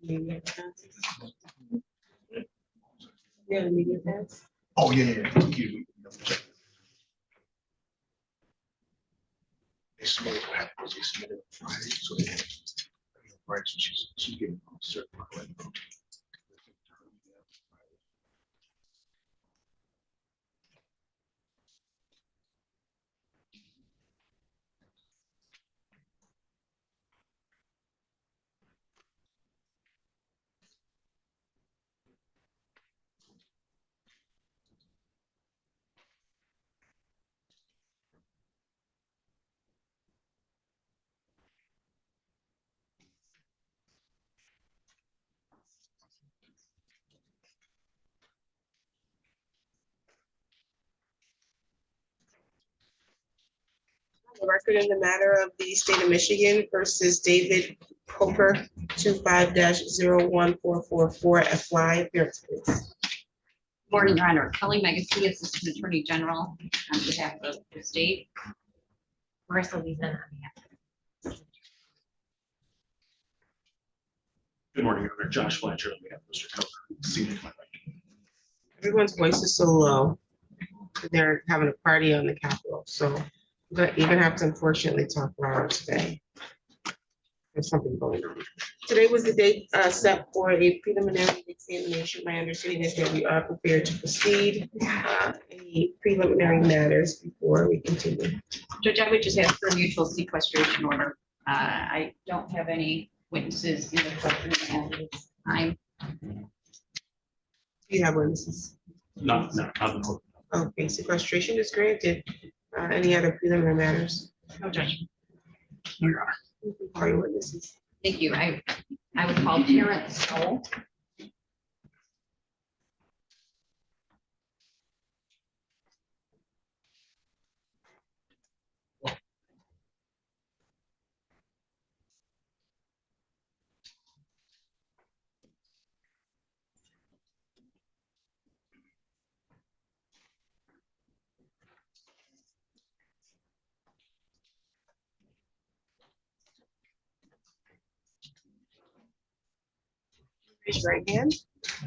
Media pass. Yeah, the media pass. Oh, yeah. They submitted what happened was they submitted on Friday, so they had, right, so she's getting certified right now. The record in the matter of the state of Michigan versus David Coker, 25-01444 FY. Appearance, please. Morning, Your Honor. Kelly Megacy, Assistant Attorney General on behalf of the state. Marissa Leeson on behalf. Good morning, Your Honor. Josh Fletcher on behalf of Mr. Coker. Seated to my right. Everyone's voice is so low. They're having a party on the Capitol, so you're gonna have to unfortunately talk louder today. There's something going on. Today was the date set for a preliminary examination. My understanding is that we are prepared to proceed. Any preliminary matters before we continue? Judge, I would just ask for a mutual sequestration order. I don't have any witnesses in the courtroom at this time. Do you have witnesses? Not the court. Okay, sequestration is granted. Any other preliminary matters? No, Judge. No, Your Honor. You can call your witnesses. Thank you. I would call Terrence Stoll. Raise your right hand.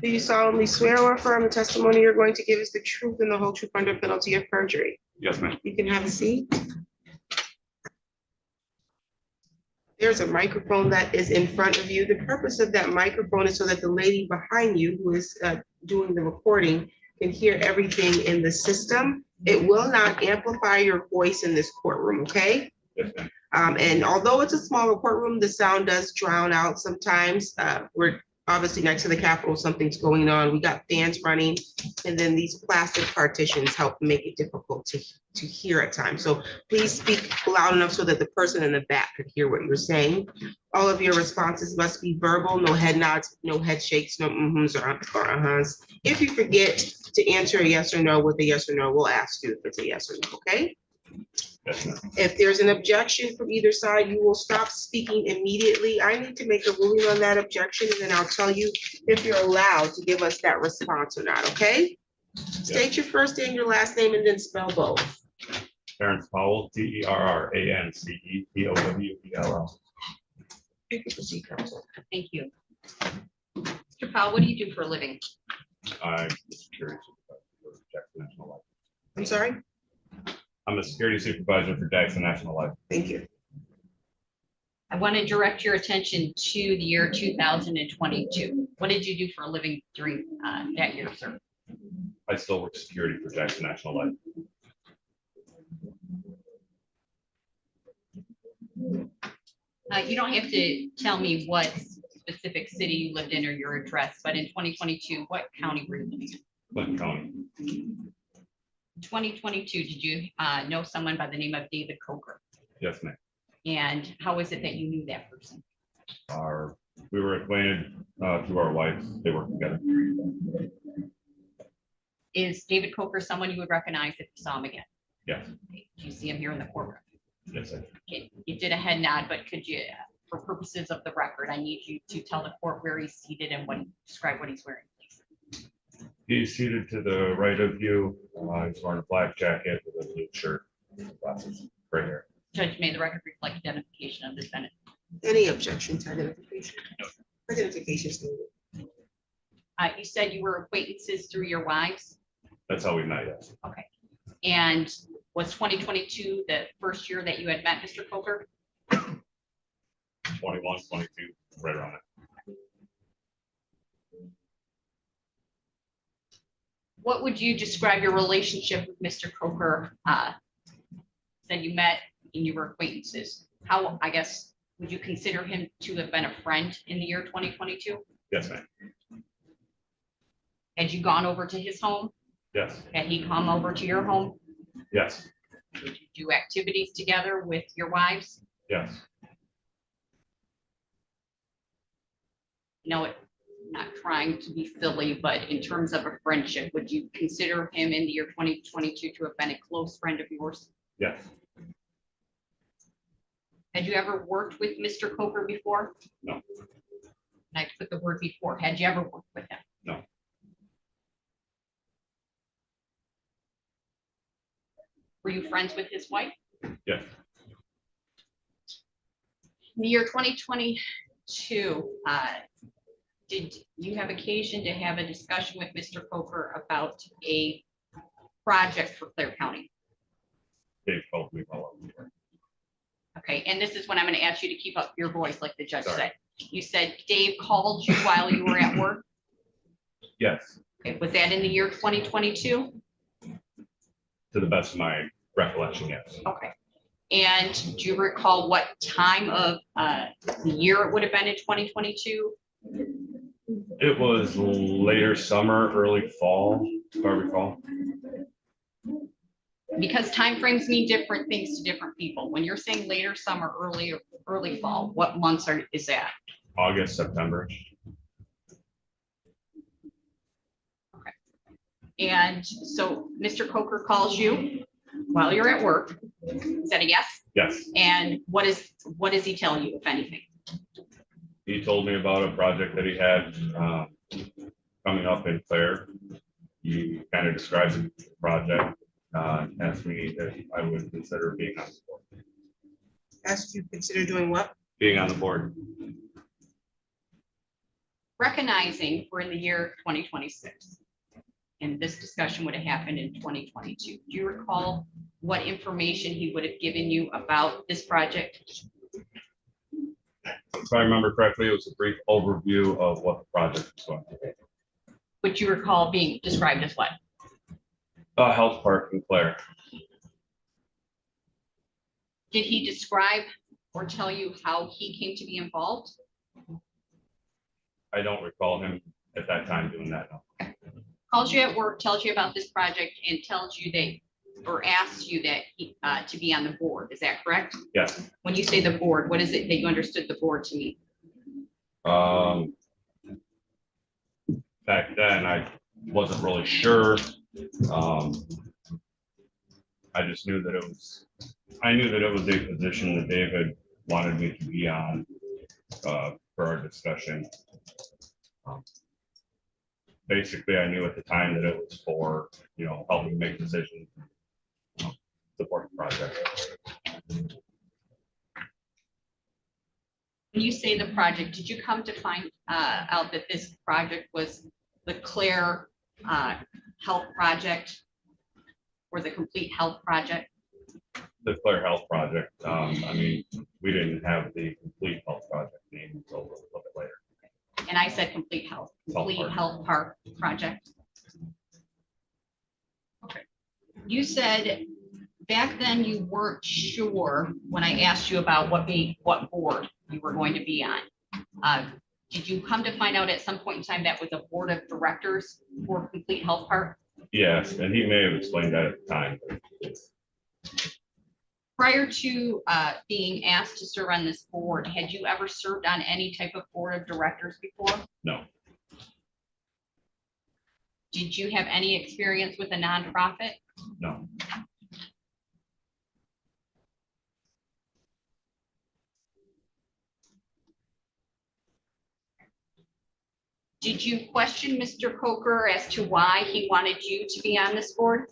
Do you solemnly swear or affirm the testimony you're going to give is the truth and the whole truth under penalty of perjury? Yes, ma'am. You can have a seat. There's a microphone that is in front of you. The purpose of that microphone is so that the lady behind you who is doing the recording can hear everything in the system. It will not amplify your voice in this courtroom, okay? Yes, ma'am. And although it's a smaller courtroom, the sound does drown out sometimes. We're obviously next to the Capitol, something's going on. We got fans running, and then these plastic partitions help make it difficult to hear at times. So please speak loud enough so that the person in the back could hear what you're saying. All of your responses must be verbal, no head nods, no head shakes, no mm-hms or uh-hs. If you forget to answer a yes or no with a yes or no, we'll ask you if it's a yes or no, okay? Yes, ma'am. If there's an objection from either side, you will stop speaking immediately. I need to make a ruling on that objection, and then I'll tell you if you're allowed to give us that response or not, okay? State your first and your last name and then spell both. Terrence Powell, TerrancePowell. You can proceed, counsel. Thank you. Mr. Powell, what do you do for a living? I'm the security supervisor for Jackson National Life. I'm sorry? I'm a security supervisor for Jackson National Life. Thank you. I want to direct your attention to the year 2022. What did you do for a living during that year, sir? I still work security for Jackson National Life. You don't have to tell me what specific city you lived in or your address, but in 2022, what county were you living in? Clinton County. 2022, did you know someone by the name of David Coker? Yes, ma'am. And how is it that you knew that person? We were acquainted through our wives. They work together. Is David Coker someone you would recognize if you saw him again? Yes. Do you see him here in the courtroom? Yes, sir. Okay, you did a head nod, but could you, for purposes of the record, I need you to tell the court where he's seated and describe what he's wearing, please. He's seated to the right of you. He's wearing a black jacket with a blue shirt, glasses, gray hair. Judge, may the record reflect identification of the defendant. Any objection to identification? Identification statement. You said you were acquaintances through your wives, That's how we met, yes. and was 2022 the first year that you had met Mr. Coker? 21, 22, right around it. What would you describe your relationship with Mr. Coker? Said you met and you were acquaintances. How, I guess, would you consider him to have been a friend in the year 2022? Yes, ma'am. Had you gone over to his home? Yes, Had he come over to your home? yes, Did you do activities together with your wives? yes. No, not trying to be silly, but in terms of a friendship, would you consider him in the year 2022 to have been a close friend of yours? Yes, Had you ever worked with Mr. Coker before? No. And I put the word before. Had you ever worked with him? No. Were you friends with his wife? yes, In the year 2022, did you have occasion to have a discussion with Mr. Coker about a project for Clare County? Dave called me while I was here. Okay, and this is when I'm going to ask you to keep up your voice like the judge Sorry. said. You said Dave called you while you were at work. Yes, Okay, was that in the year 2022? to the best of my recollection, yes. Okay. And do you recall what time of the year it would have been in 2022? It was later summer, early fall, if I recall. Because timeframes mean different things to different people. When you're saying later summer, early fall, what months is that? August, September. And so Mr. Coker calls you while you're at work. Is that a yes? Yes, And what does he tell you, if anything? he told me about a project that he had coming up in Clare. He kind of describes the project, asked me if I would consider being on the board. Asked you consider doing what? Being on the board, Recognizing we're in the year 2026, and this discussion would have happened in 2022. Do you recall what information he would have given you about this project? if I remember correctly, it was a brief overview of what the project was going to be. Would you recall being described as what? A health park in Clare. Did he describe or tell you how he came to be involved? I don't recall him at that time doing that. No. Calls you at work, tells you about this project, and tells you that, or asks you that to be on the board. Is that correct? Yes. When you say the board, what is it that you understood the board to mean? Back then, I wasn't really sure. I just knew that I knew that it was a position that David wanted me to be on for our discussion. Basically, I knew at the time that it was for, helping make decisions, support the project. When you say the project, did you come to find out that this project was the Clare Health Project or the Complete Health Project? The Clare Health Project. We didn't have the Complete Health Project name until a little bit later. And I said Complete Health Park Project. Okay. You said back then you weren't sure when I asked you about what board you were going to be on. Did you come to find out at some point in time that was a board of directors for Complete Health Park? Yes, and he may have explained that at the time. Prior to being asked to serve on this board, had you ever served on any type of board of directors before? No, Did you have any experience with a nonprofit? no, Did you question Mr. Coker as to why he wanted you to be on this board?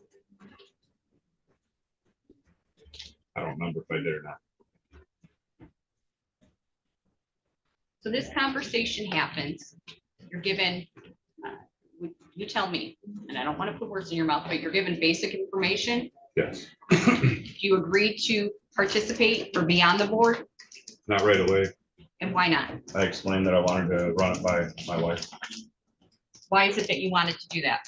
I don't remember if I did or not. So this conversation happens, you're given, you tell me, and I don't want to put words in your mouth, but you're given basic information. Yes, You agreed to participate or be on the board, not right away. and why not? I explained that I wanted to run it by my wife. Why is it that you wanted to do that?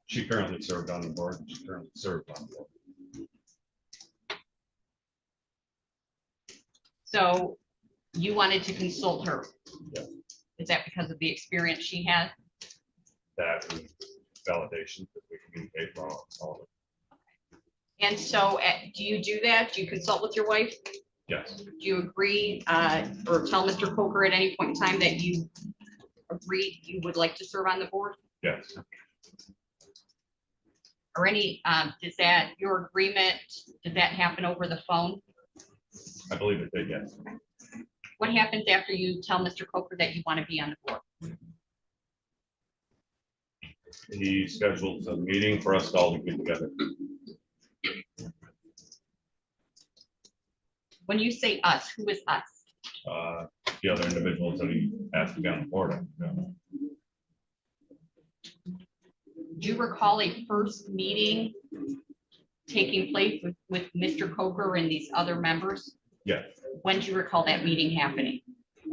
She currently served on the board. She currently served on the board. So you wanted to consult her? Yeah. Is that because of the experience she had? That is validation that we communicate well. All of it. And so do you do that? Do you consult with your wife? Yes, Do you agree or tell Mr. Coker at any point in time that you agreed you would like to serve on the board? yes, Or any, does that, your agreement, did that happen over the phone? I believe it did, yes. What happens after you tell Mr. Coker that you want to be on the board? He scheduled a meeting for us all to get together. When you say us, who is us? The other individuals that he asked to be on the board. Do you recall a first meeting taking place with Mr. Coker and these other members? Yes, When do you recall that meeting happening?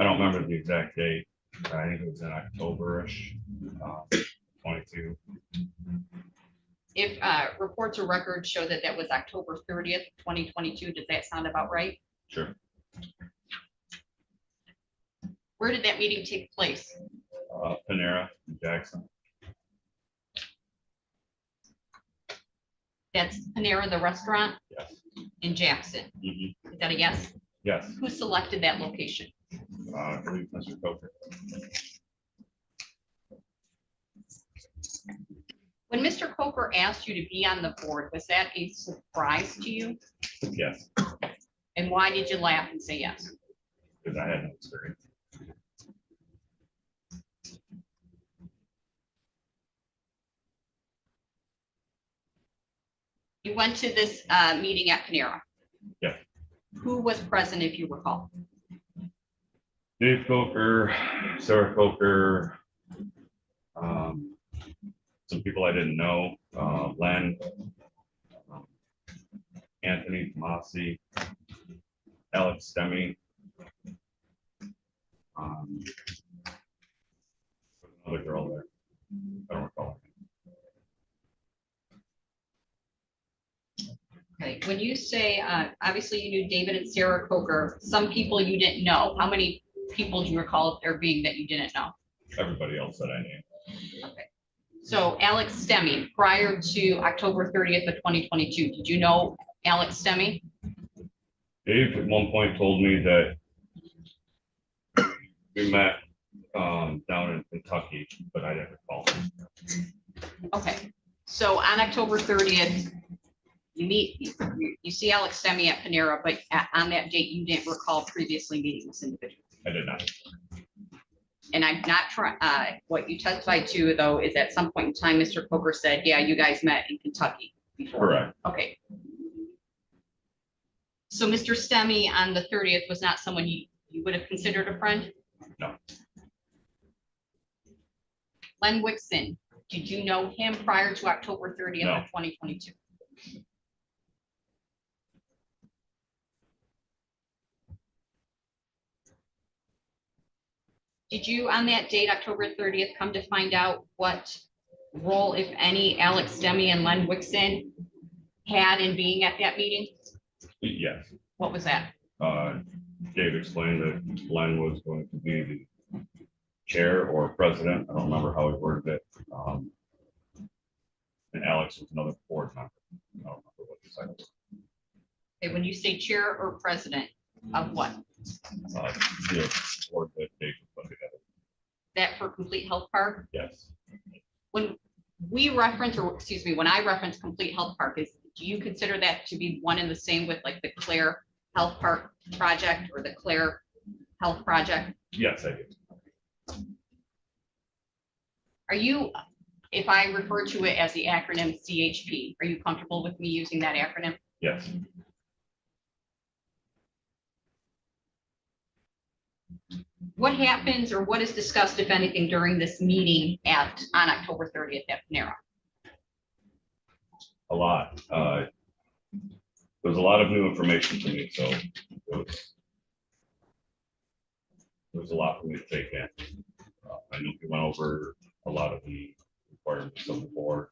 I don't remember the exact date. I think it was in October-ish, 22. If reports or records show that that was October 30th, 2022, does that sound about right? Sure. Where did that meeting take place? Panera, Jackson. That's Panera, the restaurant Yes. in Jackson. Mhm. Is that a yes? Yes, Who selected that location? I believe Mr. Coker. When Mr. Coker asked you to be on the board, was that a surprise to you? Yes, And why did you laugh and say yes? because I had no experience. You went to this meeting at Panera. Yeah. Who was present, if you recall? Dave Coker, Sarah Coker, some people I didn't know, Len, Anthony Tomasi, Alex Stemme. Another girl there. I don't recall. Okay, when you say, obviously you knew David and Sarah Coker, some people you didn't know. How many people do you recall there being that you didn't know? Everybody else that I knew. Okay. So Alex Stemme, prior to October 30th of 2022, did you know Alex Stemme? Dave at one point told me that we met down in Kentucky, but I didn't recall. Okay, so on October 30th, you see Alex Stemme at Panera, but on that date, you didn't recall previously meeting this individual. I did not. And I'm not trying, what you testified to though, is at some point in time, Mr. Coker said, yeah, you guys met in Kentucky before. Correct. Okay. So Mr. Stemme on the 30th was not someone you would have considered a friend? No. Len Wixon, did you know him prior to October 30th No. of 2022? Did you, on that date, October 30th, come to find out what role, if any, Alex Stemme and Len Wixon had in being at that meeting? Yes. What was that? Dave explained that Len was going to be the chair or president. I don't remember how he worded it. And Alex was another board member. I don't remember what the title was. Okay, when you say chair or president of what? The board that Dave put together. That for Complete Health Park? Yes. When we reference, or excuse me, when I reference Complete Health Park, do you consider that to be one and the same with like the Claire Health Park project or the Claire Health Project? Yes, I do. Are you, if I refer to it as the acronym CHP, are you comfortable with me using that acronym? Yes. What happens or what is discussed, if anything, during this meeting on October 30th at Panera? A lot. There's a lot of new information to me, so there's a lot for me to take in. I know we went over a lot of the requirements of the board.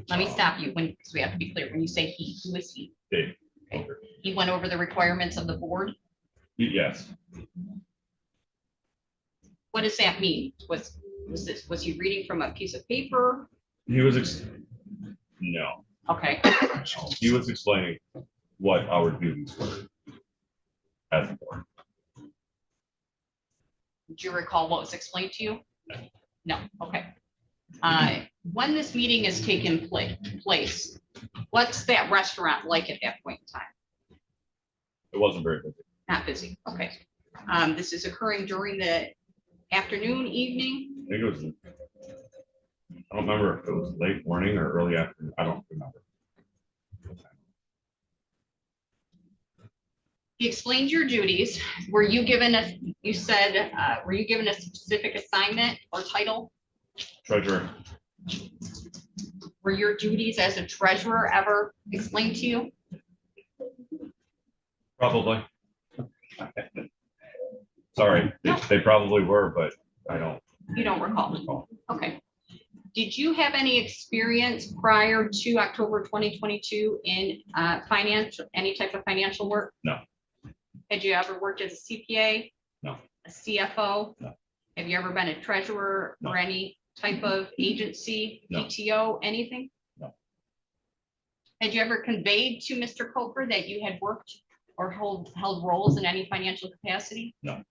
Let me stop you because we have to be clear. When you say he, who is he? Dave. Okay. He went over the requirements of the board. Yes. What does that mean? Was he reading from a piece of paper? He was, no, Okay. he was explaining what our duties were as a board. Do you recall what was explained to you? No. Okay. When this meeting is taking place, what's that restaurant like at that point in time? It wasn't very busy. Not busy. Okay. This is occurring during the afternoon, evening? I think it was, I don't remember if it was late morning or early afternoon. I don't remember. You explained your duties. Were you given a, you said, were you given a specific assignment or title? Treasurer, Were your duties as a treasurer ever explained to you? probably. Sorry, they probably were, but I don't You don't recall. recall. Okay. Did you have any experience prior to October 2022 in any type of financial work? No. Had you ever worked as a CPA? No. A CFO? No. Have you ever been a treasurer No. or any type of agency, No. PTO, anything? No. Had you ever conveyed to Mr. Coker that you had worked or held roles in any financial capacity? No.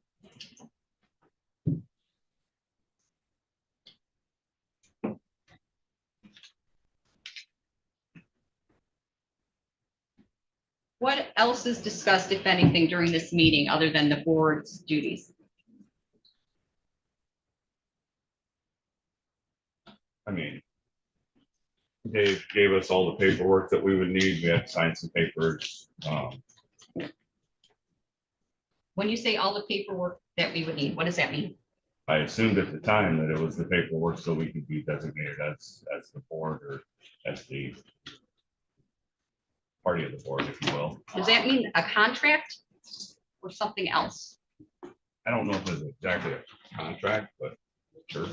What else is discussed, if anything, during this meeting other than the board's duties? I mean, Dave gave us all the paperwork that we would need. We had to sign some papers. When you say all the paperwork that we would need, what does that mean? I assumed at the time that it was the paperwork so we could be designated as the board or as the party of the board, if you will. Does that mean a contract or something else? I don't know if it's exactly a contract, but sure.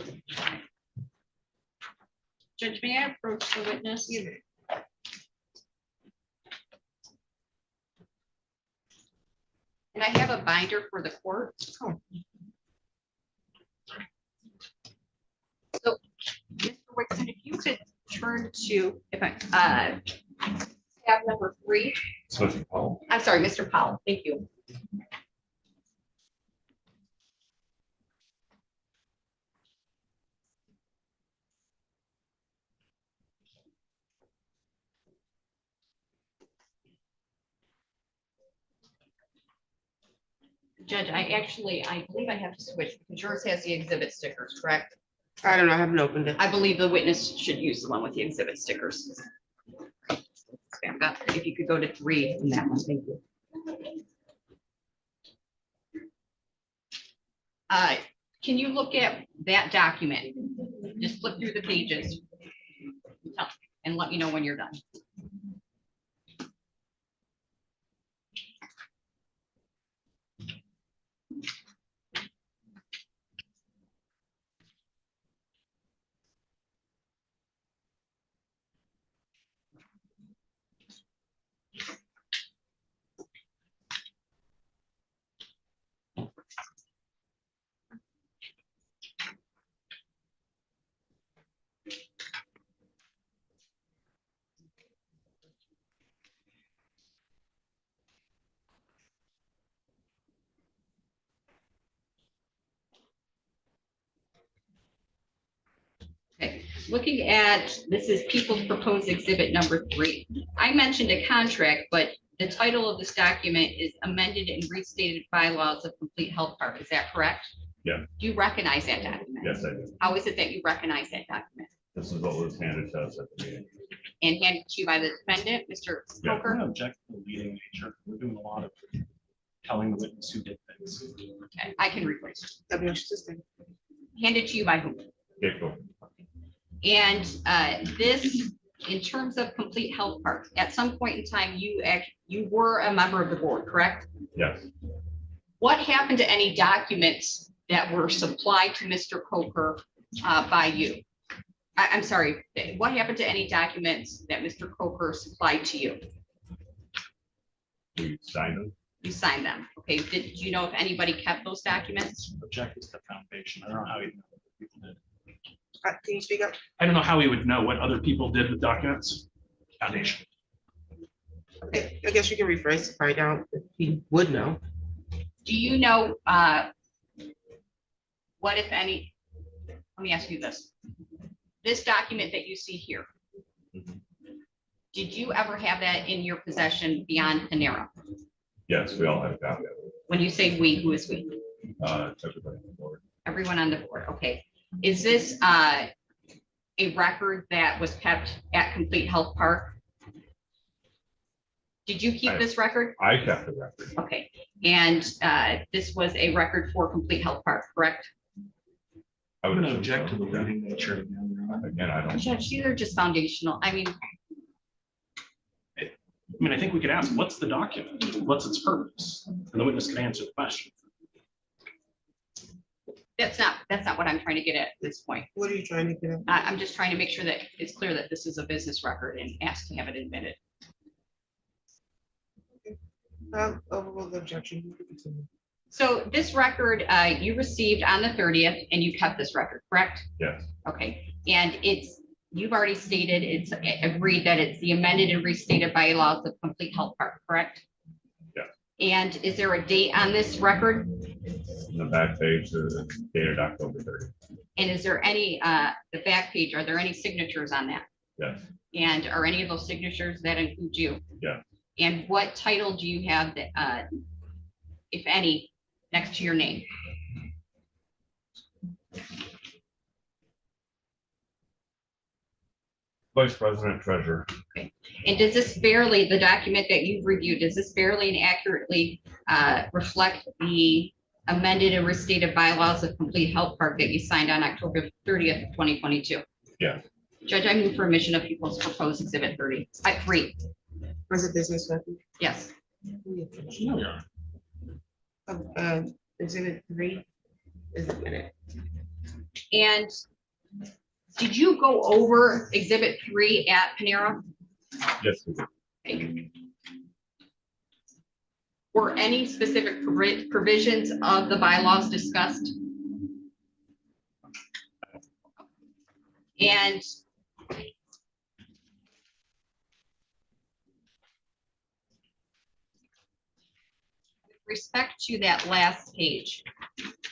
Judge, may I approach the witness? And I have a binder for the court. So, Mr. Wixon, if you could turn to, if I, tab number 3. Mr. Powell. I'm sorry, Mr. Powell, thank you. Judge, I believe I have to switch because yours has the exhibit stickers, correct? I don't know, I haven't opened it. I believe the witness should use the one with the exhibit stickers. If you could go to 3 in that one, thank you. Can you look at that document? Just flip through the pages and let me know when you're done. Okay, looking at, this is people's proposed exhibit number 3. I mentioned a contract, but the title of this document is amended and restated bylaws of Complete Health Park. Is that correct? Yeah. Do you recognize that document? Yes, I do. How is it that you recognize that document? This is what was handed to us at the meeting. And handed to you by the defendant, Mr. Yeah. Coker? We're not objecting to the leading nature. We're doing a lot of telling the witness who did things. Okay, I can replace. WH system. Handed to you by whom? Okay, cool. And this, in terms of Complete Health Park, at some point in time, you were a member of the board, correct? Yes, What happened to any documents that were supplied to Mr. Coker by you? I'm sorry, what happened to any documents that Mr. Coker supplied to you? we signed them. You signed them, okay? Did you know if anybody kept those documents? Object is the foundation. I don't know how he. Can you speak up? I don't know how he would know what other people did with documents. Foundation. I guess you can rephrase to find out if he would know. Do you know what, if any, let me ask you this. This document that you see here, Mhm. did you ever have that in your possession beyond Panera? Yes, we all have a copy of it. When you say we, who is we? It's everybody on the board. Everyone on the board, okay. Is this a record that was kept at Complete Health Park? Did you keep this record? I kept the record. Okay, and this was a record for Complete Health Park, correct? I I'm would gonna object to the yeah. reading nature of it. Again, I don't. Judge, these are just foundational. I mean, I think we could ask, what's the document? What's its purpose? And the witness can answer the question. that's not what I'm trying to get at this point. What are you trying to get at? I'm just trying to make sure that it's clear that this is a business record and ask to have it admitted. Overrule the objection. You can continue. So this record, you received on the 30th and you kept this record, correct? Yes, Okay, and you've already stated, it's agreed that it's the amended and restated bylaws of Complete Health Park, correct? Yes. And is there a date on this record? in the back page, dated October 30th. And is there any, the back page, are there any signatures on that? Yes, And are any of those signatures that include you? Yeah. And what title do you have that, if any, next to your name? Vice President Treasurer. And does this fairly, the document that you've reviewed, does this fairly and accurately reflect the amended and restated bylaws of Complete Health Park that you signed on October 30th, 2022? Yeah. Judge, I move for admission of people's proposed exhibit 3. Was it business record? Yes. Exhibit 3 is a minute. And did you go over exhibit 3 at Panera? Yes, we did. Were any specific provisions of the bylaws discussed? And with respect to that last page,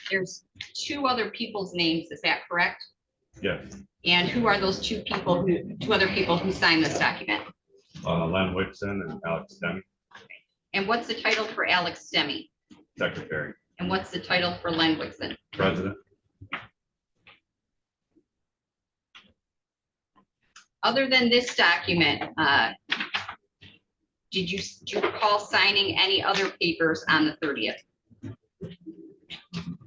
there's 2 other people's names, is that correct? Yes, And who are those 2 people, 2 other people who signed this document? Len Whitson and Alex Demi, And what's the title for Alex Demi? Secretary, And what's the title for Len Wixon? President. Other than this document, do you recall signing any other papers on the 30th?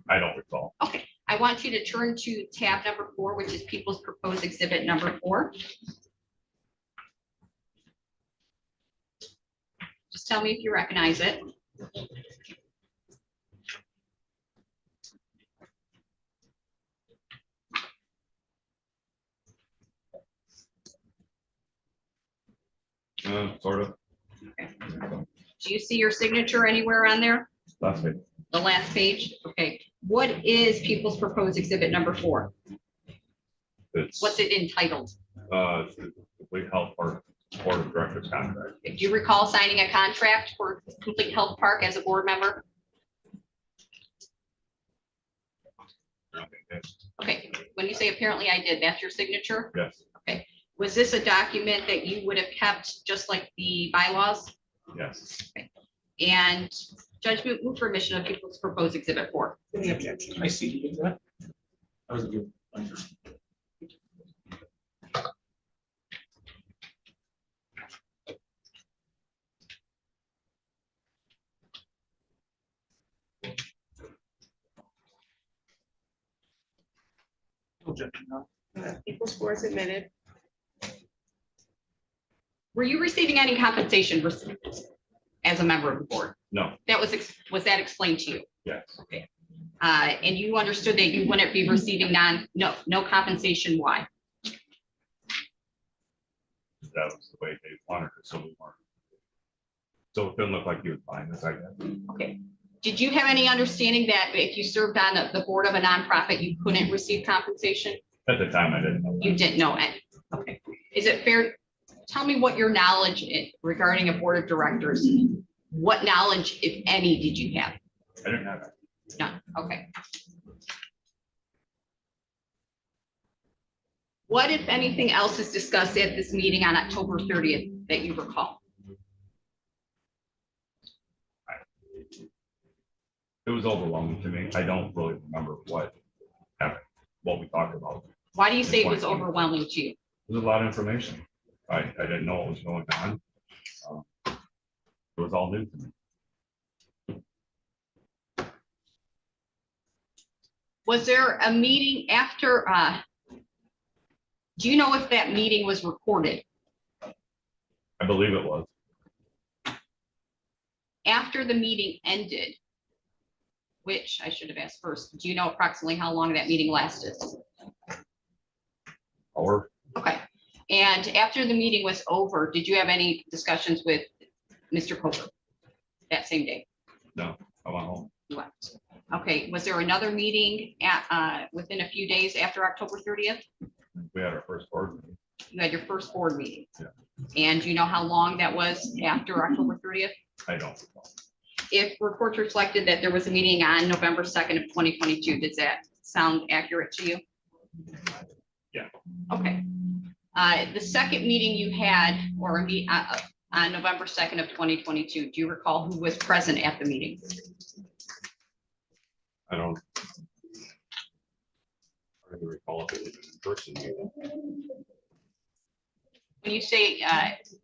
I don't recall. Okay, I want you to turn to tab number 4, which is People's Proposed Exhibit number 4. Just tell me if you recognize it. Sort of. Do you see your signature anywhere on there? Last week. The last page? Okay. What is People's Proposed Exhibit number 4? It's What's it entitled? Complete Health Park Board of Directors contract. Do you recall signing a contract for Complete Health Park as a board member? Okay, when you say apparently I did, that's your signature? Yes, Was this a document that you would have kept just like the bylaws? yes. And judgment move for admission of People's Proposed Exhibit 4. The objection. I see. You did that. That was a good. objecting now. Equal scores admitted. Were you receiving any compensation as a member of the board? No, That was that explained to you? yes, And you understood that you wouldn't be receiving no compensation, why? that was the way they wanted it, so we weren't. So it didn't look like he was buying this, I guess. Okay. Did you have any understanding that if you served on the board of a nonprofit, you couldn't receive compensation? At the time, I didn't know. You didn't know it. Okay. Is it fair? Tell me what your knowledge regarding a board of directors. What knowledge, if any, did you have? I didn't have that. None. Okay. What, if anything else, is discussed at this meeting on October 30th that you recall? It was overwhelming to me. I don't really remember what happened, what we talked about. Why do you say it was overwhelming to you? There's a lot of information. I didn't know what was going on. It was all new to me. Was there a meeting after, do you know if that meeting was recorded? I believe it was. After the meeting ended, which I should have asked first, do you know approximately how long that meeting lasted? Or Okay. And after the meeting was over, did you have any discussions with Mr. Coker that same day? no, I went home. You left. Okay. Was there another meeting within a few days after October 30th? We had our first board meeting. You had your first board meeting. Yeah. And do you know how long that was after October 30th? I don't recall. If reports reflected that there was a meeting on November 2nd of 2022, does that sound accurate to you? Yeah. Okay. The second meeting you had, or on November 2nd of 2022, do you recall who was present at the meeting? I don't really recall if it was in person. When you say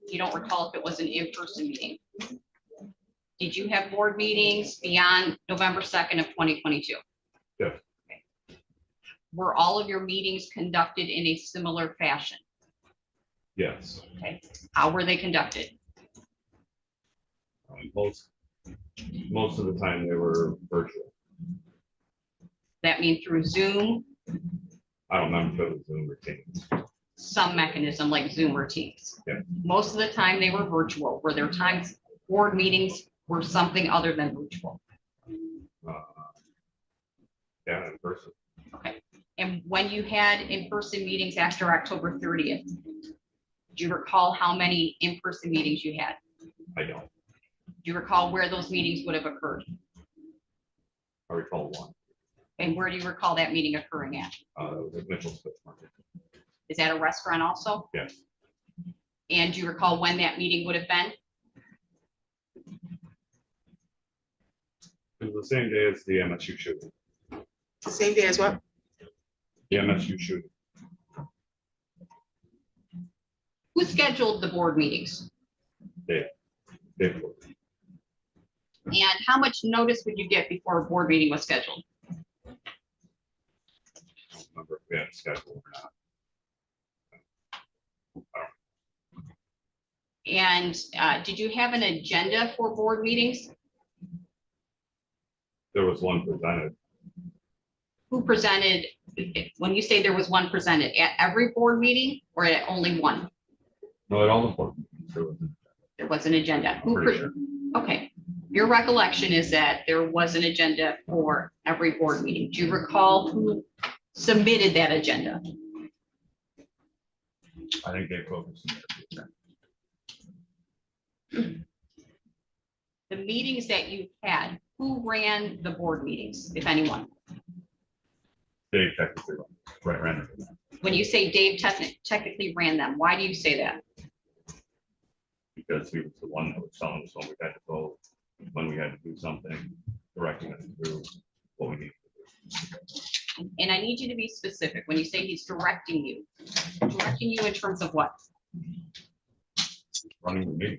you don't recall if it was an in-person meeting, did you have board meetings beyond November 2nd of 2022? Yes. Okay. Were all of your meetings conducted in a similar fashion? Yes. Okay. How were they conducted? Most of the time they were virtual. That mean through Zoom, I don't remember if it was Zoom or Teams. some mechanism like Zoom or Teams? Yeah. Most of the time they were virtual. Were there times board meetings were something other than virtual? Yeah, in person. Okay. And when you had in-person meetings after October 30th, do you recall how many in-person meetings you had? I don't. Do you recall where those meetings would have occurred? I recall one. And where do you recall that meeting occurring at? It was at Mitchell's Fish Market. Is that a restaurant also? Yes. And do you recall when that meeting would have been? It was the same day as the MSU shooting. The same day as what? The MSU shooting. Who scheduled the board meetings? Dave. And how much notice would you get before a board meeting was scheduled? I don't remember if we had a schedule or not. And did you have an agenda for board meetings? There was one presented. Who presented, when you say there was one presented, at every board meeting or at only one? No, at all the board meetings, there was There was an an agenda. I'm pretty sure. Okay, your recollection is that there was an agenda for every board meeting. Do you recall who submitted that agenda? I think Dave focused. The meetings that you had, who ran the board meetings, if anyone? Dave technically ran it. When you say Dave technically ran them, why do you say that? Because he was the one that was telling us when we had to go, when we had to do something, directing us to do what we need to do. And I need you to be specific. When you say he's directing you in terms of what? Running the meeting.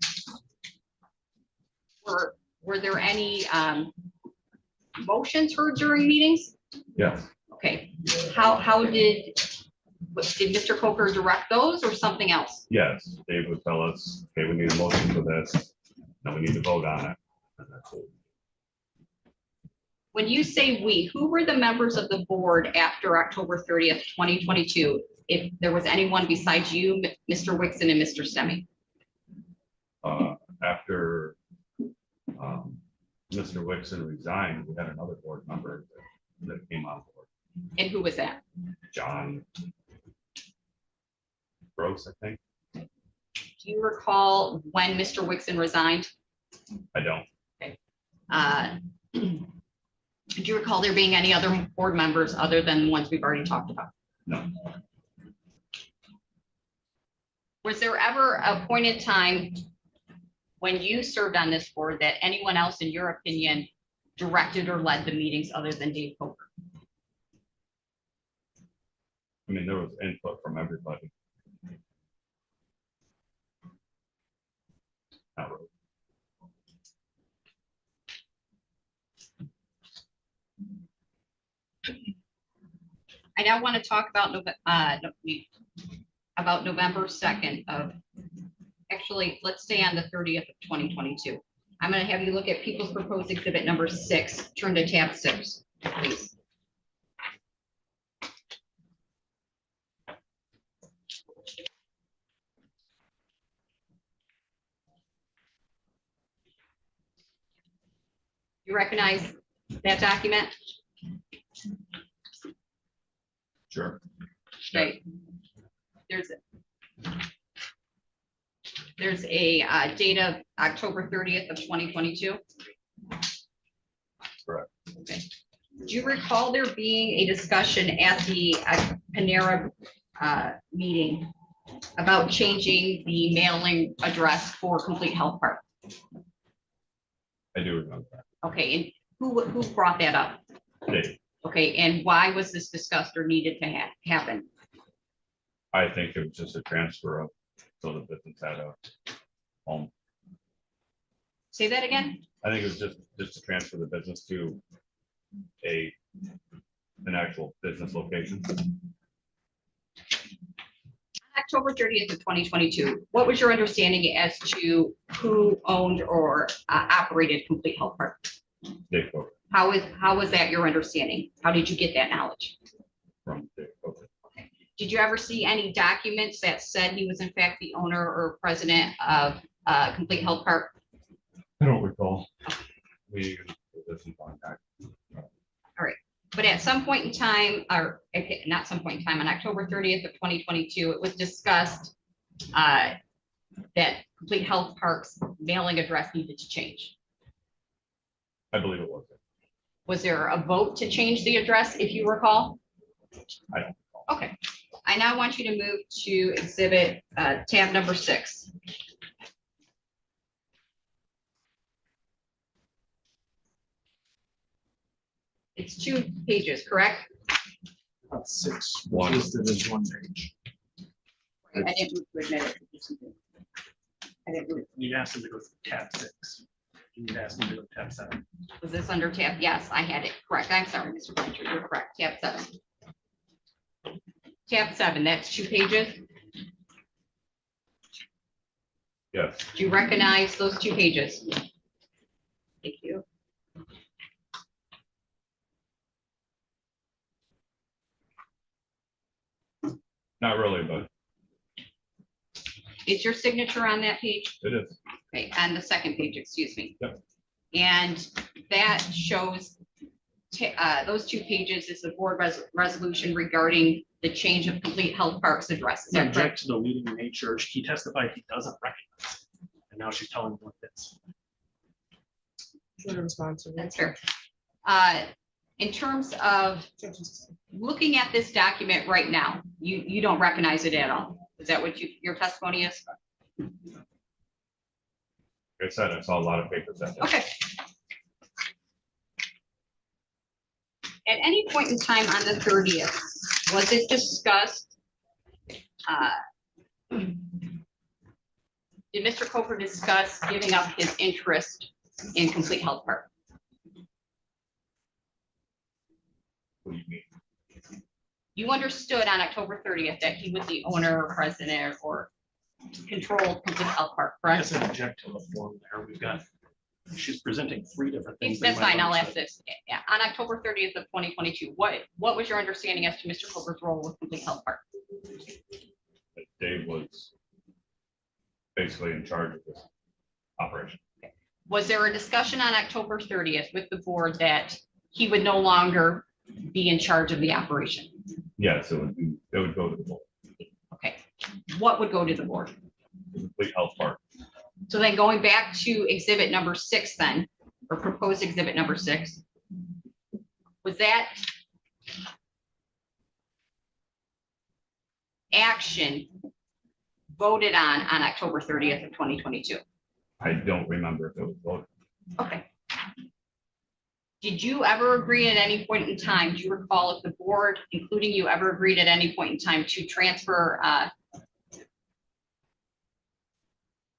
Were there any motions heard during meetings? Yes. Okay, how did Did Mr. Coker direct those or something else? Yes, Dave would tell us, okay, we need a motion for this, now we need to vote on it. And that's it. When you say we, who were the members of the board after October 30th, 2022? If there was anyone besides you, Mr. Wixon and Mr. Stemming? After Mr. Wixon resigned, we had another board member that came on board, And who was that? John Gross, I think. Do you recall when Mr. Wixon resigned? I don't. Do you recall there being any other board members other than the ones we've already talked about? No. Was there ever a point in time when you served on this board that anyone else, in your opinion, directed or led the meetings other than Dave Coker? I mean, there was input from everybody. Not really. I now want to talk about November 2nd of, actually, let's stay on the 30th of 2022. I'm going to have you look at People's Proposed Exhibit number 6, turn to tab 6, please. You recognize that document? Sure. Right. There's a date of October 30th of 2022. Correct. Okay. Do you recall there being a discussion at the Panera meeting about changing the mailing address for Complete Health Park? I do remember that. Okay, and who brought that up? Dave, Okay, and why was this discussed or needed to happen? I think it was just a transfer of, so the business had a home. Say that again? I think it was just to transfer the business to an actual business location. October 30th of 2022, what was your understanding as to who owned or operated Complete Health Park? Dave Coker, How was that your understanding? How did you get that knowledge? from Dave Coker. Did you ever see any documents that said he was in fact the owner or president of Complete Health Park? I don't recall. We this in contact. But at some point in time, or okay, not some point in time, on October 30th of 2022, it was discussed that Complete Health Park's mailing address needed to change. I believe it was. Was there a vote to change the address, if you recall? I don't recall. Okay, I now want you to move to exhibit tab number 6. It's 2 pages, correct? About 6. One. Listed as 1 page. I didn't move to admit it. I didn't move. You asked him to go to tab 6. You asked him to go to tab 7. Was this under tab? Yes, I had it correct. I'm sorry, Mr. Blanchard, you're correct. Tab 7. Tab 7, that's 2 pages. Yes, Do you recognize those 2 pages? Thank you. not really, but Is your signature on that page? it is. Okay, on the second page, excuse me. Yep. And that shows those 2 pages is the board resolution regarding the change of Complete Health Park's address. Is that correct? Subject to the leading in nature. He testified he doesn't recognize it. And now she's telling him what it is. That's fair. In terms of looking at this document right now, you don't recognize it at all. Is that what your testimony is? Like I said, I saw a lot of papers that day. Okay. At any point in time on the 30th, was it discussed? Did Mr. Coker discuss giving up his interest in Complete Health Park? What do you mean? You understood on October 30th that he was the owner or president or controlled Complete Health Park, I correct? guess I object to the form there. We've got, she's presenting three different things. That's You might fine, I'll want ask to- this. On October 30th of 2022, what was your understanding as to Mr. Coker's role with Complete Health Park? That Dave was basically in charge of this operation. Was there a discussion on October 30th with the board that he would no longer be in charge of the operation? Yes, it would go to the board. Okay, what would go to the board? Complete Health Park. So then going back to exhibit number 6 then, or proposed exhibit number 6, was that action voted on October 30th of 2022? I don't remember if it was voted. Okay. Did you ever agree at any point in time, do you recall if the board, including you, ever agreed at any point in time to transfer,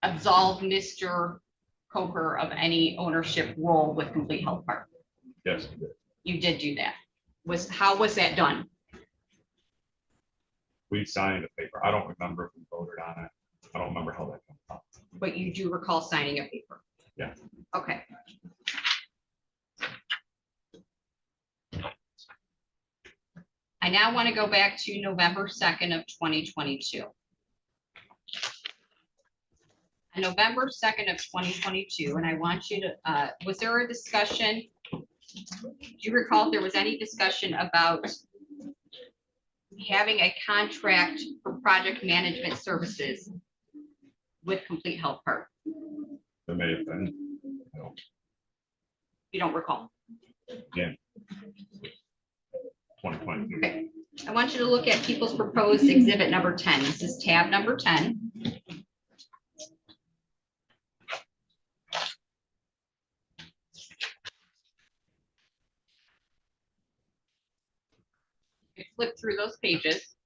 absolve Mr. Coker of any ownership role with Complete Health Park? Yes, we did. You did do that. How was that done? We signed a paper. I don't remember if we voted on it. I don't remember how that came up. But you do recall signing a paper? Yeah. Okay. I now want to go back to November 2nd of 2022. On November 2nd of 2022, and I want you to, was there a discussion? Do you recall if there was any discussion about having a contract for project management services with Complete Health Park? There may have been. I don't- You don't recall? 2020. Okay. I want you to look at people's proposed exhibit number 10. This is tab number 10. Flip through those pages.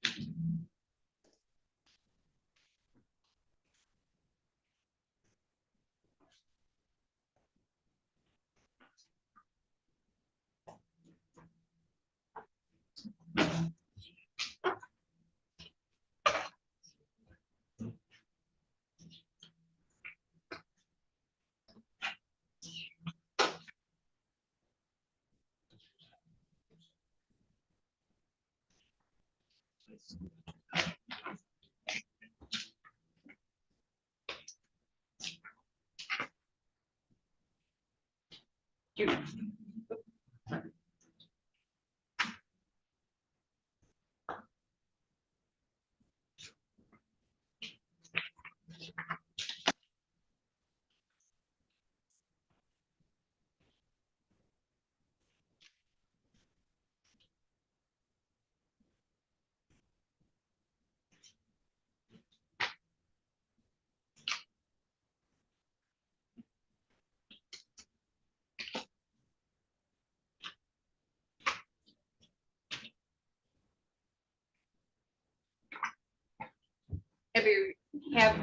You-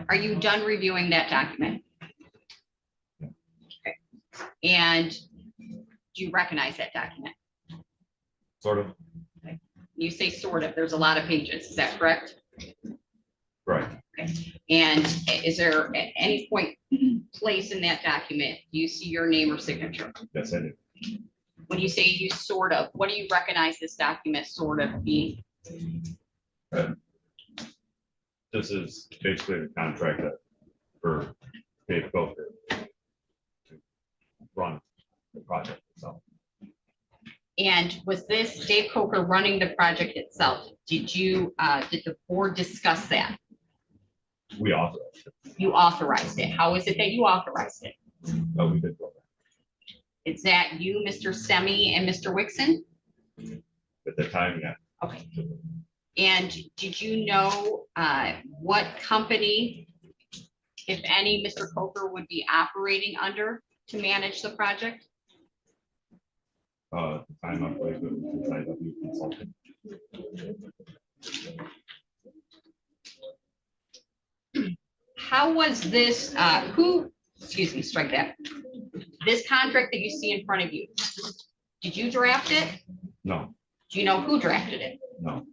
are you done reviewing that document? Okay. And do you recognize that document? Sort of. You say sort of, there's a lot of pages, is that correct? Right. And is there at any point, place in that document, do you see your name or signature? Yes, I did. When you say you sort of, what do you recognize this document sort of being? This is basically the contract that for Dave Coker to run the project itself. And was this Dave Coker running the project itself? Did the board discuss that? We authorized it. You authorized it. How is it that you authorized it? Oh, we did go Is that you, Mr. Stemme and Mr. Wixon? there. At the time, yeah. Okay. And did you know what company, if any, Mr. Coker would be operating under to manage the project? At the time, I believe it was IW Consulting. How was this, excuse me, strike that. This contract that you see in front of you, did you draft it? No, Do you know who drafted it? no.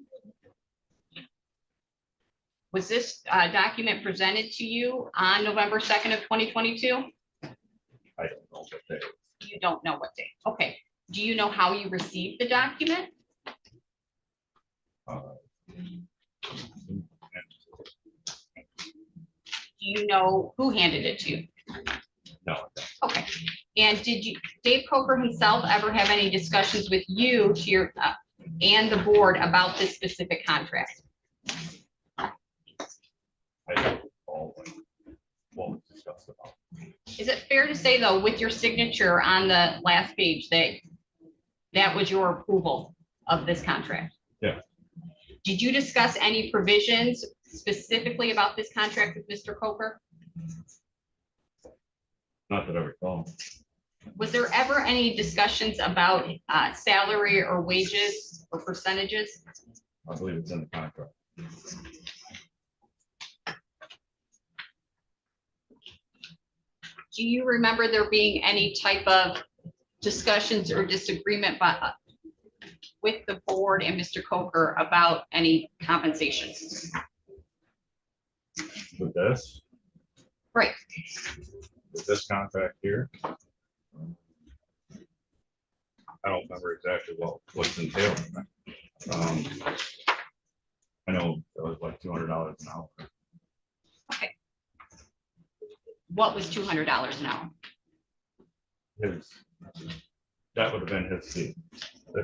Was this document presented to you on November 2nd of 2022? I don't know what they. You don't know what day. Okay. Do you know how you received the document? uh, Do you know who handed it to you? No, Okay. And did Dave Coker himself ever have any discussions with you to your and the board about this specific contract? I don't recall what was discussed about. Is it fair to say though, with your signature on the last page, that that was your approval of this contract? Yeah. Did you discuss any provisions specifically about this contract with Mr. Coker? Not that I recall. Was there ever any discussions about salary or wages or percentages? I believe it's in the contract. Do you remember there being any type of discussions or disagreement with the board and Mr. Coker about any compensation? With this, Right. with this contract here. I don't remember exactly what's entailed. I know it was like $200 an hour. What was $200 an hour? That would have been his fee.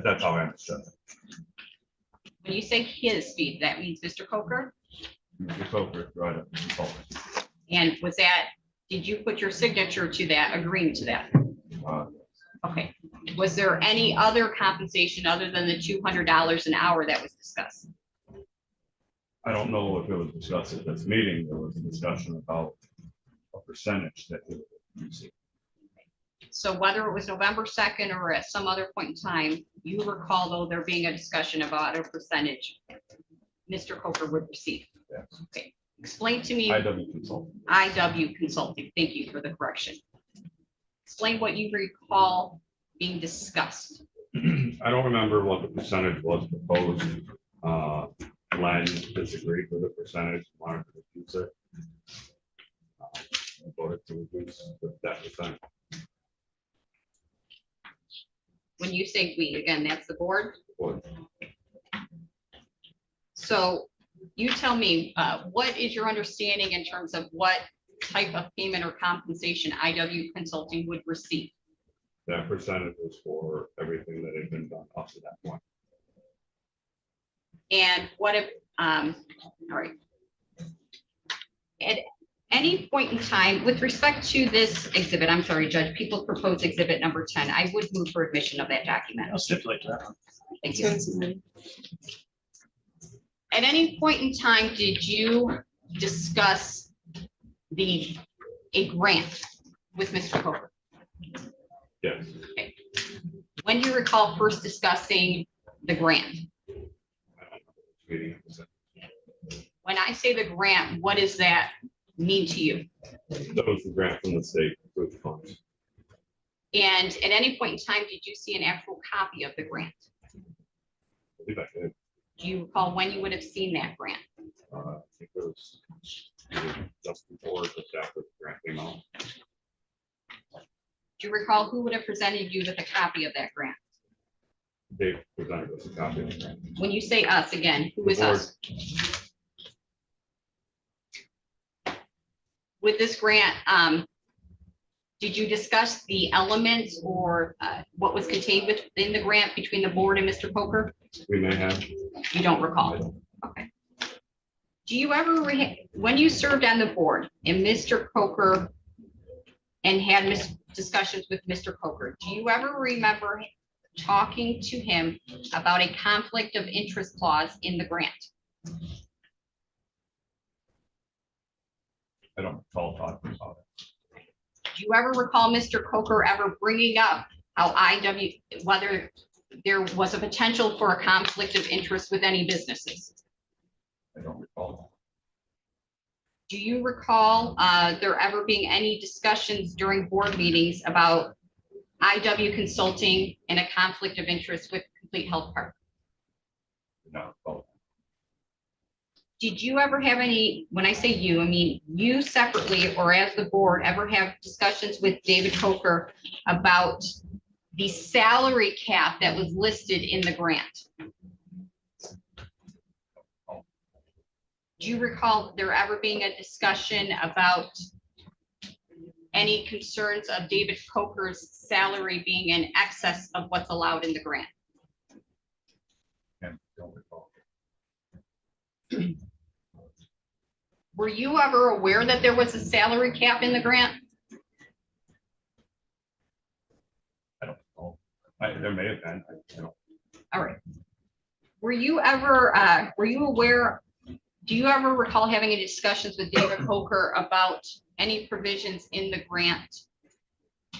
That's how I understood it. When you say his fee, that means Mr. Coker? Mr. Coker, right up the consultant. And was that, did you put your signature to that, agreeing to that? Okay. Was there any other compensation other than the $200 an hour that was discussed? I don't know if it was discussed at this meeting. There was a discussion about a percentage that he would receive. So whether it was November 2nd or at some other point in time, you recall though there being a discussion about a percentage Mr. Coker would receive? Yes. Okay. Explain to me. IW consultant. IW Consulting. Thank you for the correction. Explain what you recall being discussed. I don't remember what the percentage was proposed. Len disagreed with the percentage, wanted to reduce it. I voted to reduce that percent. When you say we, again, that's the board. Board. So you tell me, what is your understanding in terms of what type of payment or compensation IW Consulting would receive? That percentage was for everything that had been done up to that point. And what if, all right. At any point in time, with respect to this exhibit, I'm sorry, Judge, people proposed exhibit number 10, I would move for admission of that document. I'll stipulate to that one. Thank you. At any point in time, did you discuss a grant with Mr. Coker? Yes. When do you recall first discussing the grant? I don't know which meeting it was in. When I say the grant, what does that mean to you? That was the grant from the state with funds. And at any point in time, did you see an actual copy of the grant? I believe I did. Do you recall when you would have seen that grant? I think it was just before, just after the grant came out. Do you recall who would have presented you with a copy of that grant? They presented us a copy of the grant. When you say us again, who The is board. us? With this grant, did you discuss the elements or what was contained within the grant between the board and Mr. Coker? We may have. You don't recall? I don't. Okay. Do you ever, when you served on the board and Mr. Coker and had discussions with Mr. Coker, do you ever remember talking to him about a conflict of interest clause in the grant? I don't recall talking about it. Do you ever recall Mr. Coker ever bringing up how whether there was a potential for a conflict of interest with any businesses? I don't recall. Do you recall there ever being any discussions during board meetings about IW Consulting and a conflict of interest with Complete Health Park? No. Oh, did you ever have any, when I say you, I mean you separately or as the board, ever have discussions with David Coker about the salary cap that was listed in the grant? Do you recall there ever being a discussion about any concerns of David Coker's salary being in excess of what's allowed in the grant? And don't recall. Were you ever aware that there was a salary cap in the grant? I don't know. There may have been. I don't. All right. Were you ever, were you aware, do you ever recall having any discussions with David Coker about any provisions in the grant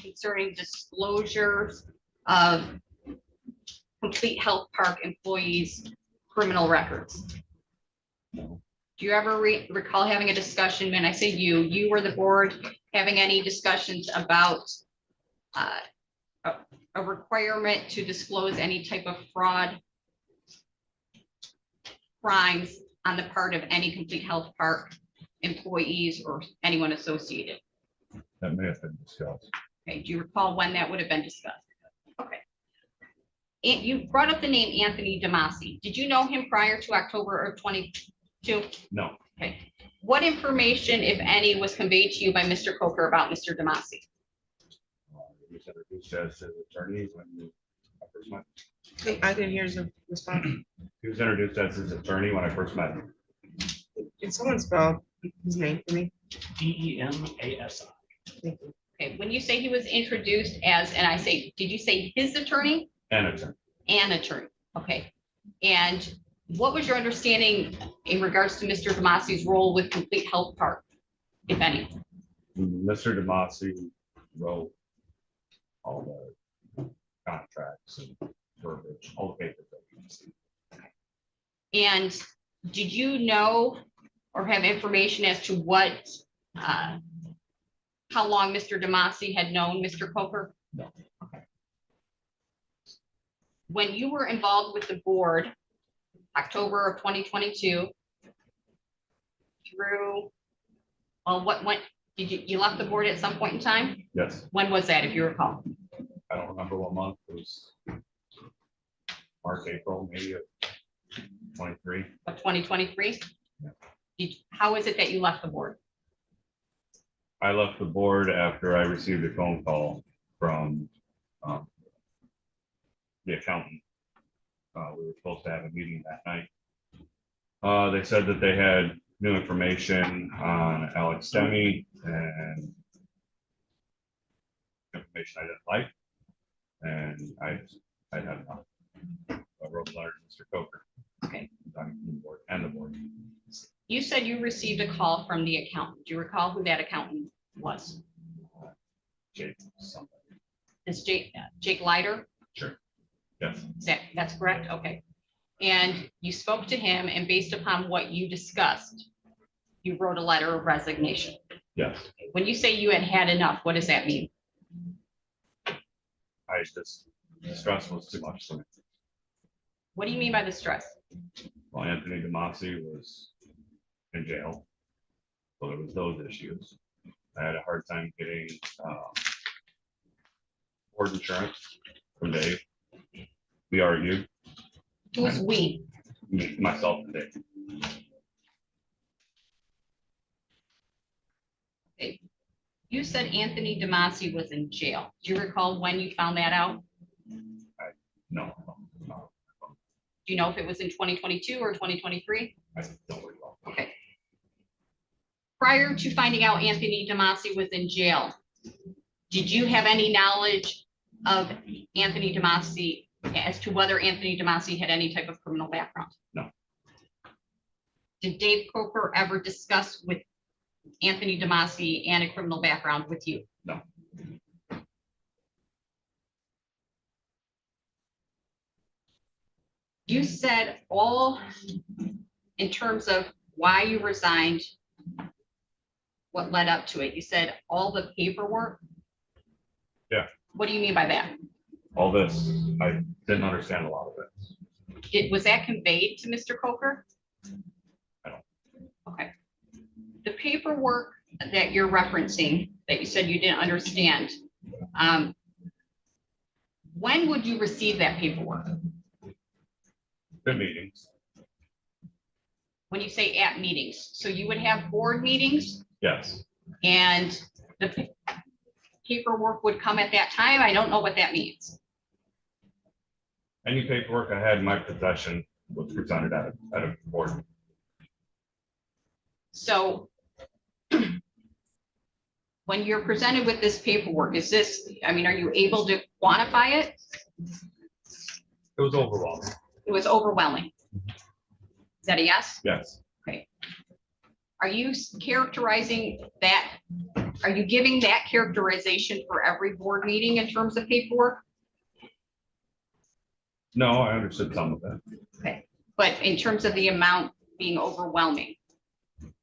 concerning disclosures of Complete Health Park employees' criminal records? No. Do you ever recall having a discussion, when I say you were the board, having any discussions about a requirement to disclose any type of fraud crimes on the part of any Complete Health Park employees or anyone associated? That may have been discussed. Okay, do you recall when that would have been discussed? Okay. And you brought up the name Anthony Damasi. Did you know him prior to October of 22? No. Okay. What information, if any, was conveyed to you by Mr. Coker about Mr. Damasi? He was introduced as his attorney when I first met. I didn't hear the response. He was introduced as his attorney when I first met him. Can someone spell his name for me? DEMASI. Thank you. Okay, when you say he was introduced as, and I say, did you say his attorney? An attorney. An attorney, okay. And what was your understanding in regards to Mr. Damasi's role with Complete Health Park, if any? Mr. Damasi wrote all the contracts and verbiage, all the papers that we see. And did you know or have information as to what, how long Mr. Damasi had known Mr. Coker? No. Okay. When you were involved with the board, October of 2022 through, well, what did you left the board at some point in time? Yes, When was that, if you recall? I don't remember what month it was. March, April, maybe of 23. Of 2023? Yeah. How is it that you left the board? I left the board after I received a phone call from the accountant. We were supposed to have a meeting that night. They said that they had new information on Alex Demi and information I didn't like. And I had enough. I wrote a letter to Mr. Coker. Okay. On the board and the board. You said you received a call from the accountant. Do you recall who that accountant was? Jake, somebody. Is Jake Leiter? Sure. Yes. That's correct? Okay. And you spoke to him, and based upon what you discussed, you wrote a letter of resignation. Yes. When you say you had had enough, what does that mean? I just, the stress was too much for me. What do you mean by the stress? Well, Anthony Damasi was in jail. So there was those issues. I had a hard time getting board insurance from Dave. We argued, Who's we? myself and Dave. Okay. You said Anthony Damasi was in jail. Do you recall when you found that out? No. Do you know if it was in 2022 or 2023? I don't recall. Okay. Prior to finding out Anthony Damasi was in jail, did you have any knowledge of Anthony Damasi as to whether Anthony Damasi had any type of criminal background? No. Did Dave Coker ever discuss with Anthony Damasi and a criminal background with you? No. You said all, in terms of why you resigned, what led up to it, you said all the paperwork? Yeah. What do you mean by that? All this, I didn't understand a lot of it. Was that conveyed to Mr. Coker? paperwork that you're referencing, that you said you didn't understand, when would you receive that paperwork? The meetings, When you say at meetings, so you would have board meetings yes. and the paperwork would come at that time? I don't know what that means. Any paperwork I had in my possession was presented at a board. meeting. So when you're presented with this paperwork, is this, I mean, are you able to quantify it? It was overwhelming, It was overwhelming. Is that a yes? yes. Are you characterizing that? Are you giving that characterization for every board meeting in terms of paperwork? No, I understood some of that. But in terms of the amount being overwhelming,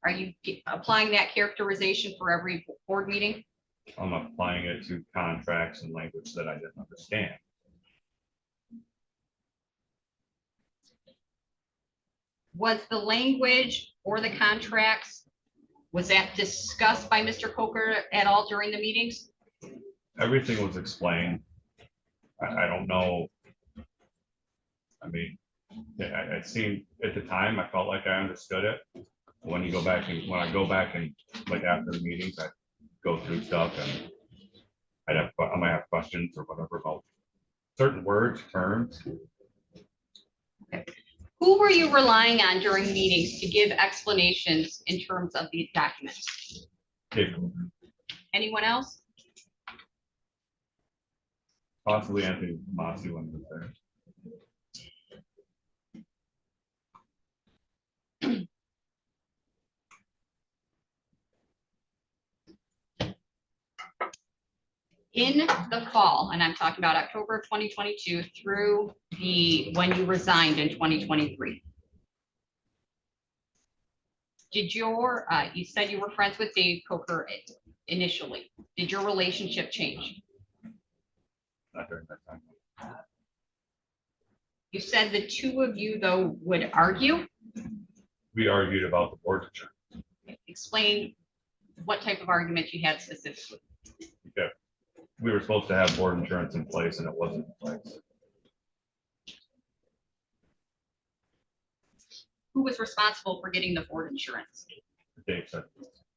are you applying that characterization for every board meeting? I'm applying it to contracts and language that I didn't understand. Was the language or the contracts, was that discussed by Mr. Coker at all during the meetings? Everything was explained. I don't know. I mean, it seemed at the time, I felt like I understood it. When I go back and like after the meetings, I go through stuff and I might have questions or whatever about certain words, terms. Who were you relying on during meetings to give explanations in terms of these documents? Capable. Anyone else? Possibly Anthony Massey when he was there. In the fall, and I'm talking about October of 2022 through when you resigned in 2023. Did you said you were friends with Dave Coker initially. Did your relationship change? Not during that time. You said the two of you, though, would argue. We argued about the board insurance. Explain what type of argument you had specifically. Okay. We were supposed to have board insurance in place and it wasn't in place. Who was responsible for getting the board insurance? Dave said.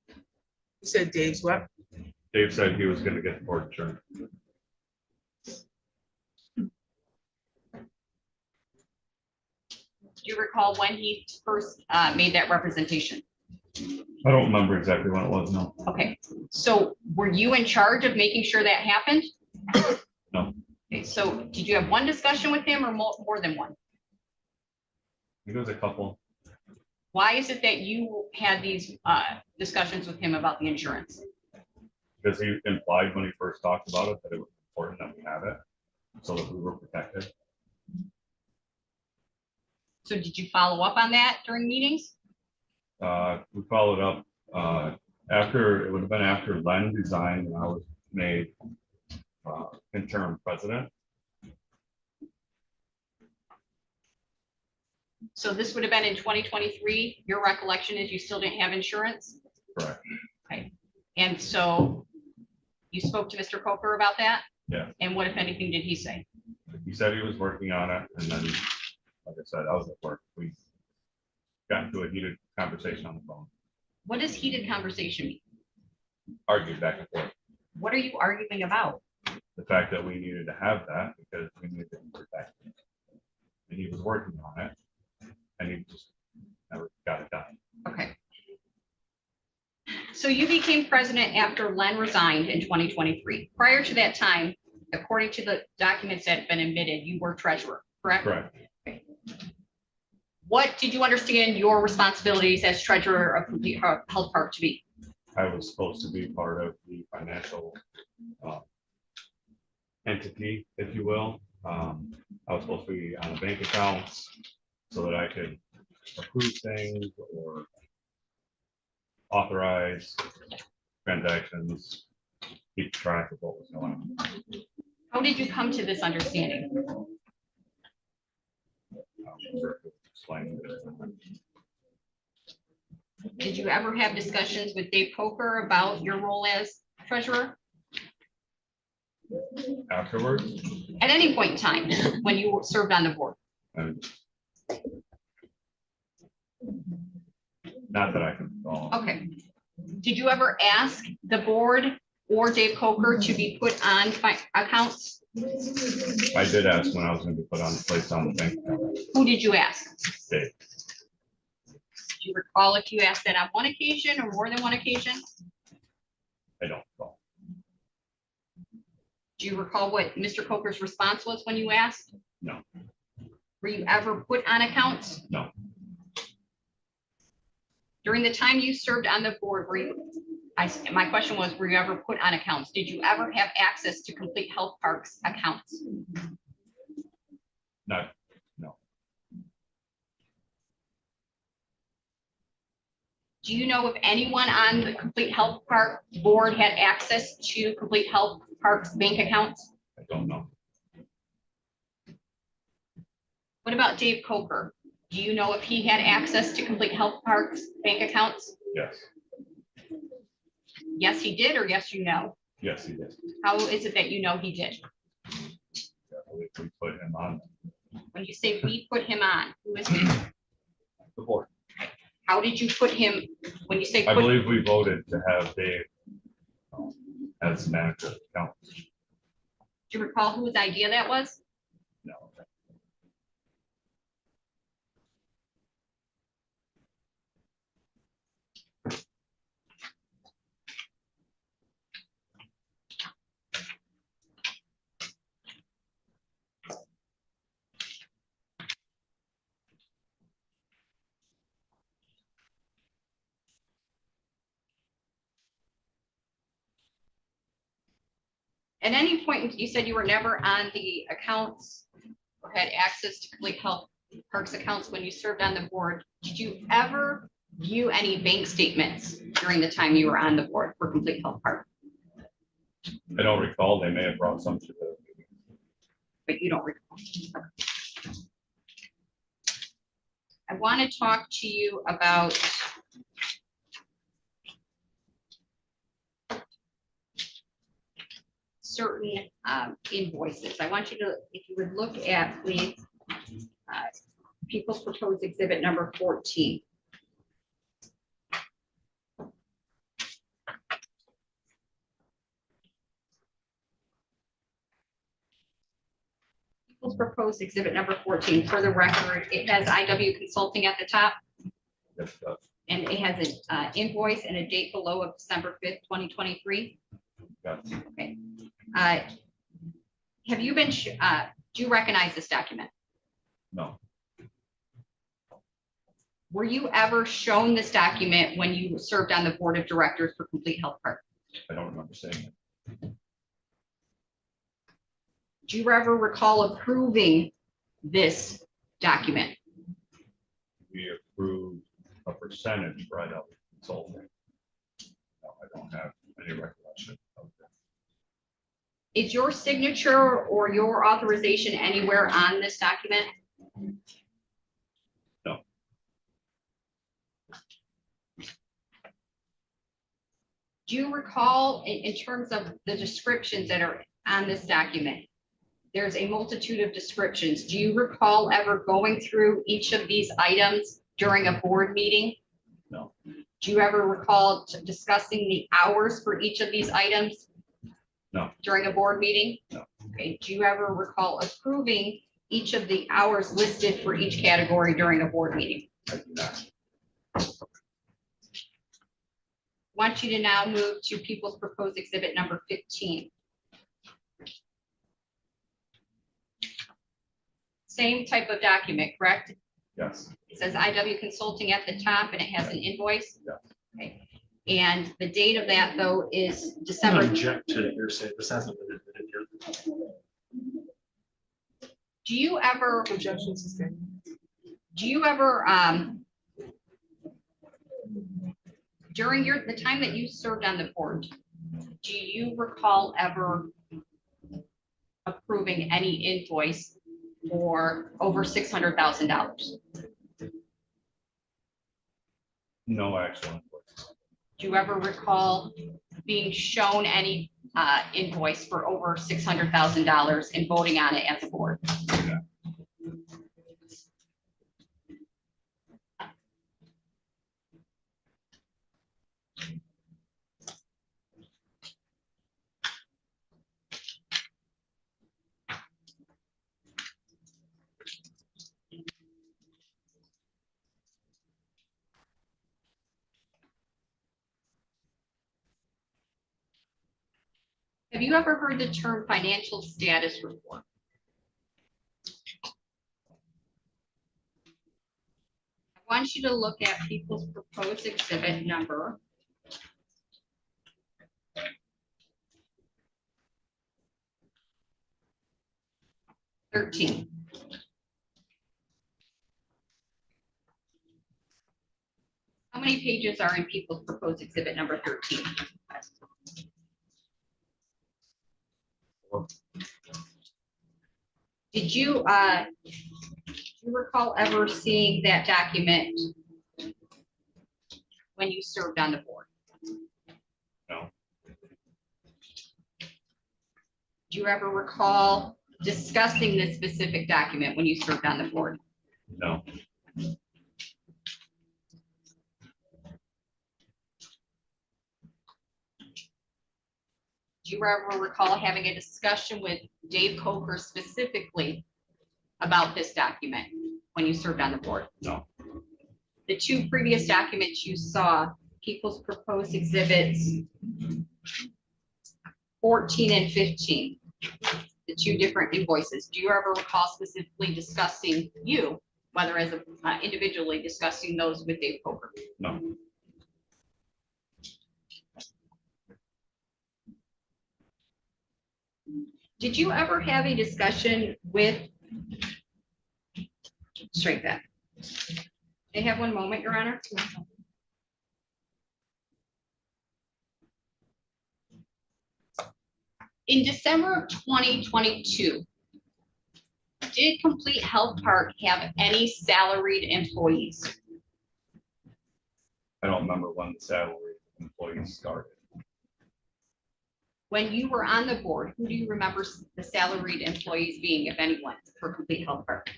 You said Dave's what? Dave said he was gonna get the board insurance. Do you recall when he first made that representation? I don't remember exactly when it was, no. Okay, so were you in charge of making sure that happened? No. Okay, so did you have one discussion with him or more than one? I think it was a couple. Why is it that you had these discussions with him about the insurance? Because he implied when he first talked about it that it was important that we have it so that we were protected. So did you follow up on that during meetings? We followed up after, it would have been after Len resigned and I was made interim president. So this would have been in 2023. Your recollection is you still didn't have insurance? Correct. Okay. And so you spoke to Mr. Coker about that? Yeah. And what, if anything, did he say? He said he was working on it and then, like I said, I was at work. We got into a heated conversation on the phone, What does heated conversation mean? argued back and forth. What are you arguing about? The fact that we needed to have that because we needed to be protected. And he was working on it and he just never got it done. Okay. So you became president after Len resigned in 2023. Prior to that time, according to the documents that have been admitted, you were treasurer, correct? Correct. Okay. What did you understand your responsibilities as treasurer of Complete Health Park to be? I was supposed to be part of the financial entity, if you will. I was supposed to be on the bank accounts so that I could approve things or authorize transactions, keep track of what was going on. How did you come to this understanding? I'm sure if it's explained. Can Did you ever have discussions with Dave Coker about your role as treasurer? Afterwards, At any point in time when you served on the board? and not that I can recall. Okay. Did you ever ask the board or Dave Coker to be put on accounts? I did ask when I was going to be put on the place on the bank account. Who did you ask? Dave. Do you recall if you asked that on one occasion or more than one occasion? I don't recall. Do you recall what Mr. Coker's response was when you asked? No. Were you ever put on accounts? No. During the time you served on the board, my question was, were you ever put on accounts? Did you ever have access to Complete Health Parks accounts? Not. No. Do you know if anyone on the Complete Health Park board had access to Complete Health Parks bank accounts? I don't know. What about Dave Coker? Do you know if he had access to Complete Health Parks bank accounts? Yes. Yes, he did, or yes, you know? Yes, he did. How is it that you know he did? I believe we put him on When you say we put him on, who is he? the board. How did you put him, when you say I put, believe we voted to have Dave as manager of account. do you recall whose idea that was? No. At any point, you said you were never on the accounts or had access to Complete Health Parks accounts when you served on the board. Did you ever view any bank statements during the time you were on the board for Complete Health Park? I don't recall. They may have brought some to the meeting. But you don't recall. I want to talk to you about certain invoices. I want you to, if you would look at, please, People's Proposed Exhibit number 14. People's Proposed Exhibit number 14. For the record, it has IW Consulting at the top, Yes, it does. and it has an invoice and a date below of December 5th, 2023. Yes. Okay. Have you been, do you recognize this document? No. Were you ever shown this document when you served on the board of directors for Complete Health Park? I don't remember saying it. Do you ever recall approving this document? We approved a percentage right up consulting. No, I don't have any recollection of that. Is your signature or your authorization anywhere on this document? No. Do you recall, in terms of the descriptions that are on this document, there's a multitude of descriptions. Do you recall ever going through each of these items during a board meeting? No. Do you ever recall discussing the hours for each of these items? No. During a board meeting? No. Okay, do you ever recall approving each of the hours listed for each category during a board meeting? I do not. Want you to now move to People's Proposed Exhibit number 15. Same type of document, correct? Yes. It says IW Consulting at the top and it has an invoice. Yeah. Okay. And the date of that though is I'm December. gonna object to hearsay. This hasn't been admitted here. Do you ever, Objection sustained. do you ever, during the time that you served on the board, do you recall ever approving any invoice for over $600,000? No actual invoice. Do you ever recall being shown any invoice for over $600,000 and voting on it as a board? Have you ever heard the term financial status report? I want you to look at people's proposed exhibit number 13. How many pages are in people's proposed exhibit number 13? Did you recall ever seeing that document when you served on the board? No. Do you ever recall discussing this specific document when you served on the board? No. Do you ever recall having a discussion with Dave Coker specifically about this document when you served on the board? No. The two previous documents you saw, people's proposed exhibits 14 and 15, the two different invoices. Do you ever recall specifically discussing whether as a individually discussing those with Dave Coker? No. Did you ever have a discussion with, straight that. They have one moment, Your Honor. In December of 2022, did Complete Health Park have any salaried employees? I don't remember when the salary employees started. When you were on the board, who do you remember the salaried employees being, if anyone, for Complete Health Park?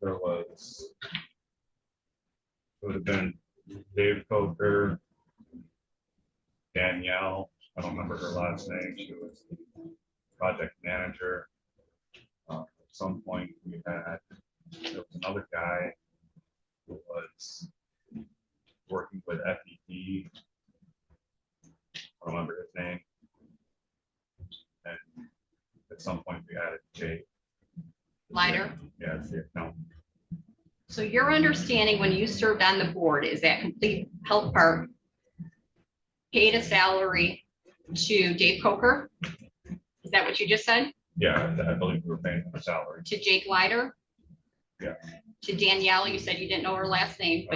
There was, it would have been Dave Coker, Danielle, I don't remember her last name, she was the project manager. At some point we had, there was another guy who was working with FEP. I don't remember his name. And at some point we added Jake. Leiter? Yeah, it's the accountant. So your understanding when you served on the board is that Complete Health Park paid a salary to Dave Coker? Is that what you just said? Yeah, I believe we were paying him a salary. To Jake Leiter? Yeah. To Danielle, you said you didn't know her last name,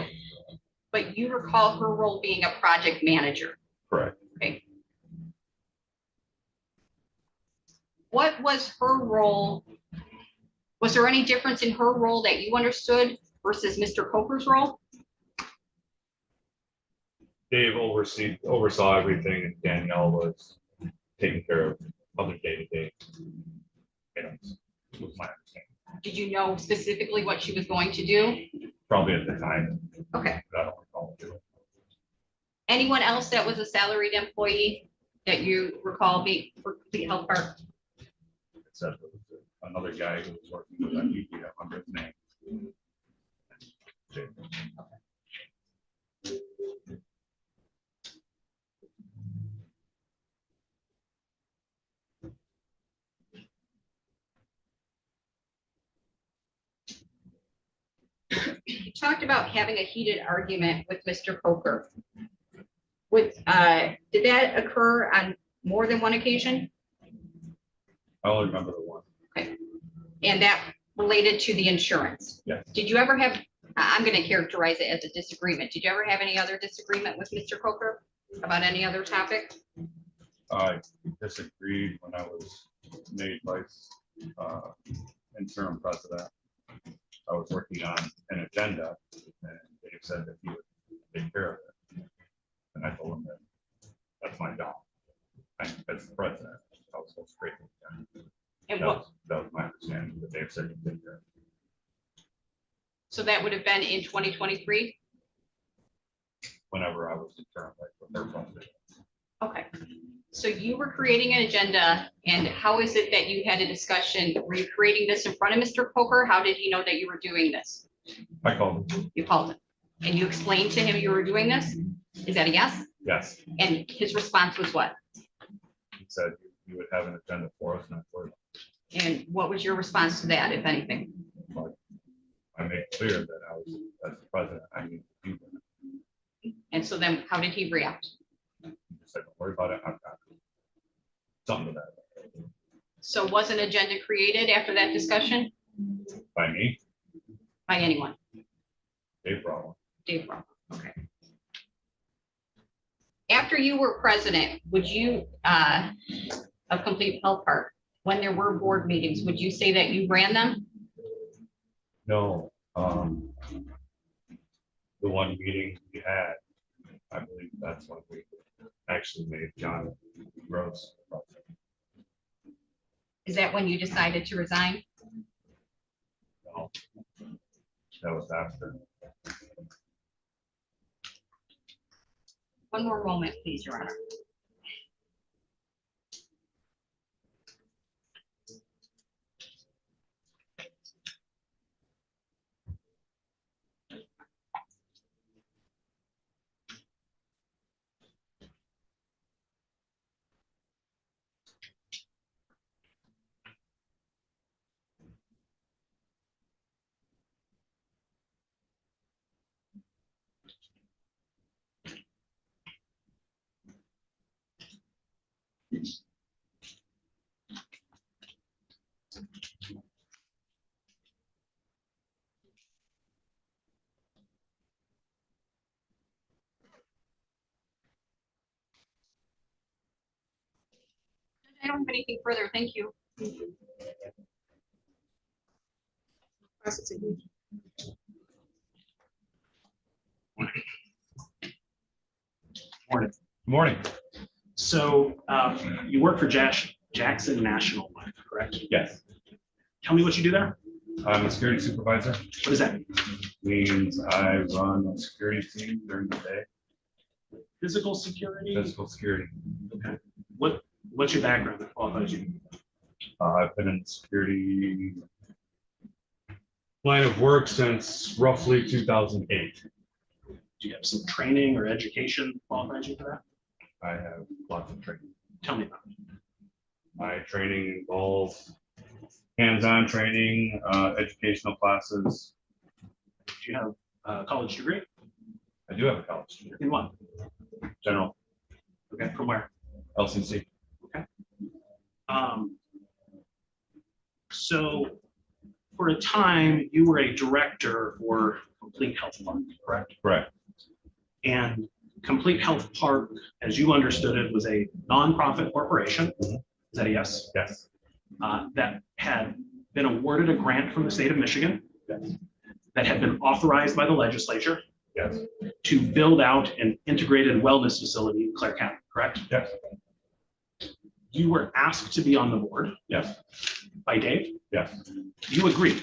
but you recall her role being a project manager. Correct. Okay. What was her role? Was there any difference in her role that you understood versus Mr. Coker's role? Dave oversaw everything, and Danielle was taking care of other day-to-day items, was my understanding. Did you know specifically what she was going to do? Probably at the time. Okay. I don't recall doing. Anyone else that was a salaried employee that you recall being for Complete Health Park? Except there was another guy who was working with FEP, I remember his name. You talked about having a heated argument with Mr. Coker. Did that occur on more than one occasion? I only remember the one. Okay. And that related to the insurance? Yes. Did you ever have, I'm going to characterize it as a disagreement. Did you ever have any other disagreement with Mr. Coker about any other topic? I disagreed when I was made vice interim president. I was working on an agenda and Dave said that he would take care of it. And I told him that that's my job. As the president, I was supposed to create it. And That was my understanding, that they said he'd take care of it. so that would have been in 2023? Whenever I was determined, like, what their president. Okay. So you were creating an agenda, and how is it that you had a discussion? Were you creating this in front of Mr. Coker? How did he know that you were doing this? I called him. You called him and you explained to him you were doing this? Is that a yes? Yes, And his response was what? he said you would have an agenda for us, not for them. And what was your response to that, if anything? But I made clear that I was, as the president, I need to do that. And so then how did he react? He just said, don't worry about it, I've got it. Something to that. So was an agenda created after that discussion By me, by anyone? Dave Brown. Dave Brown, okay. After you were president, would you, of Complete Health Park, when there were board meetings, would you say that you ran them? No, the one meeting we had, I believe that's when we actually made John Gross. Is that when you decided to resign? No, that was after. One more moment, please, Your Honor. I don't have anything further. Thank you. Pass it to you. Morning. Morning. So you work for Jackson National Life, correct? Yes, Tell me what you do there. I'm a security supervisor. What does that mean? Means I run a security team during the day, Physical security? physical security. Okay. What's your background that qualifies you? I've been in security line of work since roughly 2008. Do you have some training or education that qualifies you for that? I have lots of training. Tell me about it. My training involves hands-on training, educational classes. Do you have a college degree? I do have a college degree, In what? general Okay, from where? LCC. So for a time, you were a director for Complete Health Park, correct? Correct. And Complete Health Park, as you understood it, was a nonprofit corporation. Mhm. Is that a yes? Yes. That had been awarded a grant from the state of Michigan, Yes. that had been authorized by the legislature Yes. to build out an integrated wellness facility in Clare County, correct? Yes. You were asked to be on the board Yes. by Dave. Yes. You agreed.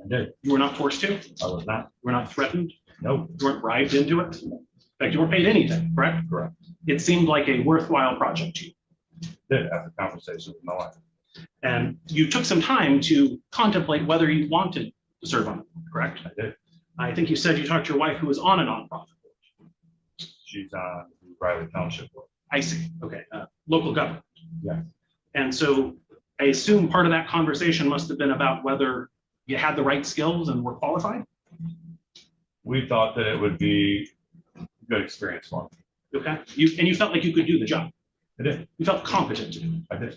I did. You were not forced to. You I was not. were not threatened. No. You weren't bribed into it. In fact, you weren't paid anything, correct? Correct. It seemed like a worthwhile project to you. Did have a conversation with my wife. And you took some time to contemplate whether you wanted to serve on it, correct? I did. I think you said you talked to your wife who was on a nonprofit. She's on Riley Township board. I see. Okay. Local government. Yeah. And so I assume part of that conversation must have been about whether you had the right skills and were qualified. We thought that it would be a good experience for me. Okay. You felt like you could do the job. I did. You felt competent to do it. I did.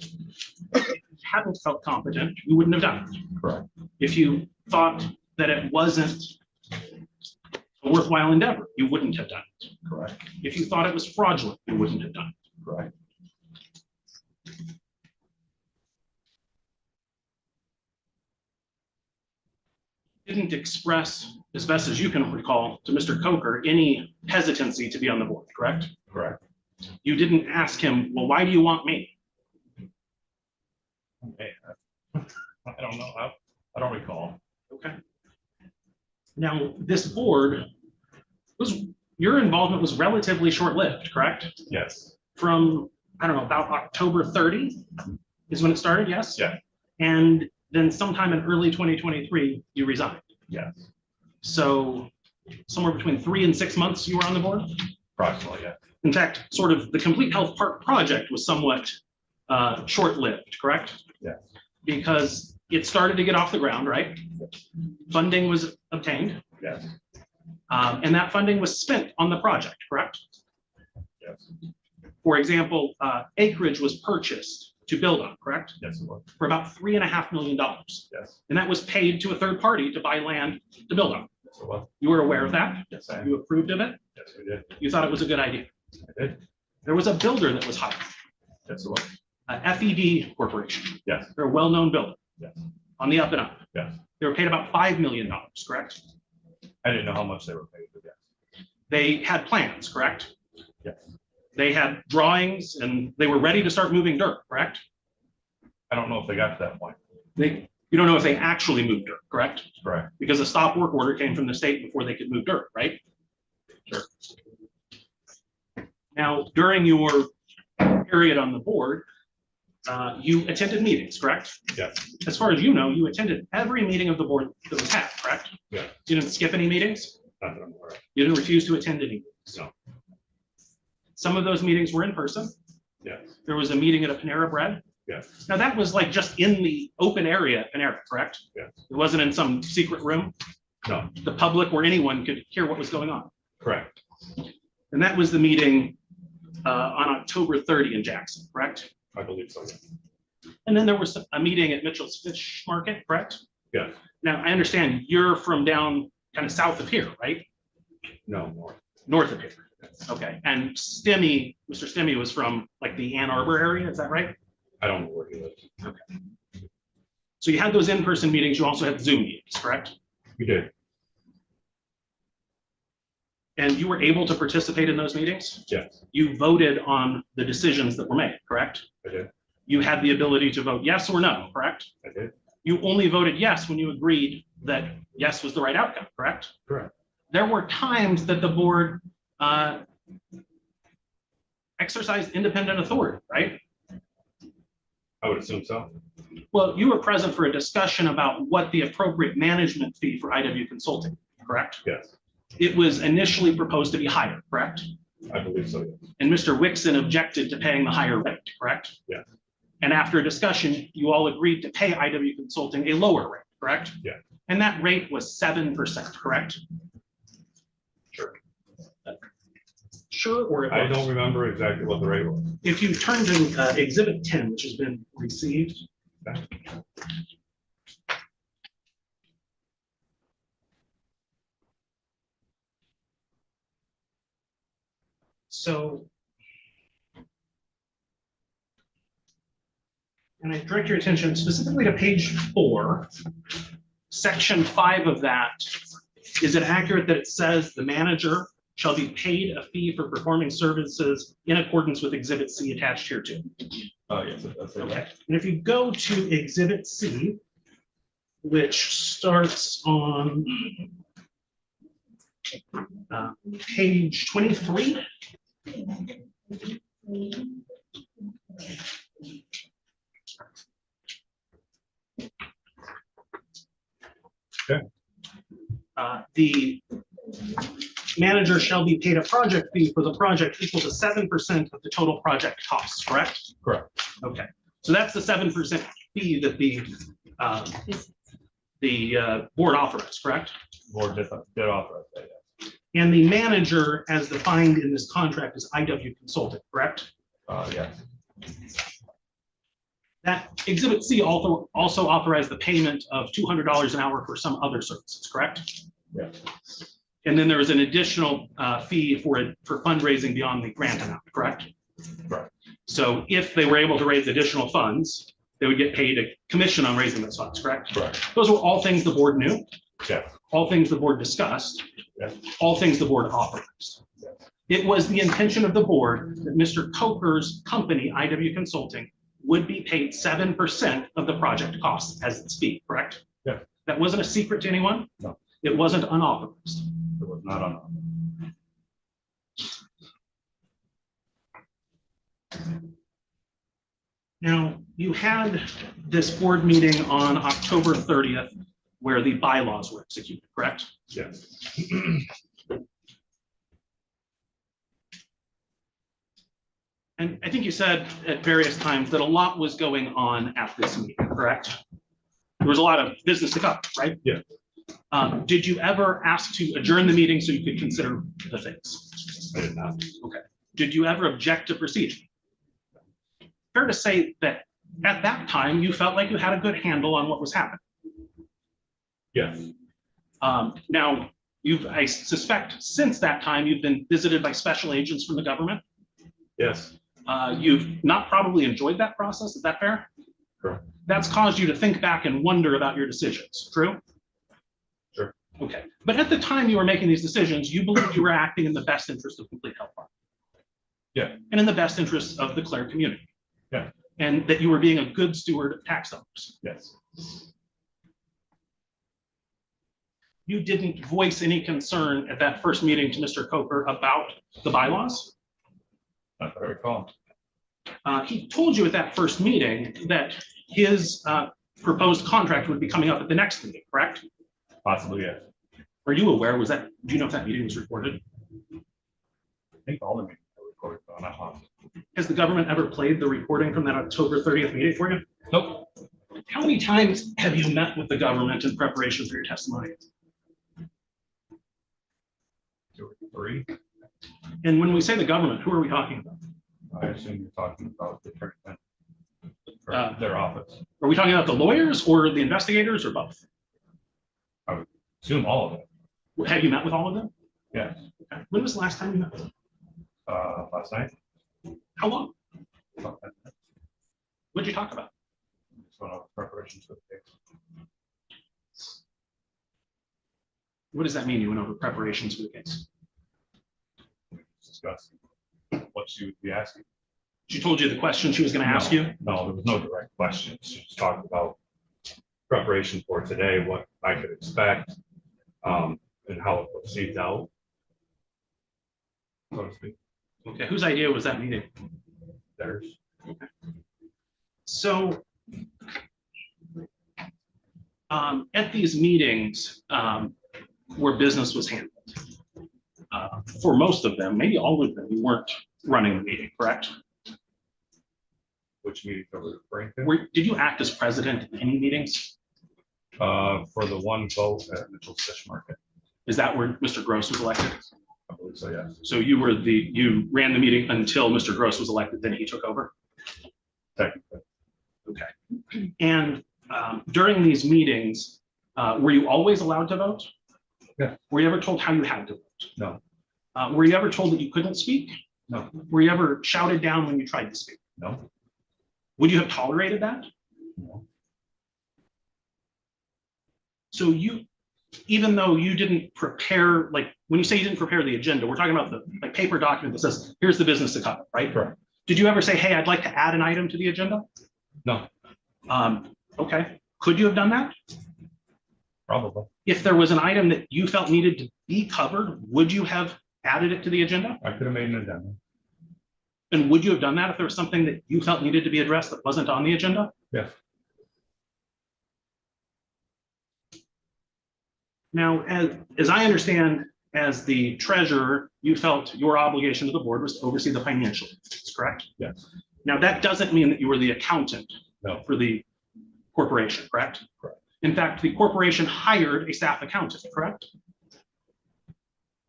If you hadn't felt competent, you wouldn't have done it. Correct. If you thought that it wasn't a worthwhile endeavor, you wouldn't have done it. Correct. If you thought it was fraudulent, you wouldn't have done it. Correct. Didn't express as best as you can recall, to Mr. Coker, any hesitancy to be on the board, correct? Correct. You didn't ask him, well, why do you want me? Okay. I don't know. I don't recall. Okay. Now, this board your involvement was relatively short-lived, correct? Yes. From, I don't know, about October 30 is when it started, yes? Yeah. And then sometime in early 2023, you resigned. Yes. So somewhere between 3 and 6 months you were on the board? Approximately, yeah. In fact, sort of the Complete Health Park project was somewhat short-lived, correct? Yes. Because it started to get off the ground, right? Funding was obtained. Yes. And that funding was spent on the project, correct? Yes. For example, acreage was purchased to build on, correct? Yes, it was. For about $3.5 million. Yes. And that was paid to a third party to buy land to build on. Yes, it was. You were aware of that? Yes, I am. You approved of it? Yes, we did. You thought it was a good idea? I did. There was a builder that was hired, Yes, it was. FED Corporation. Yes. They're a well-known builder. Yes. On the up and up. Yes. They were paid about $5 million, correct? I didn't know how much they were paid, but yes. They had plans, correct? Yes. They had drawings and they were ready to start moving dirt, correct? I don't know if they got to that point. You don't know if they actually moved dirt, correct? Correct. Because a stop work order came from the state before they could move dirt, right? Sure. Now, during your period on the board, you attended meetings, correct? Yes. As far as you know, you attended every meeting of the board that was had, correct? Yeah. You didn't skip any meetings? Not that I'm aware of. You didn't refuse to attend any? No. Some of those meetings were in person. Yes. There was a meeting at a Panera Bread. Yes. Now, that was like just in the open area at Panera, correct? Yes. It wasn't in some secret room. No. The public or anyone could hear what was going on. Correct. And that was the meeting on October 30 in Jackson, correct? I believe so. And then there was a meeting at Mitchell's Fish Market, correct? Yes. Now, I understand you're from down kind of south of here, right? No more. North of here. Okay. And Mr. Stimmy was from like the Ann Arbor area, is that right? I don't know where he lives. Okay. So you had those in-person meetings, you also had Zoom meetings, correct? We did. And you were able to participate in those meetings? Yes. You voted on the decisions that were made, correct? I did. You had the ability to vote yes or no, correct? I did. You only voted yes when you agreed that yes was the right outcome, correct? Correct. There were times that the board exercised independent authority, right? I would assume so. Well, you were present for a discussion about what the appropriate management fee for IW Consulting, correct? Yes. It was initially proposed to be higher, correct? I believe so. Yes. And Mr. Wixon objected to paying the higher rate, correct? Yes. And after a discussion, you all agreed to pay IW Consulting a lower rate, correct? Yeah. And that rate was 7%, correct? Sure. Sure, or it I was? don't remember exactly what the rate was. If you turn to Exhibit 10, which has been received. Okay. So. And I direct your attention specifically to page 4, section 5 of that. Is it accurate that it says the manager shall be paid a fee for performing services in accordance with Exhibit C attached here too? Oh, yes. That's it. Okay, and if you go to Exhibit C, which starts on page 23. Okay. The manager shall be paid a project fee for the project equal to 7% of the total project costs, correct? Correct. Okay, so that's the 7% fee that the board authorized, correct? Board did authorize that, yes. And the manager, as defined in this contract, is IW Consulting, correct? Yes. That Exhibit C also authorized the payment of $200 an hour for some other services, correct? Yeah. And then there was an additional fee for fundraising beyond the grant amount, correct? Correct. So if they were able to raise additional funds, they would get paid a commission on raising those funds, correct? Correct. Those were all things the board knew. Yes. all things the board discussed, Yes. all things the board authorized. It was the intention of the board that Mr. Coker's company, IW Consulting, would be paid 7% of the project costs as its fee, correct? Yeah. That wasn't a secret to anyone? No. It wasn't unauthorized. It was not on. Now, you had this board meeting on October 30th where the bylaws were executed, correct? Yes. And I think you said at various times that a lot was going on at this meeting, correct? There was a lot of business to cover, right? Yeah. Did you ever ask to adjourn the meeting so you could consider the things? I did not. Did you ever object to procedure? Fair to say that at that time, you felt like you had a good handle on what was happening. Yes. Now, I suspect since that time, you've been visited by special agents from the government. Yes. You've not probably enjoyed that process. Is that fair? Correct. That's caused you to think back and wonder about your decisions. True? Sure. Okay. But at the time you were making these decisions, you believed you were acting in the best interest of Complete Health Park. Yeah. And in the best interest of the Clare community. Yeah. And that you were being a good steward of tax dollars. Yes. You didn't voice any concern at that first meeting to Mr. Coker about the bylaws. Not that I recall. He told you at that first meeting that his proposed contract would be coming up at the next meeting, correct? Possibly, yes. Are you aware, do you know if that meeting was recorded? I think all the meetings are recorded, but I'm not positive. Has the government ever played the recording from that October 30th meeting for you? Nope. How many times have you met with the government in preparation for your testimony? 2 or 3. And when we say the government, who are we talking about? I assume you're talking about the attorney general, or their office. Are we talking about the lawyers or the investigators or both? Assume all of it. Have you met with all of them? Yes. Okay. When was the last time you met with them? Last night. How long? About 10 minutes. What did you talk about? Just went over preparations for the case. What does that mean? You went over preparations for the case. Discuss what she would be asking. She told you the question she was going to ask you? No, there was no direct questions. She just talked about preparation for today, what I could expect, and how it proceeds out. So to speak. Okay, whose idea was that meeting? Theirs. So at these meetings where business was handled, for most of them, maybe all of them, you weren't running the meeting, correct? Which meetings are we referring to? Did you act as president in any meetings? For the one vote at Mitchell's Fish Market. Is that where Mr. Gross was elected? I believe so, yes. So you ran the meeting until Mr. Gross was elected, then he took over? Technically. Okay. And during these meetings, were you always allowed to vote? Yeah. Were you ever told how you had to vote? No. Were you ever told that you couldn't speak? No. Were you ever shouted down when you tried to speak? No. Would you have tolerated that? No. So even though you didn't prepare, like when you say you didn't prepare the agenda, we're talking about the paper document that says, here's the business to cover, right? Correct. Did you ever say, hey, I'd like to add an item to the agenda? No. Okay. Could you have done that? Probably. If there was an item that you felt needed to be covered, would you have added it to the agenda? I could have made an addendum. And would you have done that if there was something that you felt needed to be addressed that wasn't on the agenda? Yes. Now, as I understand, as the treasurer, you felt your obligation to the board was to oversee the financial, correct? Yes. Now, that doesn't mean that you were the accountant No. for the corporation, correct? Correct. In fact, the corporation hired a staff accountant, correct?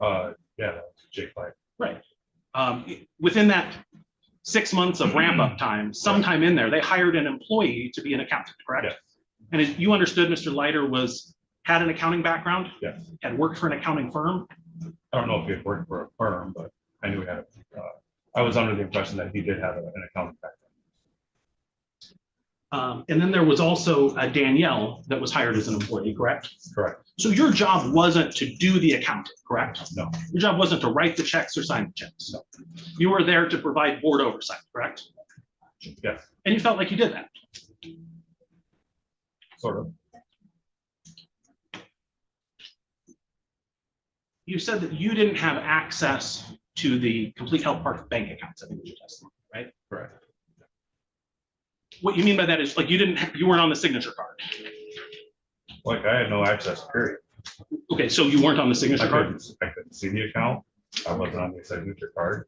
Yeah, that's Jake White. Right. Within that 6 months of ramp up time, sometime in there, they hired an employee to be an accountant, correct? Yes. And as you understood, Mr. Leiter had an accounting background, Yes. had worked for an accounting firm. I don't know if he had worked for a firm, but I knew he had. I was under the impression that he did have an accounting And then there was also a Danielle that was hired as an employee, correct? Correct. So your job wasn't to do the accounting, correct? No. Your job wasn't to write the checks or sign the checks. No. You were there to provide board oversight, correct? Yes, And you felt like you did that. sort of. You said that you didn't have access to the Complete Health Park bank accounts, I think was your testimony, right? Correct. What you mean by that is like you weren't on the signature card. Like I had no access, period. Okay, so you weren't on the signature card? I couldn't see the account. I wasn't on the signature card.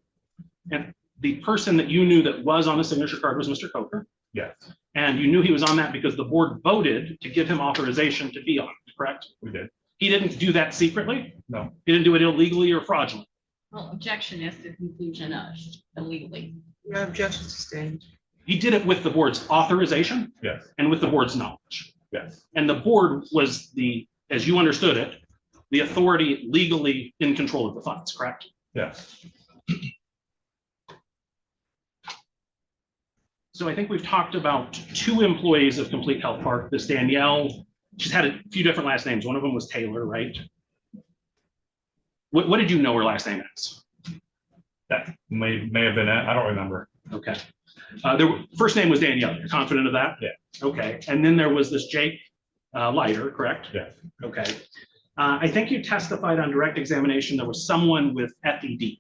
And the person that you knew that was on the signature card was Mr. Coker? Yes, And you knew he was on that because the board voted to give him authorization to be on it, correct? we did. He didn't do that secretly? No, He didn't do it illegally or fraudulently? Well, objection is the conclusion of illegally. No objection sustained. He did it with the board's authorization yes, and with the board's knowledge. yes, And the board was the, as you understood it, the authority legally in control of the funds, correct? yes, So I think we've talked about two employees of Complete Health Park, this Danielle, she's had a few different last names. One of them was Taylor, right? What did you know her last name is? that may have been it. I don't remember. Okay. First name was Danielle. You're confident of that? Yeah. Okay. And then there was this Jake Leiter, correct? Yes, Okay. I think you testified on direct examination. There was someone with FED.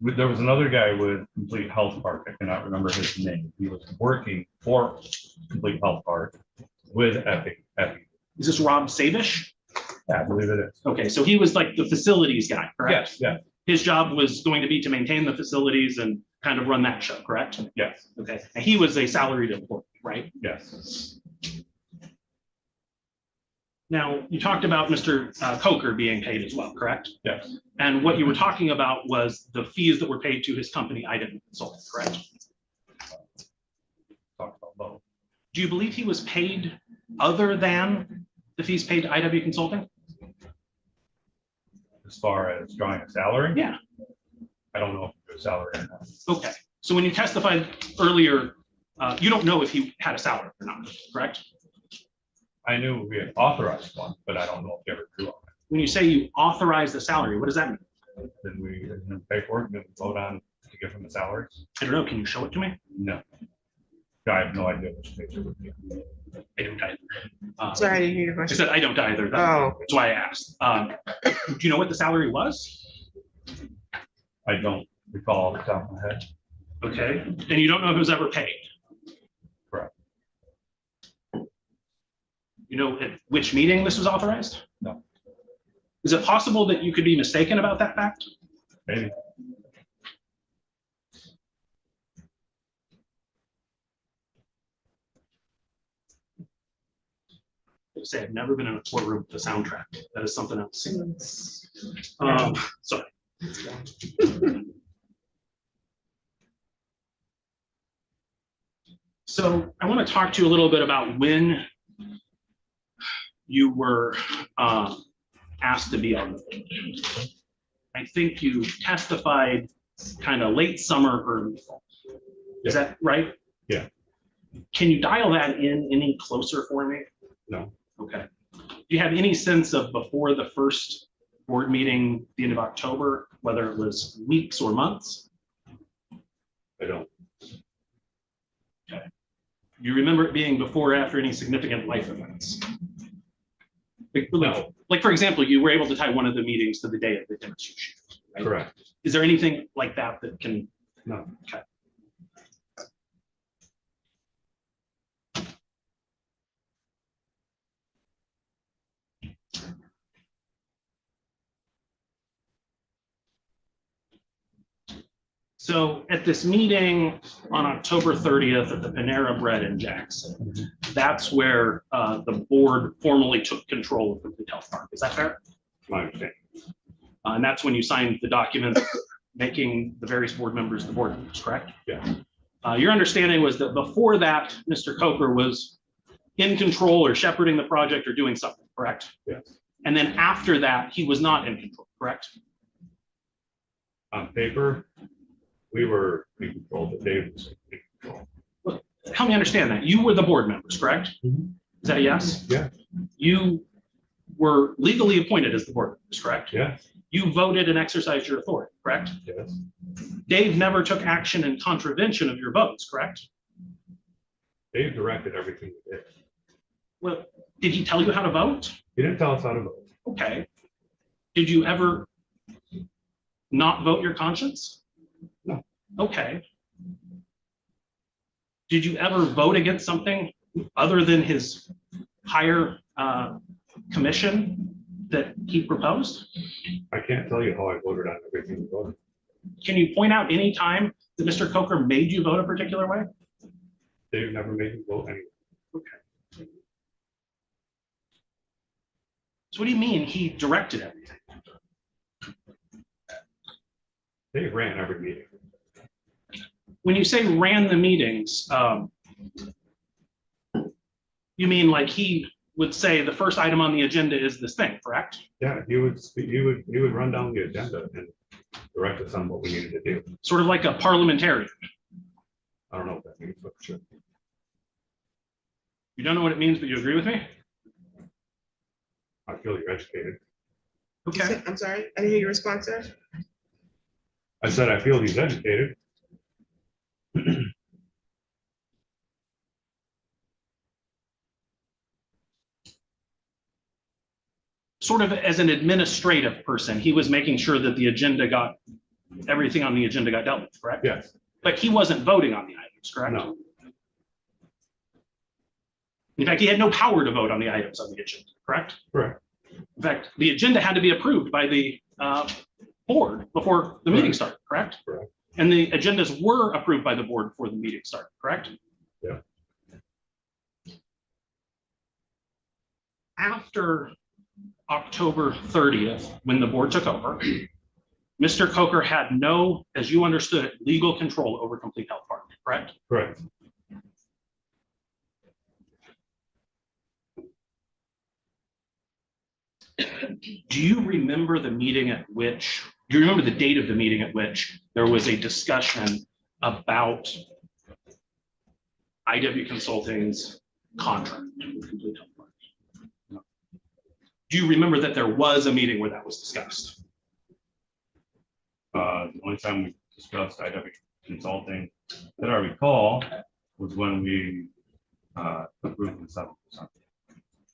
there was another guy with Complete Health Park. I cannot remember his name. He was working for Complete Health Park with Epic. Is this Rob Savish? Yeah, I believe it is. Okay, so he was like the facilities guy, correct? Yes, yes, His job was going to be to maintain the facilities and kind of run that show, correct? yes, Okay, and he was a salaried employee, right? yes, Now, you talked about Mr. Coker being paid as well, correct? yes, And what you were talking about was the fees that were paid to his company, Item Consulting, correct? talked about both. Do you believe he was paid other than the fees paid to IW Consulting? As far as drawing a salary? Yeah. I don't know if it was salary or not. Okay, so when you testified earlier, you don't know if he had a salary or not, correct? I knew we had authorized one, but I don't know if he ever drew on When you say you authorized the salary, what does that mean? it. Then we, in the paperwork, didn't vote on to give him a salary? I don't know, can you show it to me? No. I have no idea which page it would be. I don't either. Sorry, I didn't hear your I question. said I don't either, Oh, that's why I asked. Do you know what the salary was? I don't recall off the top of my head. Okay, and you don't know if it was ever paid? Correct. You know at which meeting this was authorized? No. Is it possible that you could be mistaken about that fact? Maybe. I say I've never been in a courtroom with a soundtrack. That is something else. Simmons. Sorry. Let's go. So I want to talk to you a little bit about when you were asked to be on the board. I think you testified kind of late summer, early fall. Is that right? Yeah. Can you dial that in any closer for me? No. Okay. Do you have any sense of before the first board meeting, the end of October, whether it was weeks or months? I don't. You remember it being before or after any significant life events? No. Like, for example, you were able to tie one of the meetings to the day of the demonstration. Right? Correct. Is there anything like that that can? No. Okay. So at this meeting on October 30th at the Panera Bread in Jackson, that's where the board formally took control of Complete Health Park. Is that fair? My understanding. And that's when you signed the document making the various board members the board members, correct? Yeah. Your understanding was that before that, Mr. Coker was in control or shepherding the project or doing something, correct? Yes. And then after that, he was not in control, correct? On paper, we were in control, but David was in control. help me understand that. You were the board members, correct? Mhm. Is that a yes? Yeah. You were legally appointed as the board members, correct? Yes, You voted and exercised your authority, correct? yes. Dave never took action in contravention of your votes, correct? Dave directed everything we did. Well, did he tell you how to vote? He didn't tell us how to vote. Okay. Did you ever not vote your conscience? No. Okay. Did you ever vote against something other than his higher commission that he proposed? I can't tell you how I voted on everything we voted. Can you point out any time that Mr. Coker made you vote a particular way? Dave never made me vote anyway. So what do you mean he directed everything? Dave ran every meeting. When you say ran the meetings, you mean like he would say the first item on the agenda is this thing, correct? Yeah, he would run down the agenda and direct us on what we needed to do. Sort of like a parliamentarian. I don't know what that means, but sure. You don't know what it means, but you agree with me? I feel you're educated. Okay. I'm sorry, I didn't hear your response, sir. I said, I feel he's educated. Sort of as an administrative person, he was making sure that the agenda got, everything on the agenda got dealt with, correct? Yes. But he wasn't voting on the items, correct? No. In fact, he had no power to vote on the items on the agenda, correct? Correct. In fact, the agenda had to be approved by the board before the meeting started, correct? Correct. And the agendas were approved by the board before the meeting started, correct? Yeah. After October 30th, when the board took over, Mr. Coker had no, as you understood it, legal control over Complete Health Partner, correct? Correct. Do you remember the meeting at which, do you remember the date of the meeting at which there was a discussion about IW Consulting's contract with Complete Health Partners? No. Do you remember that there was a meeting where that was discussed? The only time we discussed IW Consulting that I recall was when we approved the 7%.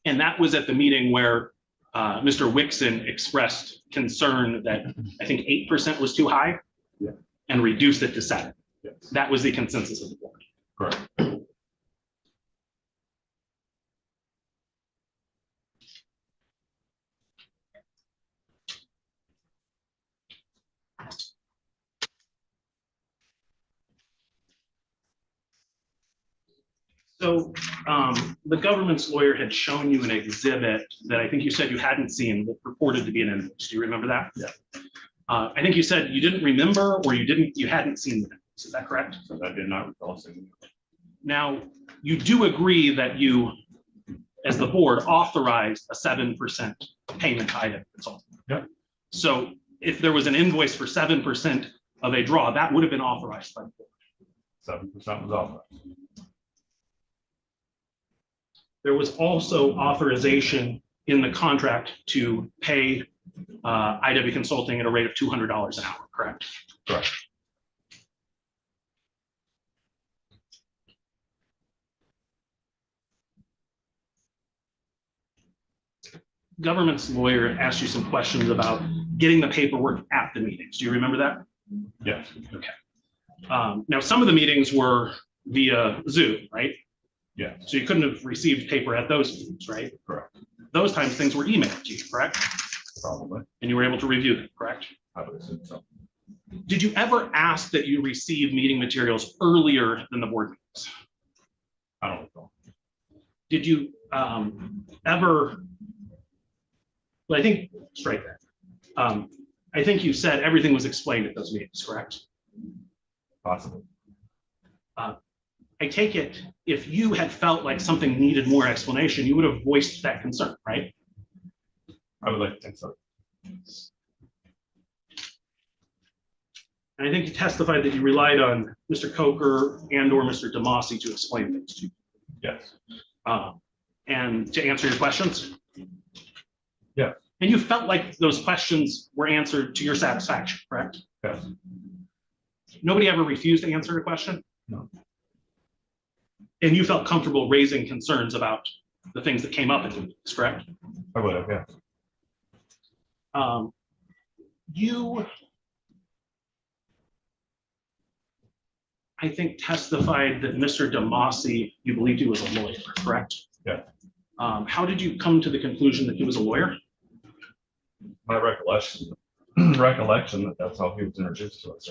And that was at the meeting where Mr. Wixon expressed concern that I think 8% was too high. Yeah. And reduced it to 7%. Yes. That was the consensus of the board. Correct. So the government's lawyer had shown you an exhibit that I think you said you hadn't seen that purported to be an invoice. Do you remember that? Yeah. I think you said you didn't remember or you hadn't seen the invoice. Is that correct? So that did not recall seeing. Now, you do agree that you, as the board, authorized a 7% payment to IW Consulting. Yep. So if there was an invoice for 7% of a draw, that would have been authorized by the board. 7% was authorized. There was also authorization in the contract to pay IW Consulting at a rate of $200 an hour, correct? Correct. Government's lawyer asked you some questions about getting the paperwork at the meetings. Do you remember that? Yes. Now, some of the meetings were via Zoom, right? Yeah. So you couldn't have received paper at those meetings, right? Correct. Those times things were emailed to you, correct? Probably. And you were able to review them, correct? I would assume so. Did you ever ask that you receive meeting materials earlier than the board meetings? I don't recall. Did you ever, well, I think, straight there. I think you said everything was explained at those meetings, correct? Possibly. I take it, if you had felt like something needed more explanation, you would have voiced that concern, right? I would like to think so. And I think you testified that you relied on Mr. Coker and or Mr. DeMasi to explain things to you. Yes, And to answer your questions? Yeah. And you felt like those questions were answered to your satisfaction, correct? yes, Nobody ever refused to answer a question? No. And you felt comfortable raising concerns about the things that came up in the meetings, correct? I would have, yes. You, I think, testified that Mr. DeMasi, you believed he was a lawyer, correct? Yeah. How did you come to the conclusion that he was a lawyer? My recollection that that's how he was introduced to us.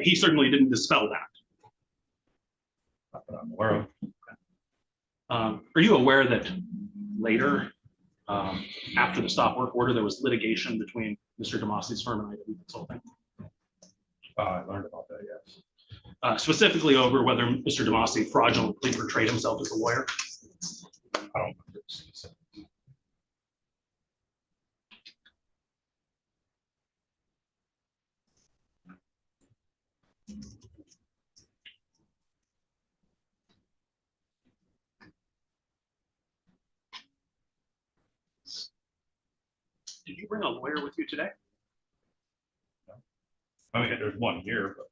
He certainly didn't dispel that. Not that I'm aware of. Are you aware that later, after the stop work order, there was litigation between Mr. DeMasi's firm and IW Consulting? I learned about that, yes. Specifically over whether Mr. DeMasi fraudulently portrayed himself as a lawyer? I don't remember. Did you bring a lawyer with you today? I mean, there's one here, but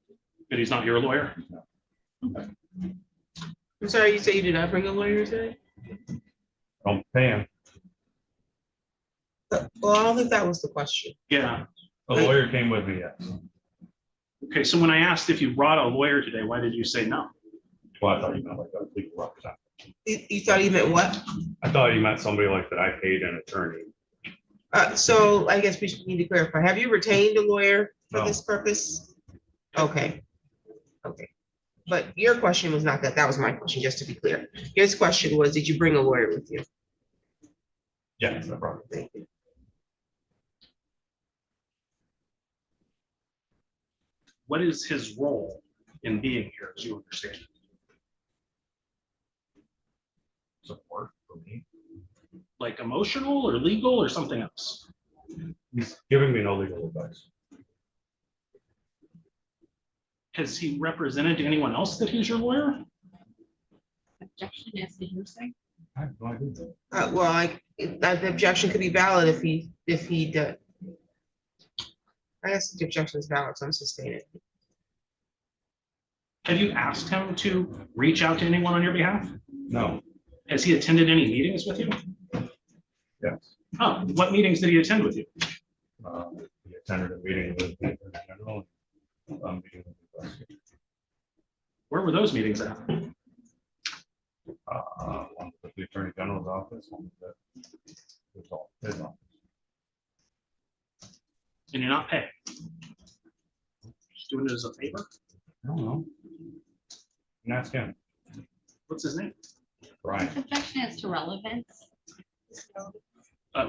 And he's not your lawyer? I'm sorry, you say you did not bring a lawyer today? I don't pay him. Well, I don't think that was the question. Yeah. The lawyer came with me, yes. Okay, so when I asked if you brought a lawyer today, why did you say no? Well, I thought you meant like a legal representative. You thought you meant what? I thought you meant somebody like that I paid an attorney. So I guess we should need to clarify. Have you retained a lawyer for No. this purpose? Okay. Okay. But your question was not that. That was my question, just to be clear. His question was, did you bring a lawyer with you? Yes, no problem. Thank you. What is his role in being here, as you understand it? Support for me. Like emotional or legal or something else? He's giving me no legal advice. Has he represented to anyone else that he's your lawyer? Objection as to hearsay. I have no idea. Well, the objection could be valid if he did. I guess the objection is valid, so I'm sustaining it. Have you asked him to reach out to anyone on your behalf? No, Has he attended any meetings with you? yes. Oh, what meetings did he attend with you? He attended a meeting with the Attorney General. Meeting with the prosecutor. Where were those meetings at? One with the Attorney General's office, one with his office. And you're not paying? Just doing it as a favor? I don't know. And ask him, What's his name? Brian. Objection as to relevance.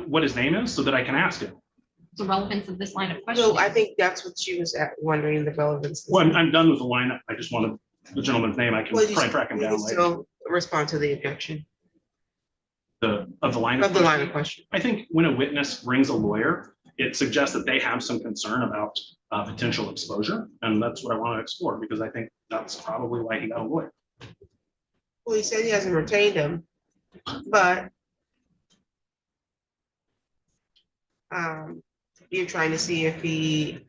What his name is so that I can ask him. The relevance of this line of questioning. So I think that's what she was wondering, the relevance. Well, I'm done with the lineup. I just wanted the gentleman's name. I can Well, you try and track him you down can later. still respond to the objection Of the line. of the line of question. I think when a witness brings a lawyer, it suggests that they have some concern about potential exposure. And that's what I want to explore because I think that's probably why he got a lawyer. Well, he said he hasn't retained him, but you're trying to see if he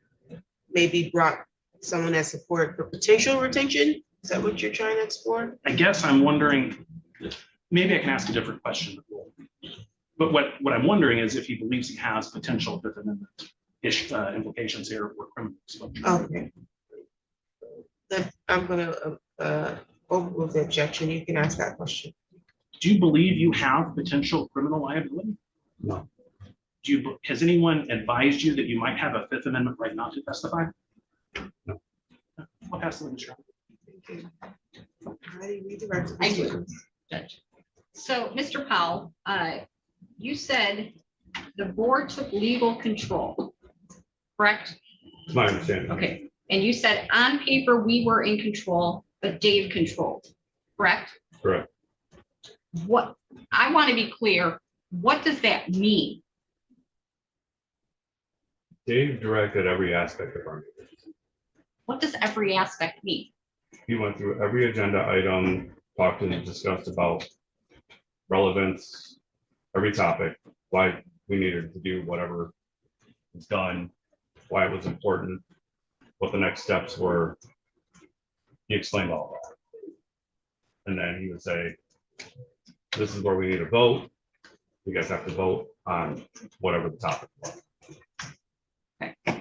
maybe brought someone as support for potential retention? Is that what you're trying to explore? I guess I'm wondering, maybe I can ask a different question. But what I'm wondering is if he believes he has potential Fifth Amendment implications here or criminal exposure. Okay. Then I'm gonna overrule the objection. You can ask that question. Do you believe you have potential criminal liability? No. Has anyone advised you that you might have a Fifth Amendment right not to testify? No. I'll pass the witness. Thank you. Ready, redirect I this do. witness. Judge. So, Mr. Powell, you said the board took legal control, correct? It's my understanding. Okay, and you said on paper, we were in control, but Dave controlled, correct? Correct. What, I want to be clear, what does that mean? Dave directed every aspect of our meeting. What does every aspect mean? He went through every agenda item, talked and discussed about relevance, every topic, why we needed to do whatever was done, why it was important, what the next steps were. He explained all that. And then he would say, this is where we need to vote. You guys have to vote on whatever the topic was.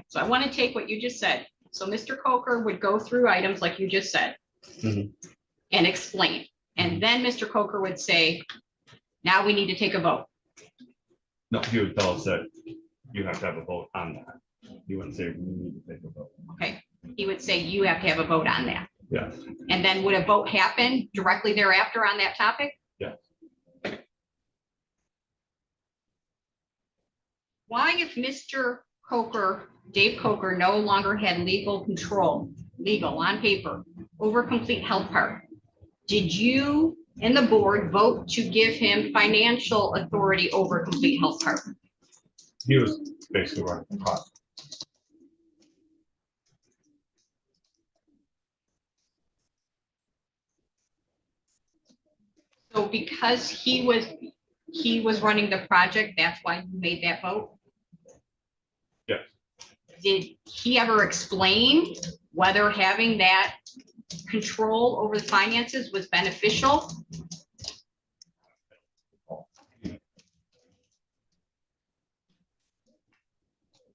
So I want to take what you just said. So Mr. Coker would go through items like you just said Mhm. and explain. And then Mr. Coker would say, now we need to take a vote. No, he would tell us that you have to have a vote on that. He wouldn't say we need to take a vote. Okay. He would say you have to have a vote on that. Yeah. And then would a vote happen directly thereafter on that topic? Yeah. Why, if Mr. Coker, Dave Coker, no longer had legal control, legal on paper, over Complete Health Park, did you and the board vote to give him financial authority over Complete Health Park? He was basically running the project. So because he was running the project, that's why you made that vote? Yes. Did he ever explain whether having that control over the finances was beneficial?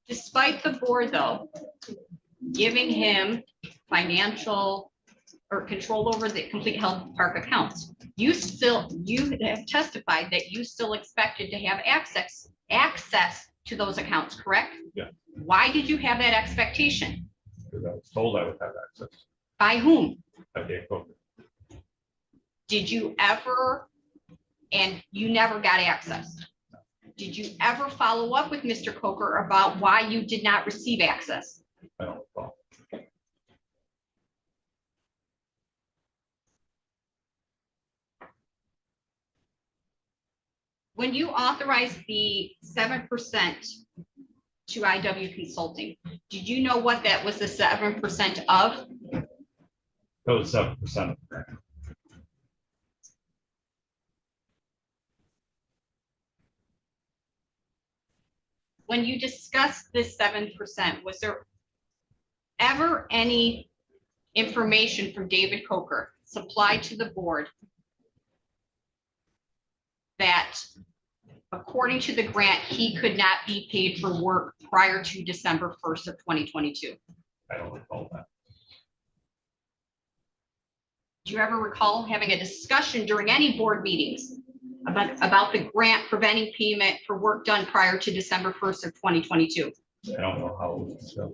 Despite the board, though, giving him financial or control over the Complete Health Park accounts, you have testified that you still expected to have access to those accounts, correct? Yeah. Why did you have that expectation? Because I was told I would have access. By whom? I gave Coker. Did you ever, and you never got access? Did you ever follow up with Mr. Coker about why you did not receive access? I don't recall. When you authorized the 7% to IW Consulting, did you know what that was the 7% of? That was 7% of the grant. When you discussed this 7%, was there ever any information from David Coker supplied to the board that according to the grant, he could not be paid for work prior to December 1st of 2022? I don't recall that. Do you ever recall having a discussion during any board meetings about the grant preventing payment for work done prior to December 1st of 2022? I don't know how it was discussed.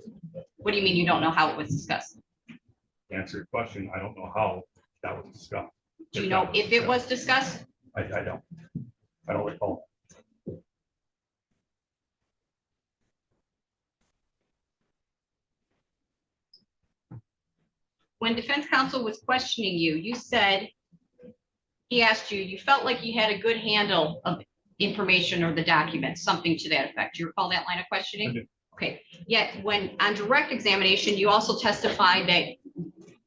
What do you mean you don't know how it was discussed? To answer your question, I don't know how that was discussed. Do you know if it was discussed? I don't. I don't recall. When defense counsel was questioning you, you said, he asked you, you felt like you had a good handle of information or the documents, something to that effect. Do you recall that line of I questioning? do. Okay, yet when on direct examination, you also testified that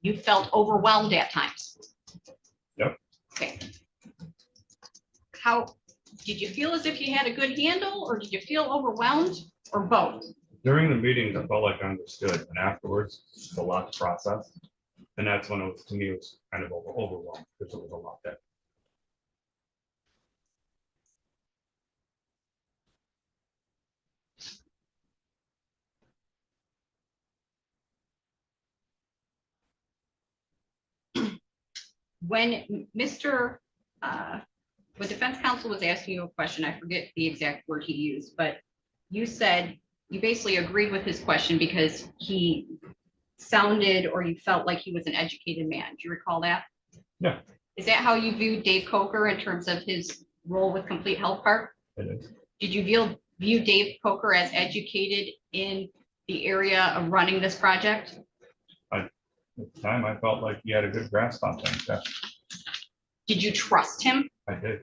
you felt overwhelmed at times. Yep. Okay. How, did you feel as if you had a good handle or did you feel overwhelmed or both? During the meetings, I felt like I understood, and afterwards, it's a lot to process. And that's when it was, to me, it was kind of overwhelmed because it was a lot there. When when defense counsel was asking you a question, I forget the exact word he used, but you said you basically agreed with his question because he sounded or you felt like he was an educated man. Do you recall that? Yeah. Is that how you viewed Dave Coker in terms of his role with Complete Health Park? It is. Did you view Dave Coker as educated in the area of running this project? At the time, I felt like he had a good grasp on things. Yeah, Did you trust him? I did.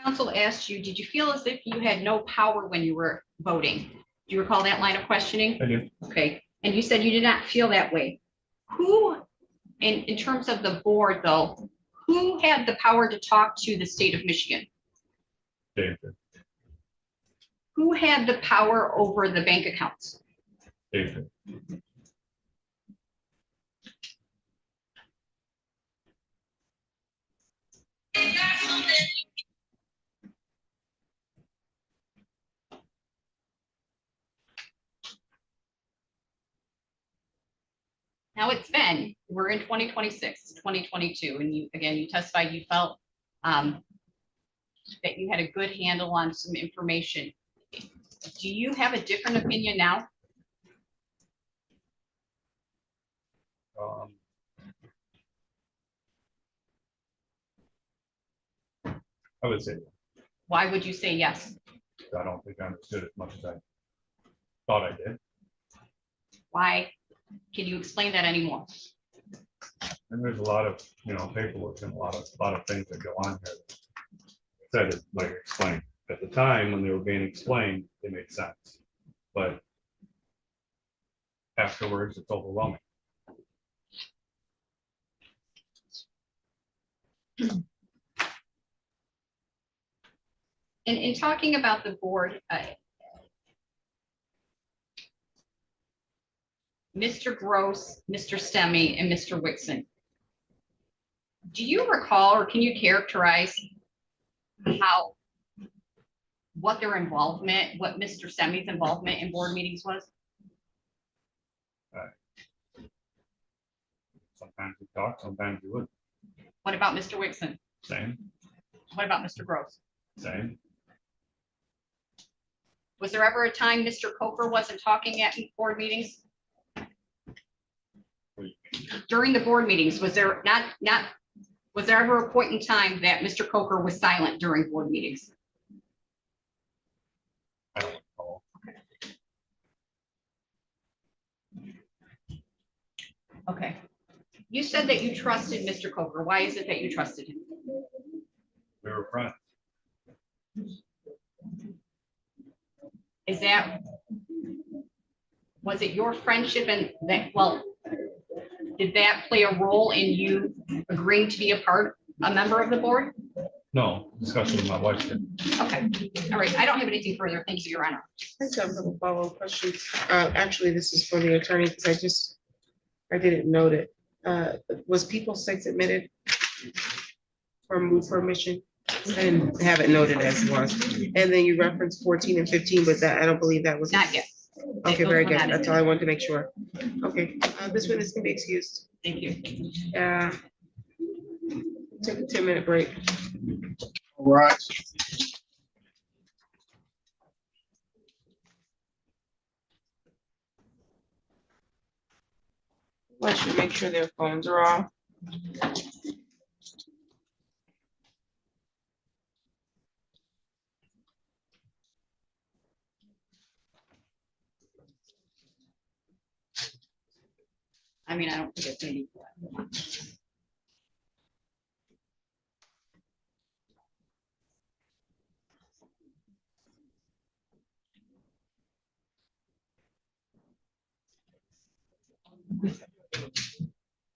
Council asked you, did you feel as if you had no power when you were voting? Do you recall that line of questioning? I do. Okay, and you said you did not feel that way. Who, in terms of the board though, who had the power to talk to the state of Michigan? David, Who had the power over the bank accounts? David, Now we're in 2026, 2022, and you, again, you testified you felt that you had a good handle on some information. Do you have a different opinion now? um, I would say, Why would you say yes? I don't think I understood as much as I thought I did. Why? Can you explain that anymore? And there's a lot of, paperwork and a lot of things that go on here. Said it, like explained, at the time when they were being explained, it made sense, but afterwards, it's overwhelming. In talking about the board, Mr. Gross, Mr. Stemming, and Mr. Whitson, do you recall or can you characterize what their involvement, what Mr. Stemming's involvement in board meetings was? Sometimes we talk, sometimes we wouldn't. What about Mr. Whitson? Same, What about Mr. Gross? same. Was there ever a time Mr. Coker wasn't talking at board meetings? During the board meetings, was there was there ever a point in time that Mr. Coker was silent during board meetings? I don't recall. Okay. You said that you trusted Mr. Coker. Why is it that you trusted him? We were friends. Was it your friendship and that, well, did that play a role in you agreeing to be a member of the board? No, discussion with my wife did. Okay, all right. I don't have anything further. Thank you, Your Honor. I just have a couple follow-up questions. Actually, this is for the attorney because I didn't note it. Was people 6 admitted for move permission? I didn't have it noted as was. And then you referenced 14 and 15, but that, I don't believe that was. Not yet. Okay, Those very were good. not That's all I wanted to make sure. Okay, this witness can be excused. Thank you. Take a 10-minute break. All right. I should make sure their phones are off. I mean, I don't think it's any.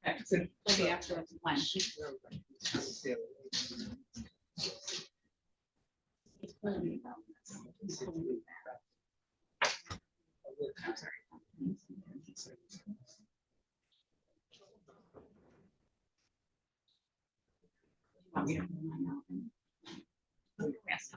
Okay, so maybe after it's planned. Want me to pull mine out? Yes.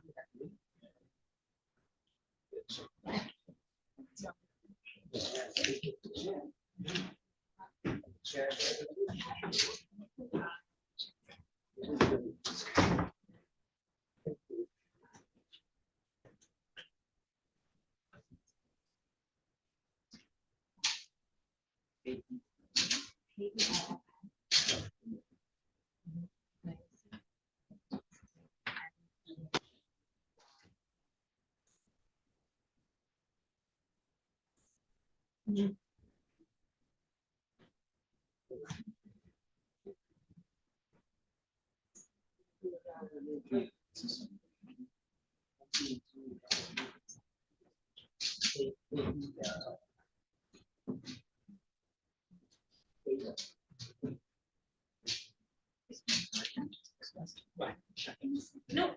No.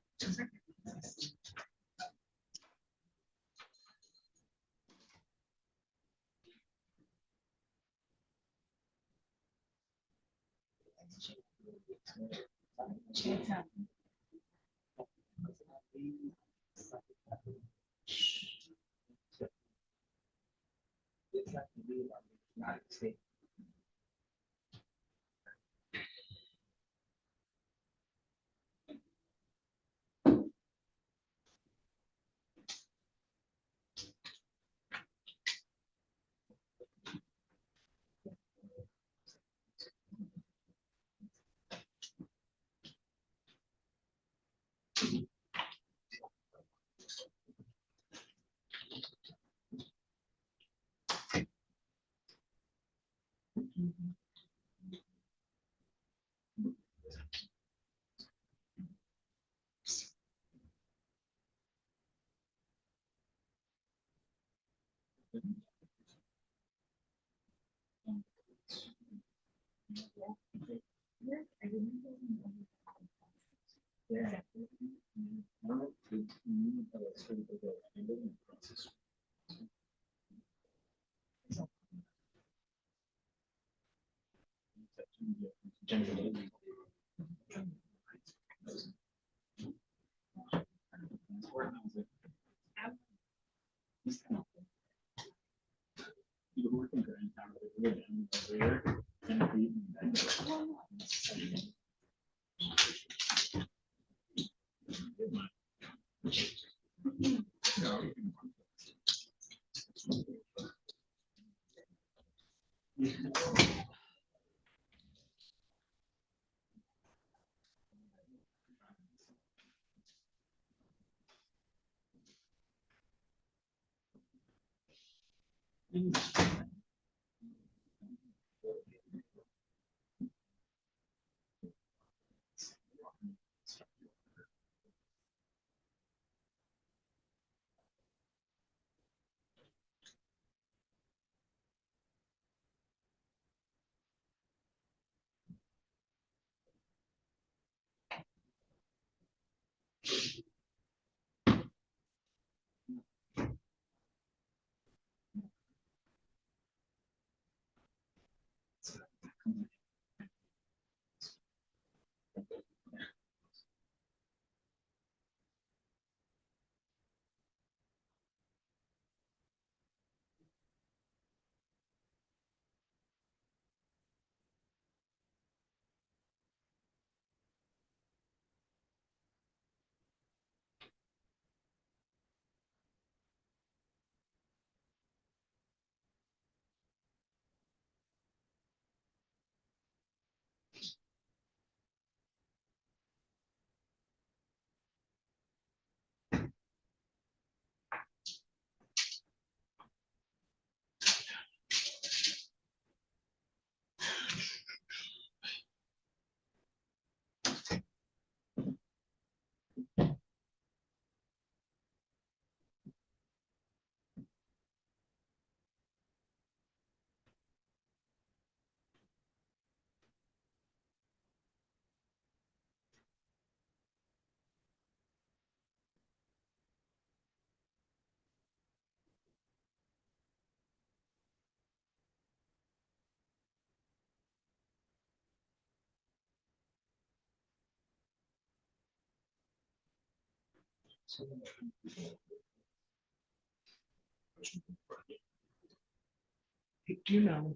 Hey, do you know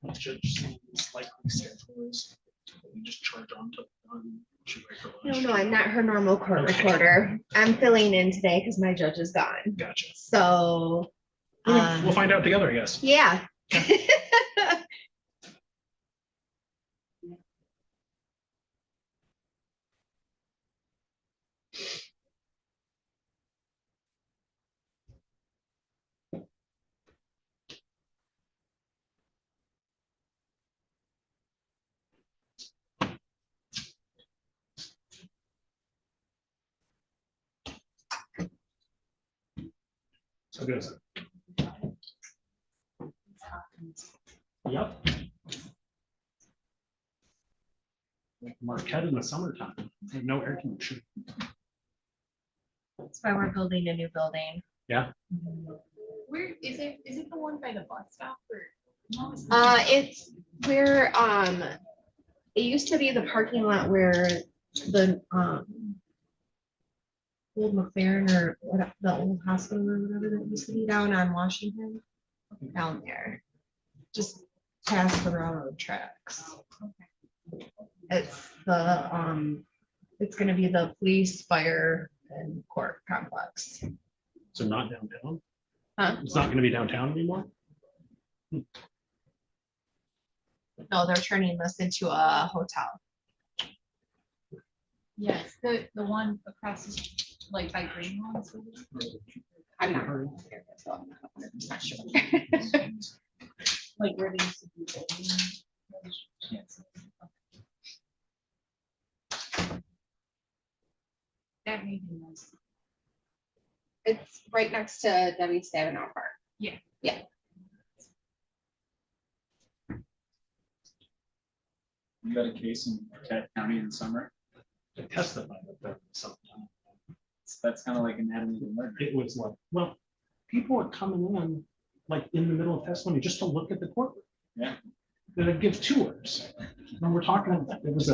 what Judge Simmons' likely schedule is? We just charge on to, should wait for lunch? No, I'm not her normal court Okay. reporter. I'm filling in today because my judge is gone. Gotcha. So, Okay, we'll find out together, I guess. yeah. So good. Yep. Marquette in the summertime. They have no air conditioning. That's why we're building a new building. Where is it? Is it the one by the bus stop or? It's where, it used to be the parking lot where the, old McLaren or what, the old hospital or whatever that used to be down on Washington, down there. Just past the railroad tracks. It's the, it's gonna be the police, fire and court complex. So not downtown? Huh? It's not gonna be downtown anymore? No, they're turning this into a hotel. Yes, the one across, the street, like by Greenlawn's. I'm not. So I'm not 100% sure. Like where they used to be. building. Yes. That may be nice. It's right next to Debbie Stabenow Park. You got a case in Marquette County in the summer? They testified at that sometime. That's kind of like anatomy of a murder. It was like, well, people are coming in, like in the middle of testimony, just to look at the courtroom. Yeah. They give tours. And we're talking, it was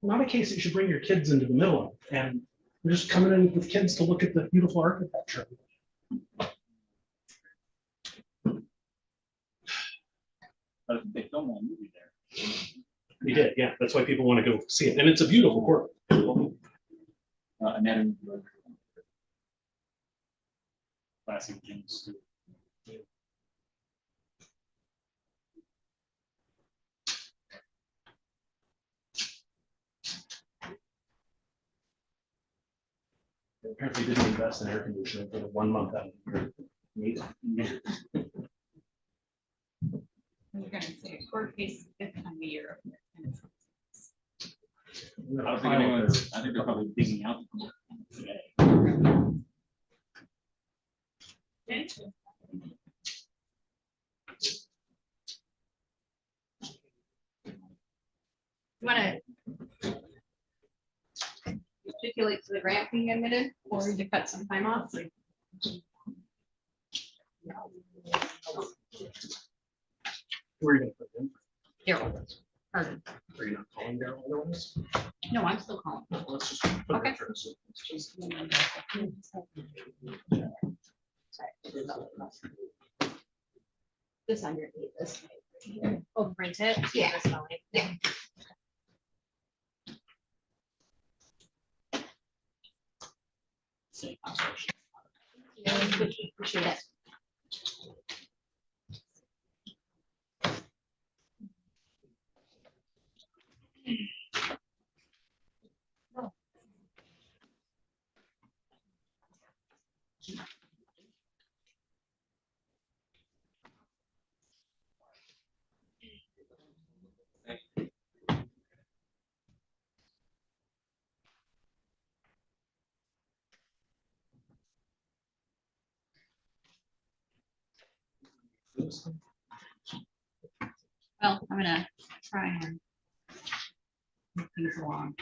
not a case that you should bring your kids into the middle of, and we're just coming in with kids to look at the beautiful architecture. But they filmed that movie there. We did, yeah, that's why people want to go see it, and it's a beautiful courtroom. Anatomy of a murder. Classic James Stewart. They apparently didn't invest in air conditioning for the 1 month out of the year. I was gonna say, a court case this time of year. I think they're probably digging out the court today. You wanna stipulate to the grant being admitted or to cut some time off? Where are you gonna put them? Daryl. Pardon. Are you not calling Daryl otherwise? No, I'm still calling. Well, let's just put it Okay. first. This underneath this. Oh, print it? Yeah. That's fine. Yeah. Appreciate it. Well, I'm gonna try and move things along.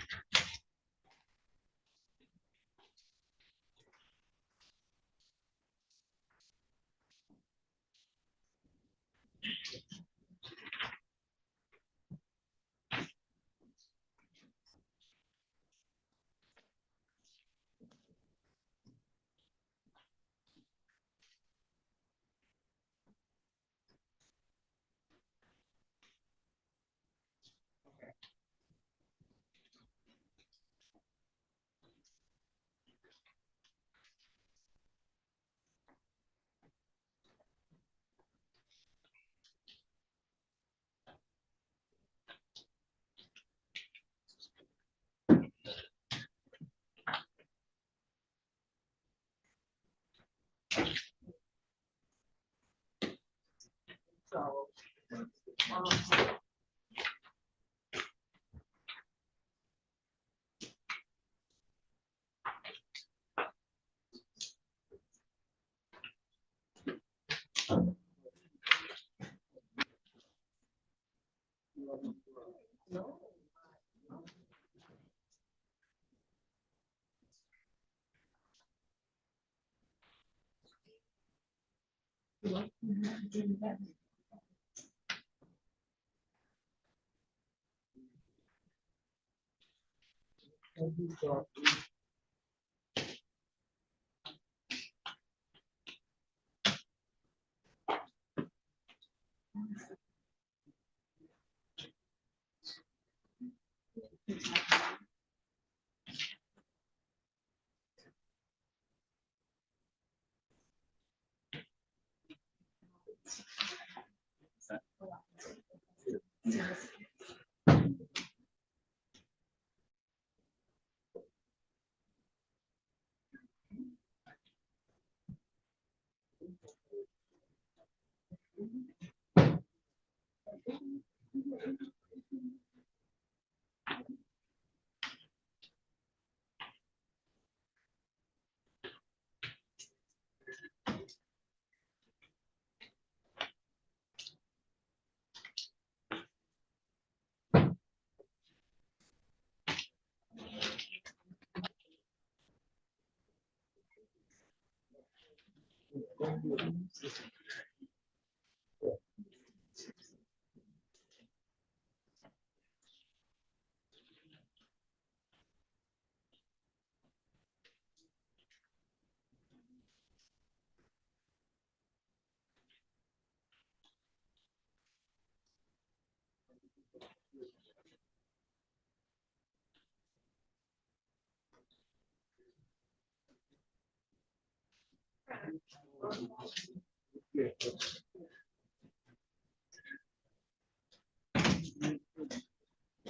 So.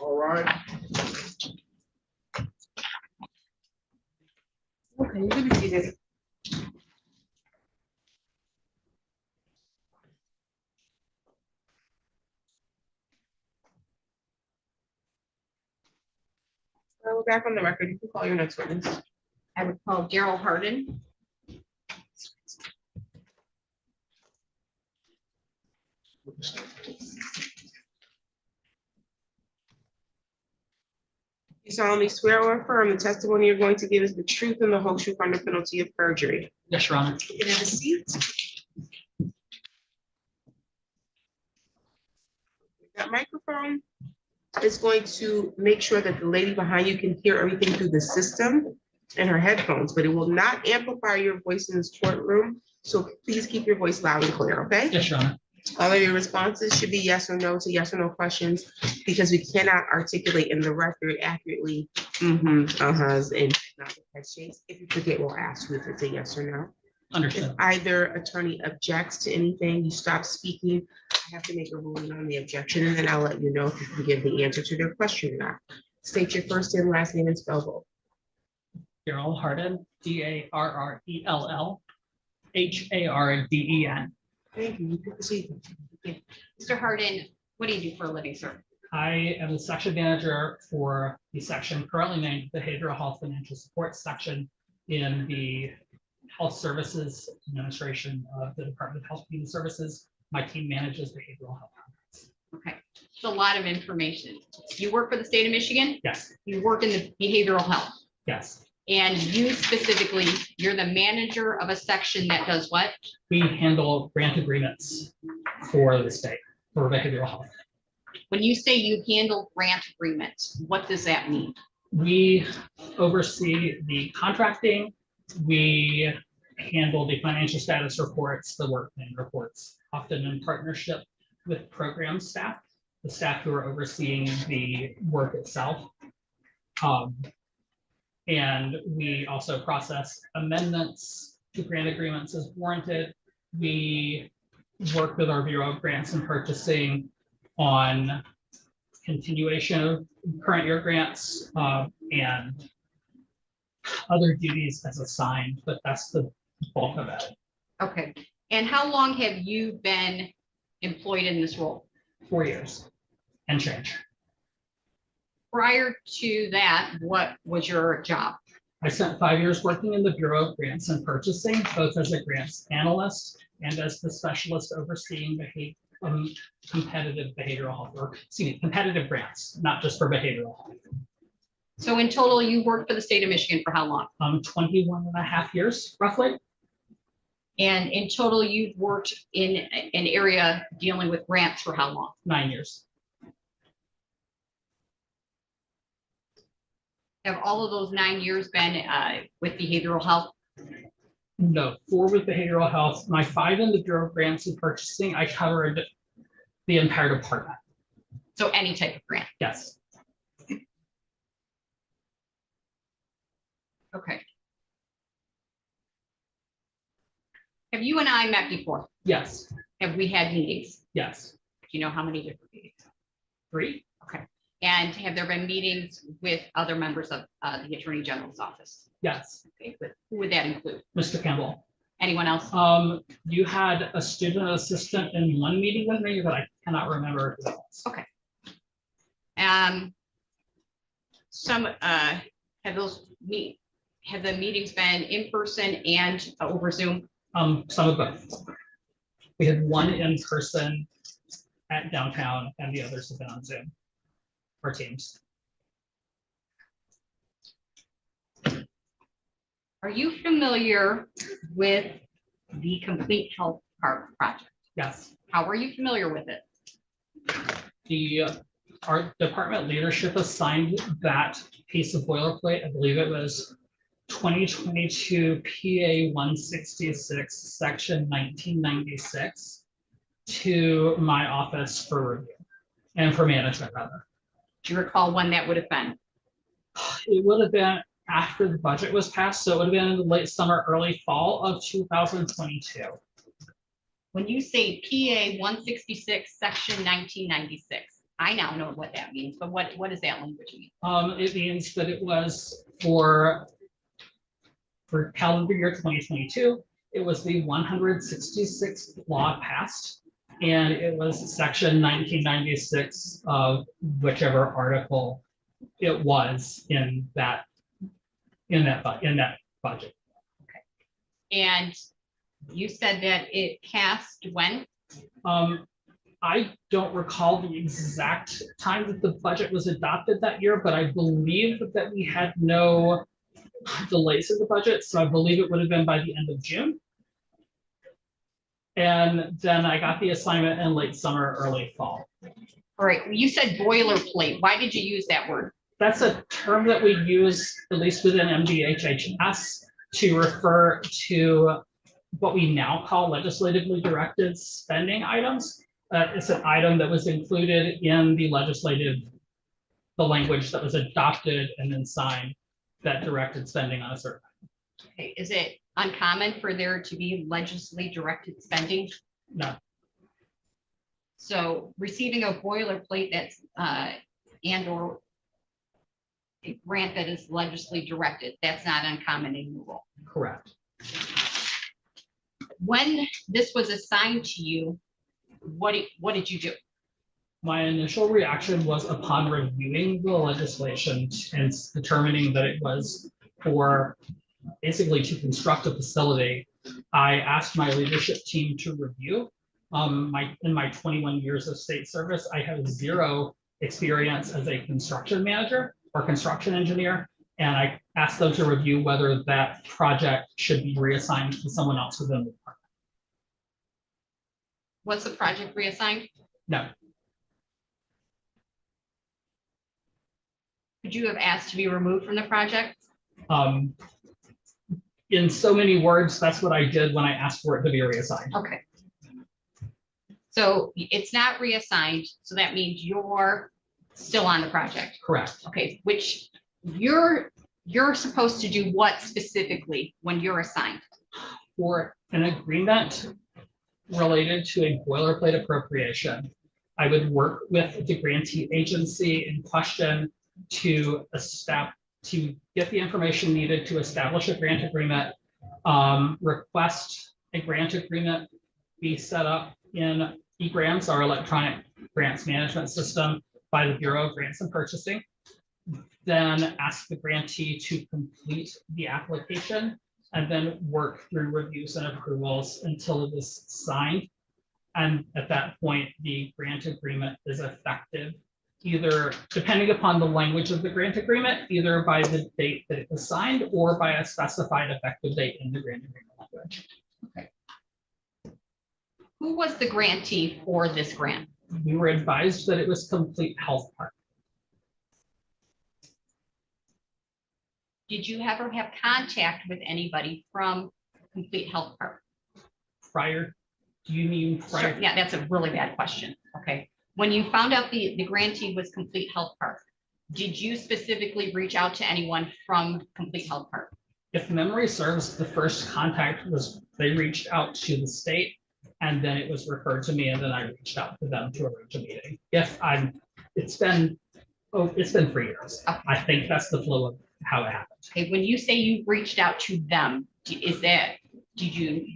All right. Okay, you can be seated. We're back on the record. You can call your next witness. I would call Daryl Hardin. You solemnly swear or affirm the testimony you're going to give is the truth and the whole truth under penalty of perjury. Yes, Your Honor. You can have a seat. That microphone is going to make sure that the lady behind you can hear everything through the system and her headphones, but it will not amplify your voice in this courtroom. So please keep your voice loud and clear, okay? Yes, Your Honor. All of your responses should be yes or no to yes or no questions, because we cannot articulate in the record accurately uh-hus and not the questions. If you forget, we'll ask you if it's a yes or no. If Understood. either attorney objects to anything, you stop speaking. I have to make a ruling on the objection, and then I'll let you know if you can give the answer to their question or not. State your first and last name and spell both. Daryl Hardin, Darrell Harden. Thank you. You can proceed. Mr. Hardin, what do you do for a living, sir? I am the section manager for the section currently named Behavioral Health Financial Support section in the Health Services Administration of the Department of Health and Human Services. My team manages behavioral health. Okay, it's a lot of information. You work for the state of Michigan, Yes, you work in the behavioral health, yes. and you specifically, you're the manager of a section that does what? We handle grant agreements for the state for behavioral health. When you say you handle grant agreements, what does that mean? We oversee the contracting. We handle the financial status reports, the work plan reports, often in partnership with program staff, the staff who are overseeing the work itself. And we also process amendments to grant agreements as warranted. We work with our Bureau of Grants and Purchasing on continuation of current year grants and other duties as assigned, but that's the bulk of it. Okay, and how long have you been employed in this role? 4 years and change. Prior to that, what was your job? I spent 5 years working in the Bureau of Grants and Purchasing, both as a grants analyst and as the specialist overseeing competitive behavioral health, or competitive grants, not just for behavioral health. So in total, you worked for the state of Michigan for how long? 21 and a half years, roughly. And in total, you've worked in an area dealing with grants for how long? 9 years. Have all of those 9 years been with behavioral health? No, 4 with behavioral health. My 5 in the Bureau of Grants and Purchasing, I covered the entire department. So any type of grant? Yes, Okay. Have you and I met before? yes, Have we had meetings? yes. Do you know how many different meetings? 3, And have there been meetings with other members of the Attorney General's office? yes, Okay, but who would that include? Mr. Campbell. Anyone else? You had a student assistant in one meeting with me, but I cannot remember who that was. Okay. Have the meetings been in person and over Zoom? Some of both. We had one in person at downtown and the others have been on Zoom or Teams. Are you familiar with the Complete Health Park project? Yes, How are you familiar with it? our department leadership assigned that piece of boilerplate. I believe it was 2022 PA 166, section 1996 to my office for review and for management rather. Do you recall when that would have been? It would have been after the budget was passed, so it would have been in the late summer, early fall of 2022. When you say PA 166, section 1996, I now know what that means, but what does that language mean? It means that it was for calendar year 2022, it was the 166th law passed, and it was section 1996 of whichever article it was in that budget. And you said that it passed when? I don't recall the exact time that the budget was adopted that year, but I believe that we had no delays in the budget, so I believe it would have been by the end of June. And then I got the assignment in late summer, early fall. All right, you said boilerplate. Why did you use that word? That's a term that we use, at least within MDHHS, to refer to what we now call legislatively directed spending items. It's an item that was included in the language that was adopted and then signed that directed spending on a certain. Okay, is it uncommon for there to be legislatively directed spending? No, So receiving a boilerplate that's and or a grant that is legislatively directed, that's not uncommon in your role. correct. When this was assigned to you, what did you do? My initial reaction was upon reviewing the legislation and determining that it was for basically to construct a facility, I asked my leadership team to review. In my 21 years of state service, I have 0 experience as a construction manager or construction engineer. And I asked them to review whether that project should be reassigned to someone else within the department. Was the project reassigned? No, Could you have asked to be removed from the project? in so many words, that's what I did when I asked for it to be reassigned. Okay. So it's not reassigned, so that means you're still on the project. Correct. Okay, which you're supposed to do what specifically when you're assigned? For an agreement related to a boilerplate appropriation, I would work with the grantee agency in question to get the information needed to establish a grant agreement, request a grant agreement be set up in eGrants, our electronic grants management system, by the Bureau of Grants and Purchasing. Then ask the grantee to complete the application and then work through reviews and approvals until it is signed. And at that point, the grant agreement is effective, either depending upon the language of the grant agreement, either by the date that it was signed or by a specified effective date in the grant agreement language. Who was the grantee for this grant? We were advised that it was Complete Health Park. Did you ever have contact with anybody from Complete Health Park? Prior, do you mean prior? Sure, yeah, that's a really bad question. Okay. When you found out the grantee was Complete Health Park, did you specifically reach out to anyone from Complete Health Park? If memory serves, the first contact was they reached out to the state and then it was referred to me and then I reached out to them to arrange a meeting. It's been 3 years. Okay. I think that's the flow of how it happened. Okay, when you say you reached out to them, did you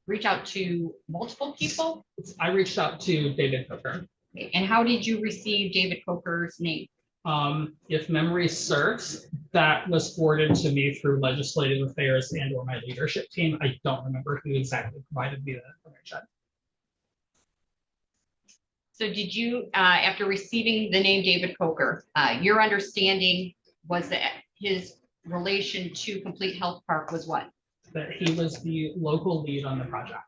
reach out to multiple people? I reached out to David Coker. Okay, and how did you receive David Coker's name? If memory serves, that was forwarded to me through legislative affairs and or my leadership team. I don't remember who exactly provided me that information. So did you, after receiving the name David Coker, your understanding was that his relation to Complete Health Park was what? That he was the local lead on the project.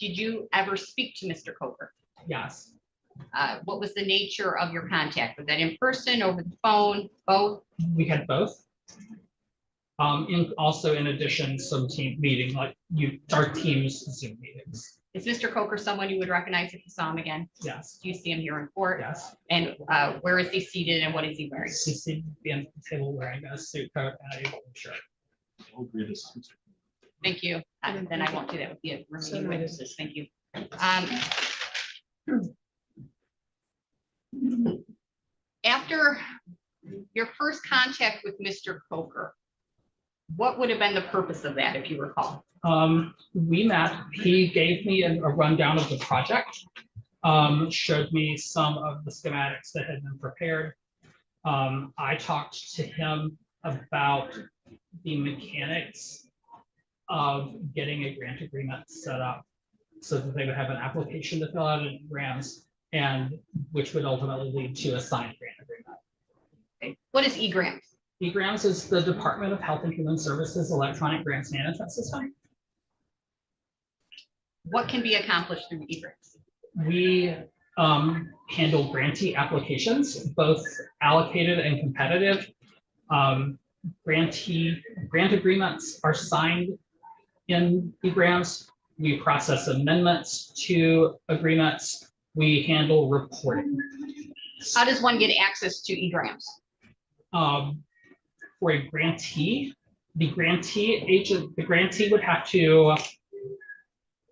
Did you ever speak to Mr. Coker? Yes. What was the nature of your contact? Was that in person, over the phone, both? We had both. Also in addition, some team meeting, our team's Zoom meetings. Is Mr. Coker someone you would recognize if you saw him again? Yes. Do you see him here in court? Yes. And where is he seated and what is he wearing? He seemed to be at the table wearing a suit coat and a blue shirt. I'll agree this. Thank you. Then I won't do that with the remaining witnesses. Thank you. After your first contact with Mr. Coker, what would have been the purpose of that, if you recall? We met, he gave me a rundown of the project, showed me some of the schematics that had been prepared. I talked to him about the mechanics of getting a grant agreement set up so that they would have an application to fill out in grants, and which would ultimately lead to a signed grant agreement. Okay. What is eGrants? eGrants is the Department of Health and Human Services electronic grants management system. What can be accomplished through eGrants? We handle grantee applications, both allocated and competitive. Grant agreements are signed in eGrants. We process amendments to agreements. We handle reporting. How does one get access to eGrants? For a grantee, the grantee would have to,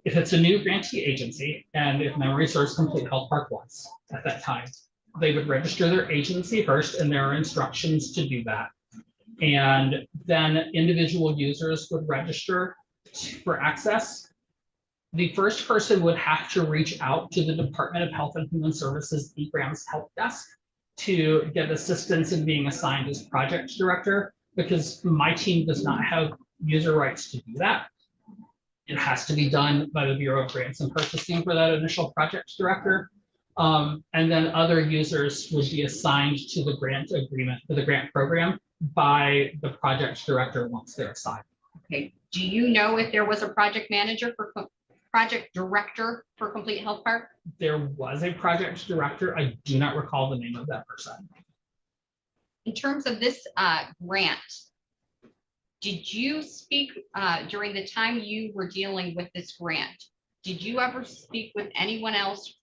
if it's a new grantee agency, and if memory serves, Complete Health Park was at that time, they would register their agency first, and there are instructions to do that. And then individual users would register for access. The first person would have to reach out to the Department of Health and Human Services eGrants help desk to get assistance in being assigned as project director, because my team does not have user rights to do that. It has to be done by the Bureau of Grants and Purchasing for that initial project director. And then other users would be assigned to the grant agreement for the grant program by the project director once they're assigned. Okay. Do you know if there was a project manager for project director for Complete Health Park? There was a project director. I do not recall the name of that person. In terms of this grant, did you speak during the time you were dealing with this grant? Did you ever speak with anyone else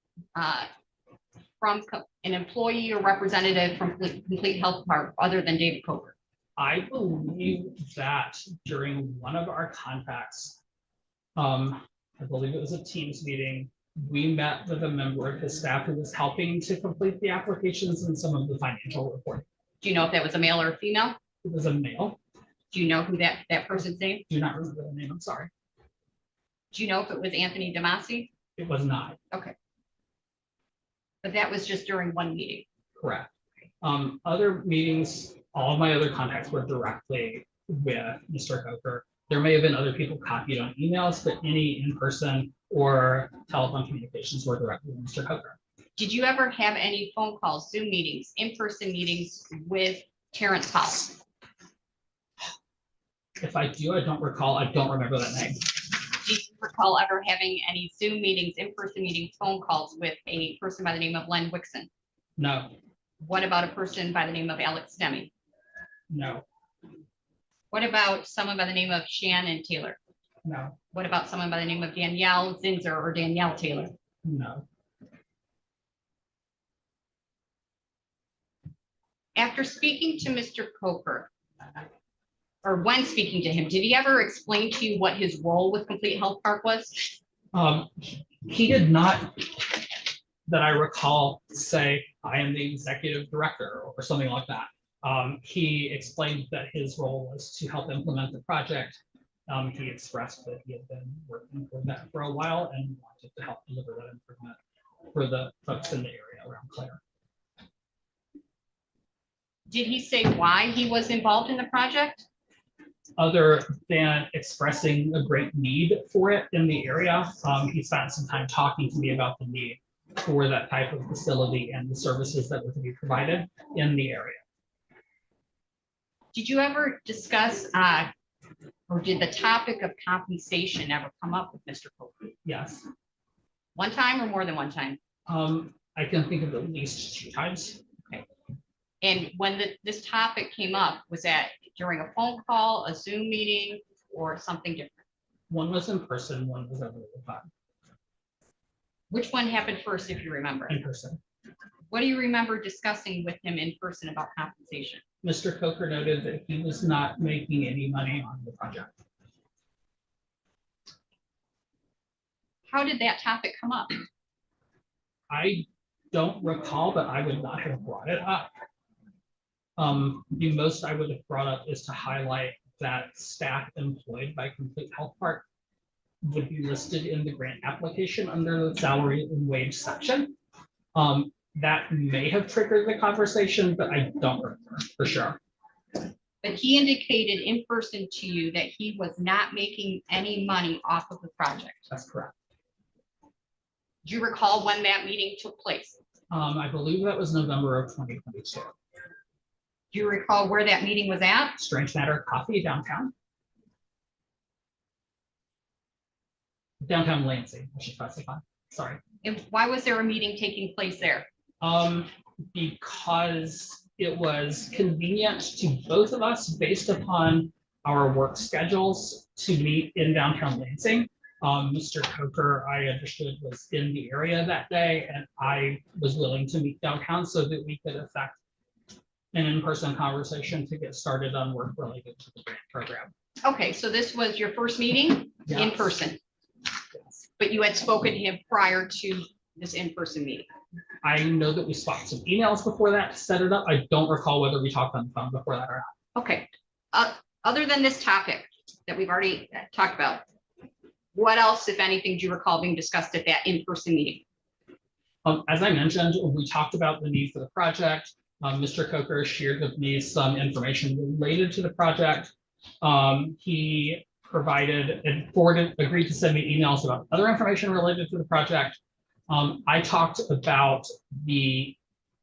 from an employee or representative from Complete Health Park other than David Coker? I believe that during one of our contacts, I believe it was a Teams meeting, we met with a member of his staff who was helping to complete the applications and some of the financial reporting. Do you know if that was a male or a female? It was a male. Do you know who that person's name? Do not remember the name, I'm sorry. Do you know if it was Anthony Damasi? It was not. Okay. But that was just during one meeting. Correct. Other meetings, all of my other contacts were directly with Mr. Coker. There may have been other people copied on emails, but any in-person or telephone communications were directly with Mr. Coker. Did you ever have any phone calls, Zoom meetings, in-person meetings with Terrence Powell? If I do, I don't recall. I don't remember that name. Do you recall ever having any Zoom meetings, in-person meetings, phone calls with a person by the name of Len Wixon? No, What about a person by the name of Alex Stemming? no, What about someone by the name of Shannon Taylor? no, What about someone by the name of Danielle Zinzer or Danielle Taylor? no. After speaking to Mr. Coker, or when speaking to him, did he ever explain to you what his role with Complete Health Park was? He did not, that I recall, say, I am the executive director or something like that. He explained that his role was to help implement the project. He expressed that he had been working for that for a while and wanted to help deliver that improvement for the folks in the area around Clare. Did he say why he was involved in the project? Other than expressing a great need for it in the area, he spent some time talking to me about the need for that type of facility and the services that were to be provided in the area. Did you ever discuss, or did the topic of compensation ever come up with Mr. Coker? Yes, One time or more than one time? I can think of at least 2 times. And when this topic came up, was that during a phone call, a Zoom meeting, or something different? One was in person, one was over the phone. Which one happened first, if you remember? In person. What do you remember discussing with him in person about compensation? Mr. Coker noted that he was not making any money on the project. How did that topic come up? I don't recall, but I would not have brought it up. The most I would have brought up is to highlight that staff employed by Complete Health Park would be listed in the grant application under the salary and wage section. That may have triggered the conversation, but I don't remember for sure. But he indicated in person to you that he was not making any money off of the project. That's correct. Do you recall when that meeting took place? I believe that was November of 2022. Do you recall where that meeting was at? Strange Matter Coffee downtown. Downtown Lansing, I should specify. Sorry. And why was there a meeting taking place there? Because it was convenient to both of us based upon our work schedules to meet in downtown Lansing. Mr. Coker, I understood, was in the area that day, and I was willing to meet downtown so that we could effect an in-person conversation to get started on work related to the grant program. Okay, so this was your first meeting in Yes. person, Yes. but you had spoken to him prior to this in-person meeting. I know that we swapped some emails before that, set it up. I don't recall whether we talked on the phone before that or not. Okay, other than this topic that we've already talked about, what else, if anything, do you recall being discussed at that in-person meeting? As I mentioned, we talked about the need for the project. Mr. Coker shared with me some information related to the project. He provided and agreed to send me emails about other information related to the project. I talked about the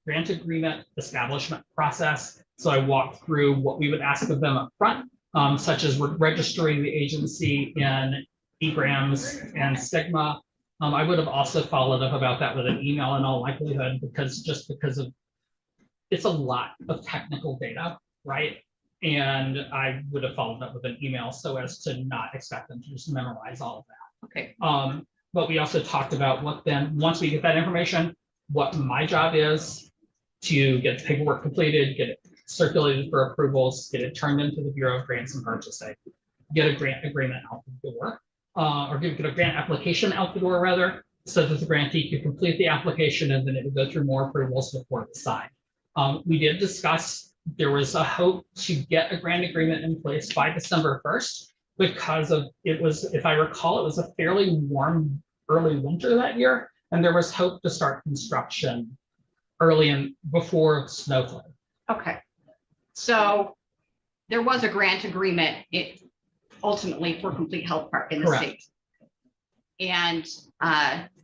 grant agreement establishment process. So I walked through what we would ask of them up front, such as registering the agency in egrams and stigma. I would have also followed up about that with an email in all likelihood, because of it's a lot of technical data, right? And I would have followed up with an email so as to not expect them to just memorize all of that. Okay, But we also talked about what then, once we get that information, what my job is to get the paperwork completed, get it circulated for approvals, get it turned into the Bureau of Grants and Purchasing, get a grant agreement out the door, or get a grant application out the door rather, so that the grantee could complete the application and then it would go through more approvals before it's signed. We did discuss, there was a hope to get a grant agreement in place by December 1st because of, it was, if I recall, it was a fairly warm early winter that year, and there was hope to start construction early and before snow fell. okay. So there was a grant agreement, ultimately for Complete Health Park in the Correct. state. And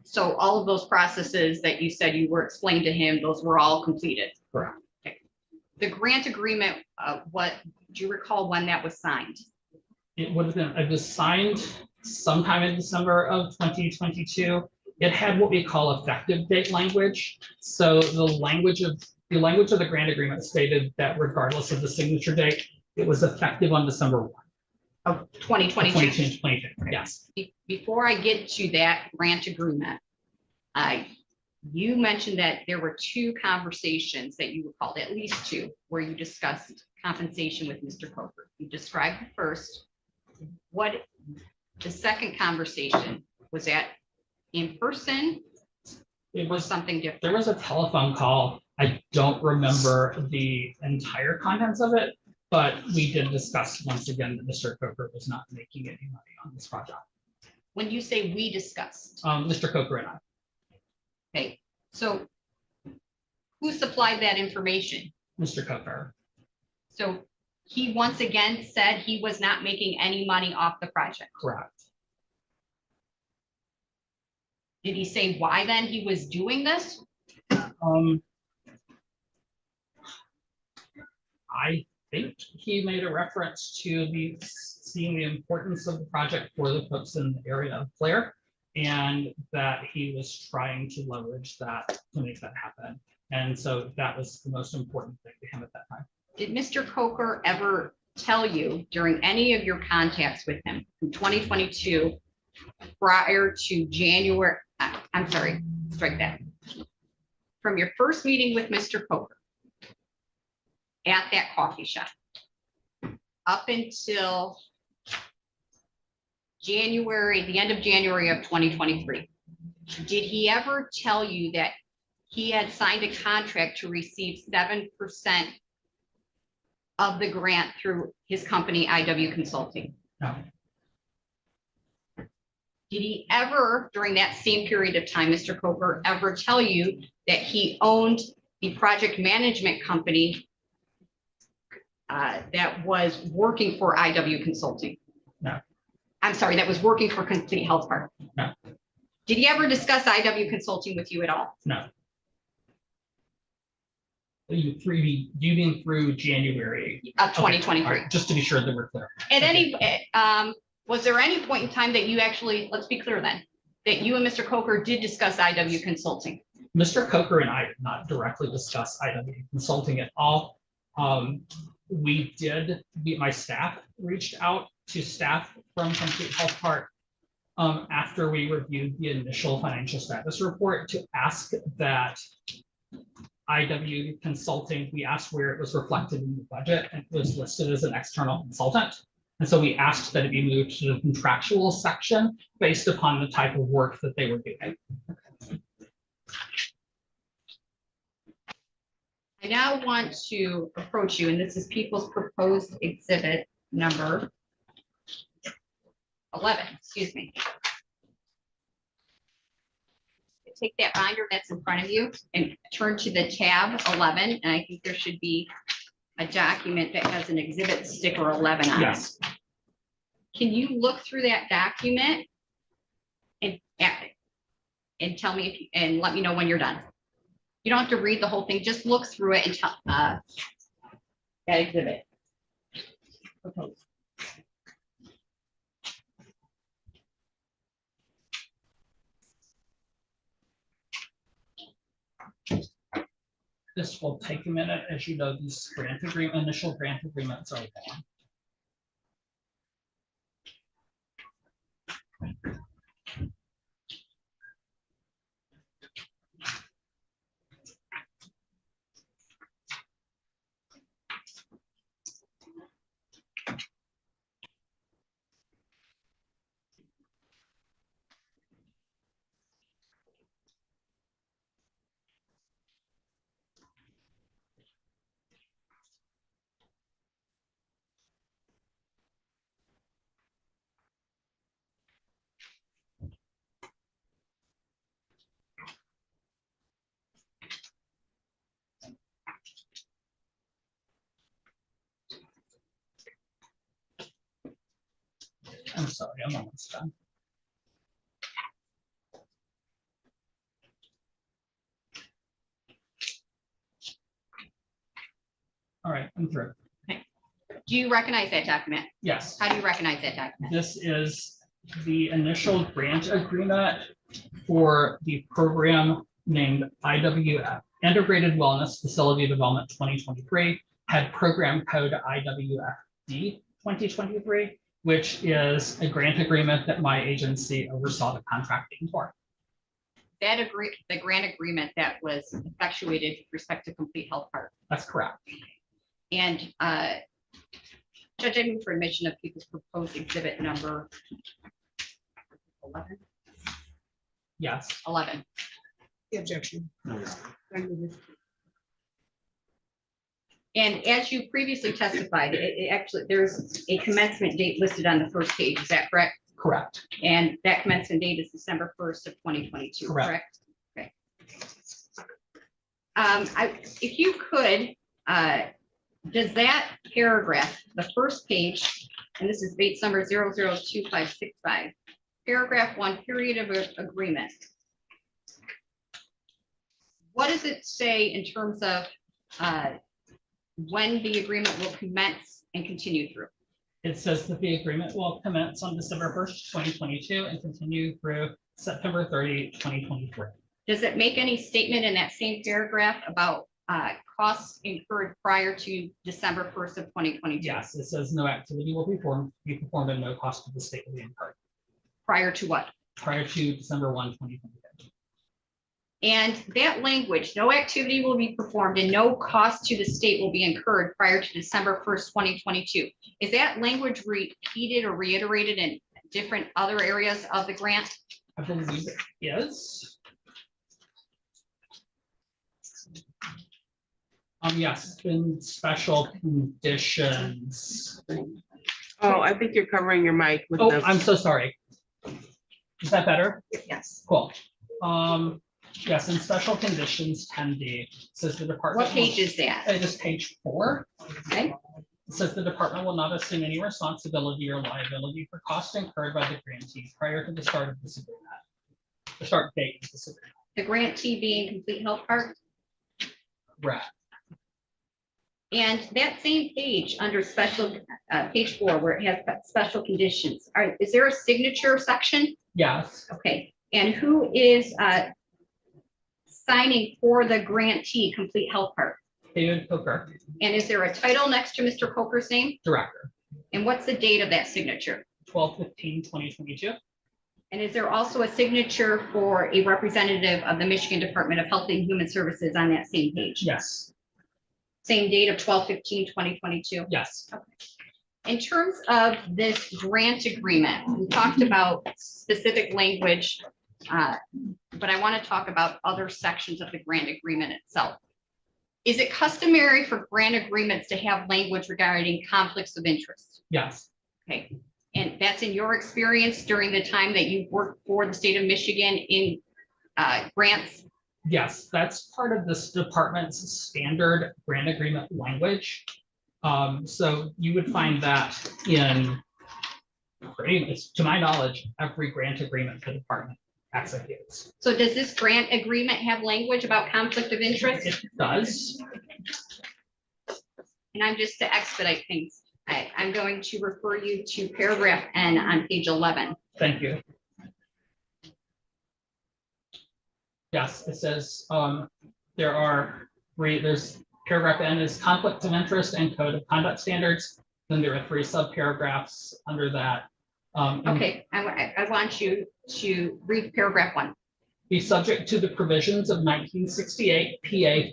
so all of those processes that you said you were explained to him, those were all completed. Correct. Okay. The grant agreement, what do you recall when that was signed? It would have been, it was signed sometime in December of 2022. It had what we call effective date language. So the language of the grant agreement stated that regardless of the signature date, it was effective on December 1. Of 2022. 2022, yes. Before I get to that grant agreement, you mentioned that there were 2 conversations that you recalled, at least 2, where you discussed compensation with Mr. Coker. You described the first. What the second conversation was that in person? It Or was something different? There was a telephone call. I don't remember the entire contents of it, but we did discuss once again that Mr. Coker was not making any money on this project. When you say we discussed, Mr. Coker and I. okay, so who supplied that information? Mr. Coker. So he once again said he was not making any money off the project. Correct. Did he say why then he was doing this? I think he made a reference to seeing the importance of the project for the folks in the area of Clare, and that he was trying to leverage that to make that happen. And so that was the most important thing to him at that time. Did Mr. Coker ever tell you during any of your contacts with him from 2022 prior to January, I'm sorry, strike that. From your first meeting with Mr. Coker at that coffee shop up until January, the end of January of 2023, did he ever tell you that he had signed a contract to receive 7% of the grant through his company, IW Consulting? No. Did he ever, during that same period of time, Mr. Coker, ever tell you that he owned the project management company that was working for IW Consulting? No. I'm sorry, that was working for Complete Health Park? No. Did he ever discuss IW Consulting with you at all? No. You mean through January Of Okay, 2023? all right, just to be sure that we're clear. At any, was there any point in time that you actually, let's be clear then, that you and Mr. Coker did discuss IW Consulting? Mr. Coker and I did not directly discuss IW Consulting at all. My staff reached out to staff from Complete Health Park after we reviewed the initial financial status report to ask that IW Consulting, we asked where it was reflected in the budget, and it was listed as an external consultant. And so we asked that it be moved to the contractual section based upon the type of work that they were doing. I now want to approach you, and this is People's Proposed Exhibit number 11, excuse me. Take that binder that's in front of you and turn to the tab 11, and I think there should be a document that has an exhibit sticker 11 on it. Yes. Can you look through that document and tell me if you, and let me know when you're done? You don't have to read the whole thing, just look through it and tell that exhibit. Proposed. This will take a minute. As you know, these initial grant agreements are long. I'm sorry, I'm almost done. All right, I'm through. Do Do you recognize that document? Yes, How do you recognize that document? this is the initial grant agreement for the program named IWF, Integrated Wellness Facility Development 2023, had program code IWFD 2023, which is a grant agreement that my agency oversaw the contracting for. The grant agreement that was effectuated with respect to Complete Health Park. That's correct. And Judge, I move for admission of people's proposed exhibit number 11. Yes, 11. The objection. And as you previously testified, it actually, there's a commencement date listed on the first page. Is that correct? correct. And that commencement date is December 1st of 2022, Correct. correct? Okay. If you could, does that paragraph, the first page, and this is base number 002565, paragraph 1, period of agreement. What does it say in terms of when the agreement will commence and continue through? It says that the agreement will commence on December 1st, 2022 and continue through September 30, 2023. Does it make any statement in that same paragraph about costs incurred prior to December 1st of 2022? Yes, it says no activity will be performed and no cost to the state will be incurred Prior to what? prior to December 1, 2022. And that language, no activity will be performed and no cost to the state will be incurred prior to December 1st, 2022. Is that language repeated or reiterated in different other areas of the grant? I believe it is. Yes, in special conditions. Oh, I think you're covering your mic with Oh, the. I'm so sorry. Is that better? Yes. Cool. Yes, in special conditions 10D says the department. What page is that? It is page 4. Okay. It says the department will not assume any responsibility or liability for costs incurred by the grantee prior to the start of this agreement. The start date of this agreement. The grantee being Complete Health Park. Right. And that same page under special, page 4, where it has special conditions. All right, is there a signature section? Yes, Okay, and who is signing for the grantee, Complete Health Park? David Coker, And is there a title next to Mr. Coker's name? director, And what's the date of that signature? 12/15/2022. And is there also a signature for a representative of the Michigan Department of Health and Human Services on that same page? Yes, Same date of 12/15/2022. yes. In terms of this grant agreement, we talked about specific language, but I want to talk about other sections of the grant agreement itself. Is it customary for grant agreements to have language regarding conflicts of interest? Yes, Okay, and that's in your experience during the time that you worked for the state of Michigan in grants? yes, that's part of this department's standard grant agreement language. So you would find that in pretty much, to my knowledge, every grant agreement the department executes. So does this grant agreement have language about conflict of interest? It does. And I'm just to expedite things, I'm going to refer you to paragraph N on page 11. Thank you. Yes, it says there's paragraph N is conflict of interest and code of conduct standards. Then there are 3 subparagraphs under that. Okay, I want you to read paragraph 1. Be subject to the provisions of 1968 PA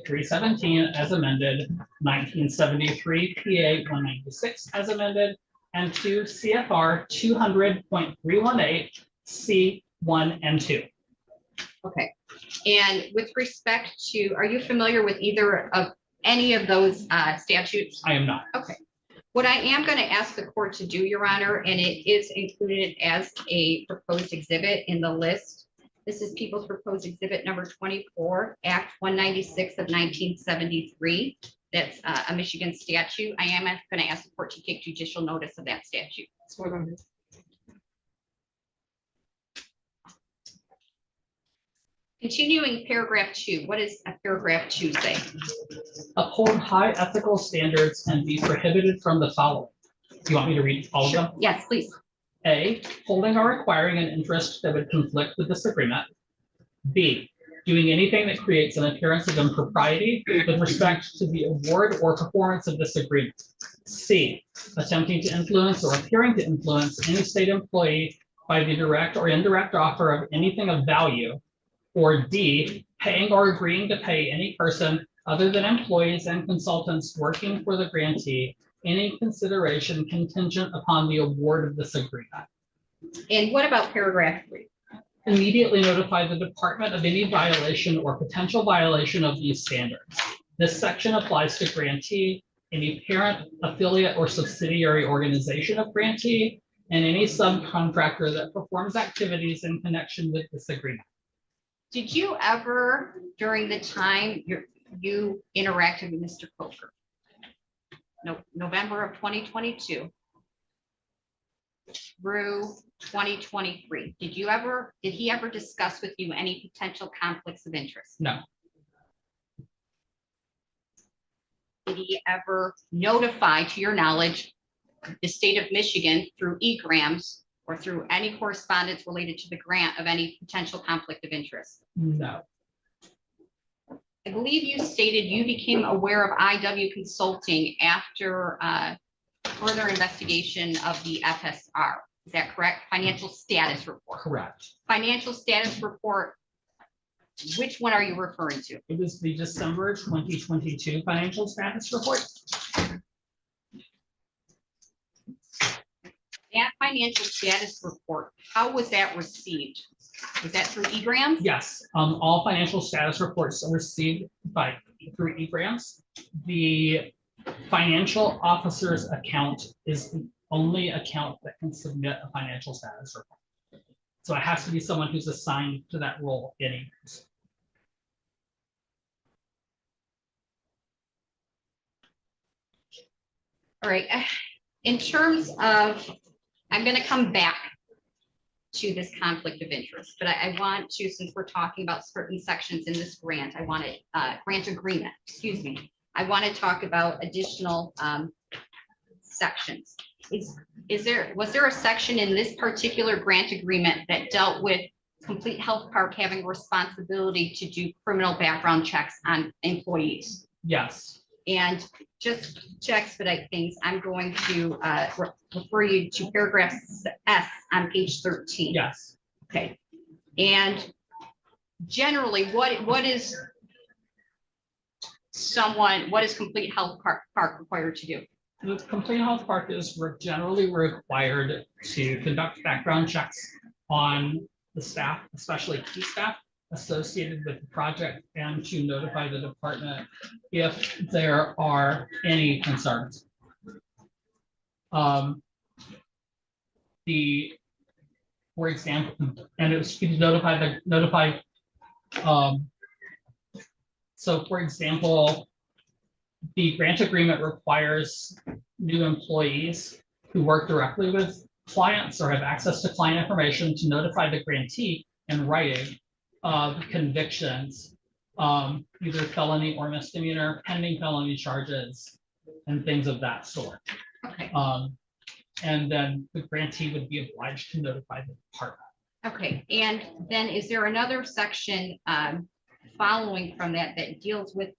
317 as amended, 1973 PA 196 as amended, and 2 CFR 200.318 C1 and 2. Okay, and with respect to, are you familiar with either of any of those statutes? I am not. Okay. What I am going to ask the court to do, Your Honor, and it is included as a proposed exhibit in the list. This is People's Proposed Exhibit number 24, Act 196 of 1973. That's a Michigan statute. I am going to ask the court to take judicial notice of that statute. Continuing paragraph 2, what does a paragraph 2 say? Uphold high ethical standards and be prohibited from the following. Do you want me to read all of them? Yes, please. A, holding or acquiring an interest that would conflict with this agreement. B, doing anything that creates an appearance of impropriety with respect to the award or performance of this agreement. C, attempting to influence or appearing to influence any state employee by the direct or indirect offer of anything of value. Or D, paying or agreeing to pay any person other than employees and consultants working for the grantee any consideration contingent upon the award of this agreement. And what about paragraph 3? Immediately notify the department of any violation or potential violation of these standards. This section applies to grantee, any parent, affiliate, or subsidiary organization of grantee, and any subcontractor that performs activities in connection with this agreement. Did you ever, during the time you interacted with Mr. Coker, November of 2022 through 2023, did he ever discuss with you any potential conflicts of interest? No. Did he ever notify, to your knowledge, the state of Michigan through egrams or through any correspondence related to the grant of any potential conflict of interest? No. I believe you stated you became aware of IW Consulting after further investigation of the FSR. Is that correct? Financial status report. Correct. Financial status report. Which one are you referring to? It was the December 2022 financial status report. That financial status report, how was that received? Was that through egrams? Yes, all financial status reports are received through egrams. The financial officer's account is the only account that can submit a financial status report. So it has to be someone who's assigned to that role in egrams. All right. In terms of, I'm going to come back to this conflict of interest, but I want to, since we're talking about certain sections in this grant, I want to grant agreement, excuse me. I want to talk about additional sections. Was there a section in this particular grant agreement that dealt with Complete Health Park having responsibility to do criminal background checks on employees? Yes. And just to expedite things, I'm going to refer you to paragraph S on page 13. Yes. Okay. And generally, what is Complete Health Park required to do? The Complete Health Park is generally required to conduct background checks on the staff, especially key staff associated with the project, and to notify the department if there are any concerns. For example, and it was to notify. So for example, the grant agreement requires new employees who work directly with clients or have access to client information to notify the grantee in writing of convictions, either felony or misdemeanor, pending felony charges, and things of that sort. Okay. And then the grantee would be obliged to notify the department. Okay. And then is there another section following from that deals with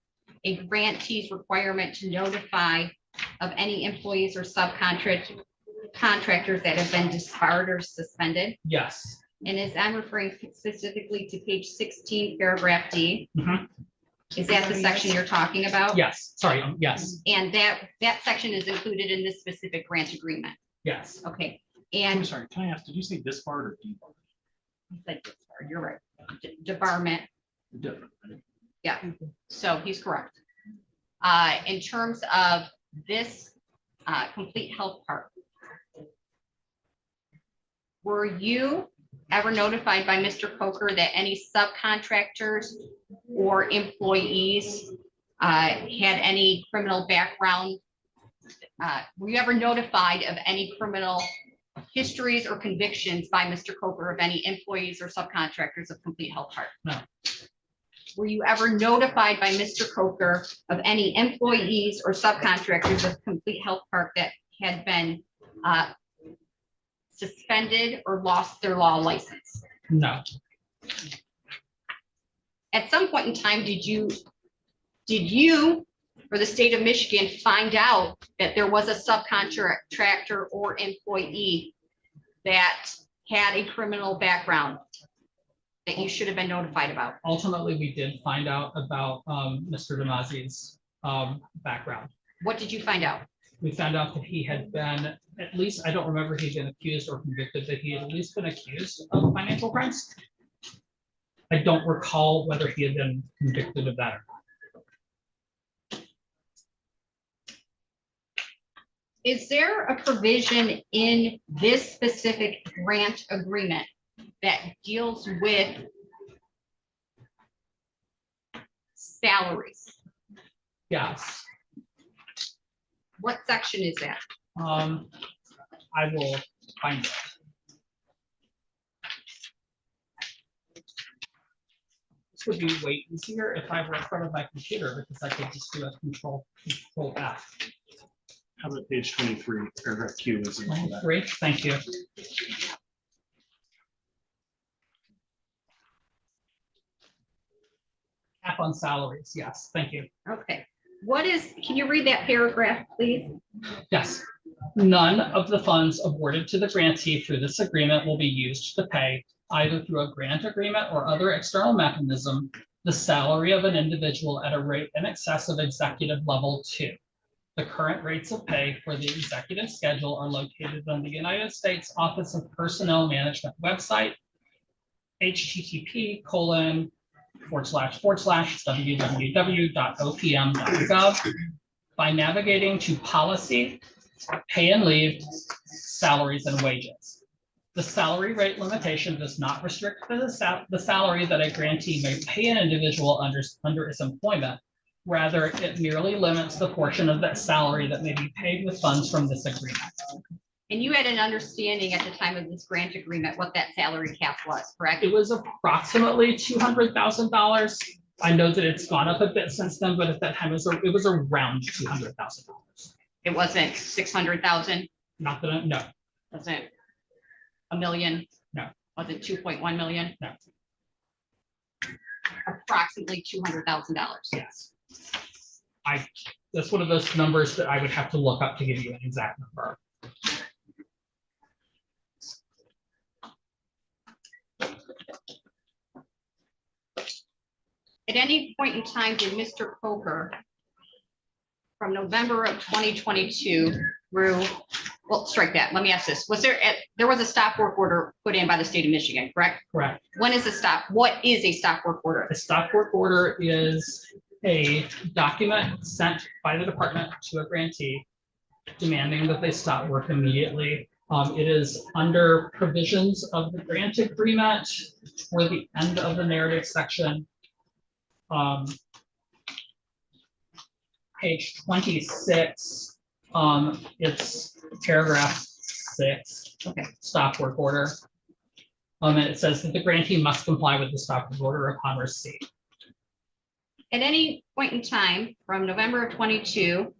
a grantee's requirement to notify of any employees or subcontractors that have been disbarred or suspended? Yes. And as I'm referring specifically to page 16, paragraph D. Mhm. Is that the section you're talking about? Yes. Sorry. Yes. And that section is included in this specific grant agreement. Yes. Okay. I'm And sorry, can I ask, did you say disbarred or debarred? you're right. Debarment. Different. Yeah. So he's correct. In terms of this Complete Health Park, were you ever notified by Mr. Coker that any subcontractors or employees had any criminal background? Were you ever notified of any criminal histories or convictions by Mr. Coker of any employees or subcontractors of Complete Health Park? No. were you ever notified by Mr. Coker of any employees or subcontractors of Complete Health Park that had been suspended or lost their law license? No, At some point in time, did you or the state of Michigan find out that there was a subcontractor or employee that had a criminal background that you should have been notified about? ultimately, we did find out about Mr. Damazi's background. What did you find out? We found out that he had been, at least, I don't remember if he'd been accused or convicted, but he had at least been accused of financial crimes. I don't recall whether he had been convicted of that or not. Is there a provision in this specific grant agreement that deals with salaries? Yes, What section is that? I will find it. This would be way easier if I were in front of my computer because I could just do a control F. How about page 23, paragraph Q is. Great, thank you. Cap on salaries, yes, thank you. Okay. Can you read that paragraph, please? Yes. None of the funds awarded to the grantee through this agreement will be used to pay, either through a grant agreement or other external mechanism, the salary of an individual at a rate in excess of executive level 2. The current rates of pay for the executive schedule are located on the United States Office of Personnel Management website, http://www.opm.gov. By navigating to policy, pay and leave, salaries and wages. The salary rate limitation does not restrict the salary that a grantee may pay an individual under his employment. Rather, it merely limits the portion of that salary that may be paid with funds from this agreement. And you had an understanding at the time of this grant agreement what that salary cap was, correct? It was approximately $200,000. I know that it's gone up a bit since then, but at that time it was around $200,000. It wasn't 600,000, Not that, no, wasn't a million? No. Was it 2.1 million? No. Approximately $200,000. yes. That's one of those numbers that I would have to look up to give you an exact number. At any point in time, did Mr. Coker, from November of 2022 through, well, strike that, let me ask this, there was a stop work order put in by the state of Michigan, correct? Correct. What is a stop work order? A stop work order is a document sent by the department to a grantee demanding that they stop work immediately. It is under provisions of the grant agreement toward the end of the narrative section. Page 26, it's paragraph 6. Okay. Stop work order. And it says that the grantee must comply with the stop work order upon receipt. At any point in time, from November of 22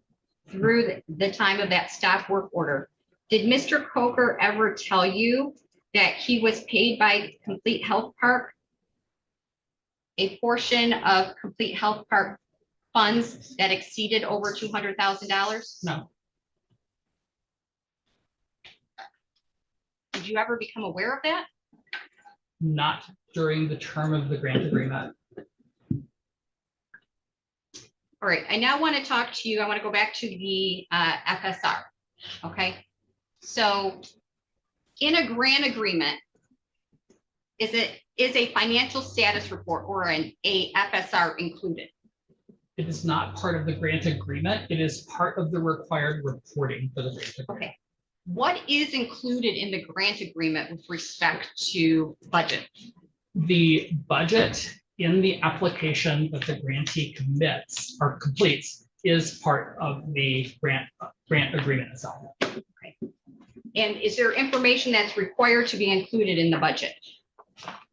through the time of that stop work order, did Mr. Coker ever tell you that he was paid by Complete Health Park a portion of Complete Health Park funds that exceeded over $200,000? No. Did you ever become aware of that? Not during the term of the grant agreement. All right, I now want to talk to you. I want to go back to the FSR. Okay, so in a grant agreement, is a financial status report or a FSR included? It is not part of the grant agreement. It is part of the required reporting for the grant agreement. Okay, what is included in the grant agreement with respect to budget? The budget in the application that the grantee commits or completes is part of the grant agreement itself. Okay. And is there information that's required to be included in the budget?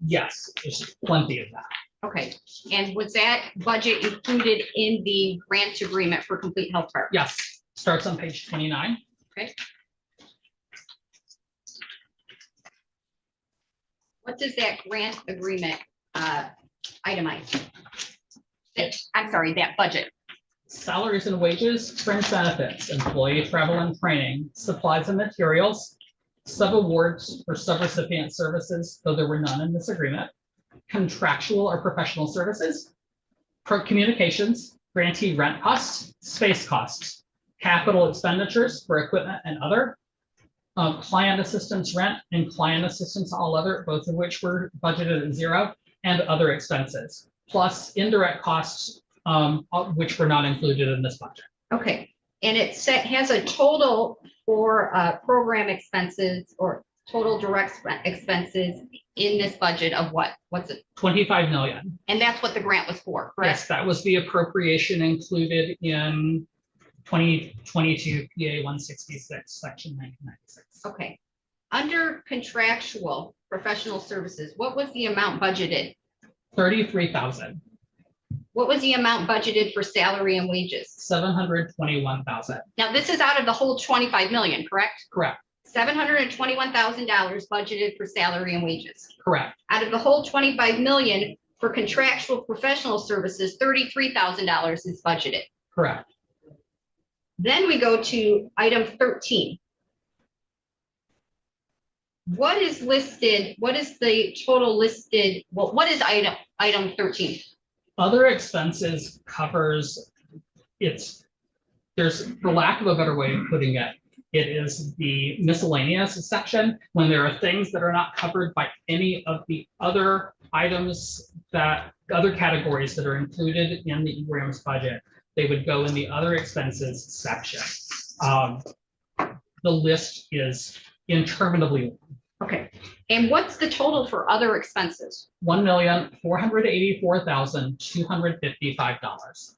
Yes, there's plenty of that. Okay, and was that budget included in the grant agreement for Complete Health Park? Yes, starts on page 29. What does that grant agreement itemize? I'm sorry, that budget. Salaries and wages, fringe benefits, employee travel and training, supplies and materials, sub-awards or sub-recipient services, though there were none in this agreement, contractual or professional services, communications, grantee rent costs, space costs, capital expenditures for equipment and other, client assistance rent and client assistance all other, both of which were budgeted at 0, and other expenses, plus indirect costs, which were not included in this budget. Okay, and it has a total for program expenses or total direct expenses in this budget of what? What's it? 25 million. And that's what the grant was for, correct? Yes, that was the appropriation included in 2022 PA 166, section 1996. Okay. Under contractual professional services, what was the amount budgeted? 33,000. What was the amount budgeted for salary and wages? 721,000. Now, this is out of the whole 25 million, correct? Correct. $721,000 budgeted for salary and wages. Correct. Out of the whole 25 million for contractual professional services, $33,000 is budgeted. Correct. Then we go to item 13. What is listed? What is the total listed? Well, what is item 13? Other expenses covers there's, for lack of a better way of putting it, it is the miscellaneous section when there are things that are not covered by any of the other items other categories that are included in the EGRAM's budget. They would go in the other expenses section. The list is interminably long. Okay, and what's the total for other expenses? $1,484,255.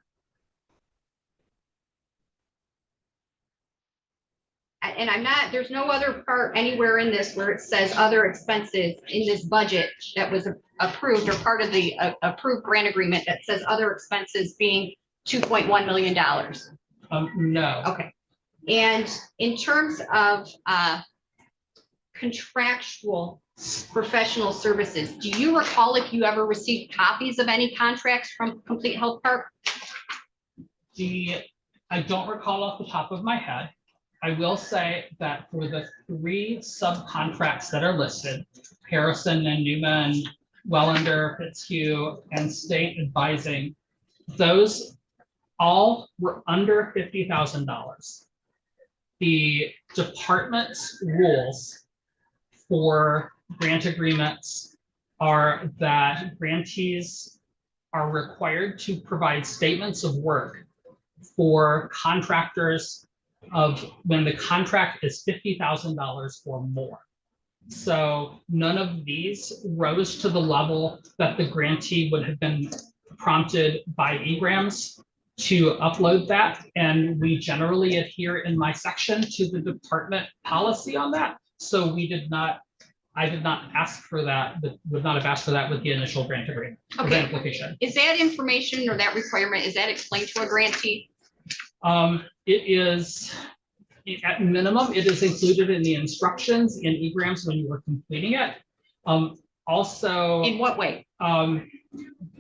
And there's no other part anywhere in this where it says other expenses in this budget that was approved or part of the approved grant agreement that says other expenses being $2.1 million. No. Okay, and in terms of contractual professional services, do you recall if you ever received copies of any contracts from Complete Health Park? I don't recall off the top of my head. I will say that for the 3 subcontracts that are listed, Harrison and Newman, Wellender, Fitzhugh, and State Advising, those all were under $50,000. The department's rules for grant agreements are that grantees are required to provide statements of work for contractors of when the contract is $50,000 or more. So none of these rose to the level that the grantee would have been prompted by EGRAMS to upload that. And we generally adhere in my section to the department policy on that. So I did not ask for that, but would not have asked for that with the initial grant agreement. Okay. Application. Is that information or that requirement, is that explained to a grantee? It is, at minimum, it is included in the instructions in EGRAMS when you were completing it. Also. In what way?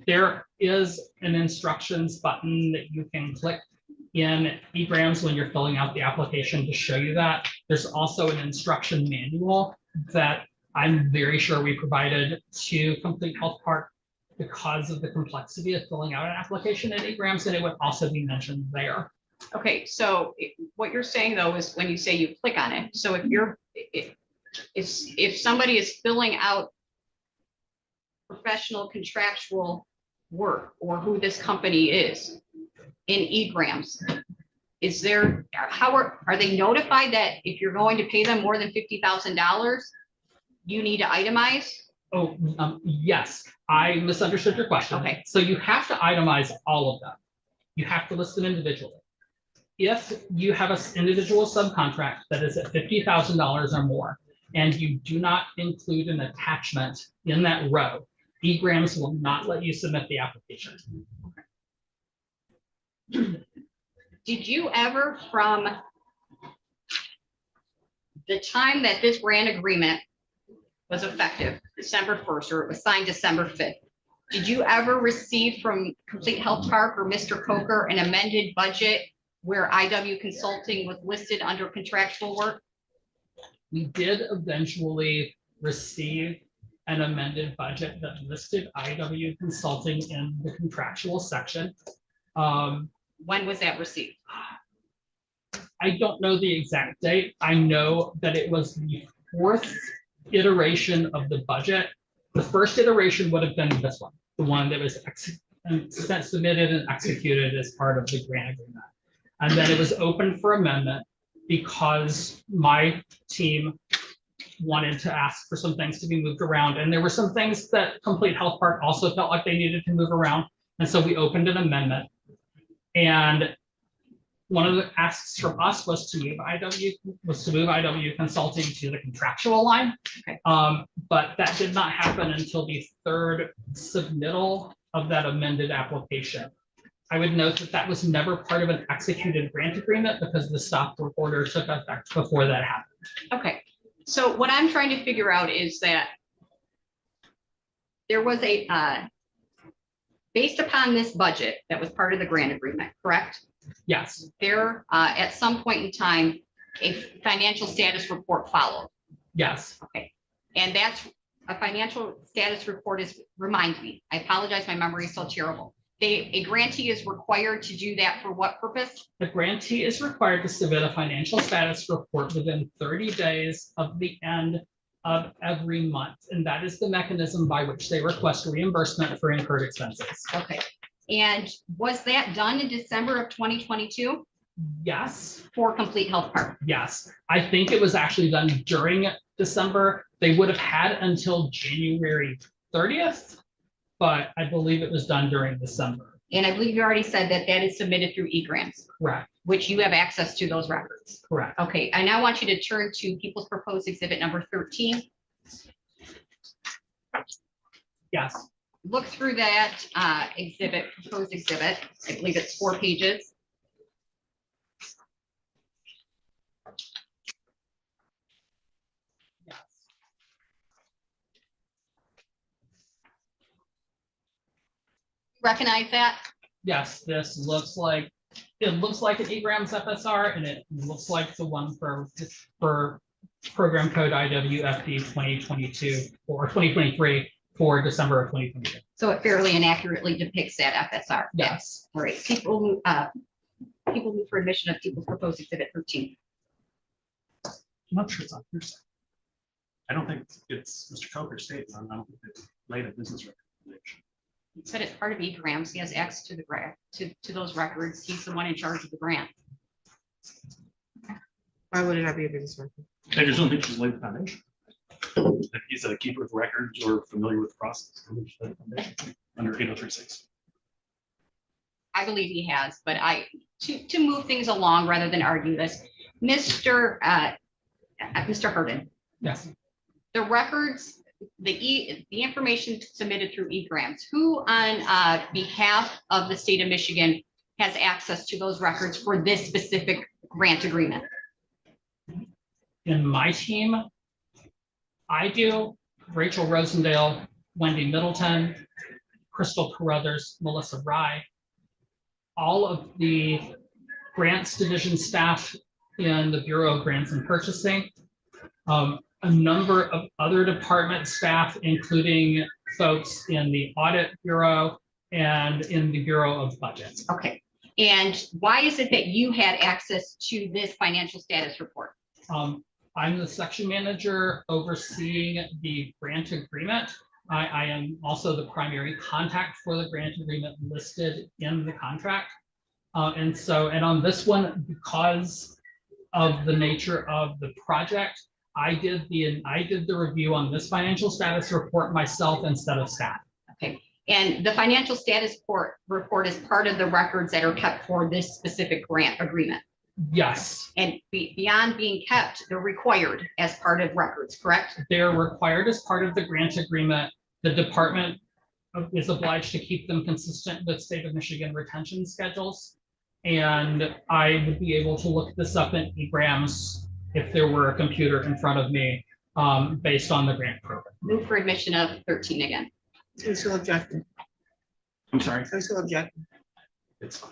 There is an instructions button that you can click in EGRAMS when you're filling out the application to show you that. There's also an instruction manual that I'm very sure we provided to Complete Health Park because of the complexity of filling out an application in EGRAMS, and it would also be mentioned there. Okay, so what you're saying though is when you say you click on it, so if somebody is filling out professional contractual work or who this company is in EGRAMS, are they notified that if you're going to pay them more than $50,000, you need to itemize? Oh, yes, I misunderstood your question. Okay. So you have to itemize all of them. You have to list them individually. If you have an individual subcontract that is at $50,000 or more, and you do not include an attachment in that row, egrams will not let you submit the application. Did you ever, from the time that this grant agreement was effective, December 1st, or it was signed December 5th, did you ever receive from Complete Health Park or Mr. Coker an amended budget where IW Consulting was listed under contractual work? We did eventually receive an amended budget that listed IW Consulting in the contractual section. When was that received? I don't know the exact date. I know that it was the fourth iteration of the budget. The first iteration would have been this one, the one that was submitted and executed as part of the grant agreement. And then it was open for amendment because my team wanted to ask for some things to be moved around. And there were some things that Complete Health Park also felt like they needed to move around. And so we opened an amendment. And one of the asks from us was to move IW Consulting to the contractual line. Okay. But that did not happen until the third submittal of that amended application. I would note that that was never part of an executed grant agreement because the stop work order took effect before that happened. Okay, so what I'm trying to figure out is that there was a, based upon this budget that was part of the grant agreement, correct? Yes, There, at some point in time, a financial status report followed. yes. Okay, and that's a financial status report is, remind me, I apologize, my memory is so terrible. A grantee is required to do that for what purpose? The grantee is required to submit a financial status report within 30 days of the end of every month. And that is the mechanism by which they request reimbursement for incurred expenses. Okay, and was that done in December of 2022 Yes, for Complete Health Park? yes. I think it was actually done during December. They would have had until January 30th, but I believe it was done during December. And I believe you already said that that is submitted through eGrants, Correct, which you have access to those records. correct. Okay, I now want you to turn to People's Proposed Exhibit number 13. Yes, Look through that exhibit, proposed exhibit. I believe it's 4 pages. yes. Recognize that? Yes, this looks like, it looks like an egrams FSR and it looks like the one for program code IWFD 2022 or 2023 for December of 2022. So it fairly and accurately depicts that FSR. Yes. All right, people move for admission of People's Proposed Exhibit 13. I'm not sure it's on your side. I don't think it's Mr. Coker's statement. I don't think it's laid a business recommendation. He said it's part of eGrams. He has access to the grant, to those records. He's the one in charge of the grant. Why would it not be a business record? I just don't think she's laid the foundation. That he's a keeper of records or familiar with the process under 8036. I believe he has, but to move things along rather than argue this, Mr. Hurden, Yes. the records, the information submitted through eGrants, who on behalf of the state of Michigan has access to those records for this specific grant agreement? In my team, I do, Rachel Rosendale, Wendy Middleton, Crystal Carruthers, Melissa Rye, all of the grants division staff in the Bureau of Grants and Purchasing, a number of other department staff, including folks in the Audit Bureau and in the Bureau of Budget. Okay, and why is it that you had access to this financial status report? I'm the section manager overseeing the grant agreement. I am also the primary contact for the grant agreement listed in the contract. And on this one, because of the nature of the project, I did the review on this financial status report myself instead of staff. Okay, and the financial status report is part of the records that are kept for this specific grant agreement. Yes, And beyond being kept, they're required as part of records, correct? they're required as part of the grant agreement. The department is obliged to keep them consistent with state of Michigan retention schedules. And I would be able to look this up in egrams if there were a computer in front of me, based on the grant program. Move for admission of 13 again. I'm still objecting. I'm sorry. I'm still objecting. It's fine.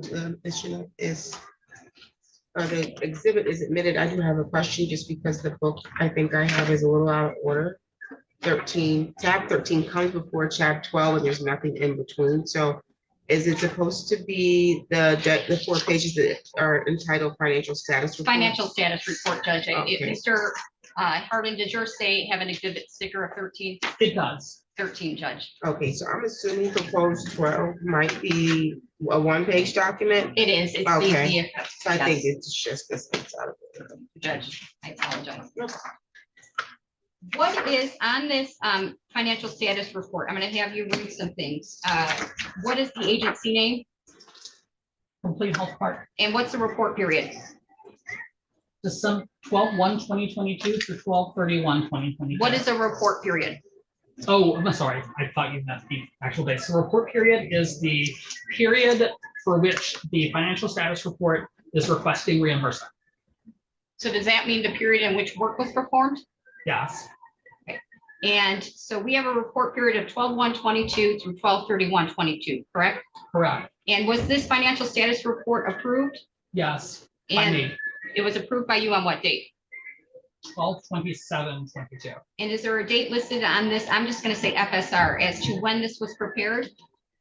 The addition is, the exhibit is admitted. I do have a question just because the book I think I have is a little out of order. 13, tab 13 comes before tab 12 and there's nothing in between. So is it supposed to be the 4 pages that are entitled financial status? report? Financial status report, Judge. Okay. Mr. Harding, does your say have an exhibit sticker of 13? It does. 13, Judge. Okay, so I'm assuming proposed 12 might be a 1-page document. It is. It's Okay. the So I think Yes. it's just this. It's out of order. Judge. I apologize. What is on this financial status report? I'm going to have you read some things. What is the agency name Complete Health Park. and what's the report period? December 12/1/2022 through 12/31/2022. What is a report period? Oh, I'm sorry. I thought you meant the actual date. So report period is the period for which the financial status report is requesting reimbursement. So does that mean the period in which work was performed? Yes, And so we have a report period of 12/1/22 through 12/31/22, correct? correct. And was this financial status report approved? Yes, by And me. it was approved by you on what date? 12/27/22. And is there a date listed on this? I'm just going to say FSR as to when this was prepared.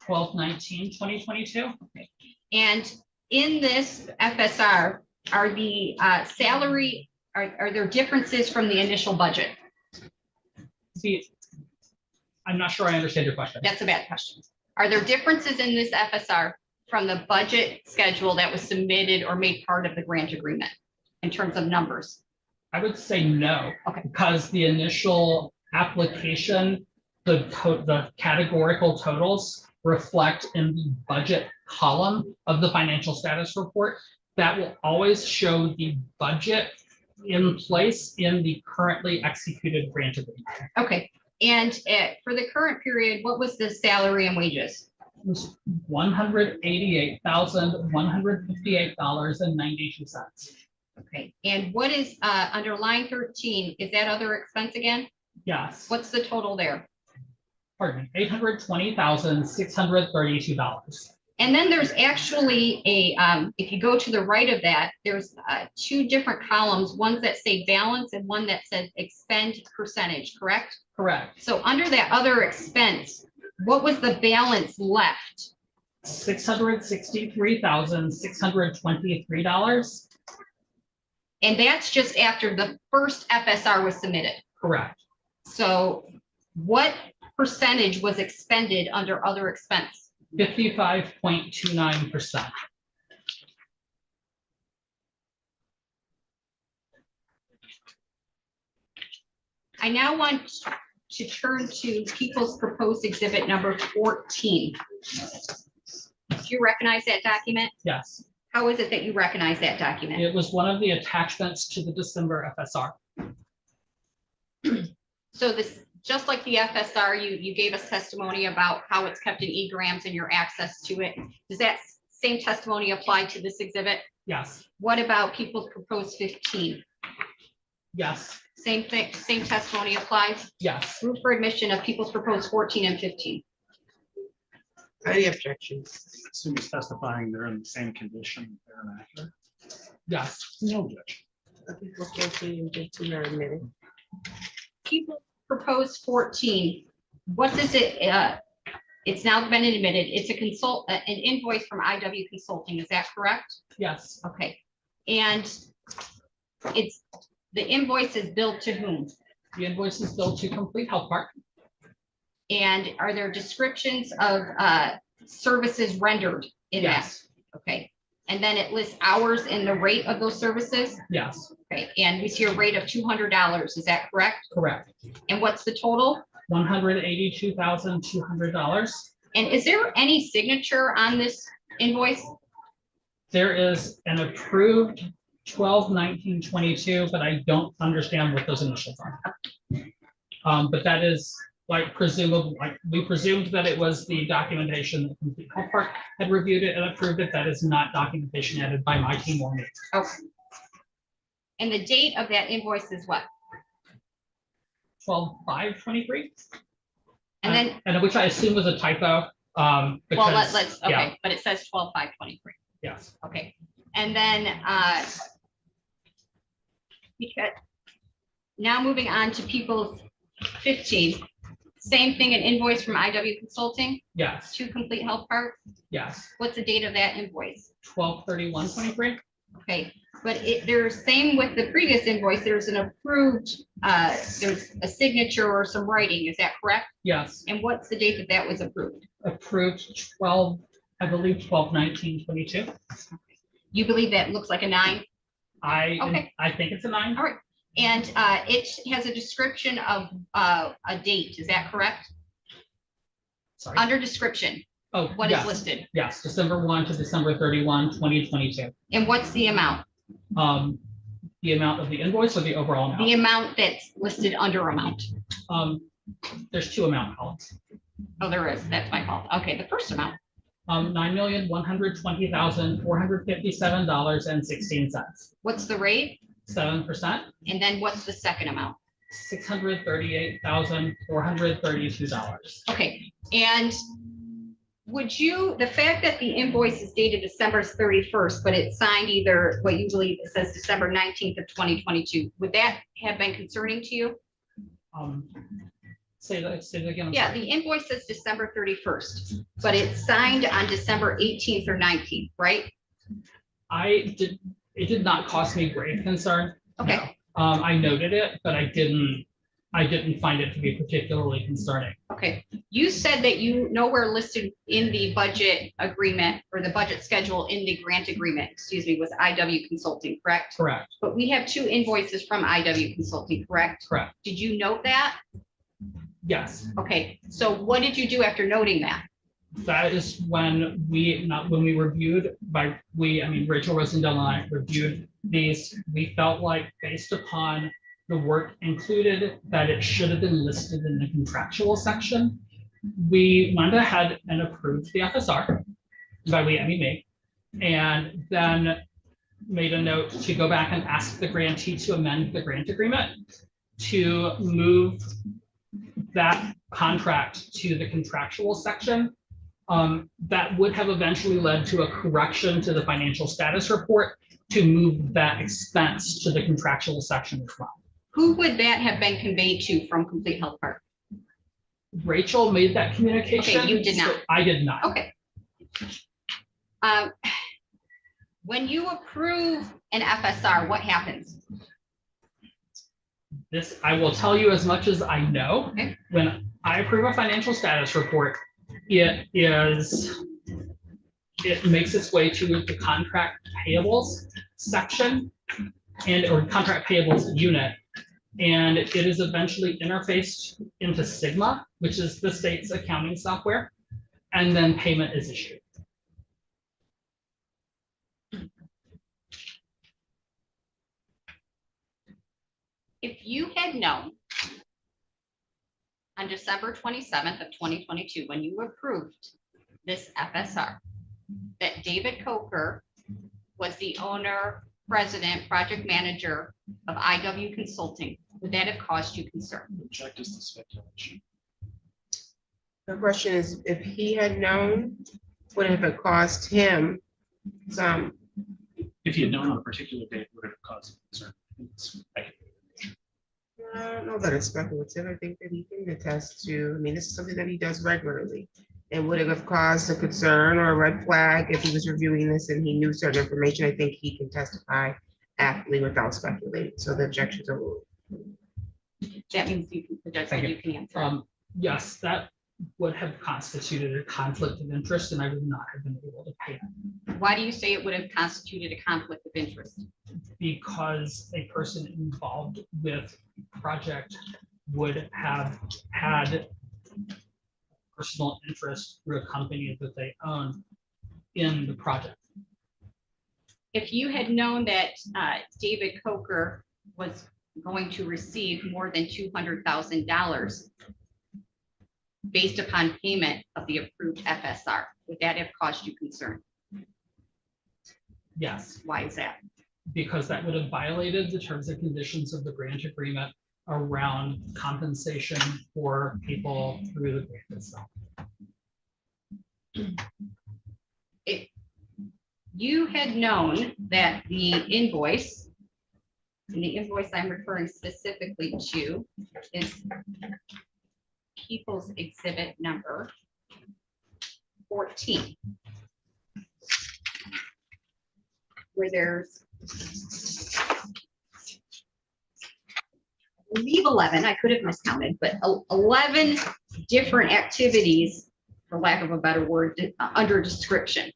12/19/2022. And in this FSR, are the salary, are there differences from the initial budget? See, I'm not sure I understand your question. That's a bad question. Are there differences in this FSR from the budget schedule that was submitted or made part of the grant agreement in terms of numbers? I would say no. Okay. Because the initial application, the categorical totals reflect in the budget column of the financial status report. That will always show the budget in place in the currently executed grant agreement. Okay, and for the current period, what was the salary and wages? It was $188,158.92. Okay, and what is under line 13? Is that other expense again? Yes, What's the total there? pardon me, $820,632. And then there's actually a, if you go to the right of that, there's 2 different columns, ones that say balance and one that says expend percentage, correct? Correct. So under that other expense, what was the balance left? $663,623. And that's just after the first FSR was submitted. Correct. So what percentage was expended under other expense? 55.29%. I now want to turn to people's proposed exhibit number 14. Do you recognize that document? Yes, How is it that you recognize that document? it was one of the attachments to the December FSR. So this, just like the FSR, you gave us testimony about how it's kept in egrams and your access to it. Does that same testimony apply to this exhibit? Yes, What about people's proposed 15? yes, Same thing, same testimony applies? yes. Move for admission of people's proposed 14 and 15. Any objections? So he's testifying they're in the same condition, they're inaccurate. Yes, No judge. People 14 and 15 are admitted. People proposed 14, what does it, it's now been admitted, it's an invoice from IW Consulting, is that correct? yes. Okay, and the invoice is billed to whom? The invoice is billed to Complete Health Park. And are there descriptions of services rendered in that? Yes, Okay, and then it lists hours and the rate of those services? yes, Okay, and we see a rate of $200, is that correct? correct. And what's the total? $182,200. And is there any signature on this invoice? There is an approved 12/19/22, but I don't understand what those initials are. But that is like presumably, like we presumed that it was the documentation that Complete Health Park had reviewed it and approved it. That is not documentation added by my team or me. Okay. And the date of that invoice is what? 12/5/23. And then, And which I assume was a typo. well, Because, let's, yeah, okay, but it says 12/5/23. yes. Okay, and then, because now moving on to people 15, same thing, an invoice from IW Consulting Yes, to Complete Health Park. yes. What's the date of that invoice? 12/31/23. Okay, but there's same with the previous invoice, there's an approved, there's a signature or some writing, is that correct? Yes, And what's the date that that was approved? approved 12, I believe 12/19/22. You believe that looks like a 9? Okay. I think it's a 9. All right, and it has a description of a date, is that correct? Sorry. Under description, Oh, what is yes, listed? yes, December 1 to December 31, 2022. And what's the amount? The amount of the invoice or the overall The amount? amount that's listed under amount. There's 2 amount columns. Oh, there is, that's my fault. Okay, the first amount. $9,120,457.16. What's the rate? 7%, And then what's the second amount? $638,432. Okay, and would you, the fact that the invoice is dated December 31st, but it's signed either what you believe it says December 19th of 2022, would that have been concerning to you? Say that again. I'm Yeah, sorry. the invoice says December 31st, but it's signed on December 18th or 19th, right? It did not cause me grave concern. Okay. No. I noted it, but I didn't find it to be particularly concerning. Okay, you said that you nowhere listed in the budget agreement or the budget schedule in the grant agreement, excuse me, was IW Consulting, correct? Correct, But we have 2 invoices from IW Consulting, correct? correct. Did you note that? Yes, Okay, so what did you do after noting that? that is when we reviewed I mean, Rachel Rosendale and I reviewed these. We felt like based upon the work included, that it should have been listed in the contractual section. We went ahead and approved the FSR, by we, I mean me, and then made a note to go back and ask the grantee to amend the grant agreement to move that contract to the contractual section. That would have eventually led to a correction to the financial status report to move that expense to the contractual section as well. Who would that have been conveyed to from Complete Health Park? Rachel made that communication. Okay, you did not. so I did not. Okay. When you approve an FSR, what happens? This, I will tell you as much as I know. Okay. When I approve a financial status report, it makes its way to the contract payables section or contract payables unit. And it is eventually interfaced into Sigma, which is the state's accounting software, and then payment is issued. If you had known on December 27th of 2022, when you approved this FSR, that David Coker was the owner, president, project manager of IW Consulting, would that have caused you concern? Object is the speculation. The question is, if he had known, would it have caused him some? If he had known on a particular date, would it have caused concern? It's speculative. I don't know that it's speculative. I think that he can attest to, I mean, this is something that he does regularly. And would it have caused a concern or a red flag if he was reviewing this and he knew certain information? I think he can testify aptly without speculating. So the objections are ruled. That means you can, the judge said you can answer. Yes, that would have constituted a conflict of interest and I would not have been able to pay it. Why do you say it would have constituted a conflict of interest? Because a person involved with project would have had personal interest through a company that they own in the project. If you had known that David Coker was going to receive more than $200,000, based upon payment of the approved FSR. Would that have caused you concern? Yes, Why is that? because that would have violated the terms and conditions of the grant agreement around compensation for people through the grant itself. If you had known that the invoice, and the invoice I'm referring specifically to is People's Exhibit number 14, where there's, I believe 11, I could have miscounted, but 11 different activities, for lack of a better word, under description.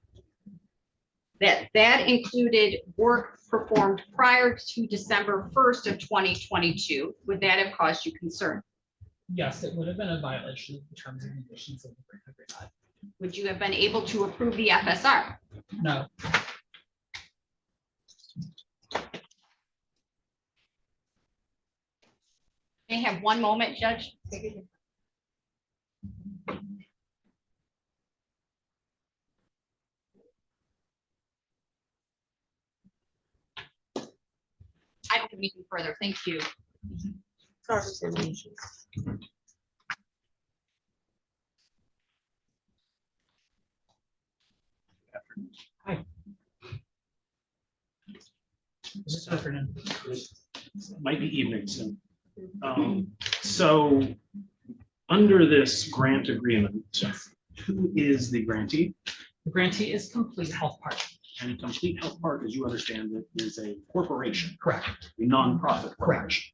That included work performed prior to December 1st of 2022. Would that have caused you concern? Yes, it would have been a violation of the terms and conditions of the grant agreement. Would you have been able to approve the FSR? No, May I have one moment, Judge? I don't have anything further. Thank you. Mr. Heffernan. Might be evening soon. So under this grant agreement, who is the grantee? The grantee is Complete Health Partner. And Complete Health Park, as you understand it, is a corporation, Correct. a nonprofit Correct. corporation.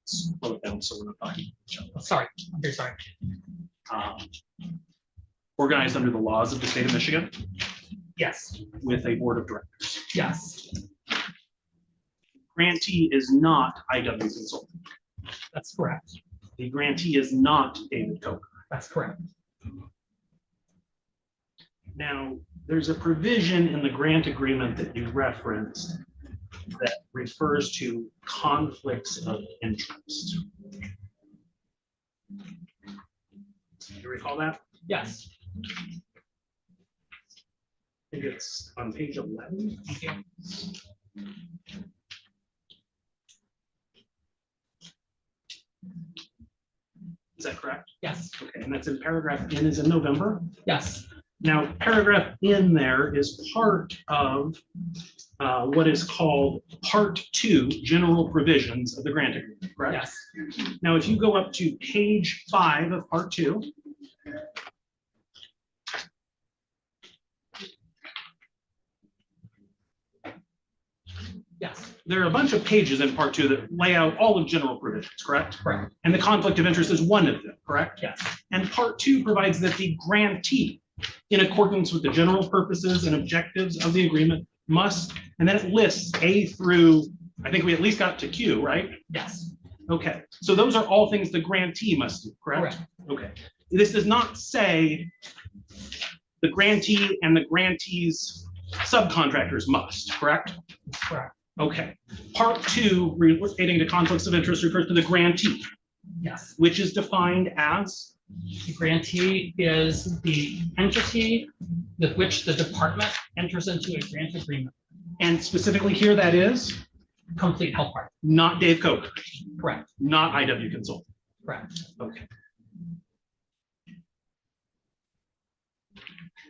Slow it down so we're not talking to each other. Sorry, I'm very sorry. Organized under the laws of the state of Michigan Yes, with a board of directors. yes, Grantee is not IW Consulting. that's correct. The grantee is not David Coker. That's correct. Now, there's a provision in the grant agreement that you referenced that refers to conflicts of interest. Do you recall that? Yes. I think it's on page 11. Thank you. Is that correct? Yes, Okay, and that's in paragraph N is in November. yes, Now, paragraph in there is part of what is called Part 2, General Provisions of the Grant Agreement, correct? yes. Now, if you go up to page 5 of Part 2, Yes, there are a bunch of pages in Part 2 that lay out all of general provisions, correct? correct. And the conflict of interest is one of them, correct? Yes, And Part 2 provides that the grantee, in accordance with the general purposes and objectives of the agreement, must, and then it lists A through, I think we at least got to Q, right? yes, Okay, so those are all things the grantee must do, correct? correct. Okay, this does not say the grantee and the grantee's subcontractors must, correct? Correct. Okay, Part 2 relating to conflicts of interest refers to the grantee, Yes. which is defined as, The grantee is the entity with which the department enters into a grant agreement. and specifically here that is, Complete Health Partner. not Dave Coker, Correct, not IW Consulting. correct. Okay.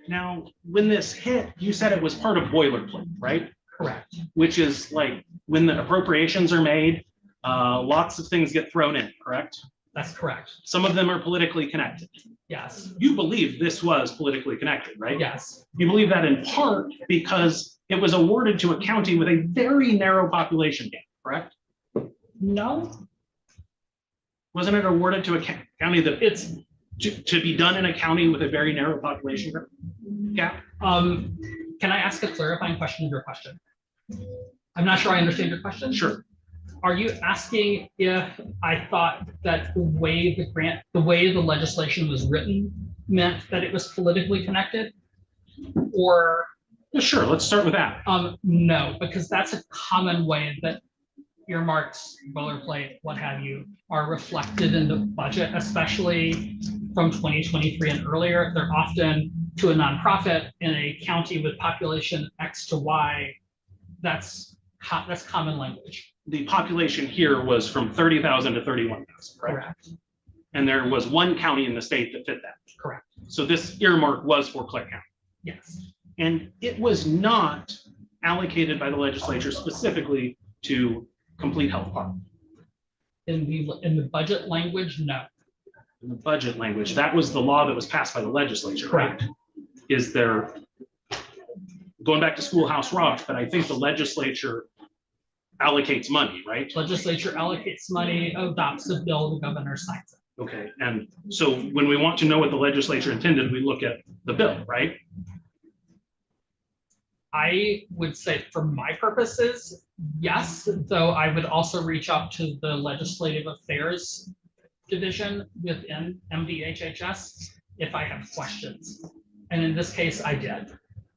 Now, when this hit, you said it was part of boilerplate, right? Correct. Which is like when the appropriations are made, lots of things get thrown in, correct? That's correct. Some of them are politically connected. Yes, You believe this was politically connected, right? yes, You believe that in part because it was awarded to a county with a very narrow population gap, correct? no, Wasn't it awarded to a county that it's, to be done in a county with a very narrow population gap? can I ask a clarifying question of your question? I'm not sure I understand your question. Sure. Are you asking if I thought that the way the legislation was written meant that it was politically connected? Or, Yeah, sure, let's start with that. no, because that's a common way that earmarks, boilerplate, what have you, are reflected in the budget, especially from 2023 and earlier. They're often to a nonprofit in a county with population X to Y. That's common language. The population here was from 30,000 to 31,000, right? Correct. And there was one county in the state that fit that. Correct. So this earmark was for Clay County. Yes. And it was not allocated by the legislature specifically to Complete Health Park. In the budget language, no. In the budget language, that was the law that was passed by the legislature, right? Correct. Is there, going back to Schoolhouse Rock, but I think the legislature allocates money, right? Legislature allocates money, adopts a bill, the governor signs it. Okay, and so when we want to know what the legislature intended, we look at the bill, right? I would say for my purposes, yes, though I would also reach out to the Legislative Affairs Division within MDHHS if I have questions. And in this case, I did.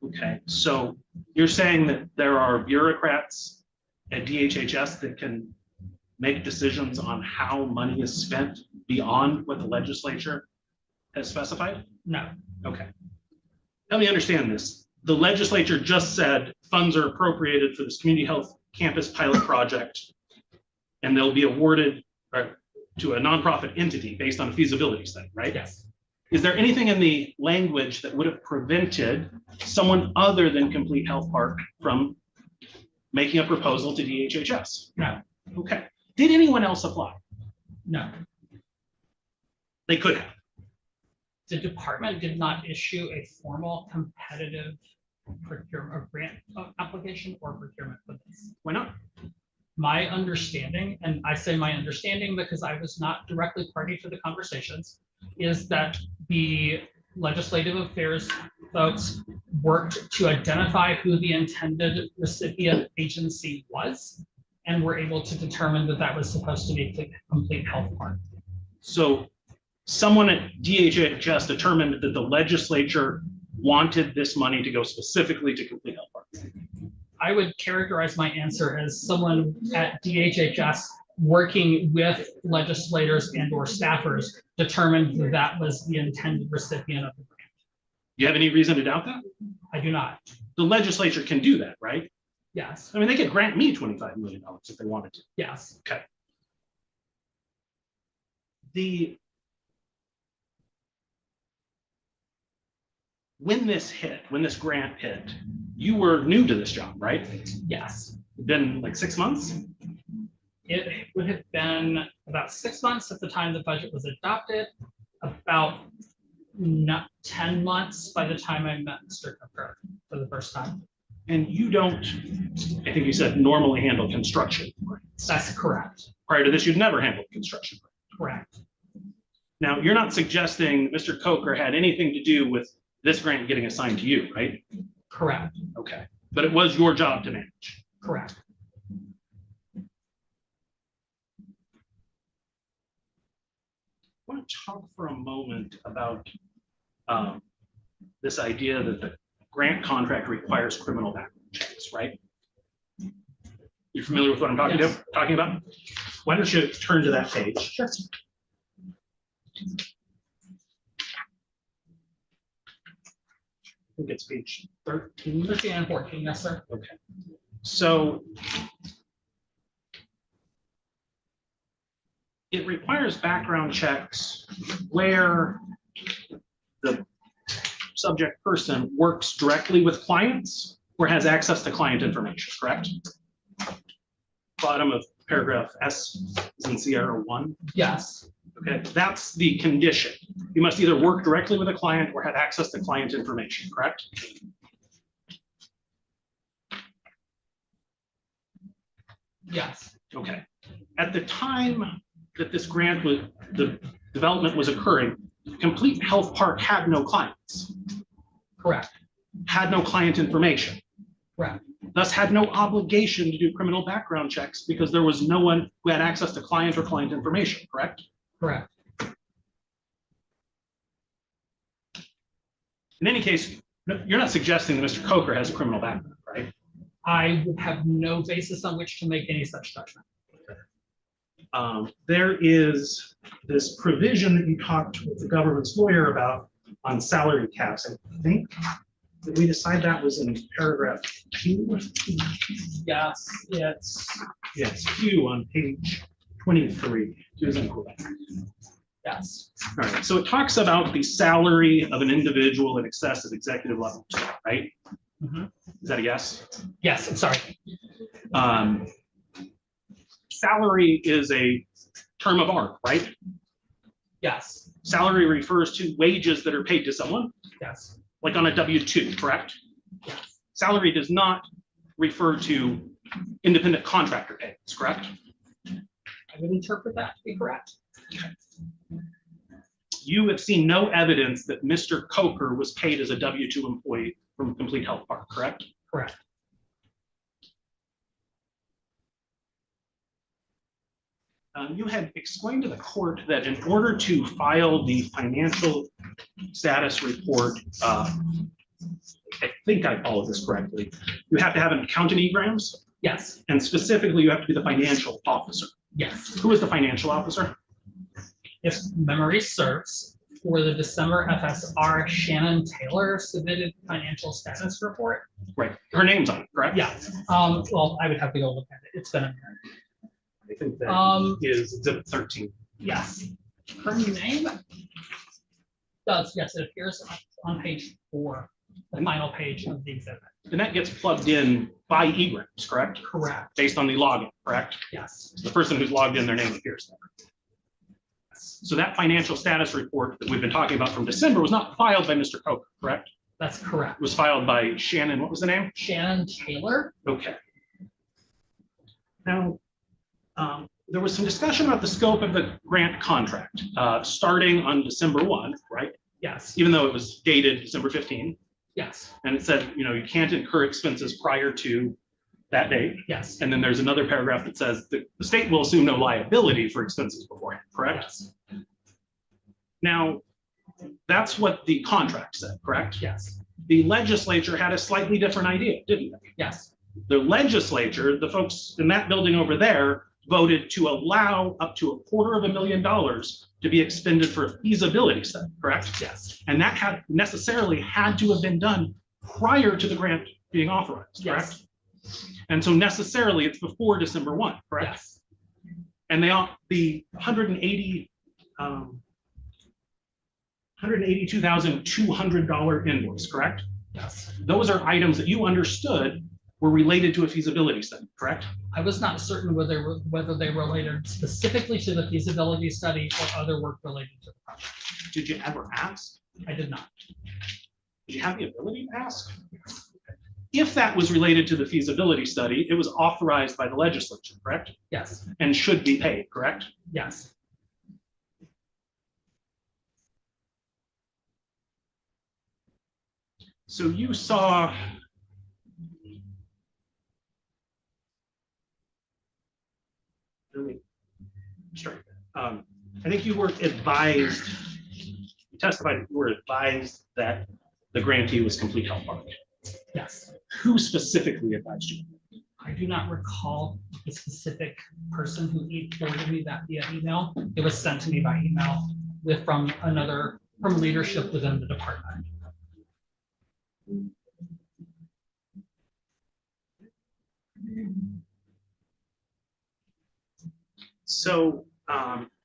Okay, so you're saying that there are bureaucrats at DHHS that can make decisions on how money is spent beyond what the legislature has specified? No, Okay. Help me understand this. The legislature just said funds are appropriated for this community health campus pilot project, and they'll be awarded to a nonprofit entity based on a feasibility study, right? yes, Is there anything in the language that would have prevented someone other than Complete Health Park from making a proposal to DHHS? no, Okay. Did anyone else apply? no. They could have. The department did not issue a formal competitive procurement or grant application or procurement for this. Why not? My understanding, and I say my understanding because I was not directly party to the conversations, is that the legislative affairs folks worked to identify who the intended recipient agency was and were able to determine that that was supposed to be Complete Health Park. So someone at DHHS determined that the legislature wanted this money to go specifically to Complete Health Park. I would characterize my answer as someone at DHHS working with legislators and or staffers determined that that was the intended recipient of the grant. You have any reason to doubt that? I do not. The legislature can do that, right? Yes, I mean, they could grant me $25 million if they wanted to. yes, When this grant hit, you were new to this job, right? yes. Been like 6 months? It would have been about 6 months at the time the budget was adopted, about not 10 months by the time I met Mr. Cooker for the first time. And you don't, I think you said, normally handle construction. That's correct. Prior to this, you'd never handled construction. Correct. Now, you're not suggesting Mr. Coker had anything to do with this grant getting assigned to you, right? Correct. Okay, but it was your job to manage. Correct. I want to talk for a moment about this idea that the grant contract requires criminal background checks, right? You're familiar with what I'm talking Yes. about? Why don't you turn to that page? Sure. I think it's page 13. 13 and 14, yes, sir. Okay. So it requires background checks where the subject person works directly with clients or has access to client information, correct? Bottom of paragraph S is in Sierra 1. Yes, Okay, that's the condition. You must either work directly with a client or have access to client information, correct? yes, Okay. At the time that this grant was, the development was occurring, Complete Health Park had no clients, correct, had no client information, correct, thus had no obligation to do criminal background checks because there was no one who had access to client or client information, correct? correct. In any case, you're not suggesting that Mr. Coker has a criminal background, right? I would have no basis on which to make any such judgment. there is this provision that you talked with the government's lawyer about on salary caps. I think that we decided that was in paragraph Q. Yes, it's, Yes, Q on page 23. Q is in Quebec. yes, All right, so it talks about the salary of an individual in excess of executive level, right? Mhm. Is that a yes? yes, I'm sorry. Salary is a term of art, right? Yes, Salary refers to wages that are paid to someone, yes, like on a W-2, correct? yes, Salary does not refer to independent contractor payments, correct? I would interpret that to be correct. You have seen no evidence that Mr. Coker was paid as a W-2 employee from Complete Health Park, correct? Correct. You had explained to the court that in order to file the financial status report, I think I followed this correctly, you have to have an accountant egrams, Yes, and specifically you have to be the financial officer. yes. Who is the financial officer? If memory serves, for the December FSR, Shannon Taylor submitted financial status report. Right, her name's on it, correct? Yeah, well, I would have to go look at it. It's been a minute. I think that Um, is exhibit 13. Yes. Her name does, yes, it appears on page 4, the final page of the exhibit. And that gets plugged in by egrams, correct? Correct, Based on the login, correct? yes. The person who's logged in, their name appears there. So that financial status report that we've been talking about from December was not filed by Mr. Coker, correct? That's correct. It was filed by Shannon, what was the name? Shannon Taylor? Okay. Now, there was some discussion about the scope of the grant contract, starting on December 1, right? Yes, Even though it was dated December 15, yes, and it said, you know, you can't incur expenses prior to that date. yes, And then there's another paragraph that says the state will assume no liability for expenses beforehand, correct? yes, Now, that's what the contract said, correct? yes, The legislature had a slightly different idea, didn't they? yes, The legislature, the folks in that building over there, voted to allow up to $250,000 to be expended for a feasibility study, correct? yes, And that had necessarily had to have been done prior to the grant being authorized, correct? yes, And so necessarily it's before December 1, correct? yes, And the $182,200 invoice, correct? yes. Those are items that you understood were related to a feasibility study, correct? I was not certain whether they related specifically to the feasibility study or other work related to the project. Did you ever ask? I did not. Did you have the ability to ask? If that was related to the feasibility study, it was authorized by the legislature, correct? Yes, And should be paid, correct? yes, So you saw. Let me strike that. I think you were advised, you testified that you were advised that the grantee was Complete Health Park. yes. Who specifically advised you? I do not recall the specific person who forwarded me that via email. It was sent to me by email from leadership within the department. So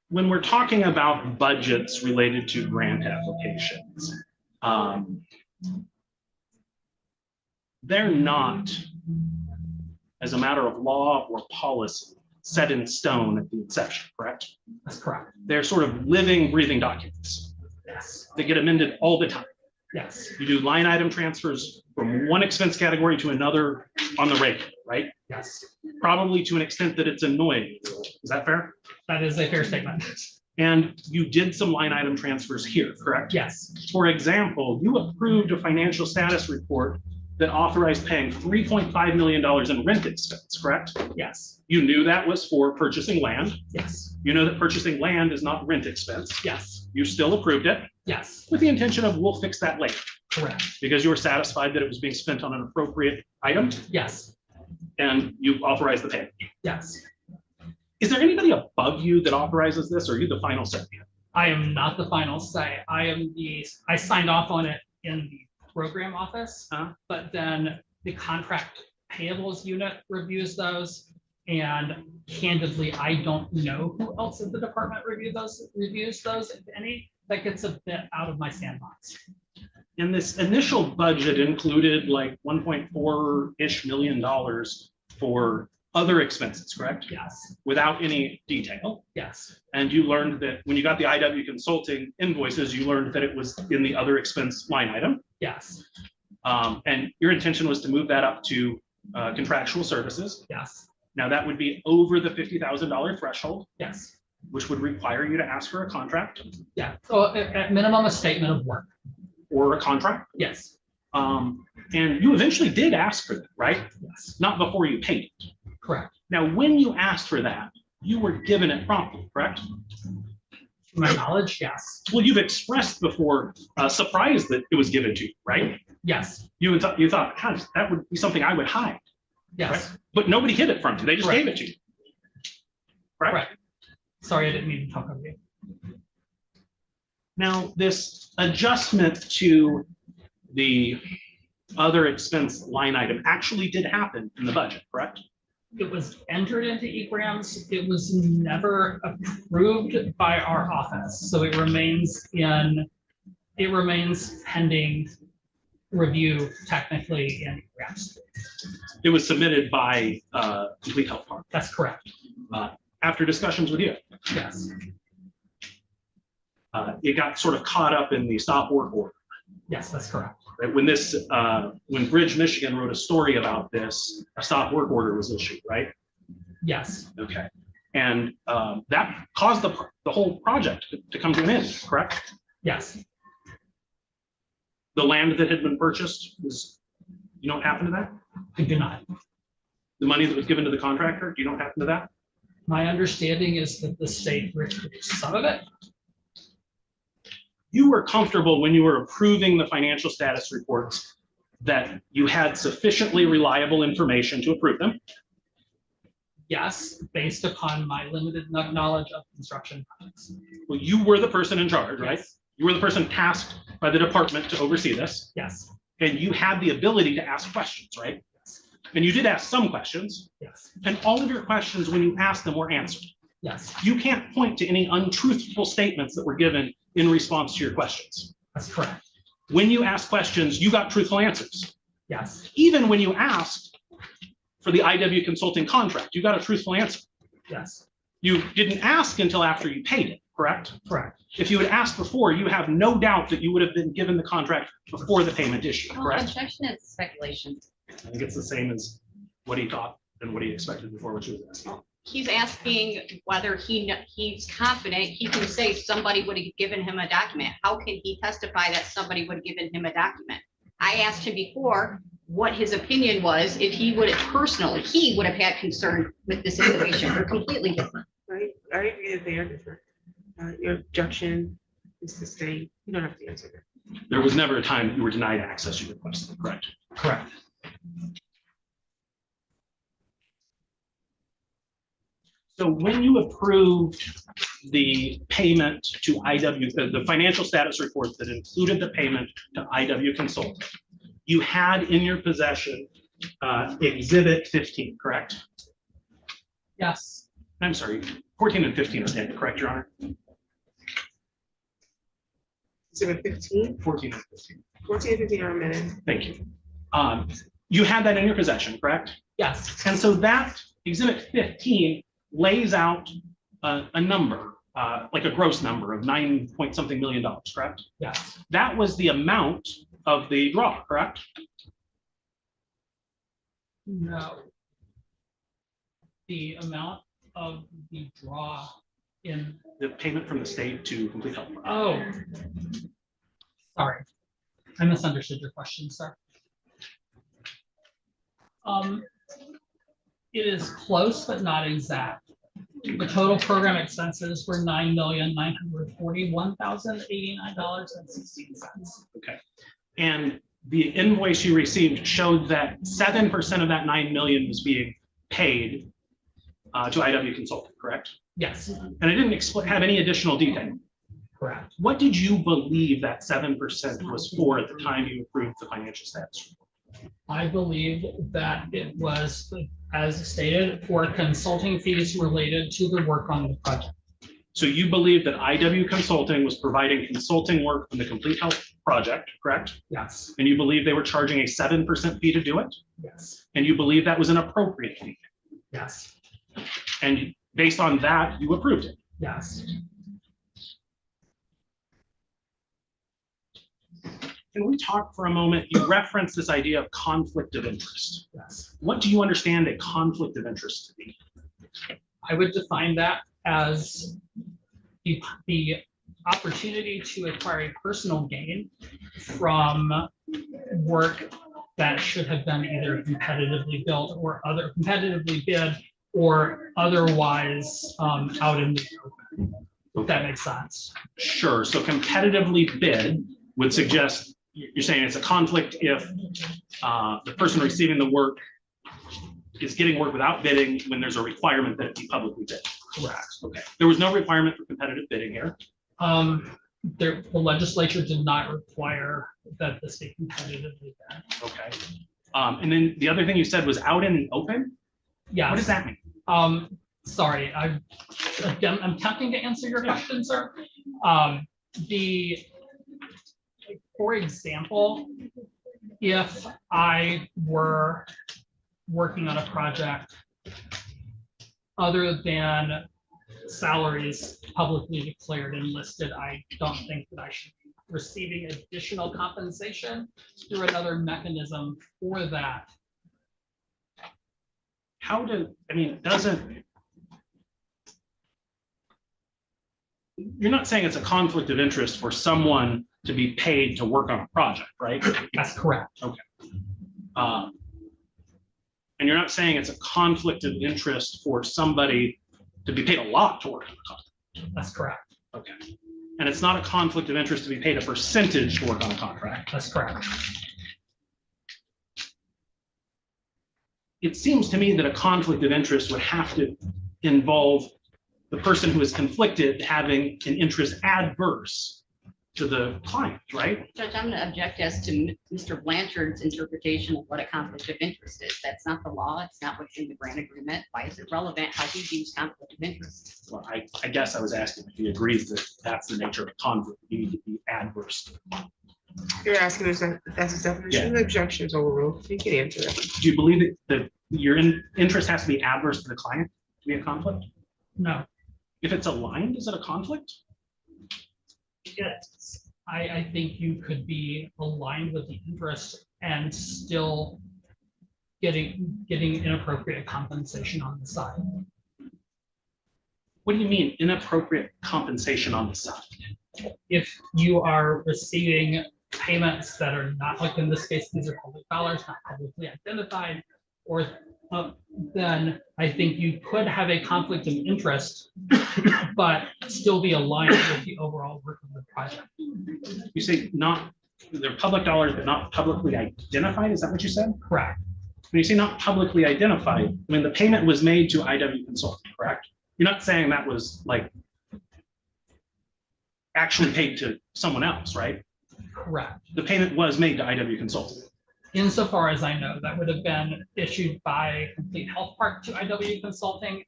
when we're talking about budgets related to grant applications, they're not, as a matter of law or policy, set in stone at the inception, correct? That's correct. They're sort of living, breathing documents. Yes, They get amended all the time. yes, You do line item transfers from one expense category to another on the regular, right? yes. Probably to an extent that it's annoying. Is that fair? That is a fair statement. And you did some line item transfers here, correct? Yes, For example, you approved a financial status report that authorized paying $3.5 million in rent expense, correct? yes, You knew that was for purchasing land. yes, You know that purchasing land is not rent expense. yes, You still approved it yes, with the intention of we'll fix that later correct. because you were satisfied that it was being spent on an appropriate item Yes, and you authorized the payment. yes, Is there anybody above you that authorizes this, or are you the final say? I am not the final say. I signed off on it in the program office, but then the contract payables unit reviews those. And candidly, I don't know who else in the department reviews those, if any. That gets a bit out of my sandbox. And this initial budget included like $1.4-ish million for other expenses, correct? Yes, Without any detail. yes, And you learned that when you got the IW Consulting invoices, you learned that it was in the other expense line item. yes, And your intention was to move that up to contractual services. yes, Now that would be over the $50,000 threshold, yes. which would require you to ask for a contract Yeah, so at minimum, a statement of work. or a contract. Yes, And you eventually did ask for that, right? yes, Not before you paid it. correct. Now, when you asked for that, you were given it promptly, correct? To my knowledge, yes, Well, you've expressed before surprise that it was given to you, right? yes, You thought, gosh, that would be something I would hide, yes, but nobody hid it from you. They just Correct. gave it to you. Right? correct. Sorry, I didn't mean to talk over you. Now, this adjustment to the other expense line item actually did happen in the budget, correct? It was entered into egrams. It was never approved by our office, so it remains pending review technically in egrams. It was submitted by Complete Health Park That's correct. after discussions with you. Yes, It got sort of caught up in the stop work order. yes, that's correct. Right? When Bridge, Michigan wrote a story about this, a stop work order was issued, right? Yes, Okay. And that caused the whole project to come to an end, correct? yes. The land that had been purchased was, you know what happened to that? I do not. The money that was given to the contractor, do you know what happened to that? My understanding is that the state recouped some of it. You were comfortable when you were approving the financial status reports that you had sufficiently reliable information to approve them? Yes, based upon my limited knowledge of construction projects. Well, you were the person in charge, right? Yes, You were the person tasked by the department to oversee this, yes, and you had the ability to ask questions, right? And you did ask some questions, yes, and all of your questions, when you asked them, were answered. yes, You can't point to any untruthful statements that were given in response to your questions. that's correct. When you asked questions, you got truthful answers. Yes, Even when you asked for the IW Consulting contract, you got a truthful answer. yes, You didn't ask until after you paid it, correct? correct. If you had asked before, you have no doubt that you would have been given the contract before the payment issue, Well, correct? objection is speculation. I think it's the same as what he thought and what he expected before, which was asking. He's asking whether he's confident he can say somebody would have given him a document. How can he testify that somebody would have given him a document? I asked him before what his opinion was, if he would have personally, he would have had concern with this situation. They're completely different. Right, I agree that they are different. Your objection is to stay, you don't have to answer that. There was never a time you were denied access you requested, correct? Correct. So when you approved the payment to IW, the financial status report that included the payment to IW Consulting, you had in your possession Exhibit 15, correct? Yes, I'm sorry, 14 and 15 are dead, correct, Your Honor? Exhibit 15, 14 and 15. 14 and 15 are a minute. Thank you. You had that in your possession, correct? yes, And so that Exhibit 15 lays out a number, like a gross number of $9 point something million, correct? yes. That was the amount of the draw, correct? No. The amount of the draw in, The payment from the state to Complete Health. oh. Sorry, I misunderstood your question, sir. It is close, but not exact. The total program expenses were $9,941,089.16. Okay. And the invoice you received showed that 7% of that 9 million was being paid to IW Consulting, correct? Yes, And I didn't have any additional detail. correct. What did you believe that 7% was for at the time you approved the financial status? I believe that it was, as stated, for consulting fees related to the work on the project. So you believe that IW Consulting was providing consulting work on the Complete Health project, correct? Yes, And you believe they were charging a 7% fee to do it? yes, And you believe that was an appropriate fee? yes, And based on that, you approved it? yes. Can we talk for a moment? You referenced this idea of conflict of interest. Yes. What do you understand a conflict of interest to be? I would define that as the opportunity to acquire a personal gain from work that should have been either competitively built or other competitively bid or otherwise out in the open. If that makes sense. Sure. So competitively bid would suggest, you're saying it's a conflict if the person receiving the work is getting work without bidding when there's a requirement that it be publicly bid. Correct. Okay. There was no requirement for competitive bidding here. The legislature did not require that this be competitively bid. Okay. And then the other thing you said was out in the open. Yes. What does that mean? Sorry, I'm attempting to answer your question, sir. For example, if I were working on a project other than salaries publicly declared and listed, I don't think that I should be receiving additional compensation through another mechanism for that. You're not saying it's a conflict of interest for someone to be paid to work on a project, right? That's correct. And you're not saying it's a conflict of interest for somebody to be paid a lot to work on a contract. That's correct. Okay. And it's not a conflict of interest to be paid a percentage to work on a contract. That's correct. It seems to me that a conflict of interest would have to involve the person who is conflicted having an interest adverse to the client, right? Judge, I'm going to object as to Mr. Blanchard's interpretation of what a conflict of interest is. That's not the law. It's not what's in the grant agreement. Why is it relevant how he views conflict of interest? Well, I guess I was asking if he agrees that that's the nature of a conflict. You need to be adverse to the client. You're asking us if that's his definition. The objection's overruled. You can answer that. Do you believe that your interest has to be adverse to the client to be a conflict? No. If it's aligned, is it a conflict? Yes. I think you could be aligned with the interest and still getting inappropriate compensation on the side. What do you mean inappropriate compensation on the side? If you are receiving payments that are not, like in this case, these are public dollars, not publicly identified, or then I think you could have a conflict of interest, but still be aligned with the overall work of the project. You say not, they're public dollars, but not publicly identified. Is that what you said? Correct. When you say not publicly identified, I mean, the payment was made to IW Consulting, correct? You're not saying that was like actually paid to someone else, right? Correct. The payment was made to IW Consulting. Insofar as I know, that would have been issued by Complete Health Park to IW Consulting.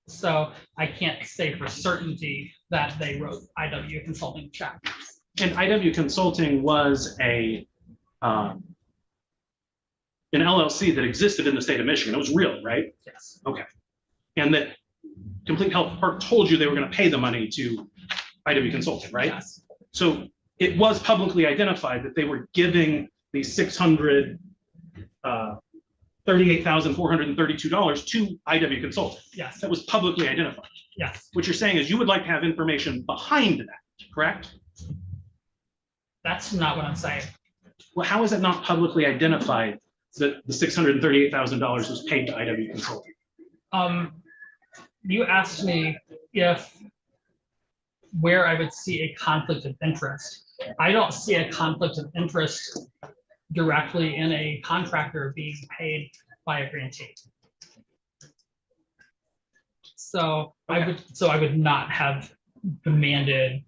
So I can't say for certainty that they wrote IW Consulting a check. And IW Consulting was an LLC that existed in the state of Michigan. It was real, right? Yes. Okay. And that Complete Health Park told you they were going to pay the money to IW Consulting, right? Yes. So it was publicly identified that they were giving the $638,432 to IW Consulting. Yes. That was publicly identified. Yes. What you're saying is you would like to have information behind that, correct? That's not what I'm saying. Well, how is it not publicly identified that the $638,000 was paid to IW Consulting? You asked me where I would see a conflict of interest. I don't see a conflict of interest directly in a contractor being paid by a grantee. So I would not have demanded,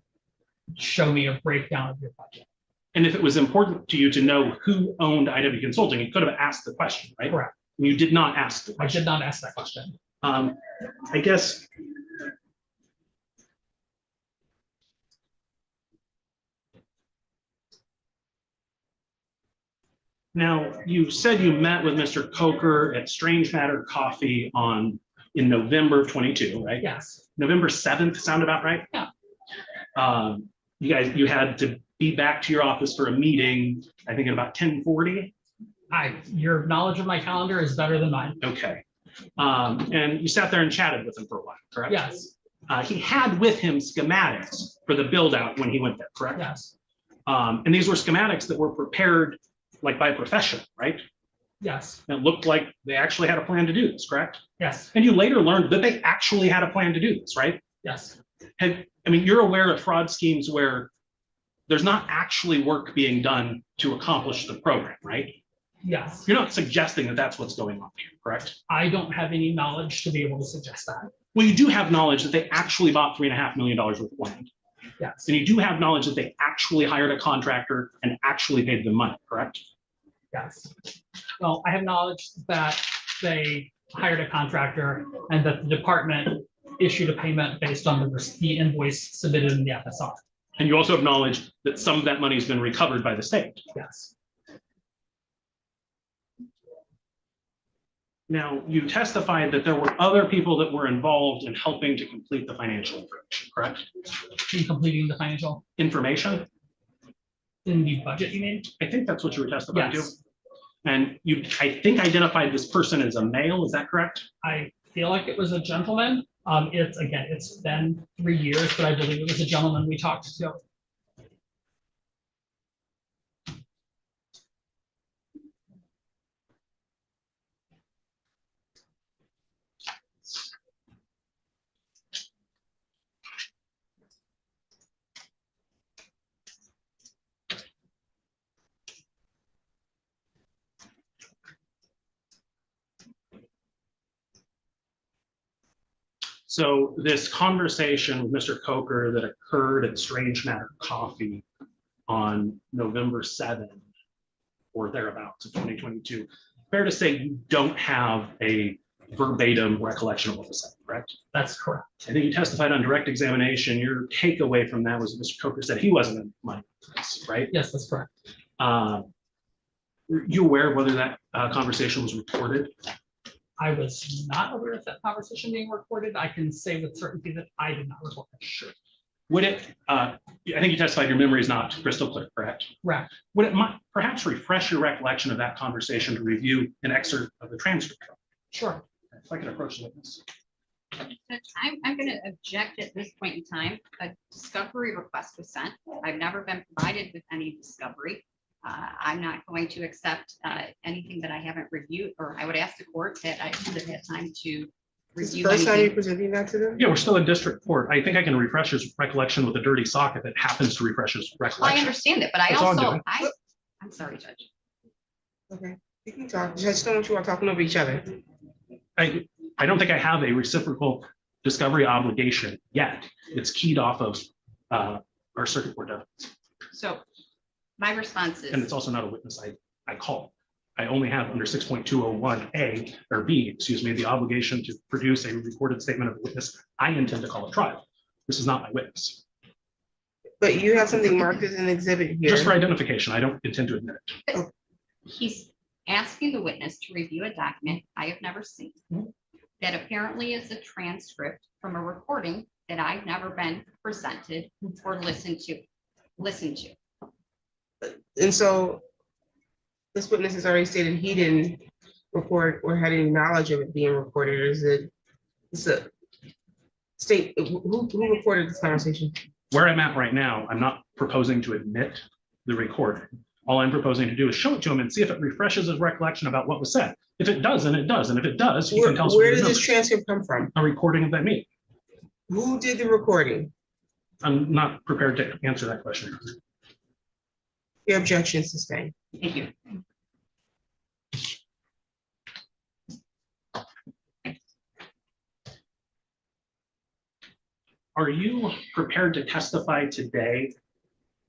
show me a breakdown of your budget. And if it was important to you to know who owned IW Consulting, you could have asked the question, right? Correct. You did not ask the I question. did not ask that question. I guess. Now, you said you met with Mr. Coker at Strange Matter Coffee in November of 22, right? Yes, November 7th, sound about right? Yeah. You had to be back to your office for a meeting, I think at about 10:40. your knowledge of my calendar is better than mine. Okay. And you sat there and chatted with him for a while, correct? Yes, He had with him schematics for the build out when he went there, correct? yes, And these were schematics that were prepared like by a professional, right? yes, It looked like they actually had a plan to do this, correct? yes, And you later learned that they actually had a plan to do this, right? yes, You're aware of fraud schemes where there's not actually work being done to accomplish the program, right? yes. You're not suggesting that that's what's going on here, correct? I don't have any knowledge to be able to suggest that. Well, you do have knowledge that they actually bought $3.5 million worth of land. Yes, And you do have knowledge that they actually hired a contractor and actually paid them money, correct? yes. Well, I have knowledge that they hired a contractor and that the department issued a payment based on the invoice submitted in the FSR. And you also have knowledge that some of that money has been recovered by the state. Yes, Now, you testified that there were other people that were involved in helping to complete the financial information, correct? in completing the financial, Information? in the budget, you mean? I think that's what you were testifying to. Yes, And you, I think, identified this person as a male, is that correct? I feel like it was a gentleman. It's been 3 years, but I believe it was a gentleman we talked to. So this conversation with Mr. Coker that occurred at Strange Matter Coffee on November 7th or thereabouts of 2022, fair to say you don't have a verbatim recollection of what was said, correct? That's correct. I think you testified on direct examination. Your takeaway from that was that Mr. Coker said he wasn't in money, right? Yes, that's correct. Were you aware of whether that conversation was recorded? I was not aware of that conversation being recorded. I can say with certainty that I did not record it. Sure. Would it, I think you testified your memory is not crystal clear, correct? Correct. Would it perhaps refresh your recollection of that conversation to review an excerpt of the transcript? Sure. If I could approach the witness. I'm going to object at this point in time. A discovery request was sent. I've never been provided with any discovery. I'm not going to accept anything that I haven't reviewed, or I would ask the court that I should have had time to This is the review first time you're anything. presenting that to them? Yeah, we're still in district court. I think I can refresh his recollection with a dirty sock if it happens to refresh his Well, I recollection. understand it, but I That's all I'm also, doing. I'm sorry, Judge. Okay, you can talk. Just don't want you all talking over each other. I don't think I have a reciprocal discovery obligation yet. It's keyed off of our circuit court evidence. So my response And it's is, also not a witness I call. I only have under 6.201A or B, excuse me, the obligation to produce a recorded statement of the witness I intend to call a trial. This is not my witness. But you have something marked as an exhibit here. Just for identification, I don't intend to admit it. he's asking the witness to review a document I have never seen that apparently is a transcript from a recording that I've never been presented or listened to. And so this witness has already stated he didn't record or had any knowledge of it being recorded. Or is it, it's a state, who recorded this conversation? Where I'm at right now, I'm not proposing to admit the recording. All I'm proposing to do is show it to him and see if it refreshes his recollection about what was said. If it does, then it does. And if it does, he can tell us. what Where he did this remembers. transcript come from? A recording of that meeting. Who did the recording? I'm not prepared to answer that question. Your objection is sustained. Thank you. Are you prepared to testify today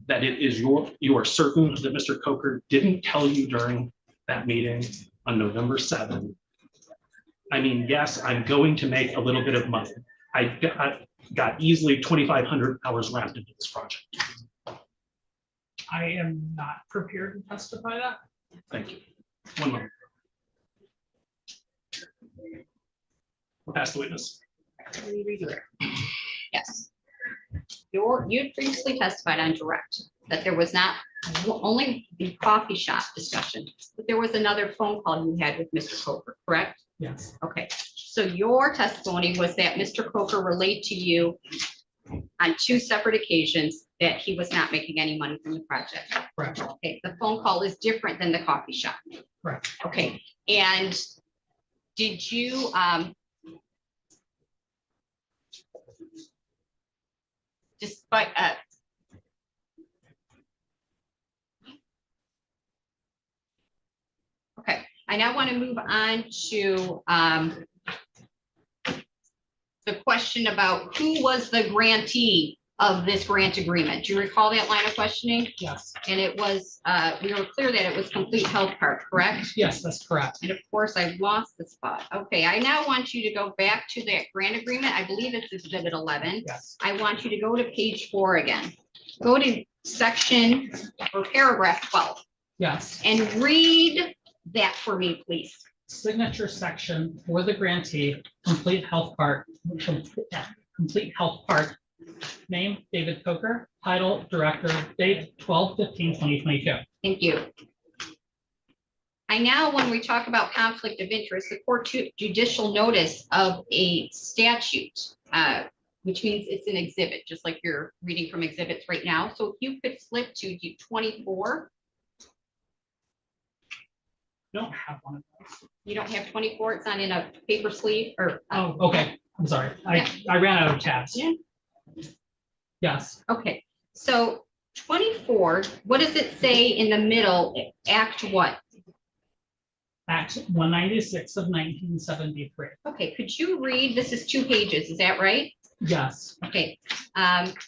that it is you are certain that Mr. Coker didn't tell you during that meeting on November 7th? I mean, yes, I'm going to make a little bit of money. I got easily 2,500 hours wrapped into this project. I am not prepared to testify that. Thank you. One moment. We'll pass the witness. Yes. You previously testified on direct that there was not only the coffee shop discussion, but there was another phone call you had with Mr. Coker, correct? Yes, Okay, so your testimony was that Mr. Coker relayed to you on 2 separate occasions that he was not making any money from the project. correct. Okay, the phone call is different than the coffee shop. Correct. Okay, and did you, despite, okay, I now want to move on to the question about who was the grantee of this grant agreement. Do you recall that line of questioning? Yes, And it was, we were clear that it was Complete Health Card, correct? yes, that's correct. And of course, I lost the spot. Okay, I now want you to go back to that grant agreement. I believe it's exhibit 11. Yes, I want you to go to page 4 again. Go to section or paragraph 12 yes. and read that for me, please. Signature section for the grantee, complete health part, complete health part. Name, David Coker, title, director, date 12/15/2022. Thank you. I now, when we talk about conflict of interest, the court judicial notice of a statute, which means it's an exhibit, just like you're reading from exhibits right now. So if you could flip to 24. Don't have one of those. You don't have 24, it's not in a paper sleeve or. Oh, okay, I'm sorry. I ran out of tabs. Yeah. Yes, Okay, so 24, what does it say in the middle? Act what? Act 196 of 1973. Okay, could you read, this is 2 pages, is that right? Yes, Okay,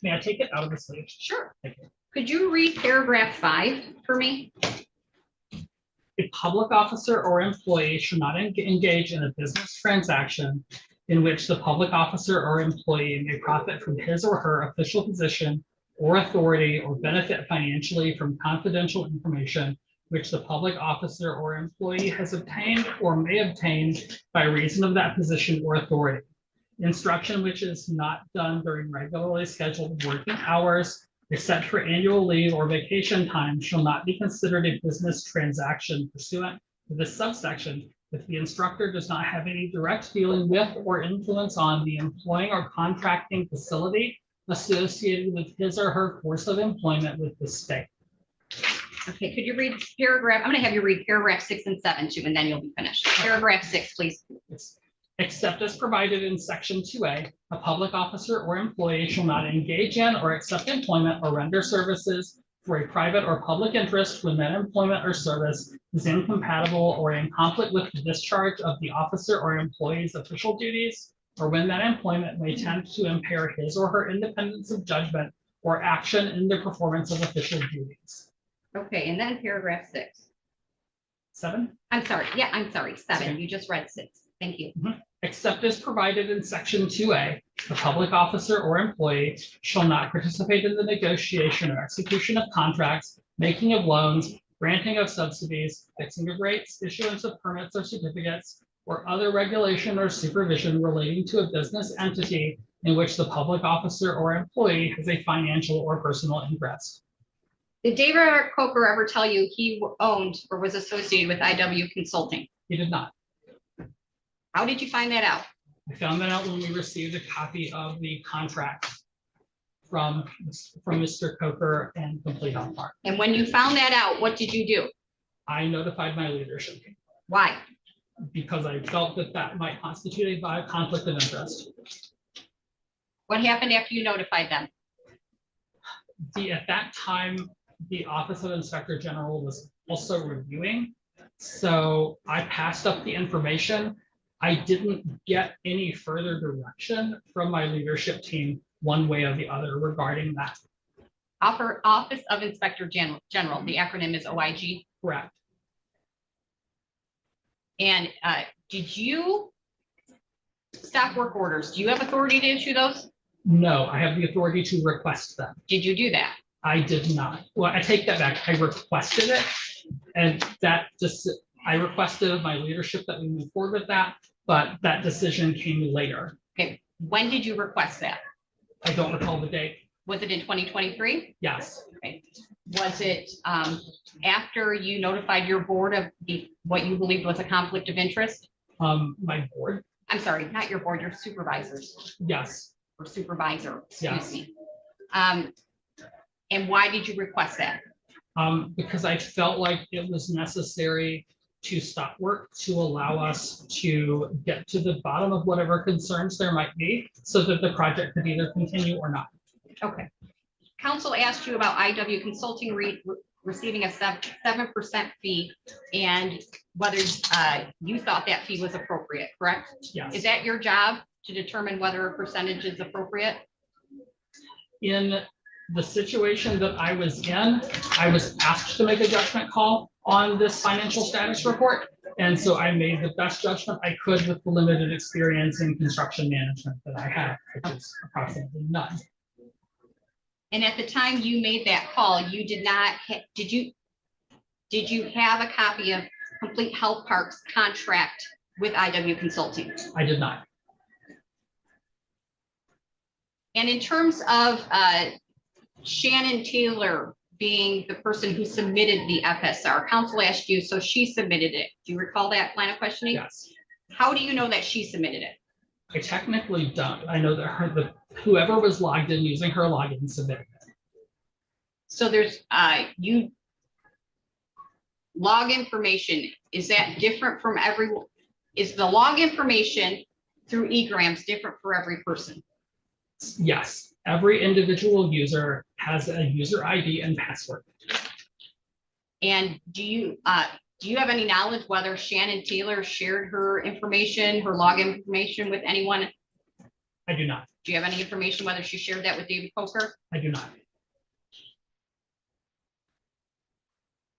may I take it out of the sleeve? sure. Thank you. Could you read paragraph 5 for me? A public officer or employee should not engage in a business transaction in which the public officer or employee may profit from his or her official position or authority or benefit financially from confidential information which the public officer or employee has obtained or may obtain by reason of that position or authority. Instruction which is not done during regularly scheduled working hours, except for annual leave or vacation time, shall not be considered a business transaction pursuant to this subsection if the instructor does not have any direct dealing with or influence on the employing or contracting facility associated with his or her course of employment with the state. Okay, could you read paragraph, I'm gonna have you read paragraph 6 and 7 too, and then you'll be finished. Paragraph 6, please. Except as provided in section 2A, a public officer or employee shall not engage in or accept employment or render services for a private or public interest when that employment or service is incompatible or in conflict with the discharge of the officer or employee's official duties, or when that employment may tend to impair his or her independence of judgment or action in the performance of official duties. Okay, and then paragraph 6. 7. I'm sorry, yeah, I'm sorry, 7. Okay. You just read 6. Thank you. Except as provided in section 2A, the public officer or employee shall not participate in the negotiation or execution of contracts, making of loans, granting of subsidies, fixing of rates, issuance of permits or certificates, or other regulation or supervision relating to a business entity in which the public officer or employee has a financial or personal interest. Did David R. Coker ever tell you he owned or was associated with IW Consulting? He did not. How did you find that out? I found that out when we received a copy of the contract from Mr. Coker and Complete Health Park. And when you found that out, what did you do? I notified my leadership Why? because I felt that that might constitute a conflict of interest. What happened after you notified them? At that time, the Office of Inspector General was also reviewing. So I passed up the information. I didn't get any further direction from my leadership team one way or the other regarding that. Office of Inspector General, the acronym is OIG. Correct. And did you stop work orders? Do you have authority to issue those? No, I have the authority to request them. Did you do that? I did not. Well, I take that back. I requested it. And that just, I requested of my leadership that we move forward with that, but that decision came later. Okay, when did you request that? I don't recall the date. Was it in 2023? Yes, Okay. Was it after you notified your board of what you believed was a conflict of interest? my board, I'm sorry, not your board, your supervisors yes. or supervisor, excuse Yes. me. And why did you request that? Because I felt like it was necessary to stop work to allow us to get to the bottom of whatever concerns there might be so that the project could either continue or not. Okay. Council asked you about IW Consulting receiving a 7% fee and whether you thought that fee was appropriate, correct? Yes. Is that your job to determine whether a percentage is appropriate? In the situation that I was in, I was asked to make a judgment call on this financial status report. And so I made the best judgment I could with the limited experience in construction management that I have, which is approximately none. And at the time you made that call, you did not, did you have a copy of Complete Health Park's contract with IW Consulting? I did not. And in terms of Shannon Taylor being the person who submitted the FSR, council asked you, so she submitted it. Do you recall that line of questioning? Yes. How do you know that she submitted it? I technically don't. I know that whoever was logged in using her login submitted it. So there's you log information. Is that different from everyone? Is the log information through egrams different for every person? Yes, every individual user has a user ID and password. And do you have any knowledge whether Shannon Taylor shared her information, her login information with anyone? I do not. Do you have any information whether she shared that with David Coker? I do not.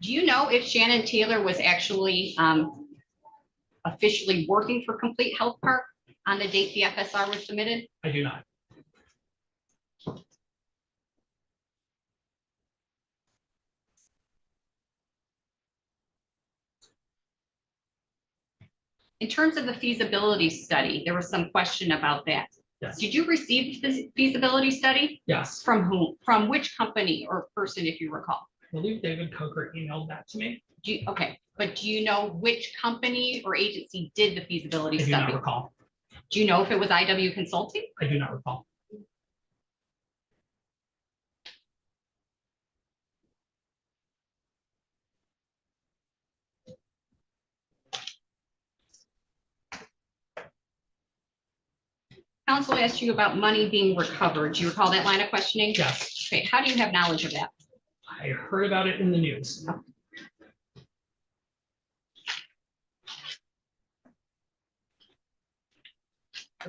Do you know if Shannon Taylor was actually officially working for Complete Health Park on the date the FSR was submitted? I do not. In terms of the feasibility study, there was some question about that. Yes. Did you receive the feasibility study? Yes. From whom? From which company or person, if you recall? I believe David Coker emailed that to me. Okay, but do you know which company or agency did the feasibility I do not study? recall. Do you know if it was IW Consulting? I do not recall. Council asked you about money being recovered. Do you recall that line of questioning? Yes. Okay, how do you have knowledge of that? I heard about it in the news.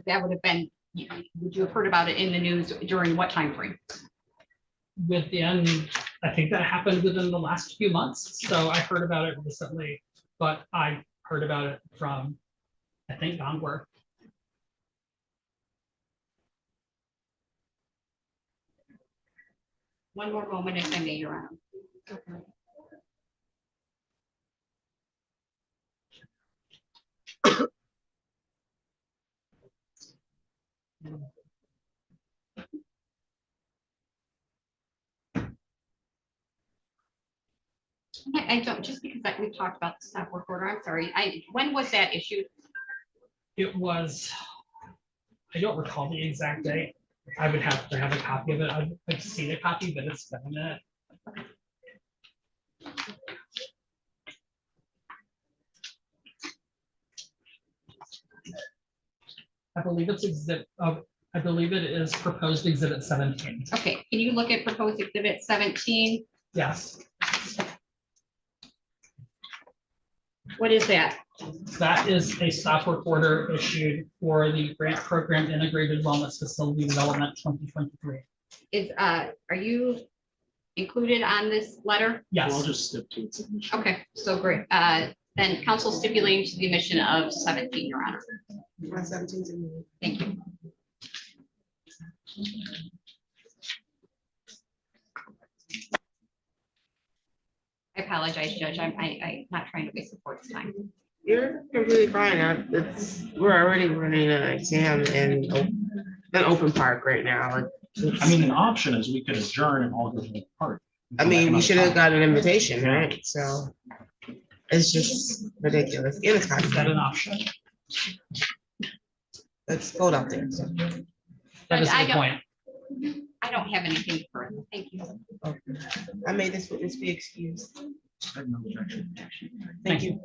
That would have been, would you have heard about it in the news during what time frame? Within, I think that happened within the last few months. So I heard about it recently, but I heard about it from, I think, onward. One more moment if I may, Your Honor. I don't, just because we talked about the stop work order, I'm sorry. When was that issued? It was, I don't recall the exact date. I would have to have a copy of it. I'd like to see the copy, but it's been a minute. I believe it's I believe it is proposed exhibit 17. Okay, can you look at proposed exhibit 17? Yes. What is that? That is a stop work order issued for the grant program Integrated Wellness Facility Development 2023. Are you included on this letter? I'll Yes, just step to its submission. Okay, so great. Then council stipulating to the emission of 17, Your Honor. 17's in there. Thank you. I apologize, Judge. I'm not trying to waste the court's time. You're completely fine. We're already running an exam in an open park right now. Like, I mean, an option is we could adjourn and all go to the park. I mean, we should have got an invitation, right? So it's just ridiculous. And it's hot. is that an option? It's cold out there. So. That is a I good don't- point. I don't have anything further. Thank you. I made this witness be excused. I have no objection. Thank you.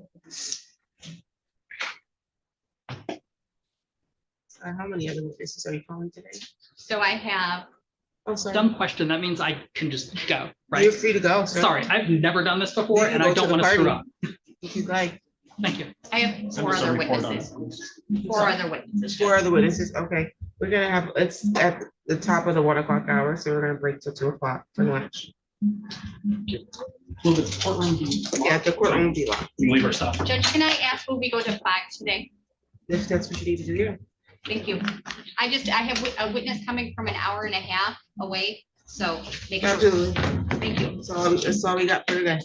How many other witnesses are you calling today? So I have, Oh, sorry. Dumb question. That means I can just go, right? You're free to go. sir. Sorry, I've never done this before You and can I go to don't the want to screw up. party. If you like. Thank you. I have Send four us a other report on witnesses. it. Four other witnesses. Four other witnesses. Okay. We're gonna have, it's at the top of the 1 o'clock hour, so we're gonna break till 2 o'clock for lunch. Will the courtroom be? Yeah, the courtroom will be locked. Leave our stuff. Judge, can I ask, will we go to 5 today? If that's what you need to do, yeah. Thank you. I have a witness coming from an hour and a half away, so make sure. Absolutely. Thank you. That's all we got for today.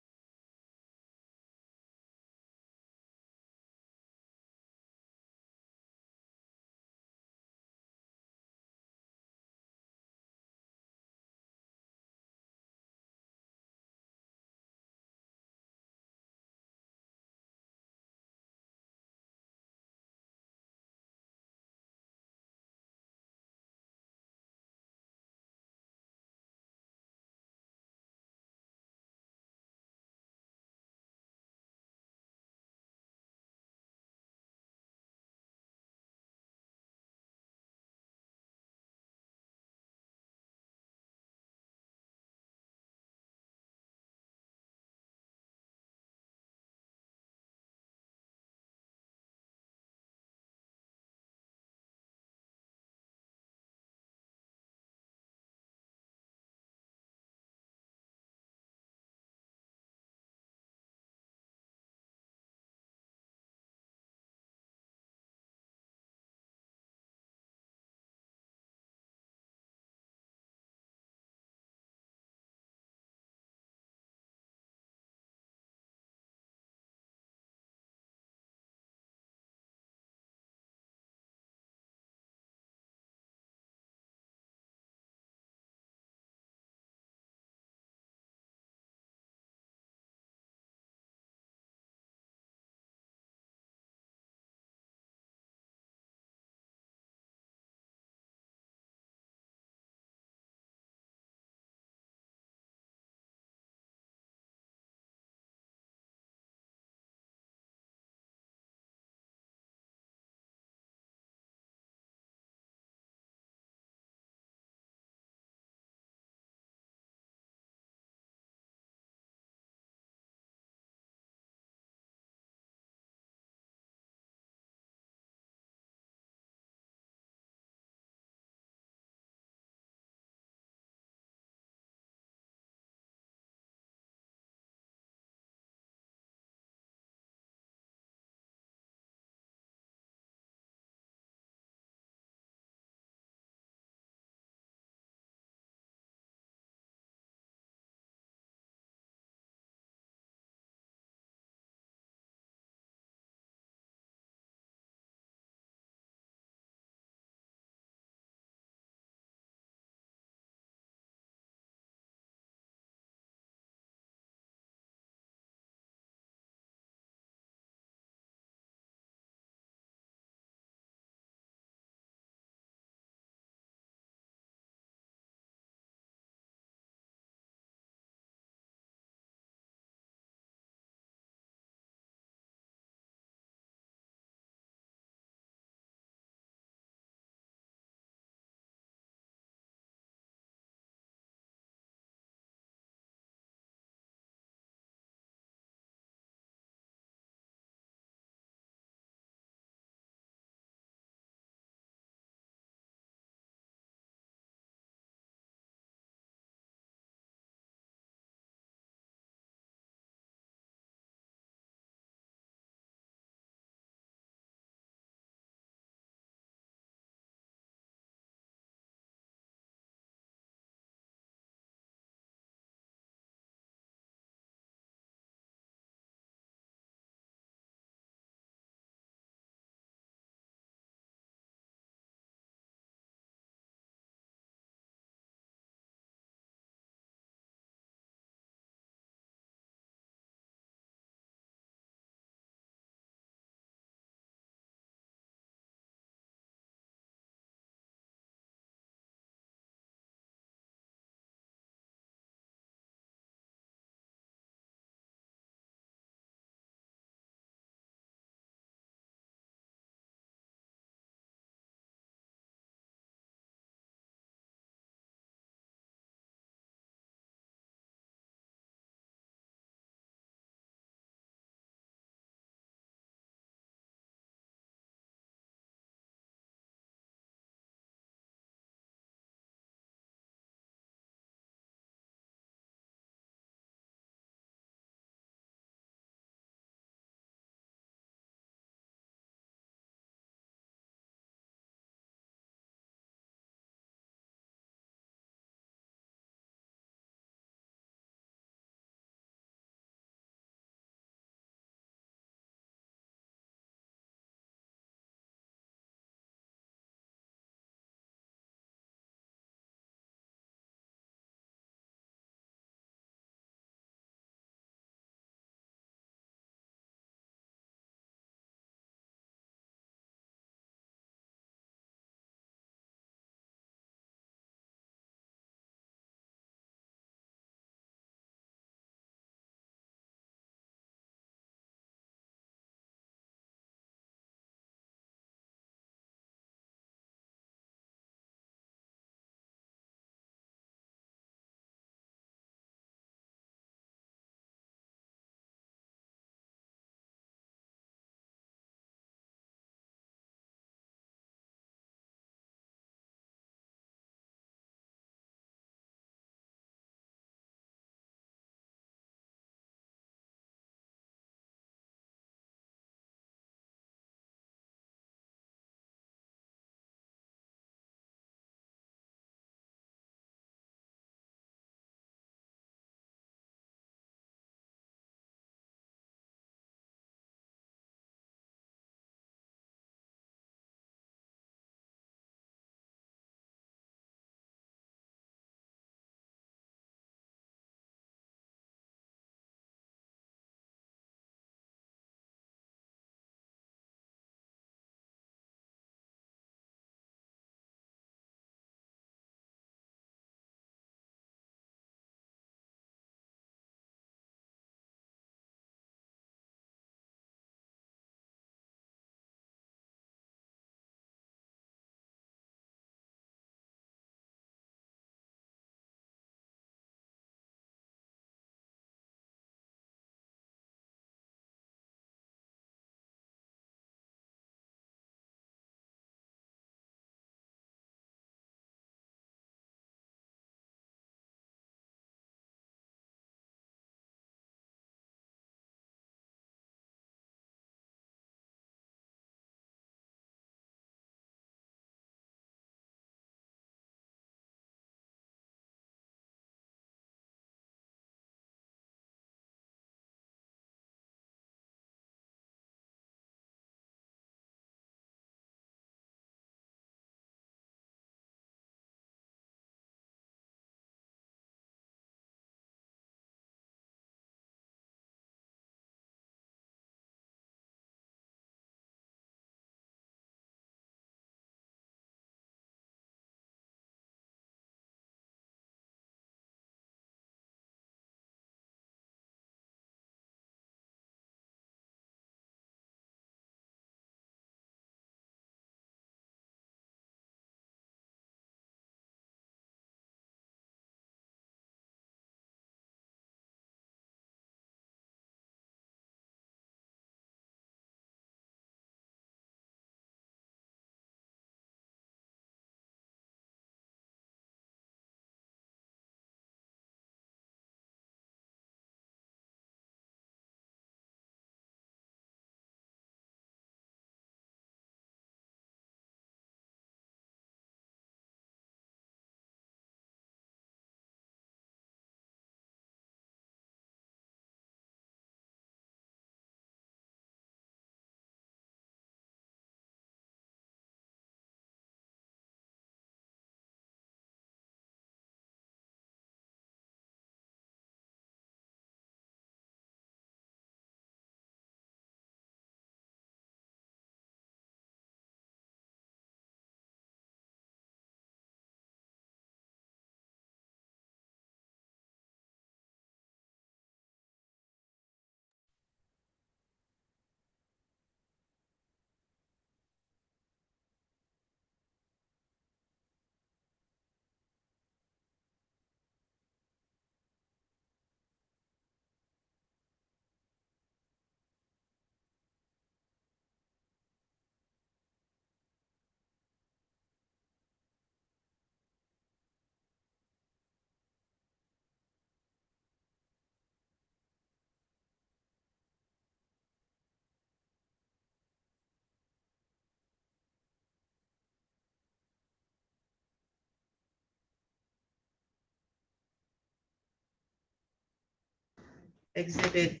Exhibit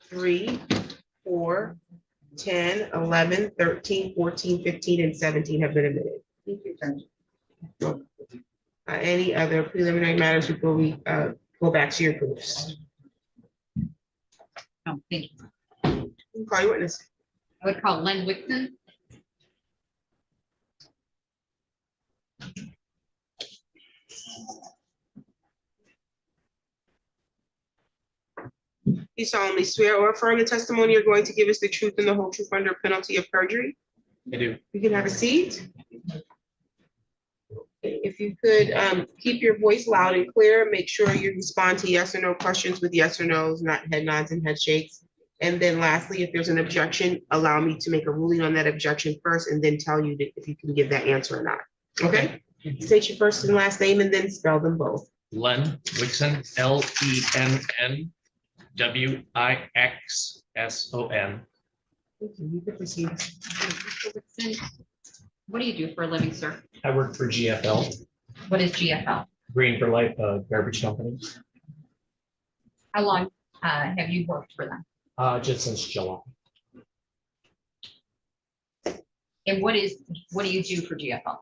3, 4, 10, 11, 13, 14, 15, and 17 have been admitted. Any other preliminary matters before we go back to your proofs? Thank you. Call your witness. I would call Len Whitson. You solemnly swear or affirm the testimony you're going to give us the truth and the whole truth under penalty of perjury? I do. You can have a seat. If you could keep your voice loud and clear, make sure you respond to yes or no questions with yes or no's, not head nods and head shakes. And then lastly, if there's an objection, allow me to make a ruling on that objection first and then tell you if you can give that answer or not. Okay? State your first and last name and then spell them both. Len Wixon, LENN WIXSON. You can proceed. Mr. Whitson, what do you do for a living, sir? I work for GFL, What is GFL? Green for Life, garbage company, How long have you worked for them? just since July. And what do you do for GFL?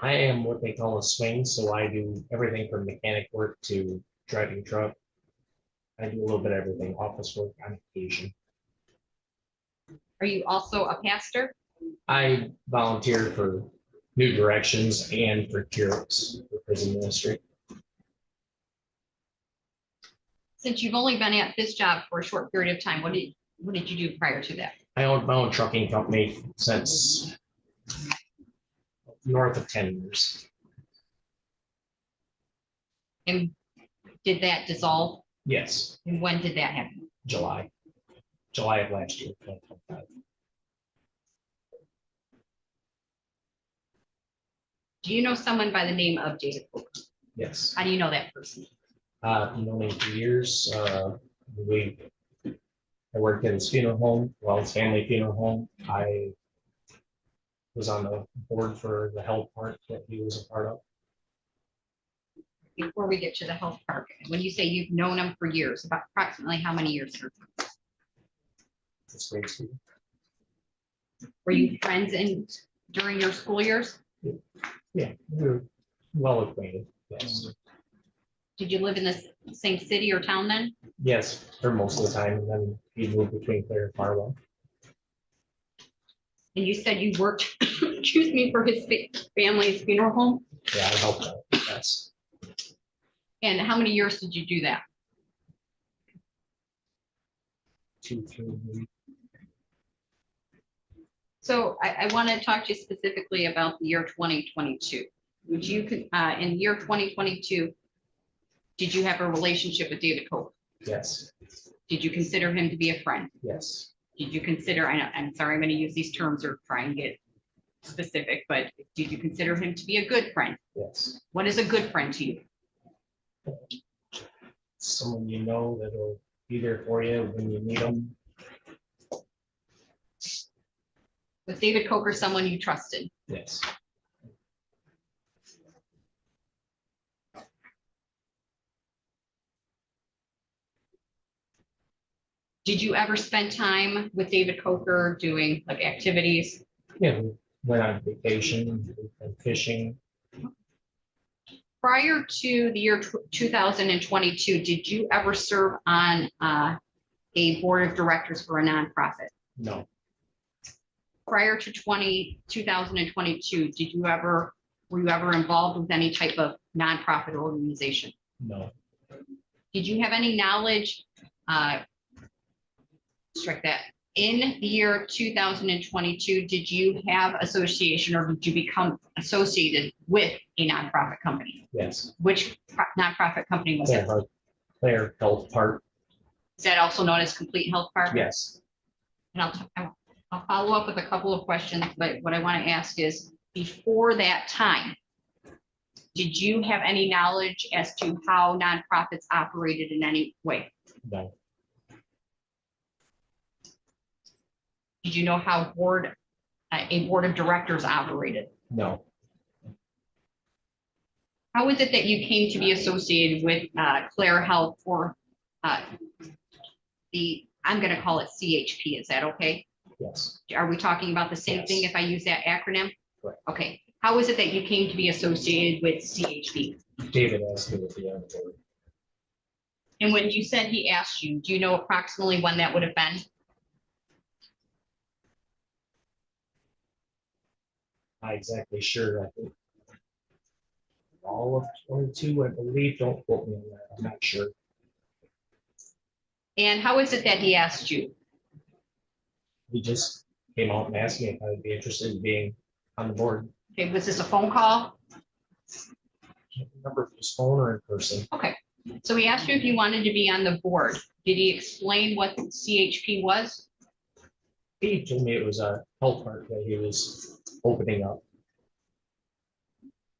I am what they call a swing, so I do everything from mechanic work to driving truck. I do a little bit of everything, office work on occasion. Are you also a pastor? I volunteer for New Directions and for Curious for prison ministry. Since you've only been at this job for a short period of time, what did you do prior to that? I owned my own trucking company since north of 10 years. And did that dissolve? Yes, And when did that happen? July of last year. 2025. Do you know someone by the name of David Coker? Yes, How do you know that person? known him for years. I worked at his funeral home, his family funeral home. I was on the board for the health part that he was a part of. Before we get to the health part, when you say you've known him for years, about approximately how many years? It's great school. Were you friends during your school years? Yeah, we were well acquainted. Yes, Did you live in the same city or town then? yes, for most of the time, and then he moved between Claire and Farwell. And you said you worked, excuse me, for his family's funeral home? Yeah, I helped out. Yes, And how many years did you do that? 2, 3 maybe. So I want to talk to you specifically about the year 2022. Would you, in the year 2022, did you have a relationship with David Coker? Yes, Did you consider him to be a friend? yes, Did you consider, I'm sorry, I'm going to use these terms or try and get specific, but did you consider him to be a good friend? yes. What is a good friend to you? Someone you know that'll be there for you when you need them. Was David Coker someone you trusted? Yes, Did you ever spend time with David Coker doing like activities? yeah, we went on vacation, and fishing. Prior to the year 2022, did you ever serve on a board of directors for a nonprofit? No, Prior to 2022, were you ever involved with any type of nonprofit organization? no, Did you have any knowledge, strike that, in the year 2022, did you have association or did you become associated with a nonprofit company? yes. Which nonprofit company was it? Claire Health Park. Is that also known as Complete Health Park? Yes, And I'll follow up with a couple of questions, but what I want to ask is, before that time, did you have any knowledge as to how nonprofits operated in any way? no, Did you know how a board of directors operated? no. How is it that you came to be associated with Claire Health for I'm gonna call it CHP, is that okay? Yes, Are we talking about the same thing Yes. if I use that acronym? Correct. Okay, how is it that you came to be associated with CHP? David asked me to be on the board. And when you said he asked you, do you know approximately when that would have been? Not exactly sure. I think all of 22, I believe. Don't quote me on that. I'm not sure. And how is it that he asked you? He just came out and asked me if I would be interested in being on the board. Okay, was this a phone call? Can't remember if it was phone or in person. Okay, so he asked you if you wanted to be on the board. Did he explain what CHP was? He told me it was a health park that he was opening up.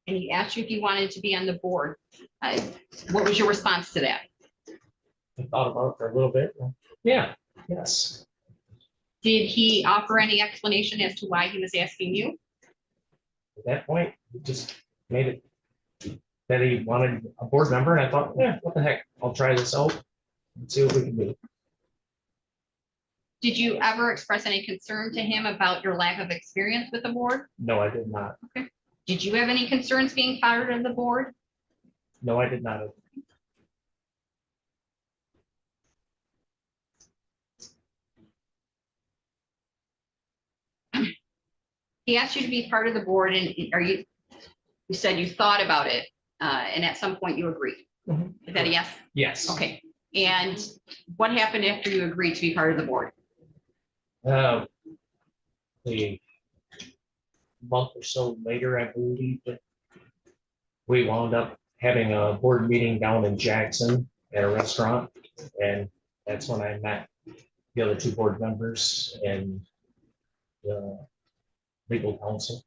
And he asked you if you wanted to be on the board. What was your response to that? I thought about it for a little bit. Yeah, yes. Did he offer any explanation as to why he was asking you? At that point, he just made it that he wanted a board member, and I thought, yeah, what the heck, I'll try this out and see what we can do. Did you ever express any concern to him about your lack of experience with the board? No, I did not. Did you have any concerns being part of the board? No, I did not. He asked you to be part of the board and you said you thought about it, and at some point you agreed. Mhm. Is that a yes? Yes. Okay, and what happened after you agreed to be part of the board? A month or so later, I believe that we wound up having a board meeting down in Jackson at a restaurant. And that's when I met the other two board members and the legal counsel.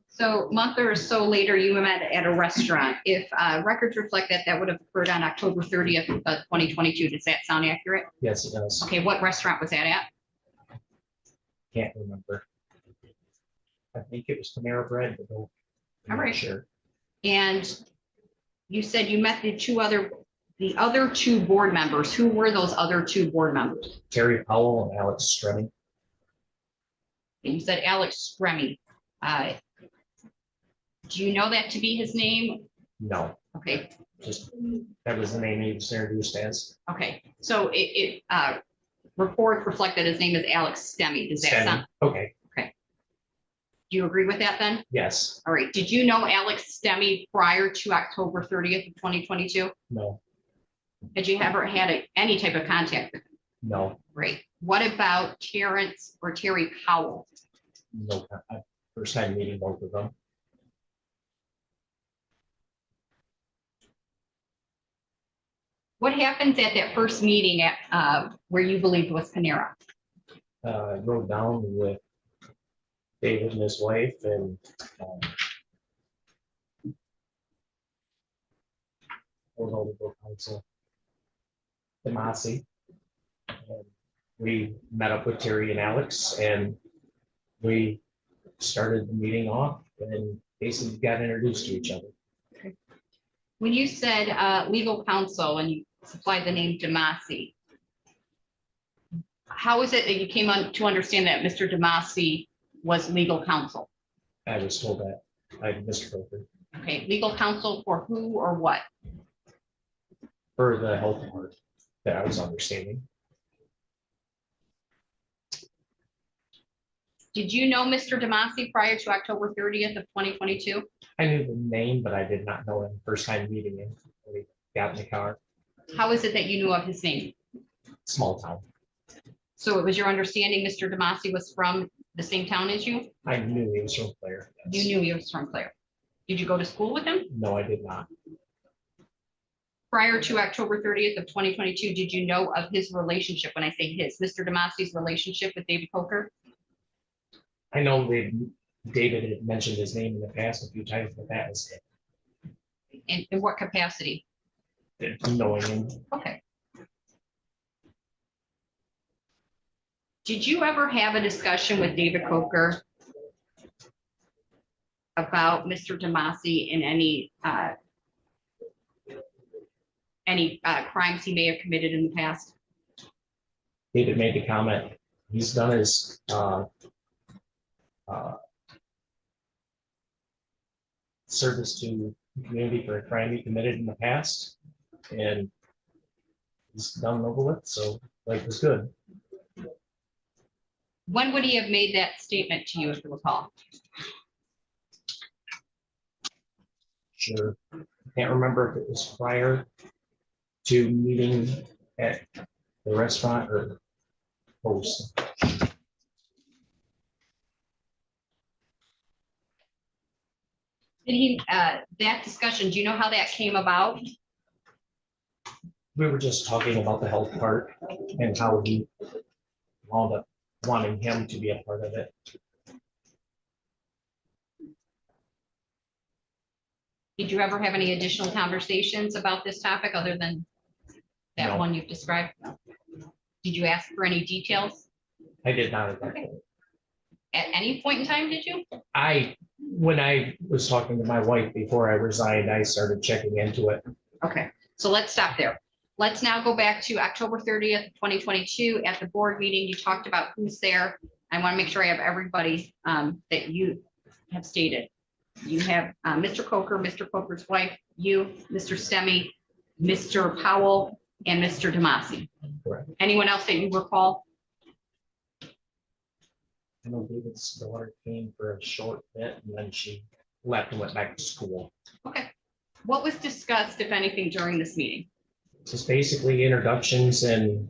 So a month or so later, you met at a restaurant. If records reflect that that would have occurred on October 30th, 2022, does that sound accurate? Yes, it does. Okay, what restaurant was that at? Can't remember. I think it was Panera Bread, but I'm All not right. sure. And you said you met the other two board members. Who were those other two board members? Terry Powell and Alex Stremming. And you said Alex Stremming. Do you know that to be his name? No, Okay, just that was the name he was introduced as. okay. So it report reflect that his name is Alex Stemming. Does that sound, Stremming. Okay, do you agree with that then? yes, All right. Did you know Alex Stemming prior to October 30th of 2022? no, Had you ever had any type of contact with him? no, Great. What about Terrence or Terry Powell? no. First time meeting both of them. What happens at that first meeting at where you believed was Panera? I rode down with David and his wife and legal counsel Demasi. And we met up with Terry and Alex and we started the meeting off and basically got introduced to each other. When you said legal counsel and you supplied the name Demasi, how is it that you came on to understand that Mr. Demasi was legal counsel? I was told that by Mr. Coker Okay, legal counsel for who or what? for the health part that I was understanding. Did you know Mr. Demasi prior to October 30th of 2022? I knew the name, but I did not know him first time meeting him. When we got in the car, How is it that you knew of his name? small town. So it was your understanding Mr. Demasi was from the same town as you? I knew he was from Claire. You yes. knew he was from Clare. Did you go to school with him? No, I did not. Prior to October 30th of 2022, did you know of his relationship? When I say his, Mr. Demasi's relationship with David Coker? I know that David had mentioned his name in the past a few times, but that was it. In what capacity? Knowing him. Okay. Did you ever have a discussion with David Coker about Mr. Demasi in any any crimes he may have committed in the past? David made the comment, he's done his service to the community for a crime he committed in the past, and he's done and over with, so life is good. When would he have made that statement to you, if you recall? Sure, can't remember if it was prior to meeting at the restaurant or post. Did he, that discussion, do you know how that came about? We were just talking about the health part and how we wound up wanting him to be a part of it. Did you ever have any additional conversations about this topic other than that No. one you've described? Did you ask for any details I did not at that point. at any point in time, did you? When I was talking to my wife before I resigned, I started checking into it. Okay, so let's stop there. Let's now go back to October 30th, 2022. At the board meeting, you talked about who's there. I want to make sure I have everybody that you have stated. You have Mr. Coker, Mr. Coker's wife, you, Mr. Stemme, Mr. Powell, and Mr. Demasi. Correct. Anyone else that you recall? I know David's daughter came for a short bit and then she left and went back to school. Okay. What was discussed, if anything, during this meeting? Just basically introductions and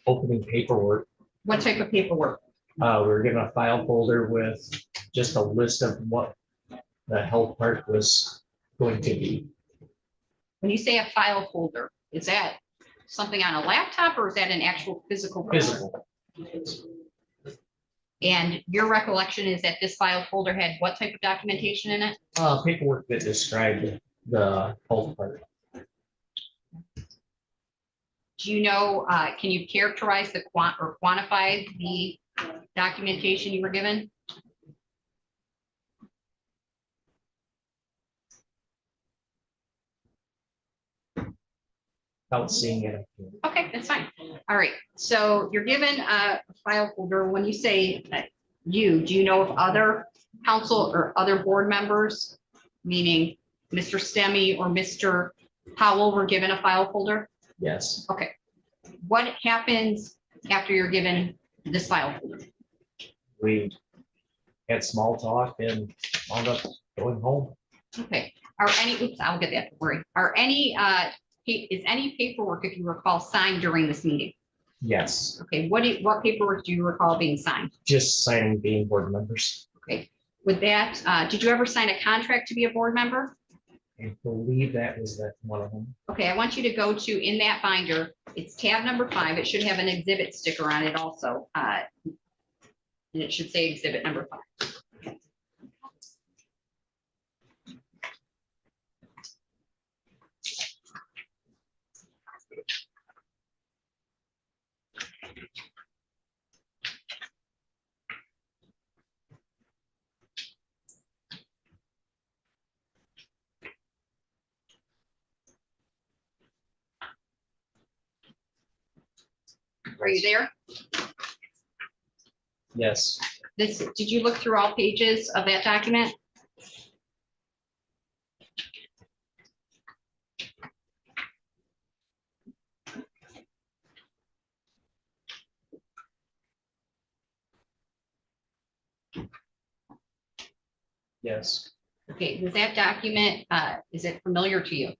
opening paperwork. What type of paperwork? We were given a file folder with just a list of what the health part was going to be. When you say a file folder, is that something on a laptop or is that an actual physical? folder? Physical. And your recollection is that this file folder had what type of documentation in it? Paperwork that described the health part. Do you know, can you characterize the quantify the documentation you were given? Without seeing it. Okay, that's fine. All right, so you're given a file folder. When you say that do you know if other council or other board members, meaning Mr. Stemme or Mr. Powell, were given a file folder? Yes. Okay. What happens after you're given this file folder? We had small talk and wound up going home. Okay, are any, oops, I'll get that, don't worry. Are any, is any paperwork, if you recall, signed during this meeting? Yes, Okay, what paperwork do you recall being signed? just signing being board members. Okay, with that, did you ever sign a contract to be a board member? I believe that was one of them. Okay, I want you to go to, in that binder, it's tab number 5. It should have an exhibit sticker on it also. And it should say exhibit number 5. Are you there? Yes, Did you look through all pages of that document? yes, Okay, does that document, is it familiar to you?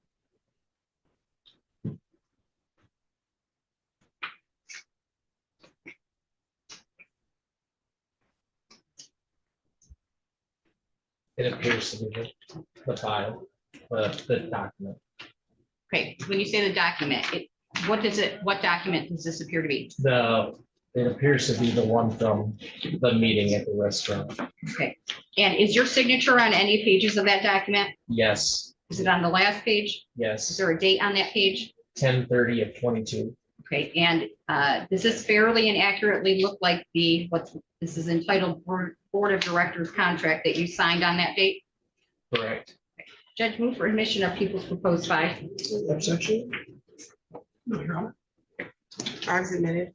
it appears to be the file, the document. Okay, when you say the document, what document does this appear to be? It appears to be the one from the meeting at the restaurant. Okay, and is your signature on any pages of that document? Yes, Is it on the last page? Is yes, there a date on that page? 10/30 of 22. Okay, and does this fairly and accurately look like this is entitled Board of Directors contract that you signed on that date? Correct. Judge, move for admission of people's proposed 5. Objection? No, Your Honor. I've submitted.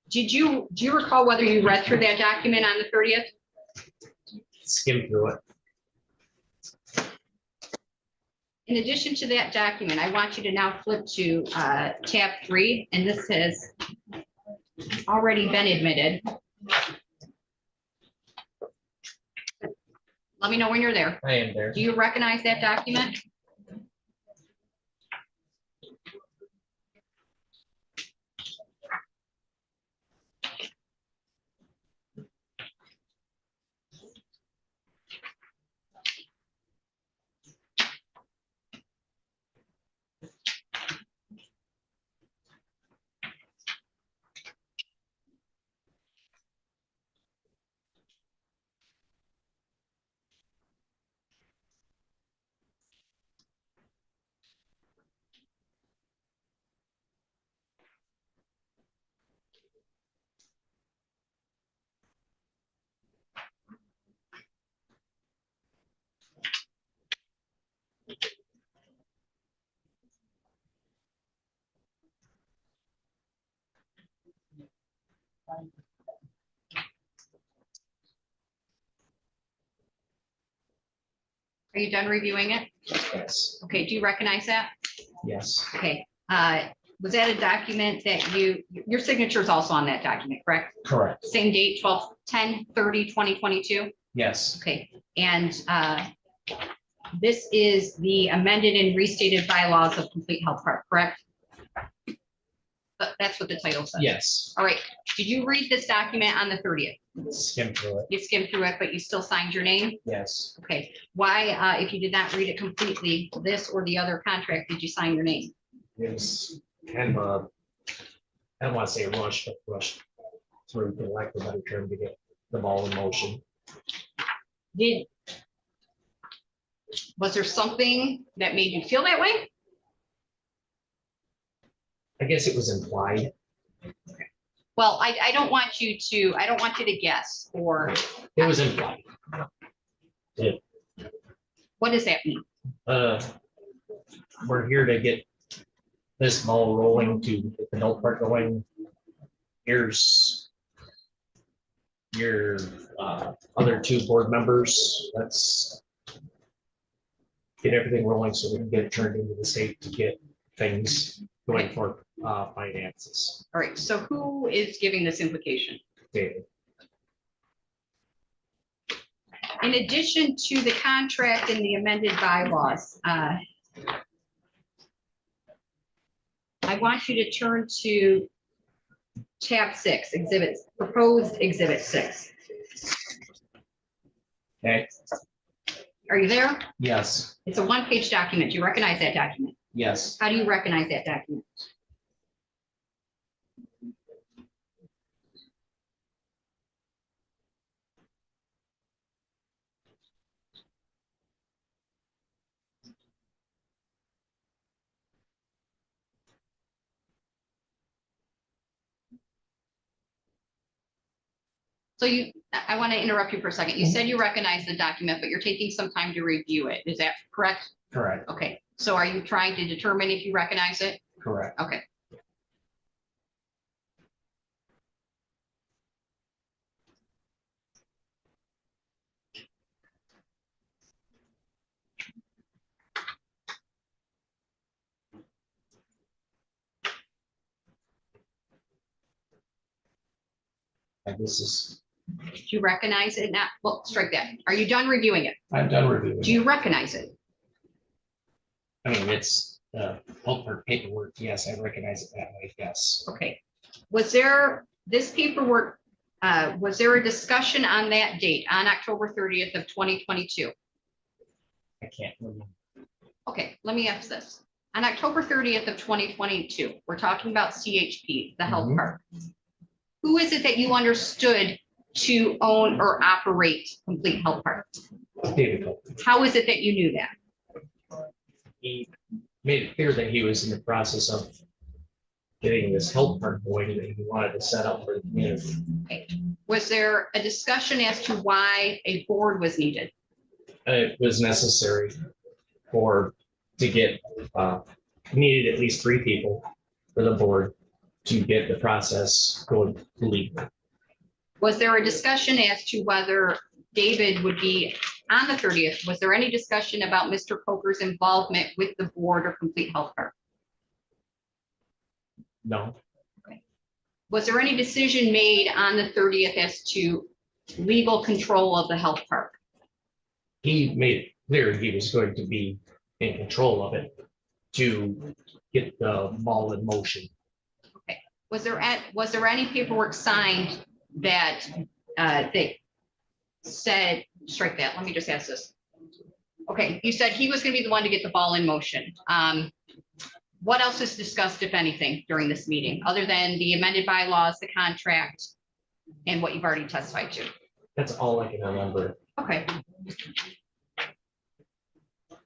Do you recall whether you read through that document on the 30th? Skim through it. In addition to that document, I want you to now flip to tab 3, and this has already been admitted. Let me know when you're there. I am there. Do you recognize that document? Are you done reviewing it? Yes. Okay, do you recognize that? Yes. Okay, was that a document that your signature is also on that document, correct? Correct. Same date, 12/10/30/2022? Yes. Okay, and this is the amended and restated bylaws of Complete Health Park, correct? That's what the title says. Yes. All right, did you read this document on the 30th? Skim through it. You skimmed through it, but you still signed your name? Yes. Okay, why, if you did not read it completely, this or the other contract, did you sign your name? It was kind of I don't want to say rush, but rush through, for lack of a better term, to get the ball in motion. Was there something that made you feel that way? I guess it was implied. Well, I don't want you to guess, or It was implied. what does that mean? We're here to get this ball rolling to get the adult part going. Here's your other 2 board members. Let's get everything rolling so we can get it turned into the state to get things going for finances. All right, so who is giving this implication? David. In addition to the contract and the amended bylaws, I want you to turn to tab 6, exhibits, proposed exhibit 6. Okay. Are you there? Yes. It's a 1-page document. Do you recognize that document? Yes. How do you recognize that document? So I want to interrupt you for a second. You said you recognize the document, but you're taking some time to review it. Is that correct? Correct. Okay, so are you trying to determine if you recognize it? Correct. Okay. And this is, Do you recognize it now? Well, strike that. Are you done reviewing it? I'm done reviewing. Do you recognize it? I mean, it's health part paperwork. Yes, I recognize it that way. Yes. Okay. Was there this paperwork, was there a discussion on that date, on October 30th of 2022? I can't remember. Okay, let me ask this. On October 30th of 2022, we're talking about CHP, the health Mhm. park. Who is it that you understood to own or operate Complete Health Park? David Cope. How is it that you knew that? He made it clear that he was in the process of getting this health part going that he wanted to set up for the community. Was there a discussion as to why a board was needed? it was necessary to get, needed at least 3 people for the board to get the process going legal. Was there a discussion as to whether David would be on the 30th? Was there any discussion about Mr. Coker's involvement with the board or Complete Health Park? No, Was there any decision made on the 30th as to legal control of the health park? he made it clear he was going to be in control of it to get the ball in motion. Was there any paperwork signed that they said, strike that, let me just ask this. Okay, you said he was gonna be the one to get the ball in motion. What else is discussed, if anything, during this meeting, other than the amended bylaws, the contract, and what you've already testified to? That's all I can remember. Okay. I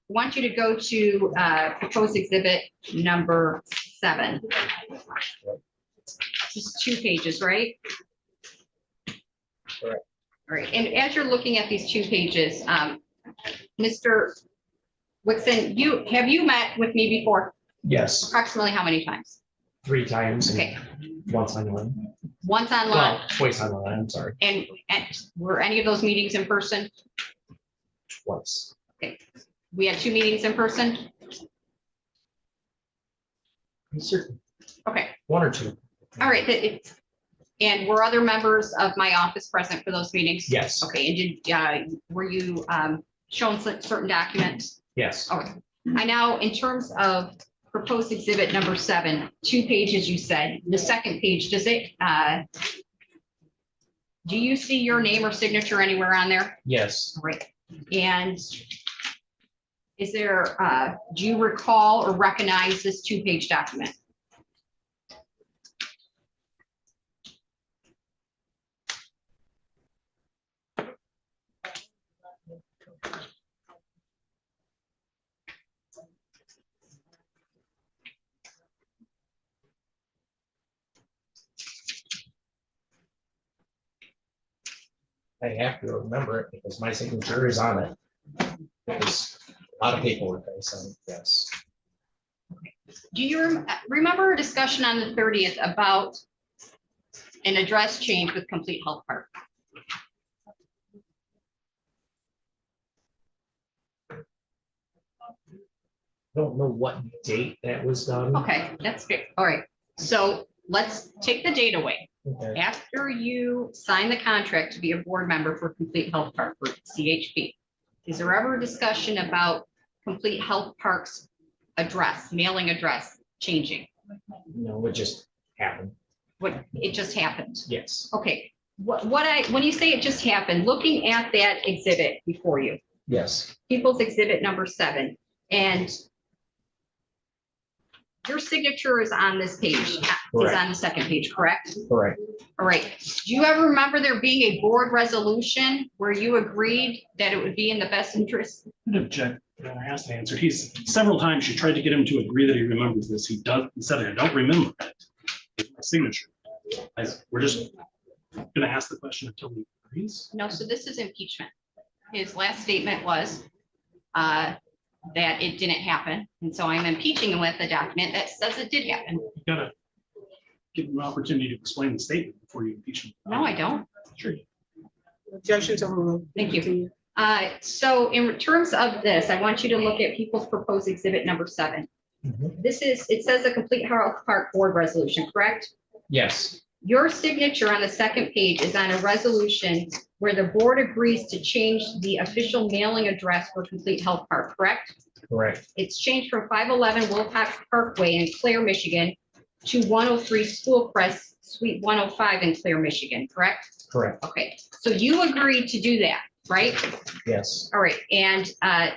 want you to go to proposed exhibit number 7. Just 2 pages, right? Correct. All right, and as you're looking at these 2 pages, Mr. Wixon, have you met with me before? Yes, Approximately how many times? 3 times. and Okay, Once online. once online, Well, twice online, I'm sorry, and were any of those meetings in person? twice. We had 2 meetings in person? I'm certain, Okay, 1 or 2. all right, and were other members of my office present for those meetings? Yes, Okay, and were you shown certain documents? yes, Okay, I now, in terms of proposed exhibit number 7, 2 pages you said, the second page, does it, do you see your name or signature anywhere on there? yes, Right, and is there, do you recall or recognize this 2-page document? I have to remember it because my signature is on it. It was a lot of paperwork I signed, yes. Do you remember a discussion on the 30th about an address change with Complete Health Park? Don't know what date that was done. Okay, that's good. All right, so let's take the date away. Okay. After you sign the contract to be a board member for Complete Health Park for CHP, is there ever a discussion about Complete Health Park's address, mailing address changing? No, it just happened. What, it just happened? Yes, Okay, when you say it just happened, looking at that exhibit before you, yes, People's Exhibit number 7, and your signature is on this page, is Correct. on the second page, correct? correct. All right. Do you ever remember there being a board resolution where you agreed that it would be in the best interest? I'd object, I asked and answered. He's several times you tried to get him to agree that he remembers this. He said, I don't remember it. It's my signature. We're just gonna ask the question until he agrees. No, so this is impeachment. His last statement was that it didn't happen. And so I'm impeaching him with a document that says it did happen. You gotta give him an opportunity to explain the statement before you impeach him. No, I don't. Sure. Objections overruled. Thank you. So in terms of this, I want you to look at People's Proposed Exhibit number 7. Mhm. It says a Complete Health Park Board Resolution, correct? Yes, Your signature on the second page is on a resolution where the board agrees to change the official mailing address for Complete Health Park, correct? correct. It's changed from 511 Wilcox Parkway in Clare, Michigan to 103 Schoolcrest Suite 105 in Clare, Michigan, correct? Correct. Okay, so you agreed to do that, right? Yes, All right, and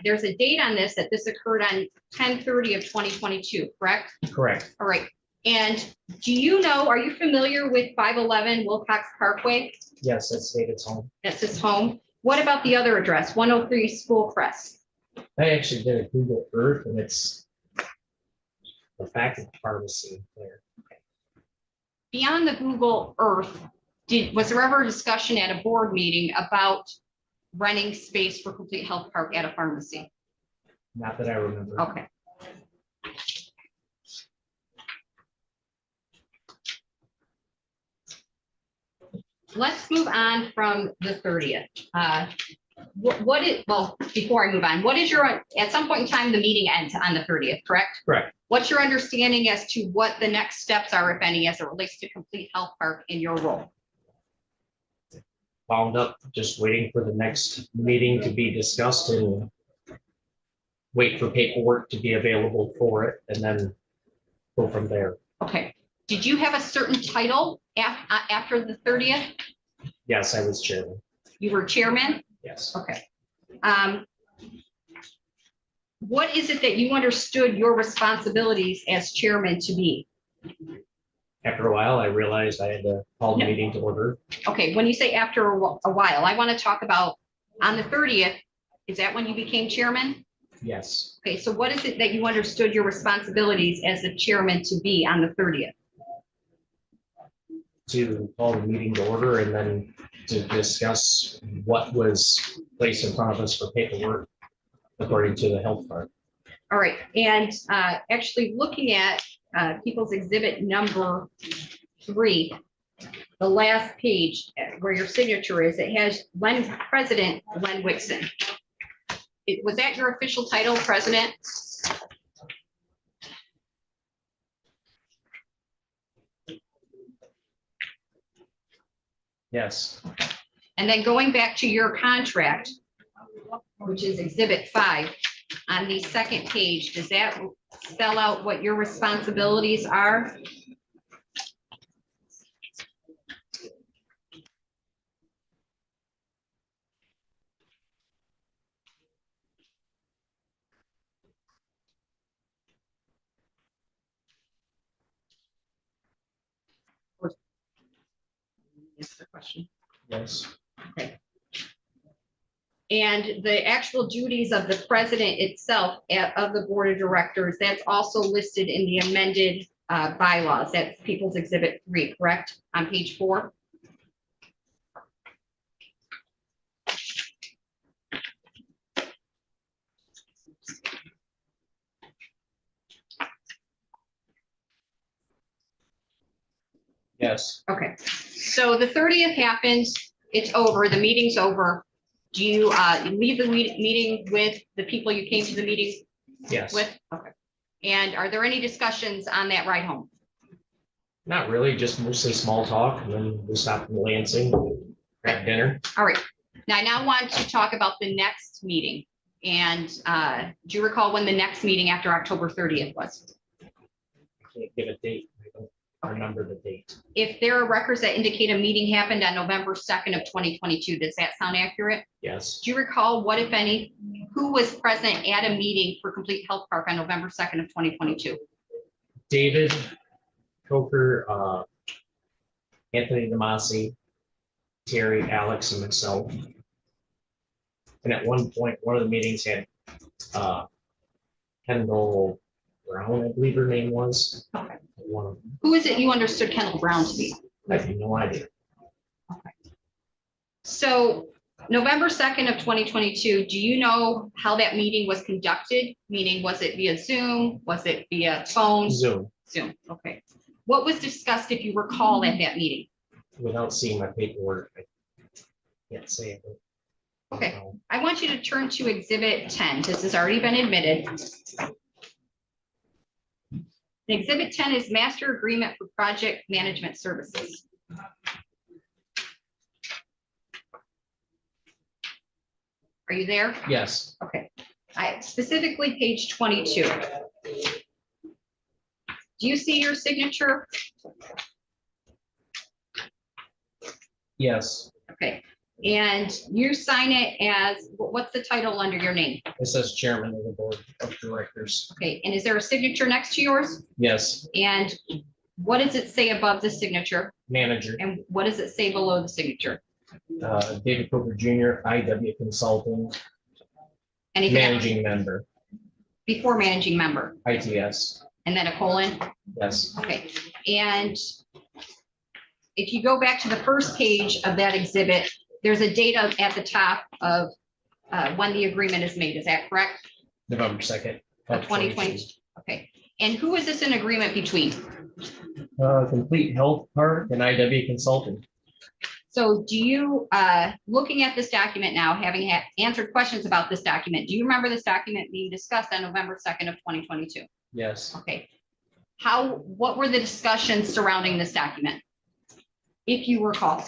there's a date on this that this occurred on 10/30 of 2022, correct? correct. All right, and do you know, are you familiar with 511 Wilcox Parkway? Yes, that's David's home. That's his home. What about the other address, 103 Schoolcrest? I actually did a Google Earth and it's the fact of the pharmacy there. Beyond the Google Earth, was there ever a discussion at a board meeting about renting space for Complete Health Park at a pharmacy? Not that I remember. Okay. Let's move on from the 30th. Well, before I move on, what is your, at some point in time, the meeting ends on the 30th, correct? Correct. What's your understanding as to what the next steps are, if any, as it relates to Complete Health Park in your role? Wound up, just waiting for the next meeting to be discussed and wait for paperwork to be available for it and then go from there. Okay. Did you have a certain title after the 30th? Yes, I was chairman. You were chairman? Yes. Okay. What is it that you understood your responsibilities as chairman to be? After a while, I realized I had to call the No. meeting to order. Okay, when you say after a while, I want to talk about on the 30th, is that when you became chairman? Yes. Okay, so what is it that you understood your responsibilities as the chairman to be on the 30th? To call the meeting to order and then to discuss what was placed in front of us for paperwork according to the health part. All right, and actually looking at People's Exhibit number 3, the last page where your signature is, it has President Len Wixon. Was that your official title, President? Yes. And then going back to your contract, which is Exhibit 5, on the second page, does that spell out what your responsibilities are? That's the question. Yes. And the actual duties of the president itself of the board of directors, that's also listed in the amended bylaws. That's People's Exhibit 3, correct? On page 4. Yes. Okay, so the 30th happens, it's over, the meeting's over. Do you leave the meeting with the people you came to the meeting Yes. with? Okay. And are there any discussions on that ride home? Not really, just mostly small talk, and then we stopped in Lansing, grab dinner. All right, now I now want to talk about the next meeting. And do you recall when the next meeting after October 30th was? I can't give a date. I don't remember the date. If there are records that indicate a meeting happened on November 2nd of 2022, does that sound accurate? Yes. Do you recall what, if any, who was present at a meeting for Complete Health Park on November 2nd of 2022? David, Coker, Anthony Damasi, Terry, Alex, and myself. And at one point, one of the meetings had Kendall Brown, I believe her name was. Okay. One of them. Who is it you understood Kendall Brown to be? I have no idea. So November 2nd of 2022, do you know how that meeting was conducted? Meaning, was it via Zoom? Was it via phone? Zoom, Zoom, okay. What was discussed, if you recall, at that meeting? without seeing my paperwork, I can't say it. Okay, I want you to turn to Exhibit 10. This has already been admitted. Exhibit 10 is Master Agreement for Project Management Services. Are you there? Yes. Okay, specifically page 22. Do you see your signature? Yes, Okay, and you sign it as, what's the title under your name? it says chairman of the board of directors. Okay, and is there a signature next to yours? Yes, And what does it say above the signature? manager, And what does it say below the signature? David Cooper Jr., IW Consulting, Anything else? managing member, Before managing member, ITS. and then a colon? Yes, Okay, and if you go back to the first page of that exhibit, there's a date at the top of when the agreement is made. Is that correct? November 2nd. Of 2020. Okay. And who is this an agreement between? Complete Health Park and IW Consulting. So do you, looking at this document now, having answered questions about this document, do you remember this document being discussed on November 2nd of 2022? Yes. Okay. What were the discussions surrounding this document? If you recall.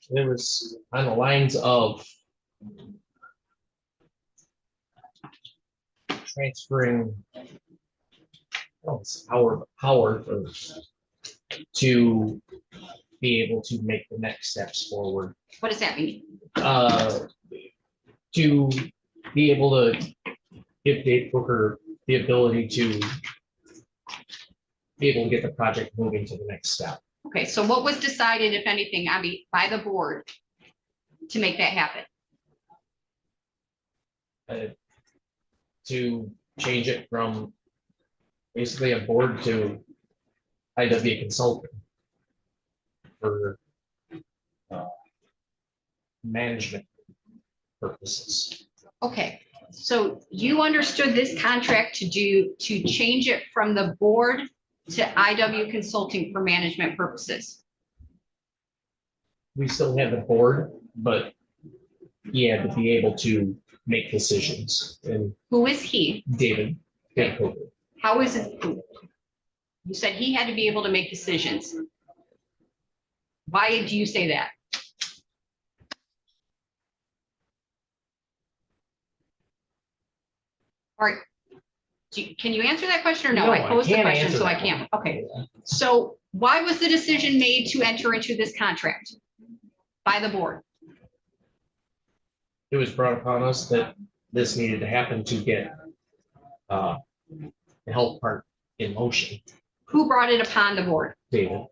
It was on the lines of transferring power to be able to make the next steps forward. What does that mean? To be able to give Dave Booker the ability to be able to get the project moving to the next step. Okay, so what was decided, if anything, by the board to make that happen? To change it from basically a board to IW Consulting for management purposes. Okay, so you understood this contract to change it from the board to IW Consulting for management purposes. We still have the board, but he had to be able to make decisions. And Who is he? David Coker. How is it? You said he had to be able to make decisions. Why do you say that? All right. Can you answer that question or no? No, I posed the can't question, answer so I that can't. one. Okay. So why was the decision made to enter into this contract by the board? It was brought upon us that this needed to happen to get the health part in motion. Who brought it upon the board? David.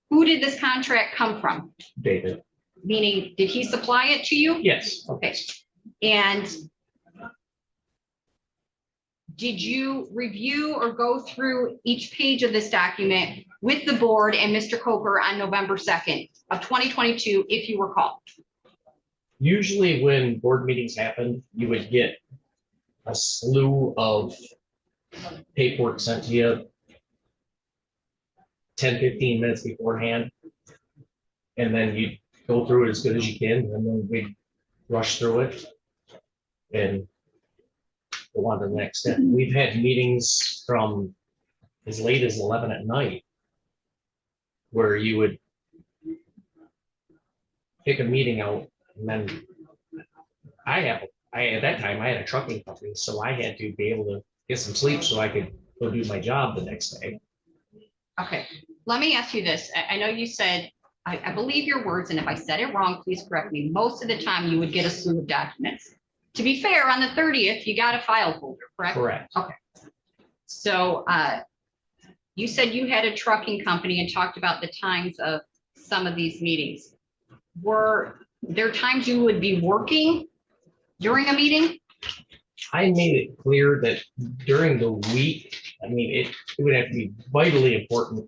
Who did this contract come from? David. Meaning, did he supply it to you? Yes. Okay. And did you review or go through each page of this document with the board and Mr. Coker on November 2nd of 2022, if you recall? Usually when board meetings happen, you would get a slew of paperwork sent to you 10, 15 minutes beforehand. And then you go through it as good as you can, and then we rush through it and go on to the next step. We've had meetings from as late as 11 at night where you would pick a meeting out, and then at that time I had a trucking company, so I had to be able to get some sleep so I could go do my job the next day. Okay, let me ask you this. I know you said, I believe your words, and if I said it wrong, please correct me. Most of the time you would get a slew of documents. To be fair, on the 30th, you got a file folder, correct? Correct. Okay. So you said you had a trucking company and talked about the times of some of these meetings. Were there times you would be working during a meeting? I made it clear that during the week, I mean, it would have to be vitally important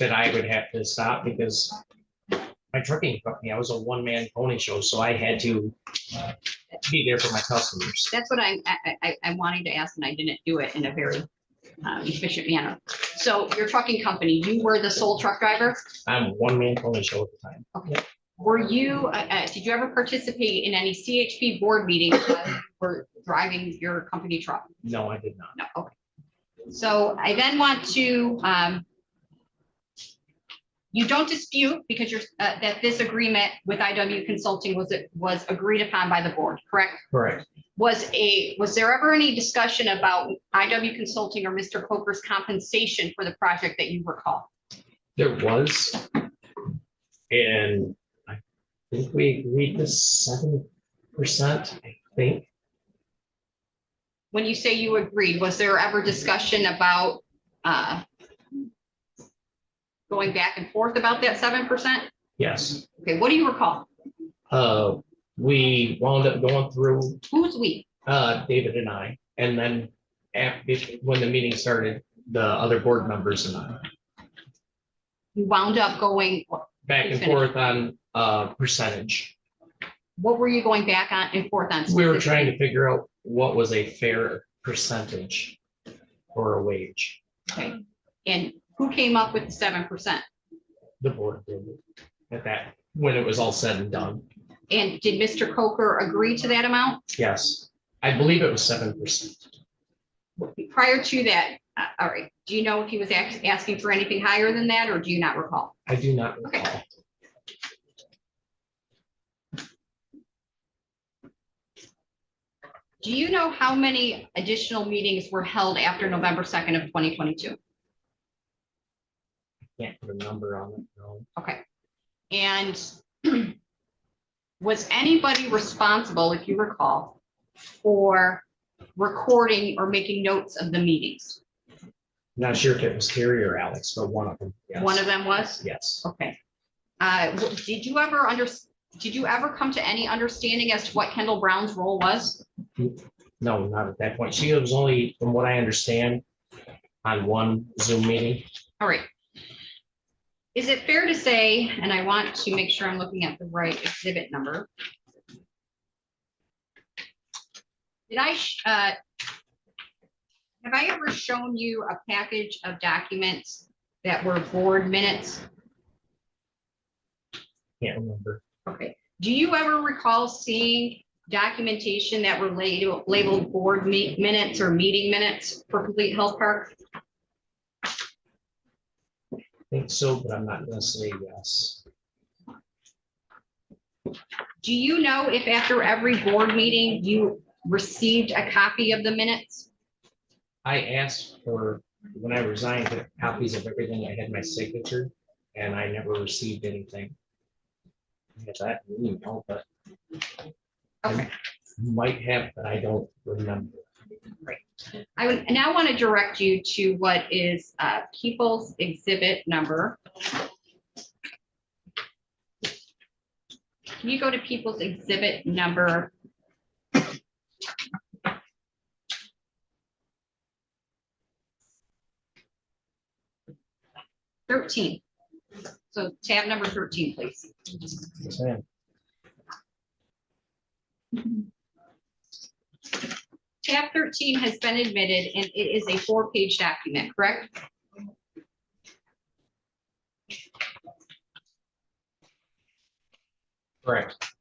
that I would have to stop, because my trucking company, I was a one-man pony show, so I had to be there for my customers. That's what I'm wanting to ask, and I didn't do it in a very efficient manner. So your trucking company, you were the sole truck driver? I'm a one-man pony show at the time. Okay. Were you, did you ever participate in any CHP board meetings for driving your company truck? No, I did not. No, okay. So I then want to, you don't dispute, because you're, that this agreement with IW Consulting was agreed upon by the board, correct? Correct. Was there ever any discussion about IW Consulting or Mr. Coker's compensation for the project that you recall? There was, and I think we agreed to 7%, I think. When you say you agreed, was there ever discussion about going back and forth about that 7%? Yes. Okay, what do you recall? We wound up going through, Who's we? David and I, and then after, when the meeting started, the other board members and I, You wound up going, back and forth on, percentage. what were you going back on and forth on? We were specifically? trying to figure out what was a fair percentage for a wage. Okay, and who came up with the 7%? The board did it at that, when it was all said and done. And did Mr. Coker agree to that amount? Yes, I believe it was 7%. Prior to that, all right, do you know if he was asking for anything higher than that, or do you not recall? I do not Okay. recall. Do you know how many additional meetings were held after November 2nd of 2022? Can't put a number on it, no. Okay. And was anybody responsible, if you recall, for recording or making notes of the meetings? Not sure if it was Terry or Alex, but one of them, yes. One of them was? Yes, Okay. Did you ever come to any understanding as to what Kendall Brown's role was? no, not at that point. She was only, from what I understand, on one Zoom meeting. All right. Is it fair to say, and I want to make sure I'm looking at the right exhibit number. Did I, have I ever shown you a package of documents that were board minutes? Can't remember. Okay. Do you ever recall seeing documentation that were labeled board minutes or meeting minutes for Complete Health Park? I think so, but I'm not gonna say yes. Do you know if after every board meeting you received a copy of the minutes? I asked for, when I resigned, the copies of everything. I had my signature, and I never received anything. I had that in email, but Okay. might have, but I don't remember. I would now want to direct you to what is People's Exhibit number. Can you go to People's Exhibit number? $13. So tab number 13, please. Yes, ma'am. Tab 13 has been admitted and it is a 4-page document, correct? Correct.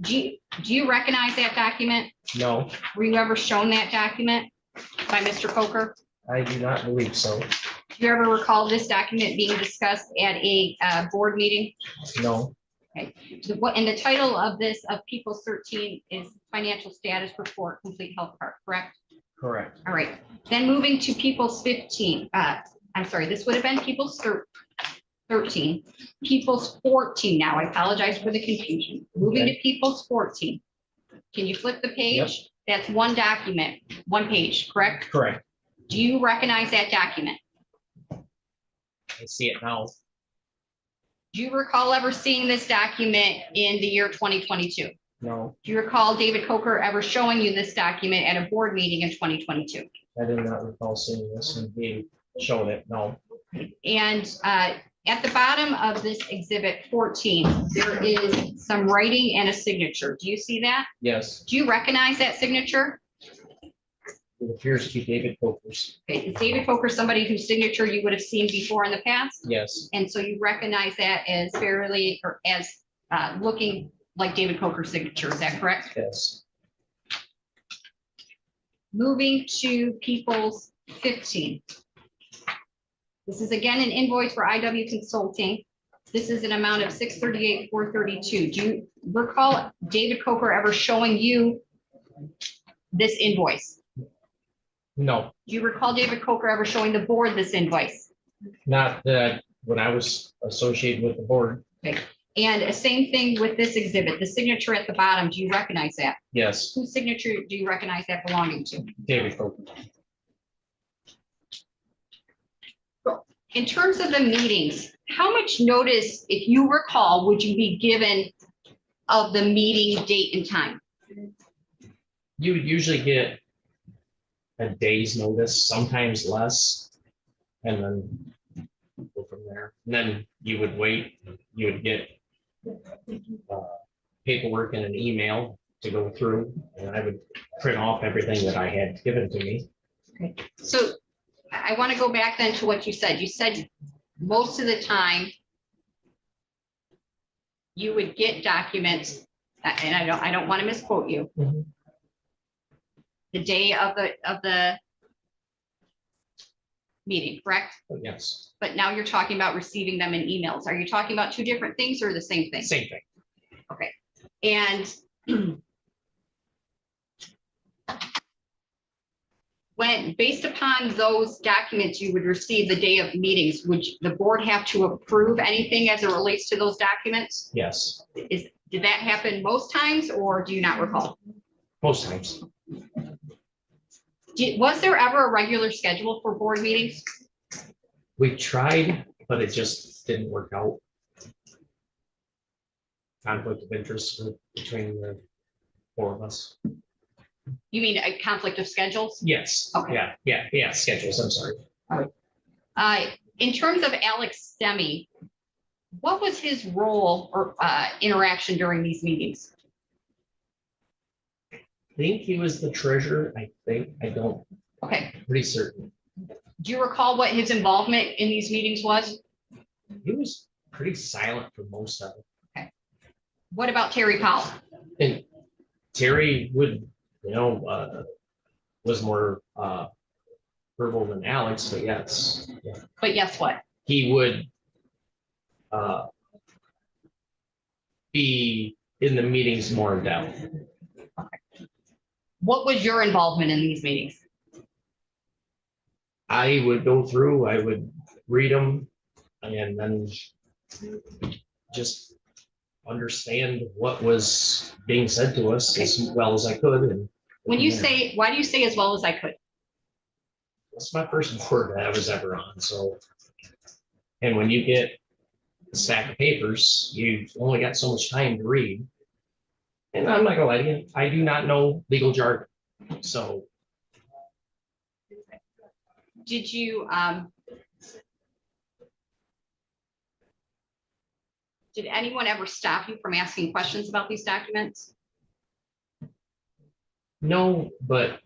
Do you recognize that document? No, Were you ever shown that document by Mr. Coker? I do not believe so. Do you ever recall this document being discussed at a board meeting? No, And the title of this, of People's 13, is Financial Status Report, Complete Health Park, correct? correct. All right, then moving to People's 15, I'm sorry, this would have been People's 13, People's 14 now, I apologize for the confusion. Moving to People's 14. Can you flip the page? That's one document, one page, correct? Correct. Do you recognize that document? I see it now. Do you recall ever seeing this document in the year 2022? No, Do you recall David Coker ever showing you this document at a board meeting in 2022? I do not recall seeing this and being shown it. No, And at the bottom of this exhibit 14, there is some writing and a signature. Do you see that? yes, Do you recognize that signature? it appears to be David Coker's. Okay, is David Coker somebody whose signature you would have seen before in the past? Yes, And so you recognize that as fairly, or as looking like David Coker's signature, is that correct? yes, Moving to People's 15. This is again an invoice for IW Consulting. This is an amount of $638,432. Do you recall David Coker ever showing you this invoice? no, Do you recall David Coker ever showing the board this invoice? not that when I was associated with the board. And the same thing with this exhibit, the signature at the bottom, do you recognize that? Yes, Whose signature do you recognize that belonging to? David Coker. In terms of the meetings how much notice, if you recall, would you be given of the meeting date and time? You would usually get a day's notice, sometimes less, and then go from there. And then you would wait, you would get paperwork in an email to go through, and I would print off everything that I had given to me. So I want to go back then to what you said. You said most of the time you would get documents, and I don't want to misquote you. Mhm. The day of the meeting, correct? But yes, But now you're talking about receiving them in emails. Are you talking about two different things or the same thing? same thing. Okay. And when, based upon those documents you would receive the day of meetings, would the board have to approve anything as it relates to those documents? Yes, Did that happen most times, or do you not recall? most times. Was there ever a regular schedule for board meetings? We tried, but it just didn't work out. Conflict of interest between the four of us. You mean a conflict of schedules? Yes. Okay. Yeah, schedules, I'm sorry. In terms of Alex Stemme, what was his role or interaction during these meetings? I think he was the treasurer, I think, I don't, Okay, pretty certain. do you recall what his involvement in these meetings was? He was pretty silent for most of it. What about Terry Powell? And Terry would, was more verbal than Alex, but yes, yeah. But guess what? He would be in the meetings more in depth. What was your involvement in these meetings? I would go through, I would read them, and then just understand what was being said to us as well as I could. And When you say, why do you say as well as I could? it's my first board that I was ever on, so. And when you get a stack of papers, you've only got so much time to read. And I'm not gonna lie to you, I do not know legal jargon, so Did you, did anyone ever stop you from asking questions about these documents? no, but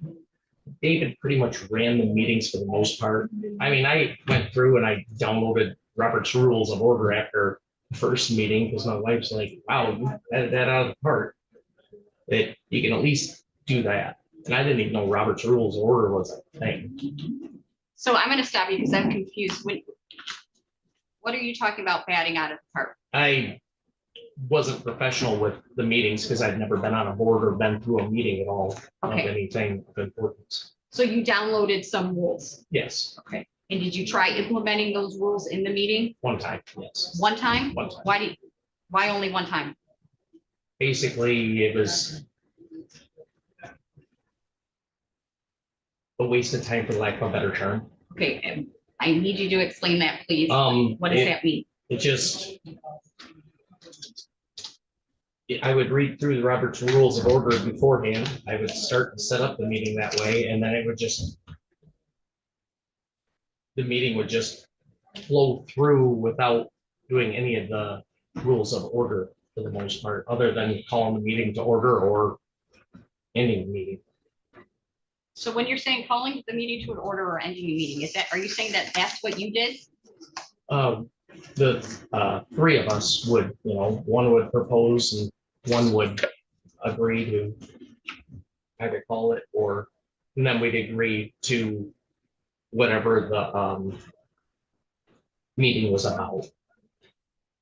David pretty much ran the meetings for the most part. I mean, I went through and I downloaded Robert's Rules of Order after the first meeting because my wife's like, wow, you had that out of the park. That you can at least do that. And I didn't even know Robert's Rules of Order was a thing. So I'm gonna stop you because I'm confused. What are you talking about batting out of the park? I wasn't professional with the meetings because I'd never been on a board or been through a meeting at all of Okay. anything of importance. So you downloaded some rules, Yes, okay? And did you try implementing those rules in the meeting? one time, yes. One time? One time. Why only one time? Basically, it was a waste of time, for lack of a better term. Okay, and I need you to explain that, please. What does it- that mean? It just. I would read through the Robert's Rules of Order beforehand. I would start to set up the meeting that way, and then it would just. The meeting would just flow through without doing any of the rules of order for the most part, other than calling the meeting to order or ending the meeting. So when you're saying calling the meeting to an order or ending a meeting, are you saying that that's what you did? The three of us would, one would propose and one would agree to either call it and then we'd agree to whatever the meeting was about.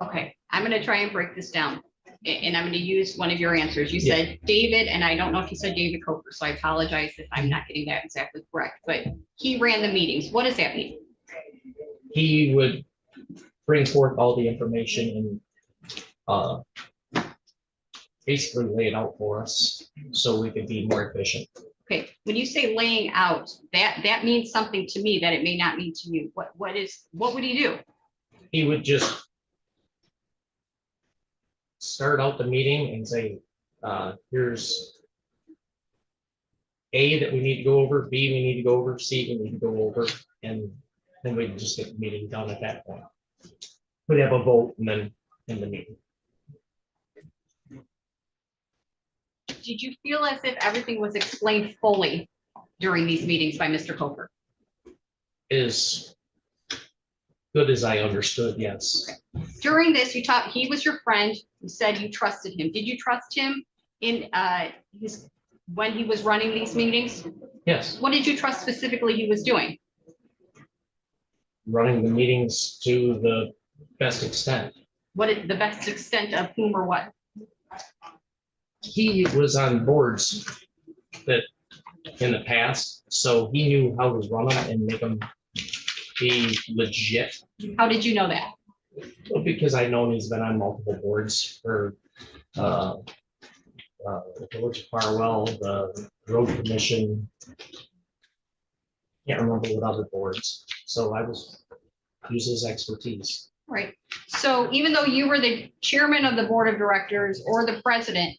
Okay, I'm gonna try and break this down. And I'm gonna use one of your answers. You said David, and I don't know if you said David Coker, so I apologize if I'm not getting that exactly correct, but he ran the meetings. What does that mean? He would bring forth all the information and basically lay it out for us so we could be more efficient. Okay, when you say laying out, that means something to me that it may not mean to you. What would he do? he would just start out the meeting and say, here's A that we need to go over, B we need to go over, C we need to go over, and then we'd just get the meeting done at that point. We'd have a vote and then in the meeting. Did you feel as if everything was explained fully during these meetings by Mr. Coker? As good as I understood, yes. During this, you taught, he was your friend, you said you trusted him. Did you trust him in when he was running these meetings? Yes, What did you trust specifically he was doing? running the meetings to the best extent. What is the best extent of whom or what? He was on boards that in the past, so he knew how to run them and make them be legit. How did you know that? Well, because I know he's been on multiple boards for the Village of Farwell, the Road Commission. Can't remember what other boards, so I was use his expertise. Right. So even though you were the chairman of the board of directors or the president,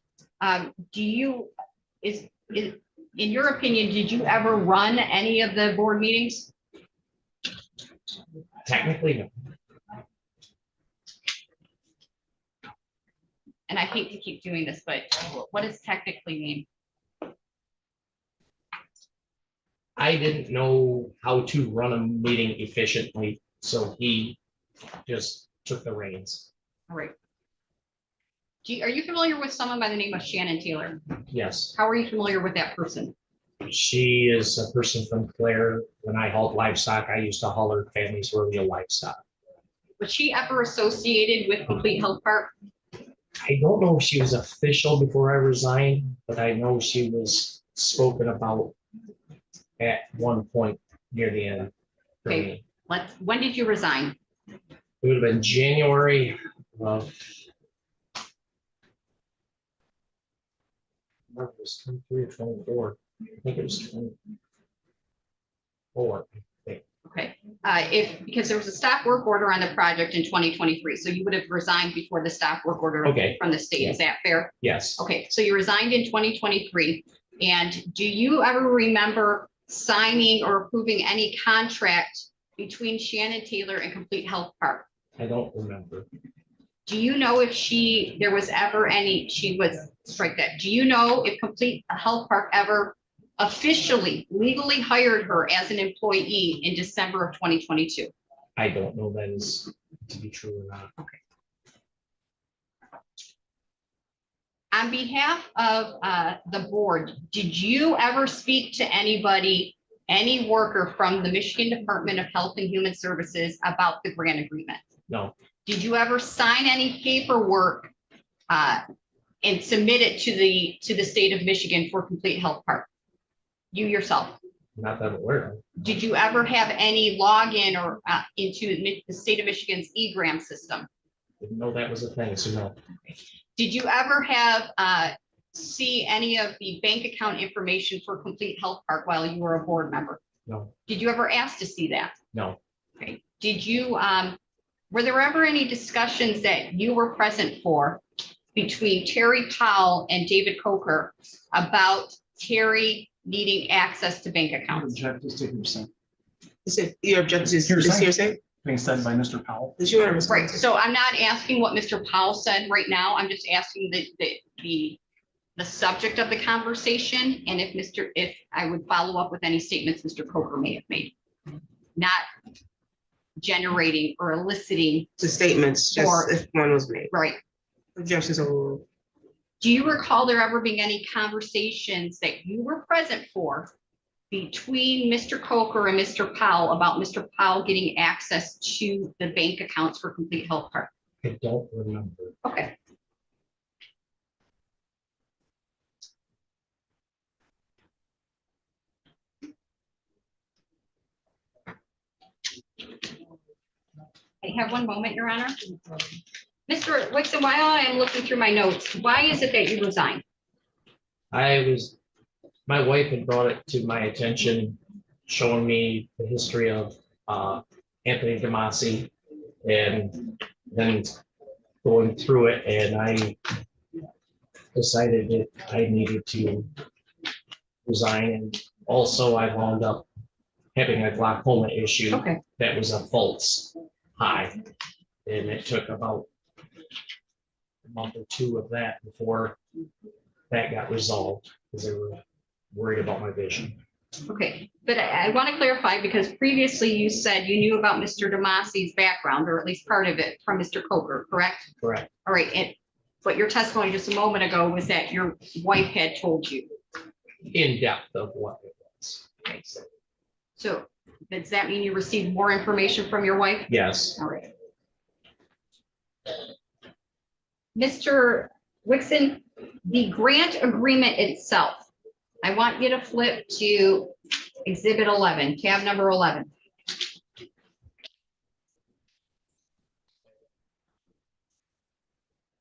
do you, in your opinion, did you ever run any of the board meetings? Technically, no. And I hate to keep doing this, but what does technically mean? I didn't know how to run a meeting efficiently, so he just took the reins. All right. Are you familiar with someone by the name of Shannon Taylor? Yes, How are you familiar with that person? she is a person from Clare. When I hauled livestock, I used to haul her family's rodeo livestock. Was she ever associated with Complete Health Park? I don't know if she was official before I resigned, but I know she was spoken about at one point near the end for Okay. me. When did you resign? It would have been January of. It was 23 or 24. I think it was 24. Okay, because there was a stop work order on the project in 2023, so you would have resigned before the stop work order Okay. from the state, is that fair? Yes, Okay, so you resigned in 2023, and do you ever remember signing or approving any contract between Shannon Taylor and Complete Health Park? I don't remember. Do you know if there was ever any, strike that, do you know if Complete Health Park ever officially legally hired her as an employee in December of 2022? I don't know that is to be true or not. On behalf of the board, did you ever speak to anybody, any worker from the Michigan Department of Health and Human Services about the grant agreement? No, Did you ever sign any paperwork and submit it to the state of Michigan for Complete Health Park? You yourself? not that I'm aware of. Did you ever have any login or into the state of Michigan's e-gram system? Didn't know that was a thing, so no. Did you ever have see any of the bank account information for Complete Health Park while you were a board member? No, Did you ever ask to see that? no, Okay. Did you were there ever any discussions that you were present for between Terry Powell and David Coker about Terry needing access to bank accounts? Object is to hearsay. Is it your objection is Hearsay. hearsay? Being said by Mr. Powell. Is you want to respond? Right, so I'm not asking what Mr. Powell said right now. I'm just asking the subject of the conversation, and if I would follow up with any statements Mr. Coker may have made. Not generating or eliciting, The statements, Or- just if one was made. right? Objections overruled. Do you recall there ever being any conversations that you were present for between Mr. Coker and Mr. Powell about Mr. Powell getting access to the bank accounts for Complete Health Park? I don't remember. Okay. I have one moment, Your Honor. Mr. Wixon, while I am looking through my notes, why is it that you resigned? My wife had brought it to my attention, showing me the history of Anthony Damasi And then going through it, and I decided that I needed to resign. And also I wound up having a glaucoma issue Okay, that was a false high. And it took about a month or two of that before that got resolved, because they were worried about my vision. okay. But I want to clarify, because previously you said you knew about Mr. Demasi's background, or at least part of it, from Mr. Coker, correct? Correct. All right, and but your testimony just a moment ago was that your wife had told you. In depth of what it was. Okay, so does that mean you received more information from your wife? Yes. All right. Mr. Wixon, the grant agreement itself, I want you to flip to Exhibit 11, tab number 11.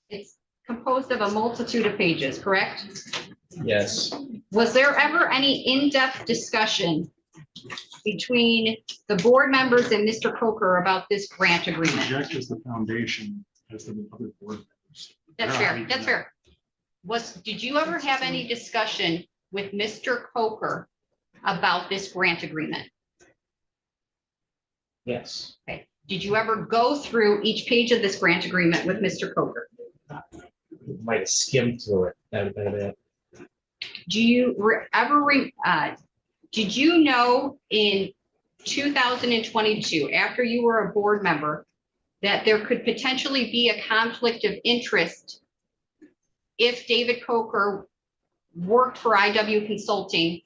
It's composed of a multitude of pages, correct? Yes. Was there ever any in-depth discussion between the board members and Mr. Coker about this grant agreement? Project is the foundation as the other board members. That's fair, that's fair. Did you ever have any discussion with Mr. Coker about this grant agreement? Yes. Okay. Did you ever go through each page of this grant agreement with Mr. Coker? Might have skimmed through it. That would have been it. Do you did you know in 2022, after you were a board member, that there could potentially be a conflict of interest if David Coker worked for IW Consulting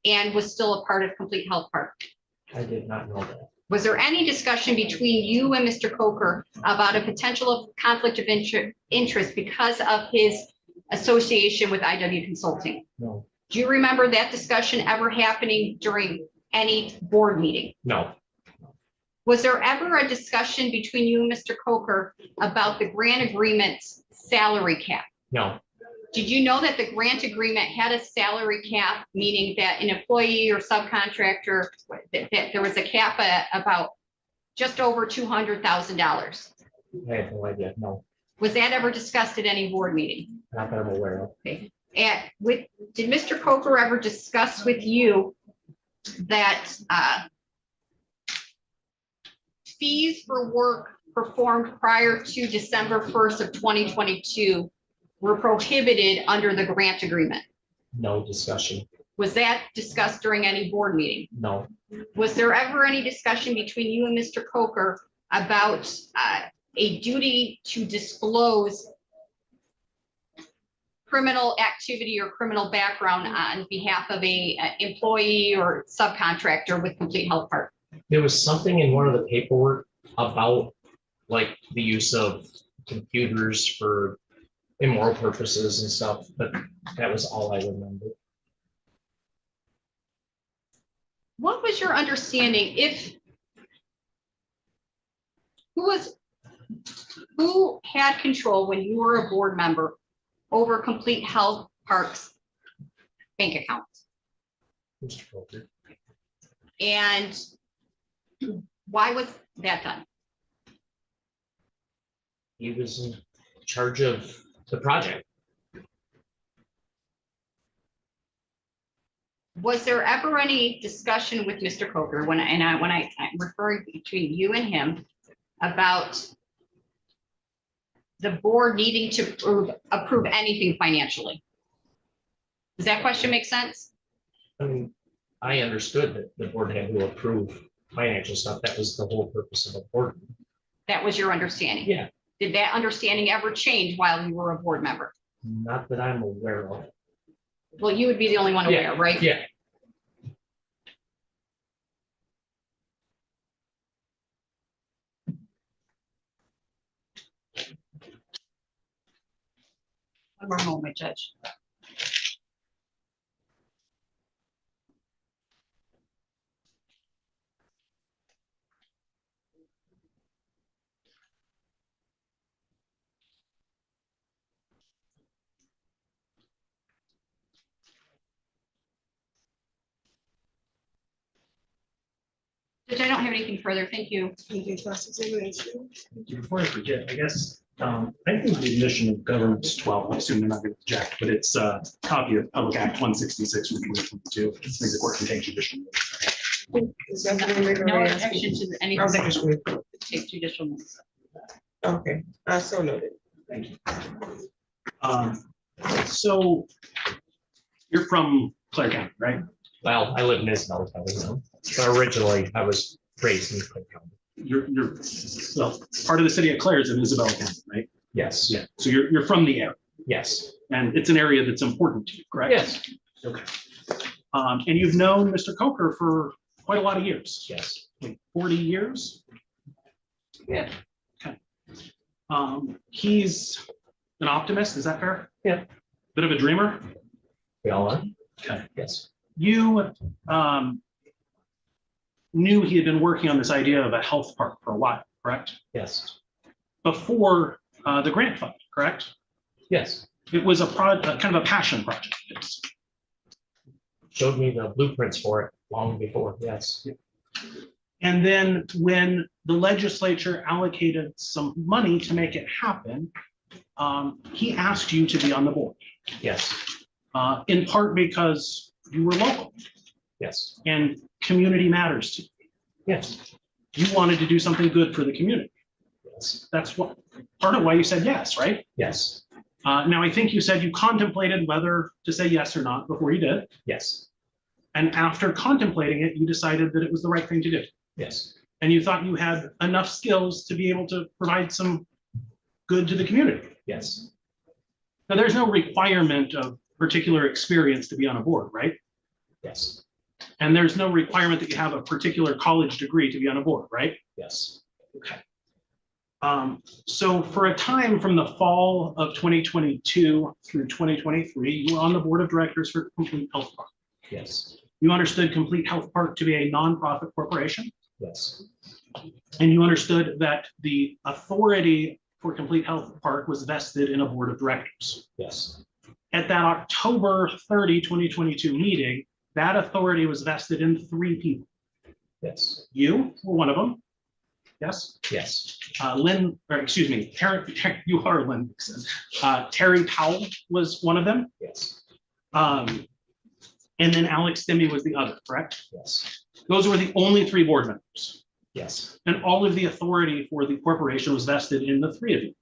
and was still a part of Complete Health Park? I did not know that. Was there any discussion between you and Mr. Coker about a potential conflict of interest because of his association with IW Consulting? No. Do you remember that discussion ever happening during any board meeting? No. Was there ever a discussion between you and Mr. Coker about the grant agreement's salary cap? No. Did you know that the grant agreement had a salary cap, meaning that an employee or subcontractor, that there was a cap at about just over $200,000? I have no idea. No. Was that ever discussed at any board meeting? Not that I'm aware of. Okay. Did Mr. Coker ever discuss with you that fees for work performed prior to December 1st of 2022 were prohibited under the grant agreement? No discussion. Was that discussed during any board meeting? No. Was there ever any discussion between you and Mr. Coker about a duty to disclose criminal activity or criminal background on behalf of a employee or subcontractor with Complete Health Park? There was something in one of the paperwork about like the use of computers for immoral purposes and stuff, but that was all I remember. What was your understanding who had control when you were a board member over Complete Health Park's bank accounts? Mr. Coker. And why was that done? He was in charge of the project. Was there ever any discussion with Mr. Coker when I'm referring between you and him about the board needing to approve anything financially? Does that question make sense? I mean, I understood that the board had to approve financial stuff. That was the whole purpose of the board. That was your understanding? Yeah. Did that understanding ever change while you were a board member? Not that I'm aware of. Well, you would be the only one aware, right? Yeah. One more moment, Judge. Judge, I don't don't have anything further. Thank you. Anything cross-examination? Before I forget, I guess, I think the admission of government's 12, I assume they're not going to object, but it's a copy of Public Act 166 from 2022. This means the court can take judicial notice. Is that what we're No gonna ask? objection to any I was thinking, should we- take judicial notice. Okay, so noted. Thank you. So you're from Clare County, right? Well, I live in Isabel County now, but originally I was raised in Clay County. You're, well, part of the city of Clare is in Isabella County, right? Yes, Yeah. So you're from the area, yes, and it's an area that's important to you, correct? yes, Okay. And you've known Mr. Coker for quite a lot of years, yes, like 40 years? Yeah. Okay. He's an optimist, is that fair? Yeah. Bit of a dreamer? we all are, Okay. yes, You knew he had been working on this idea of a health park for a while, correct? yes, Before the grant fund, correct? yes. It was a project, kind of a passion project. Showed me the blueprints for it long before, yes, And then when the legislature allocated some money to make it happen, he asked you to be on the board, yes, in part because you were local yes, and community matters to you. yes, You wanted to do something good for the community. yes, That's what, part of why you said yes, right? yes, Now, I think you said you contemplated whether to say yes or not before you did. yes, And after contemplating it, you decided that it was the right thing to do. yes, And you thought you had enough skills to be able to provide some good to the community. yes, Now, there's no requirement of particular experience to be on a board, right? yes, And there's no requirement that you have a particular college degree to be on a board, right? yes, Okay. So for a time from the fall of 2022 through 2023, you were on the board of directors for Complete Health Park. yes, You understood Complete Health Park to be a nonprofit corporation, yes, and you understood that the authority for Complete Health Park was vested in a board of directors. yes, At that October 30, 2022 meeting, that authority was vested in 3 people. yes, You were one of them. Yes. yes, Lynn, or excuse me, you are Lynn. Terry Powell was one of them. yes, And then Alex Stimmy was the other, correct? yes, Those were the only 3 board members. yes, And all of the authority for the corporation was vested in the 3 of you.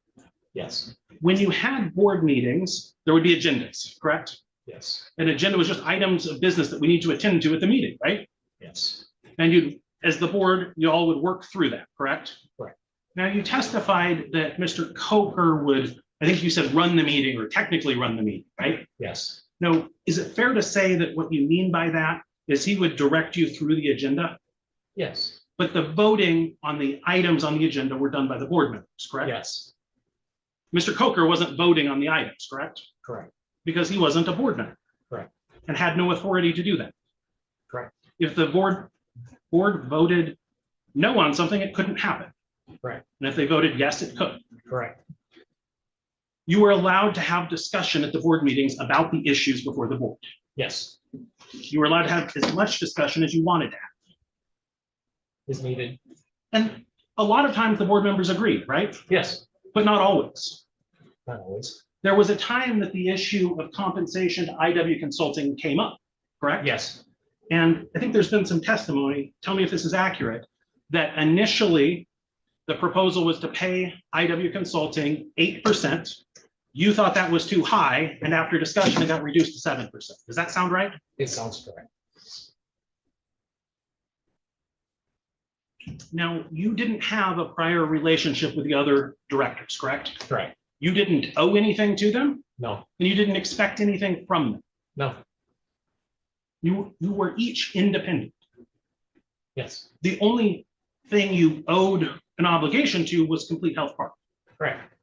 yes, When you had board meetings, there would be agendas, correct? yes, An agenda was just items of business that we need to attend to at the meeting, right? yes, And you, as the board, you all would work through that, correct? Correct. Now, you testified that Mr. Coker would, I think you said run the meeting or technically run the meeting, right? yes, Now, is it fair to say that what you mean by that is he would direct you through the agenda, yes, but the voting on the items on the agenda were done by the board members, correct? yes, Mr. Coker wasn't voting on the items, correct? correct, Because he wasn't a board member. Correct. And had no authority to do that. Correct. If the board voted no on something, it couldn't happen. Correct. And if they voted yes, it could. correct, You were allowed to have discussion at the board meetings about the issues before the board. yes, You were allowed to have as much discussion as you wanted to have. is needed, And a lot of times the board members agreed, right? yes, But not always. not always, There was a time that the issue of compensation to IW Consulting came up, correct? yes, And I think there's been some testimony, tell me if this is accurate, that initially the proposal was to pay IW Consulting 8%. You thought that was too high, and after discussion, it got reduced to 7%. Does that sound right? it sounds correct, Now, you didn't have a prior relationship with the other directors, correct? correct, You didn't owe anything to them, no, and you didn't expect anything from them. no, You were each independent. yes, The only thing you owed an obligation to was Complete Health Park. correct,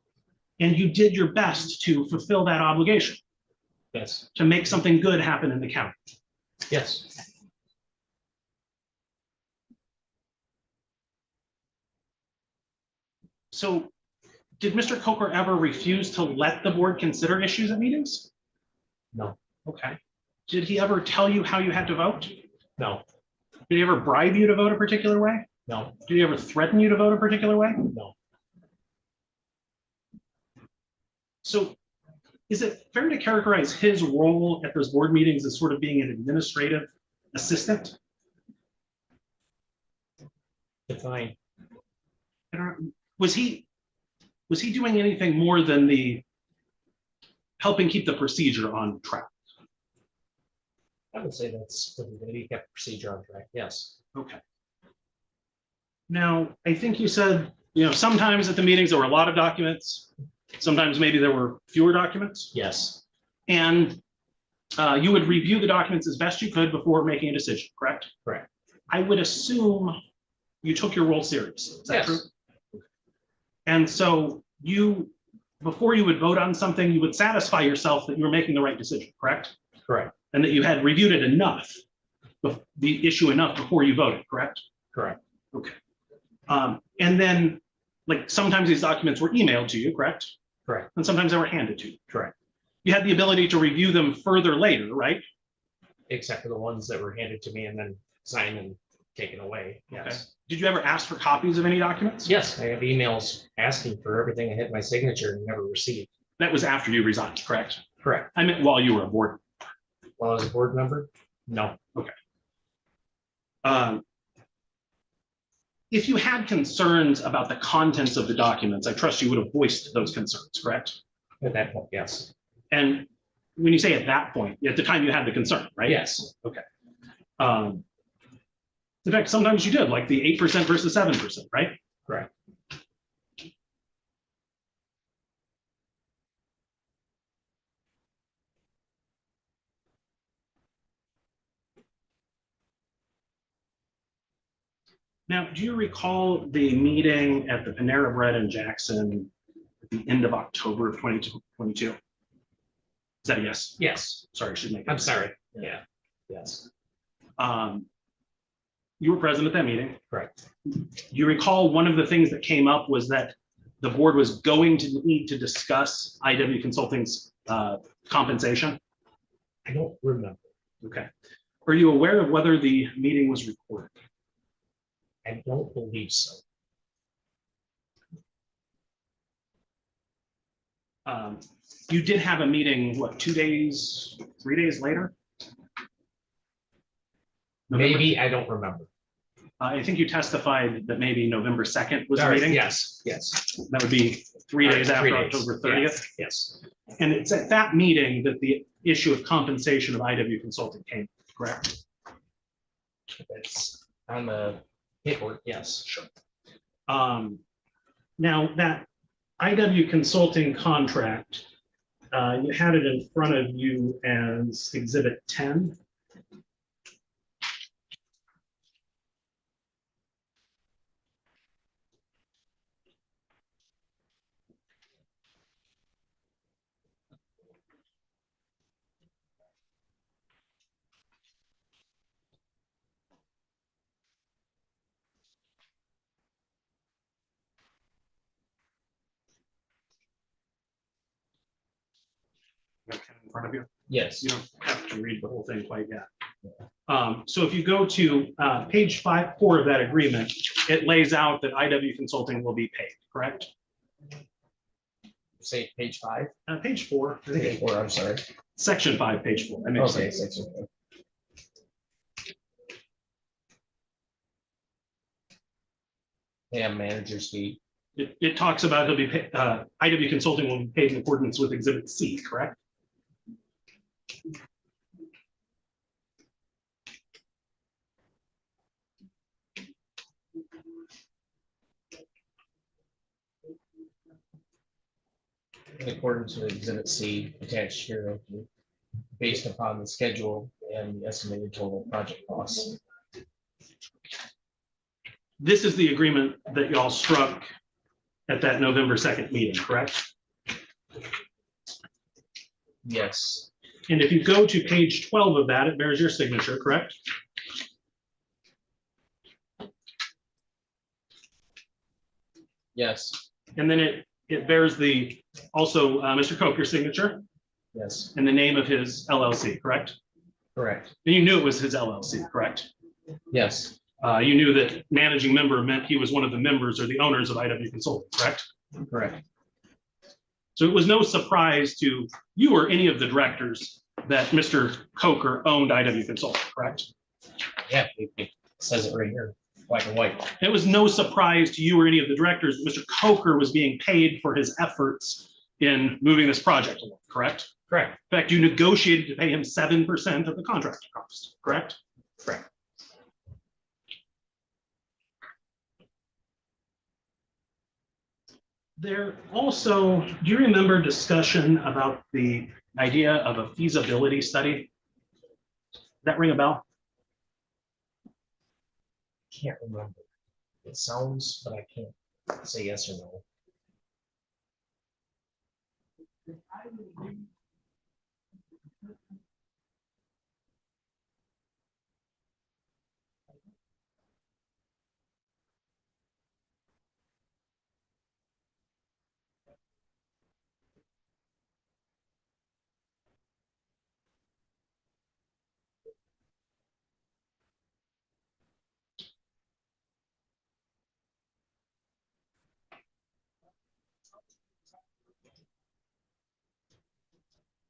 And you did your best to fulfill that obligation, yes, to make something good happen in the county. yes, So did Mr. Coker ever refuse to let the board consider issues at meetings? no, Okay. Did he ever tell you how you had to vote? no, Did he ever bribe you to vote a particular way? No, Did he ever threaten you to vote a particular way? no, So is it fair to characterize his role at those board meetings as sort of being an administrative assistant? define. I don't- Was he doing anything more than the helping keep the procedure on track? I would say that's what we kept procedure on track. Yes. Okay. Now, I think you said, sometimes at the meetings, there were a lot of documents. Sometimes maybe there were fewer documents. Yes. And you would review the documents as best you could before making a decision, correct? Correct. I would assume you took your role seriously. Is that Yes. true? And so before you would vote on something, you would satisfy yourself that you were making the right decision, correct? Correct. And that you had reviewed it enough, the issue enough before you voted, correct? Correct. Okay. And then, like, sometimes these documents were emailed to you, correct? Correct. And sometimes they were handed to you. Correct. You had the ability to review them further later, right? Except for the ones that were handed to me and then signed and taken away. Yes. Did you ever ask for copies of any documents? Yes, I have emails asking for everything I hit my signature and never received. That was after you resigned, correct? Correct. I meant while you were a board. While I was a board member? No. If you had concerns about the contents of the documents, I trust you would have voiced those concerns, correct? At that point, yes. And when you say at that point, at the time you had the concern, right? Yes. In fact, sometimes you did, like the 8% versus 7%, right? Correct. Now, do you recall the meeting at the Panera Bread in Jackson at the end of October of 2022? Is that a yes? Yes. Sorry, I should make. I'm sorry. Yeah. Yes. You were present at that meeting. Correct. Do you recall one of the things that came up was that the board was going to need to discuss IW Consulting's compensation? I don't remember. Okay. Are you aware of whether the meeting was recorded? I don't believe so. You did have a meeting, what, 2 days, 3 days later? November- Maybe, I don't remember. I think you testified that maybe November 2nd was the All right, meeting. yes, yes. That would be 3 days All right, after 3 days. October 30th. Yes. And it's at that meeting that the issue of compensation of IW Consulting came, correct? That's on the paperwork, yes. Sure. Now, that IW Consulting contract, you had it in front of you as Exhibit 10. You have 10 in front of you. Yes. You don't have to read the whole thing quite yet. So if you go to page 4 of that agreement, it lays out that IW Consulting will be paid, correct? Say page 5. Page 4, I think Page it's 4, I'm sorry. section 5, page 4. That makes Okay, sense. section. Yeah, manager's fee. It talks about he'll be paid, IW Consulting will be paid in accordance with Exhibit C, correct? In accordance with Exhibit C attached here, based upon the schedule and the estimated total project costs. This is the agreement that y'all struck at that November 2nd meeting, correct? Yes, And if you go to page 12 of that, it bears your signature, correct? yes, And then it bears also Mr. Coker's signature yes, and the name of his LLC, correct? correct. And you knew it was his LLC, correct? Yes, You knew that managing member meant he was one of the members or the owners of IW Consulting, correct? Correct. So it was no surprise to you or any of the directors that Mr. Coker owned IW Consulting, correct? Yeah, it says it right here, black and white. It was no surprise to you or any of the directors that Mr. Coker was being paid for his efforts in moving this project along, correct? Correct. In fact, you negotiated to pay him 7% of the contract cost, correct? Correct. There also, do you remember discussion about the idea of a feasibility study? Does that ring a bell? Can't remember. It sounds, but I can't say yes or no.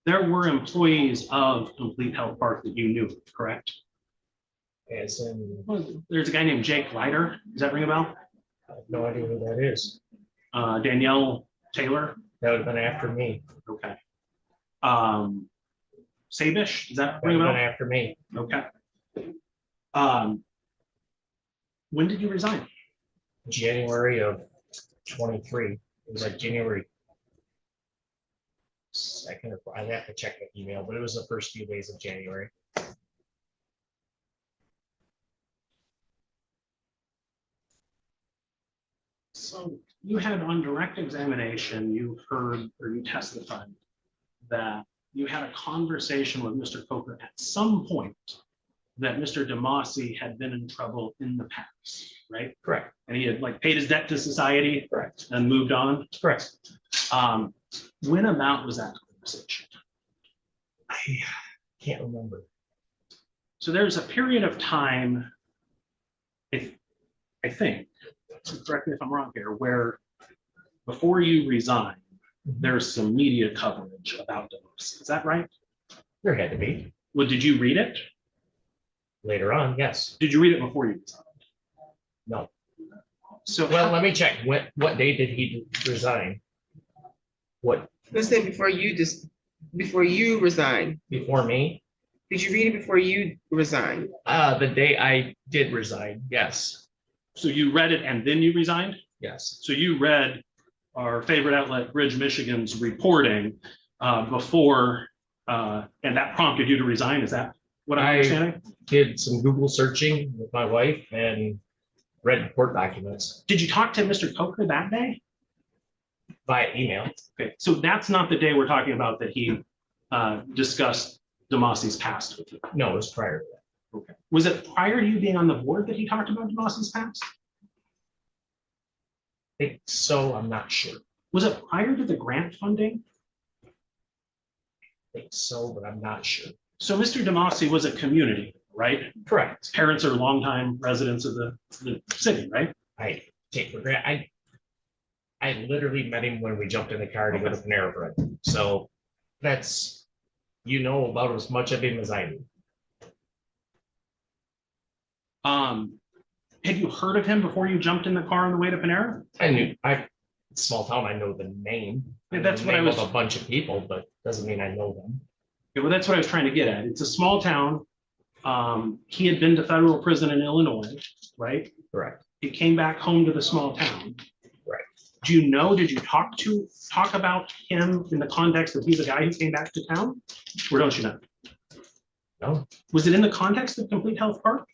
There were employees of Complete Health Park that you knew, correct? As in, Well, there's a guy named Jake Leiter. Does that ring a bell? I have no idea who that is. Danielle Taylor. That would have been after me. Okay. Sabish, does that That would ring a have been bell? after me. Okay. When did you resign? January of 23. It was like January 2nd. I'd have to check the email, but it was the first few days of January. So you had on direct examination, you heard or you testified that you had a conversation with Mr. Coker at some point that Mr. DeMasi had been in trouble in the past, right? Correct. And he had like paid his debt to society Correct. and moved on. Correct. When about was that conversation? I can't remember. So there's a period of time, I think, so correct me if I'm wrong here, where before you resign, there's some media coverage about DeMasi. Is that right? There had to be. Well, did you read it? Later on, yes. Did you read it before you resigned? No. So Well, let me check. What day did he resign? What, Let's say before you resign. before me? Did you read it before you resign? The day I did resign, yes. So you read it and then you resigned? Yes. So you read our favorite outlet, Bridge Michigan's reporting before, and that prompted you to resign? Is that what I'm understanding? Did some Google searching with my wife and read court documents Did you talk to Mr. Coker that day? via email. Okay, so that's not the day we're talking about that he discussed DeMasi's past with you. No, it was prior to that. Okay. Was it prior to you being on the board that he talked about DeMasi's past? I think so, I'm not sure. Was it prior to the grant funding? I think so, but I'm not sure. So Mr. DeMasi was a community, right? Correct. His parents are longtime residents of the city, right? I take for granted. I literally met him when we jumped in the car to go to Panera Bread. So that's, you know, about as much of him as I do. Had you heard of him before you jumped in the car on the way to Panera? Small town, I know the name. Yeah, that's The what I name of was- A bunch of people, but doesn't mean I know them. Okay, well, that's what I was trying to get at. It's a small town. He had been to federal prison in Illinois, right? Correct. He came back home to the small town. Right. Do you know, did you talk about him in the context that he's a guy who came back to town? Or don't you know? No, Was it in the context of Complete Health Park?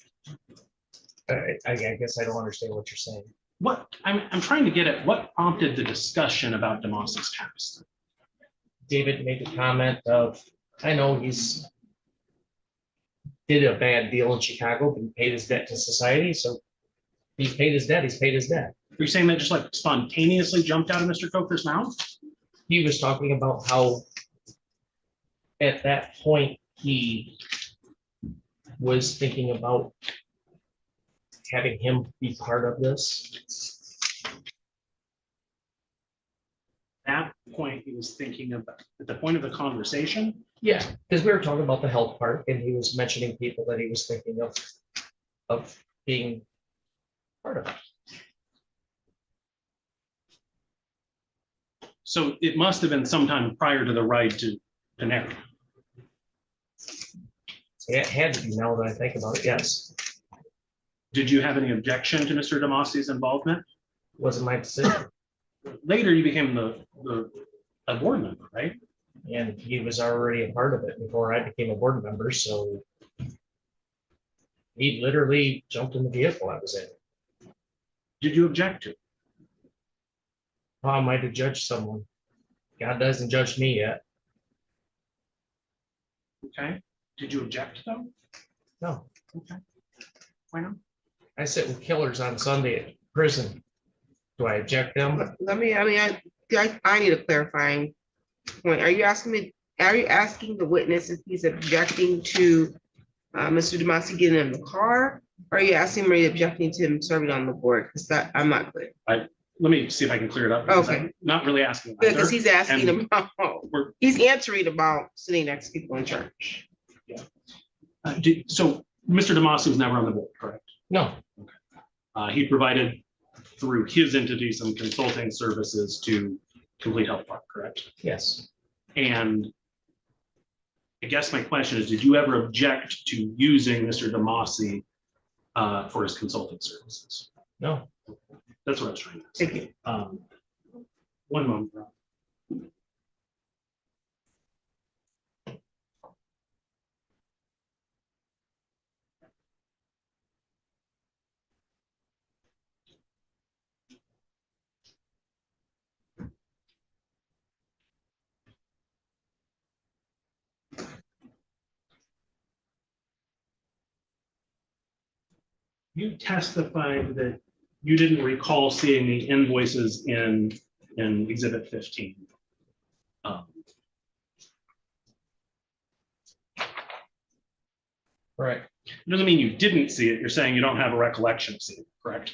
I guess I don't understand what you're saying. What, I'm trying to get at what prompted the discussion about DeMasi's past? David made the comment of, I know he's did a bad deal in Chicago, but he paid his debt to society, so he's paid his debt, he's paid his debt. Are you saying that just like spontaneously jumped out of Mr. Coker's mouth? He was talking about how at that point, he was thinking about having him be part of this. That point he was thinking about, at the point of the conversation, Yeah, because we were talking about the health part and he was mentioning people that he was thinking of being part of it. so it must have been sometime prior to the ride to Panera. It had to be now that I think about it, yes. Did you have any objection to Mr. Demasi's involvement? Wasn't my decision. Later, you became a board member, right? And he was already a part of it before I became a board member, so he literally jumped in the vehicle I was in. Did you object to it? How am I to judge someone? God doesn't judge me yet. Okay. Did you object though? No, Okay. Why not? I sit with killers on Sunday at prison. Do I object them? Let me, I need a clarifying point. Are you asking the witness if he's objecting to Mr. Demasi getting in the car? Or are you asking him, are you objecting to him serving on the board? Because that, I'm not clear. Let me see if I can clear it up. Because Okay. I'm not really asking. Because either. he's asking And about, we're- he's answering about sitting next to people in church. So Mr. Demasi was never on the board, correct? No, He provided through his entity some consulting services to Complete Health Park, correct? yes, And I guess my question is, did you ever object to using Mr. Demasi for his consulting services? no. That's what I was trying to Thank say. you. One moment. Rob. You testified that you didn't recall seeing the invoices in Exhibit 15. Right. It doesn't mean you didn't see it. You're saying you don't have a recollection of seeing it, correct?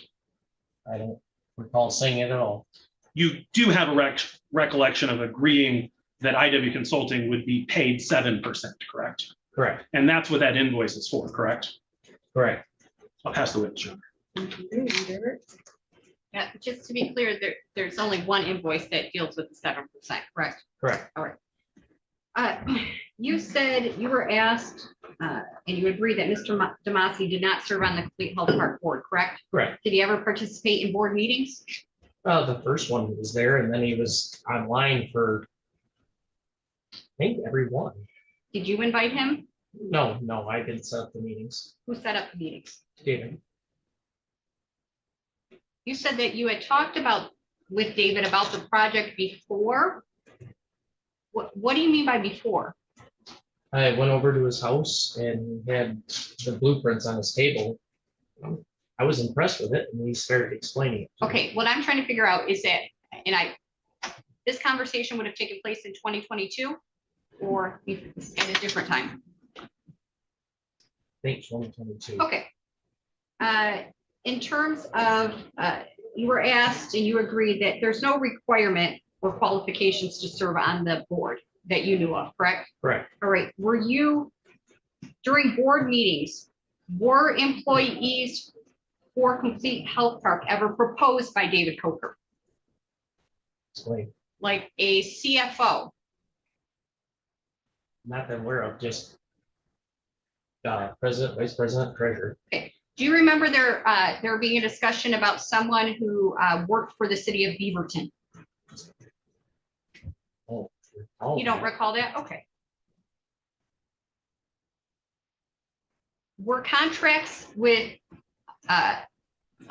I don't recall saying it at all. You do have a recollection of agreeing that IW Consulting would be paid 7%, correct? Correct, And that's what that invoice is for, correct? correct. I'll pass the witness. John. Yeah, just to be clear, there's only one invoice that deals with the 7%, correct? Correct. You said you were asked, and you agree that Mr. Demasi did not serve on the Complete Health Park Board, correct? Correct. Did he ever participate in board meetings? The first one he was there and then he was online for, I think, every one. Did you invite him? No, I didn't set up the meetings. Who set up the meetings? David, You said that you had talked with David about the project before. What do you mean by before? I went over to his house and he had the blueprints on his table. I was impressed with it and he started explaining it. Okay, what I'm trying to figure out is that, this conversation would have taken place in 2022 or at a different time? I think 2022. Okay. In terms of, you were asked and you agreed that there's no requirement or qualifications to serve on the board that you knew of, correct? Correct. All right, were you, during board meetings, were employees for Complete Health Park ever proposed by David Coker? Explain. Like a CFO? Not that we're of, just president, vice president, treasurer. Do you remember there being a discussion about someone who worked for the city of Beaverton? Oh, You don't recall that? Okay. Were contracts with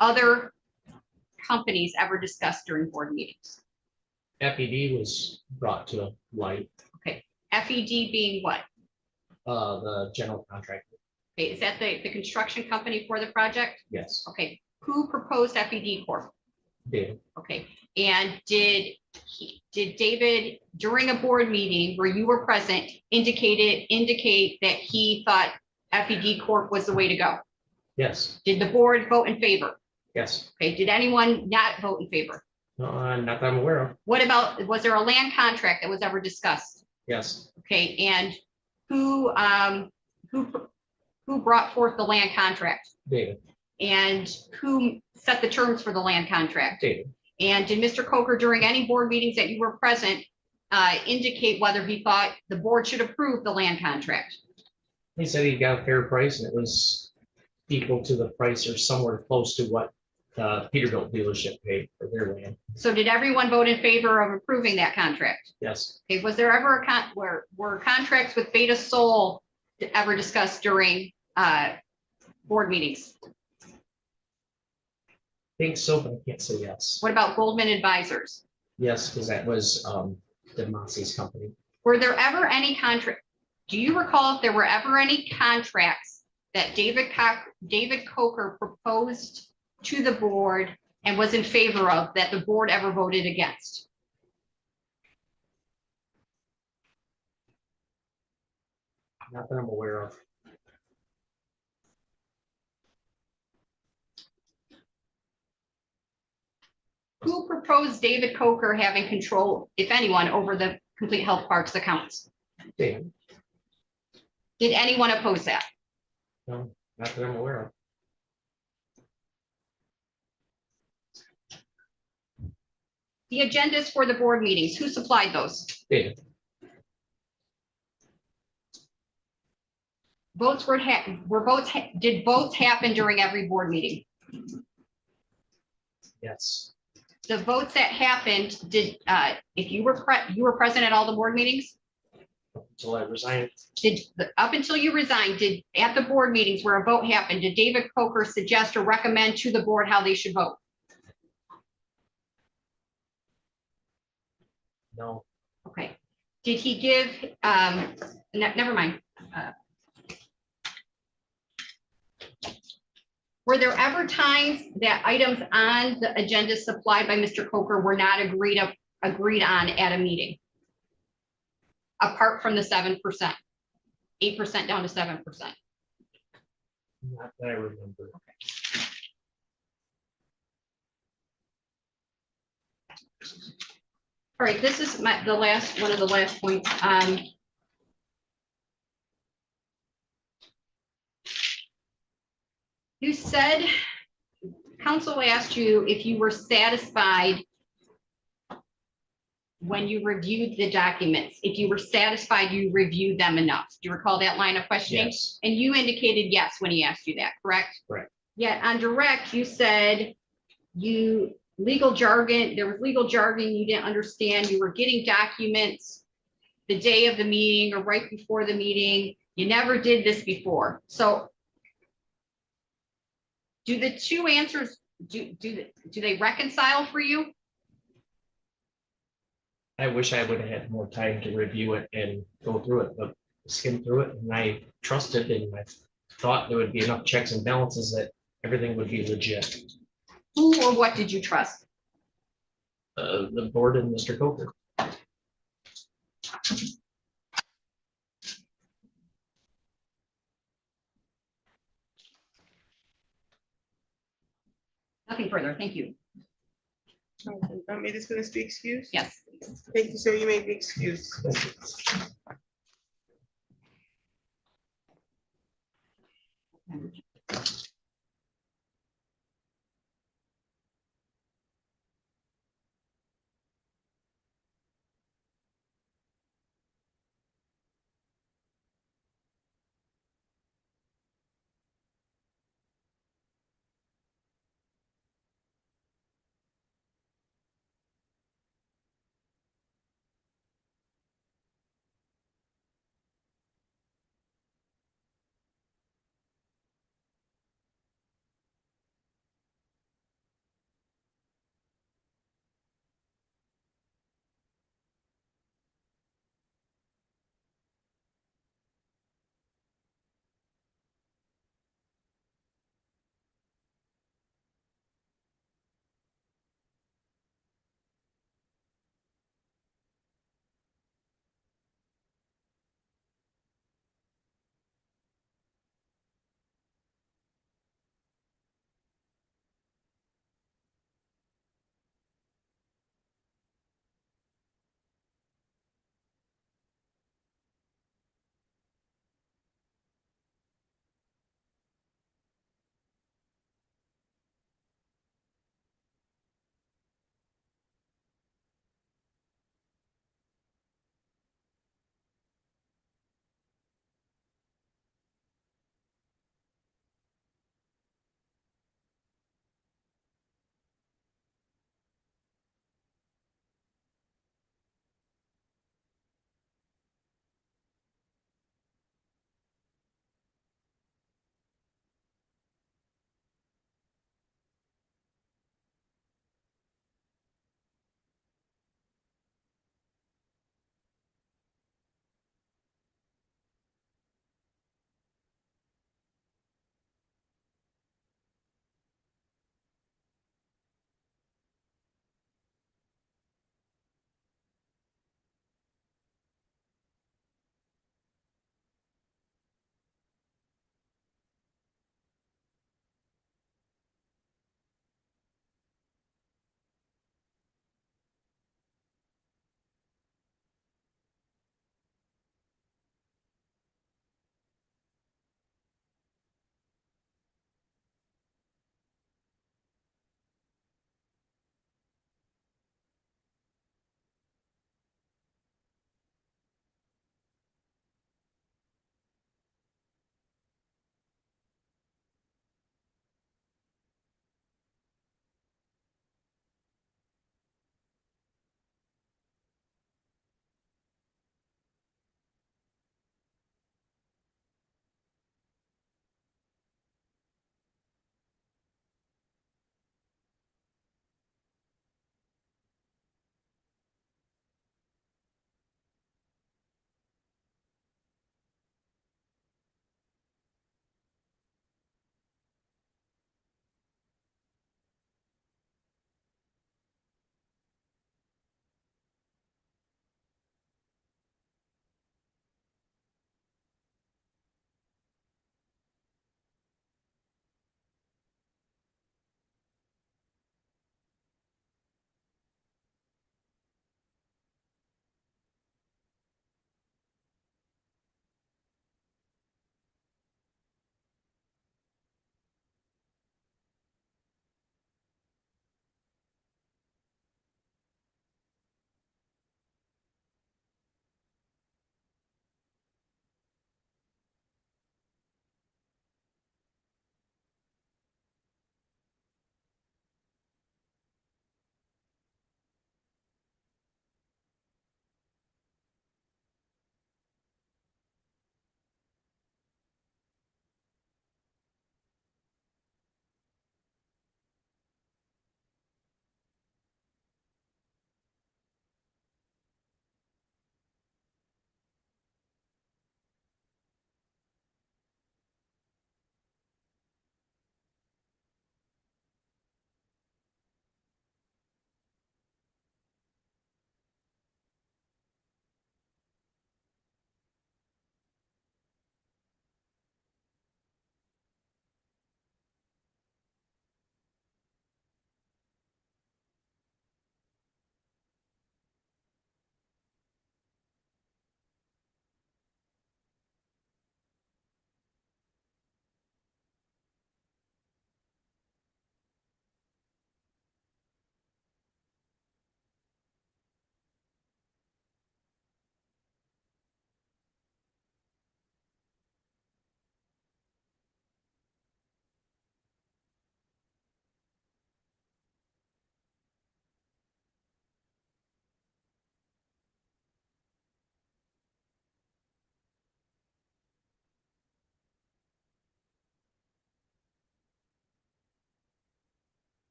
other companies ever discussed during board meetings? FED was brought to light, FED being what? the general contractor. Okay, is that the construction company for the project? Yes, Okay, who proposed FED Corp? David. Okay, and did David, during a board meeting where you were present, indicate that he thought FED Corp was the way to go? Yes, Did the board vote in favor? yes. Okay, did anyone not vote in favor? No, not that I'm aware of. What about, was there a land contract that was ever discussed? Yes, Okay, and who, who brought forth the land contract? David, And who set the terms for the land contract? David. And did Mr. Coker, during any board meetings that you were present, indicate whether he thought the board should approve the land contract? He said he got a fair price and it was equal to the price or somewhere close to what Peterbilt dealership paid for their land. So did everyone vote in favor of approving that contract? Yes, Okay, was there ever were contracts with Beta Sol ever discussed during board meetings? think so, but I can't say yes. What about Goldman Advisors? Yes, because that was Demasi's company. Were there ever any contract? Do you recall if there were ever any contracts that David Coker proposed to the board and was in favor of that the board ever voted against? Not that I'm aware of. Who proposed David Coker having control, if anyone, over the Complete Health Parks accounts? David, Did anyone oppose that? no, not that I'm aware of. The agendas for the board meetings, who supplied those? David, Votes did votes happen during every board meeting? yes, The votes that happened, did, if you were present at all the board meetings? until I resigned. Up until you resigned, at the board meetings where a vote happened, did David Coker suggest or recommend to the board how they should vote? No, Okay. Did he give, never mind. Were there ever times that items on the agenda supplied by Mr. Coker were not agreed on at a meeting? Apart from the 7%, 8% down to 7%. not that I remember. All right, this is one of the last points. You said, council asked you if you were satisfied when you reviewed the documents, if you were satisfied you reviewed them enough. Do you recall that line of questioning? Yes, And you indicated yes when he asked you that, correct? Correct. Yet on direct, you said legal jargon, there was legal jargon you didn't understand. You were getting documents the day of the meeting or right before the meeting. You never did this before. So do the two answers, do they reconcile for you? I wish I would have had more time to review it and go through it, but skim through it and I trusted and I thought there would be enough checks and balances that everything would be legit. Who or what did you trust? The board and Mr. Coker. Nothing further. Thank you. Me just gonna be excused? Yes. Thank you, sir. You may be excused.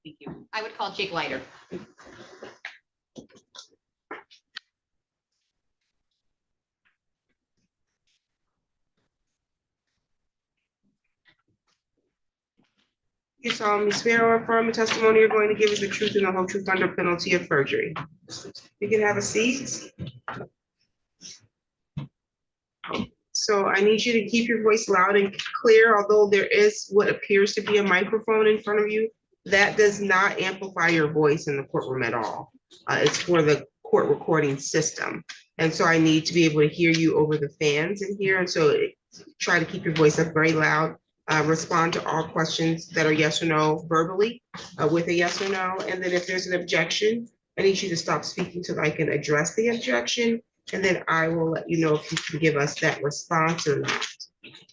Thank you. I would call Jake Leiter. You solemnly swear or affirm the testimony you're going to give is the truth and the whole truth under penalty of perjury. You can have a seat. So I need you to keep your voice loud and clear, although there is what appears to be a microphone in front of you. That does not amplify your voice in the courtroom at all. It's for the court recording system. And so I need to be able to hear you over the fans in here. And so try to keep your voice up very loud. Respond to all questions that are yes or no verbally with a yes or no. And then if there's an objection, I need you to stop speaking till I can address the objection. And then I will let you know if you can give us that response or not.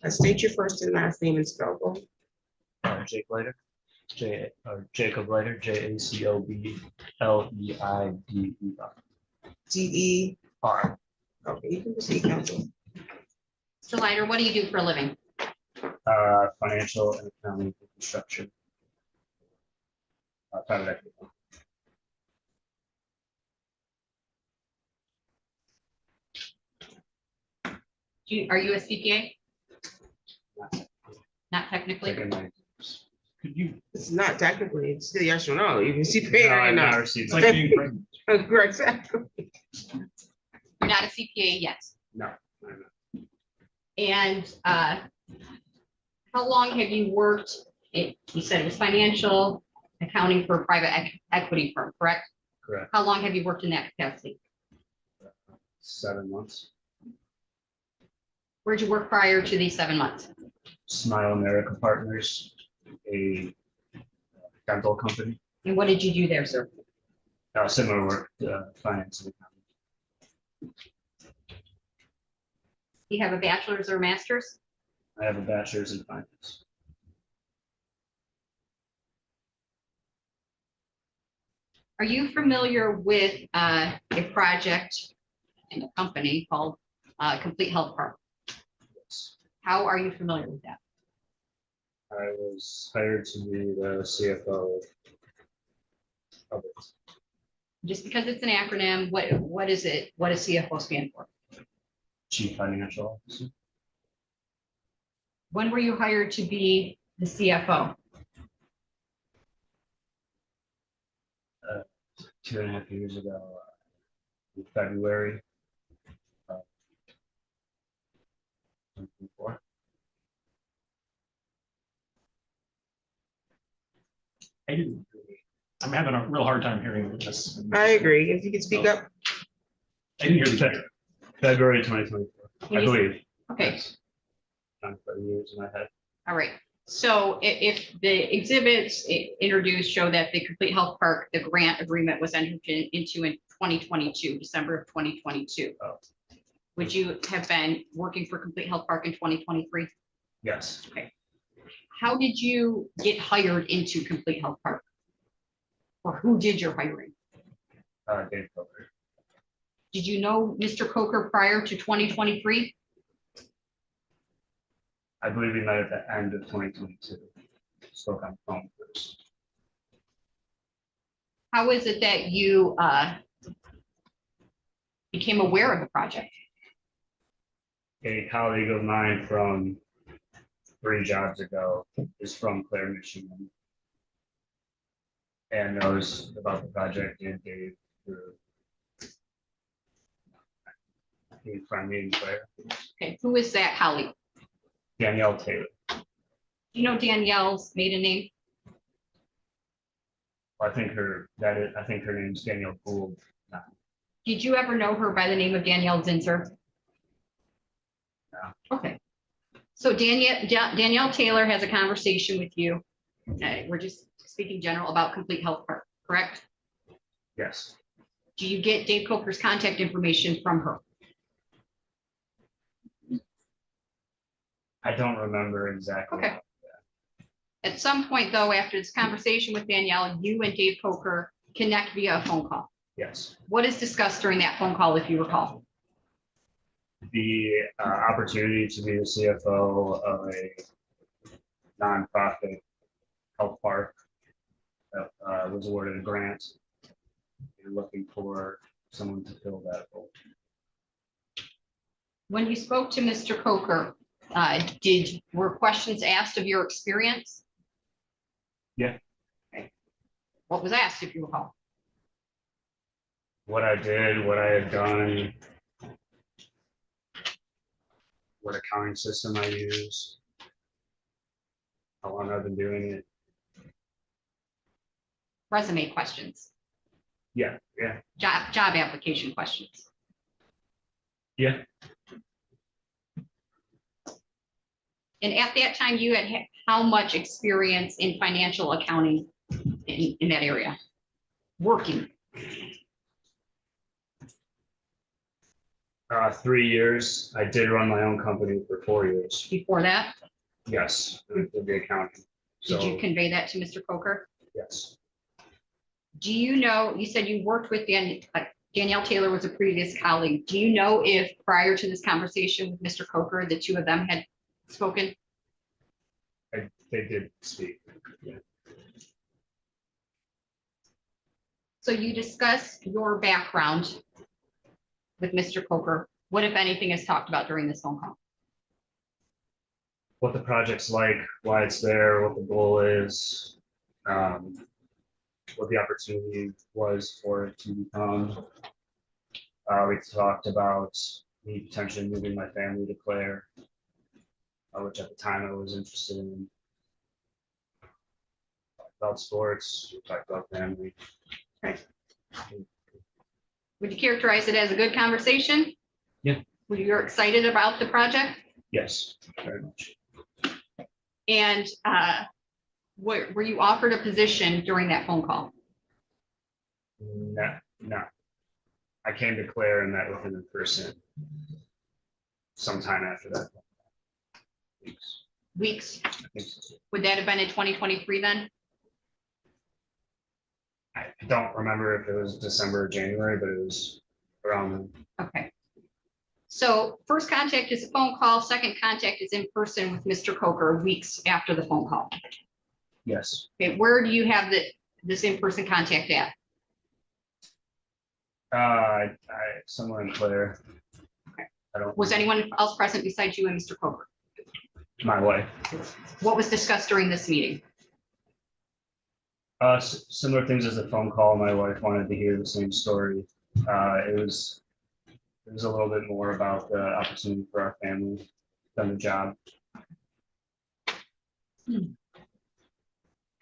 State your first and last name and spell both. Jake Leiter, Jacob Leiter, Jacobleider. DER. Okay, you can proceed, counsel. Mr. Leiter, what do you do for a living? Financial and accounting construction. Private equity. Are you a CPA? Not technically. Taking my- Could you, It's not technically, it's still yes or no. You can see pay No, or I've not. never seen it's that. like being pregnant. Exactly. You're not a CPA yet. No, I'm not. And how long have you worked? You said it was financial accounting for a private equity firm, correct? Correct. How long have you worked in that capacity? 7 months. Where'd you work prior to these 7 months? Smile America Partners, a dental company. And what did you do there, sir? Similar work, finance and accounting. You have a bachelor's or master's? I have a bachelor's in finance. Are you familiar with a project in a company called Complete Health Park? Yes. How are you familiar with that? I was hired to be the CFO of it. Just because it's an acronym, what is it? What does CFO stand for? Chief Financial Officer. When were you hired to be the CFO? 2.5 years ago, in February. 2024. I didn't really, I'm having a real hard time hearing this. I agree. If you could speak up. I didn't hear the check. February 2024, Can I you- believe. Okay, Yes. Done for years in my head. all right. So if the exhibits introduced show that the Complete Health Park, the grant agreement was entered into in 2022, December of 2022. Oh. Would you have been working for Complete Health Park in 2023? Yes. How did you get hired into Complete Health Park? Or who did your hiring? Dave Coker. Did you know Mr. Coker prior to 2023? I believe we met at the end of 2022. Spoke on the phone first. How is it that you became aware of the project? A colleague of mine from 3 jobs ago is from Clare, Michigan. And knows about the project and Dave through being friendly and Claire. Okay, who is that colleague? Danielle Taylor. Do you know Danielle's maiden name? I think her name is Danielle Gould. Did you ever know her by the name of Danielle Zinser? No. Okay. So Danielle Taylor has a conversation with you. We're just speaking general about Complete Health Park, correct? Yes. Do you get Dave Coker's contact information from her? I don't remember exactly. Okay. At some point, though, after this conversation with Danielle, you and Dave Coker connect via a phone call. Yes. What is discussed during that phone call, if you recall? The opportunity to be the CFO of a nonprofit health park was awarded a grant. And looking for someone to fill that role. When you spoke to Mr. Coker, were questions asked of your experience? Yeah. Okay. What was asked, if you recall? What I did, what I had done, what accounting system I use, how long I've been doing it. Resume questions, Yeah. job application questions. Yeah. And at that time, you had how much experience in financial accounting in that area? Working. 3 years. I did run my own company for 4 years. Before that, Yes, I did the accounting. did you So, convey that to Mr. Coker? yes, Do you know, you said you worked with Danielle Taylor was a previous colleague. Do you know if prior to this conversation with Mr. Coker, the two of them had spoken? they did speak. Yeah. So you discussed your background with Mr. Coker. What, if anything, is talked about during this phone call? What the project's like, why it's there, what the goal is, what the opportunity was for it to become. We talked about me potentially moving my family to Clare, which at the time I was interested in. Talked about sports, we talked about family. Would you characterize it as a good conversation? Yeah. Were you excited about the project? Yes, very much. And were you offered a position during that phone call? No. I came to Clare and met with him in person sometime after that. Weeks? I think so. Would that have been in 2023 then? I don't remember if it was December or January, but it was around then. Okay. So first contact is a phone call, second contact is in person with Mr. Coker weeks after the phone call. Yes. Okay, where do you have this in-person contact at? Somewhere in Clare. I don't. Was anyone else present besides you and Mr. Coker? My wife. What was discussed during this meeting? Similar things as the phone call. My wife wanted to hear the same story. It was a little bit more about the opportunity for our family than the job.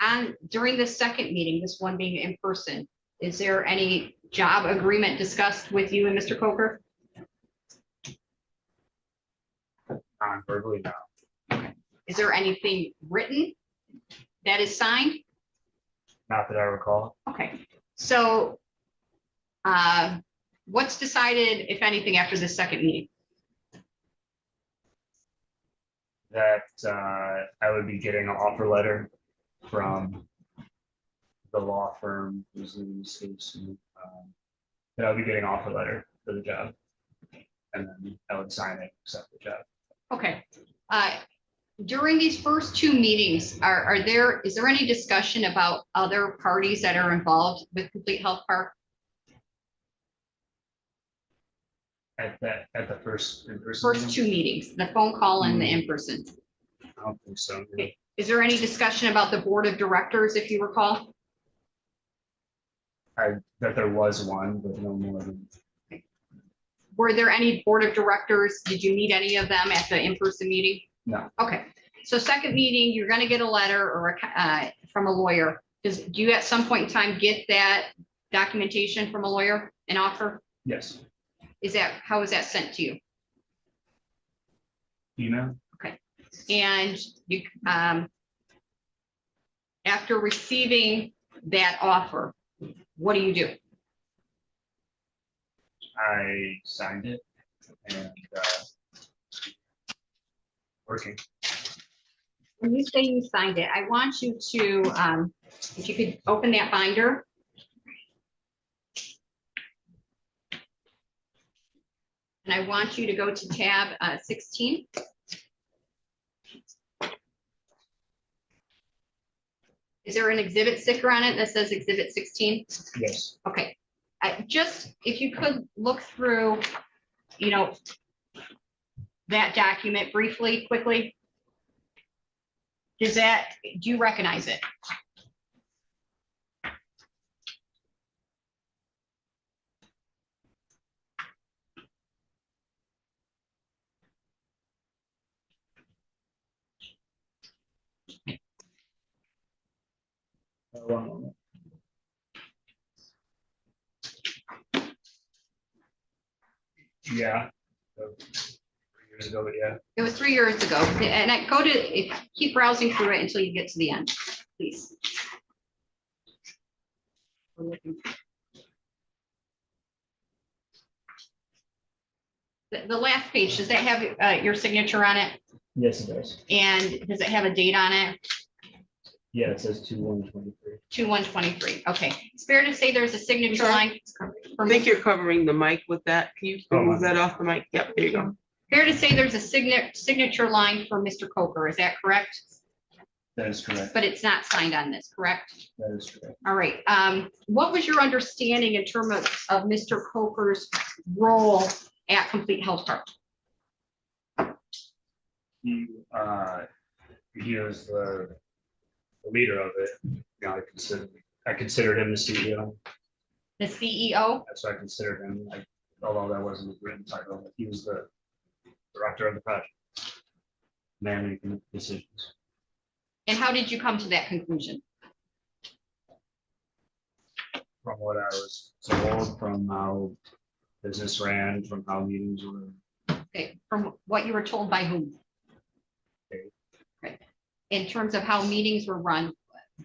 And during this second meeting, this one being in person, is there any job agreement discussed with you and Mr. Coker? Verbally, no. Is there anything written that is signed? Not that I recall. Okay, so what's decided, if anything, after this second meeting? That I would be getting an offer letter from the law firm whose name escapes me. That I would be getting an offer letter for the job. And then I would sign it, accept the job. Okay. During these first two meetings, is there any discussion about other parties that are involved with Complete Health Park? At the first in-person First meeting? two meetings, the phone call and the in-person. I don't think so. Okay. Is there any discussion about the board of directors, if you recall? That there was one, but no more than. Were there any board of directors? Did you meet any of them at the in-person meeting? No. Okay, so second meeting, you're gonna get a letter or from a lawyer. Do you at some point in time get that documentation from a lawyer, an offer? Yes. How is that sent to you? Email? And you, after receiving that offer, what do you do? I signed it and working. When you say you signed it, I want you to, if you could open that binder. And I want you to go to tab 16. Is there an exhibit sticker on it that says exhibit 16? Yes. Okay, just if you could look through, you know, that document briefly, quickly. Do you recognize it? One moment. Yeah. 3 years ago, but yeah. It was 3 years ago, and keep browsing through it until you get to the end, please. The last page, does that have your signature on it? Yes, it does. And does it have a date on it? Yeah, it says 2/1/23. 2/1/23. Okay, it's fair to say there's a signature line. I think you're covering the mic with that. Can you move that off the mic? Yep, there you go. Fair to say there's a signature line for Mr. Coker, is that correct? That is correct. But it's not signed on this, correct? That is correct. All right, what was your understanding in terms of Mr. Coker's role at Complete Health Park? He was the leader of it. You know, I considered him the CEO. The CEO? That's what I considered him, like, although that wasn't a written title, but he was the director of the project. Man making decisions. And how did you come to that conclusion? From what I was told, from how business ran, from how meetings were. Okay, from what you were told by whom? Okay. In terms of how meetings were run,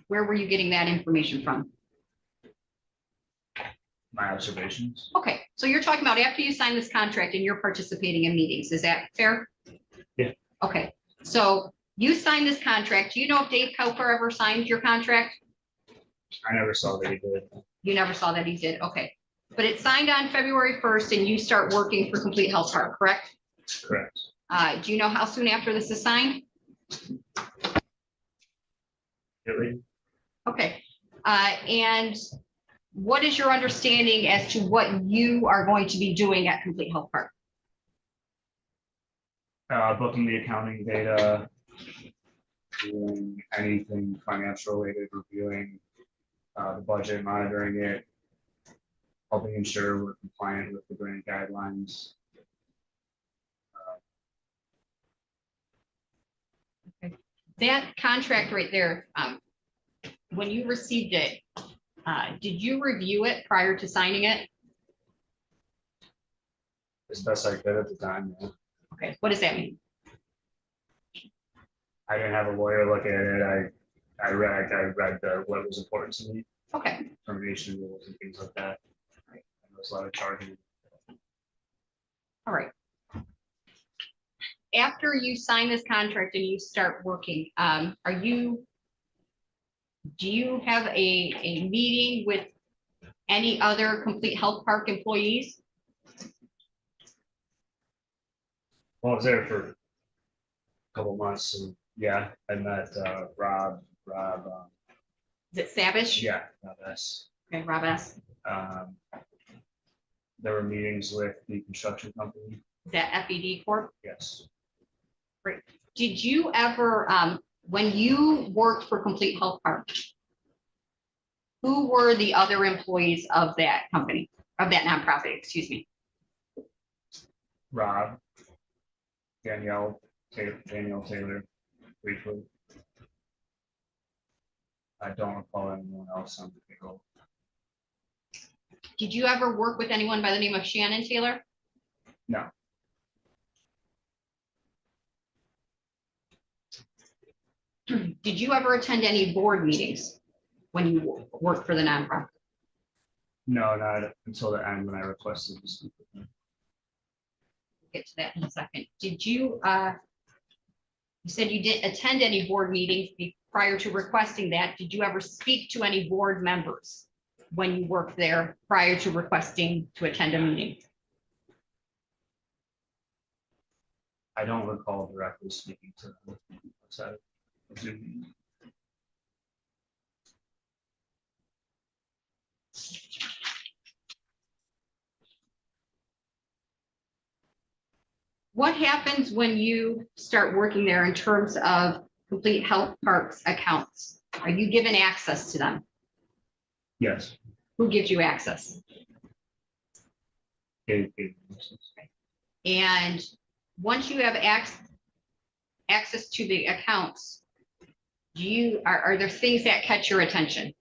where were you getting that information from? My observations. Okay, so you're talking about after you sign this contract and you're participating in meetings, is that fair? Yeah. Okay, so you signed this contract. Do you know if Dave Coker ever signed your contract? I never saw that he did. You never saw that he did, okay. But it's signed on February 1st and you start working for Complete Health Park, correct? Correct. Do you know how soon after this is signed? Really? Okay, and what is your understanding as to what you are going to be doing at Complete Health Park? Booking the accounting data, doing anything financial related, reviewing the budget, monitoring it, helping ensure we're compliant with the grant guidelines. That contract right there, when you received it, did you review it prior to signing it? As best I could at the time. Yeah. Okay, what does that mean? I didn't have a lawyer look at it. I read what was important to me, Okay, termination rules and things like that. And there was a lot of charging. all right. After you sign this contract and you start working, do you have a meeting with any other Complete Health Park employees? Well, I was there for a couple months, and yeah, I met Rob. Is it Savish? Yeah, Rob S. Okay, Rob S. There were meetings with the construction company. Is that FED Corp? Yes. Great. Did you ever, when you worked for Complete Health Park, who were the other employees of that company, of that nonprofit, excuse me? Rob, Danielle Taylor, briefly. I don't recall anyone else on the payroll. Did you ever work with anyone by the name of Shannon Taylor? No. Did you ever attend any board meetings when you worked for the nonprofit? No, not until the end when I requested to speak with him. We'll get to that in a second. Did you, you said you didn't attend any board meetings prior to requesting that. Did you ever speak to any board members when you worked there prior to requesting to attend a meeting? I don't recall directly speaking to them outside of Zoom. What happens when you start working there in terms of Complete Health Parks accounts? Are you given access to them? Yes. Who gives you access? It- And once you have access to the accounts, are there things that catch your attention?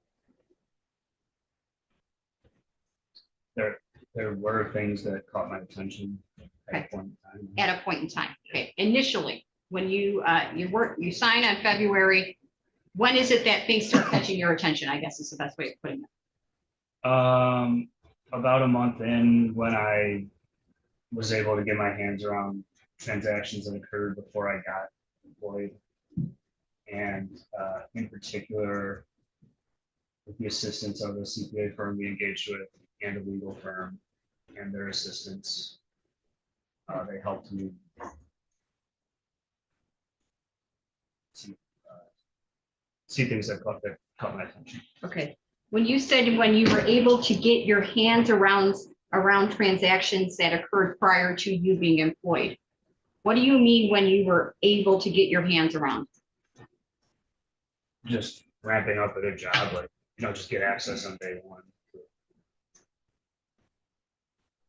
There were things that caught my attention at Okay. a point in time. At a point in time, okay, initially, when you you sign on February, when is it that things start catching your attention, I guess is the best way of putting it? About a month in, when I was able to get my hands around transactions that occurred before I got employed. And in particular, with the assistance of a CPA firm we engaged with and a legal firm and their assistants, they helped me see things that caught my attention. Okay, when you said when you were able to get your hands around transactions that occurred prior to you being employed, what do you mean when you were able to get your hands around? Just ramping up at a job, like, just get access on day one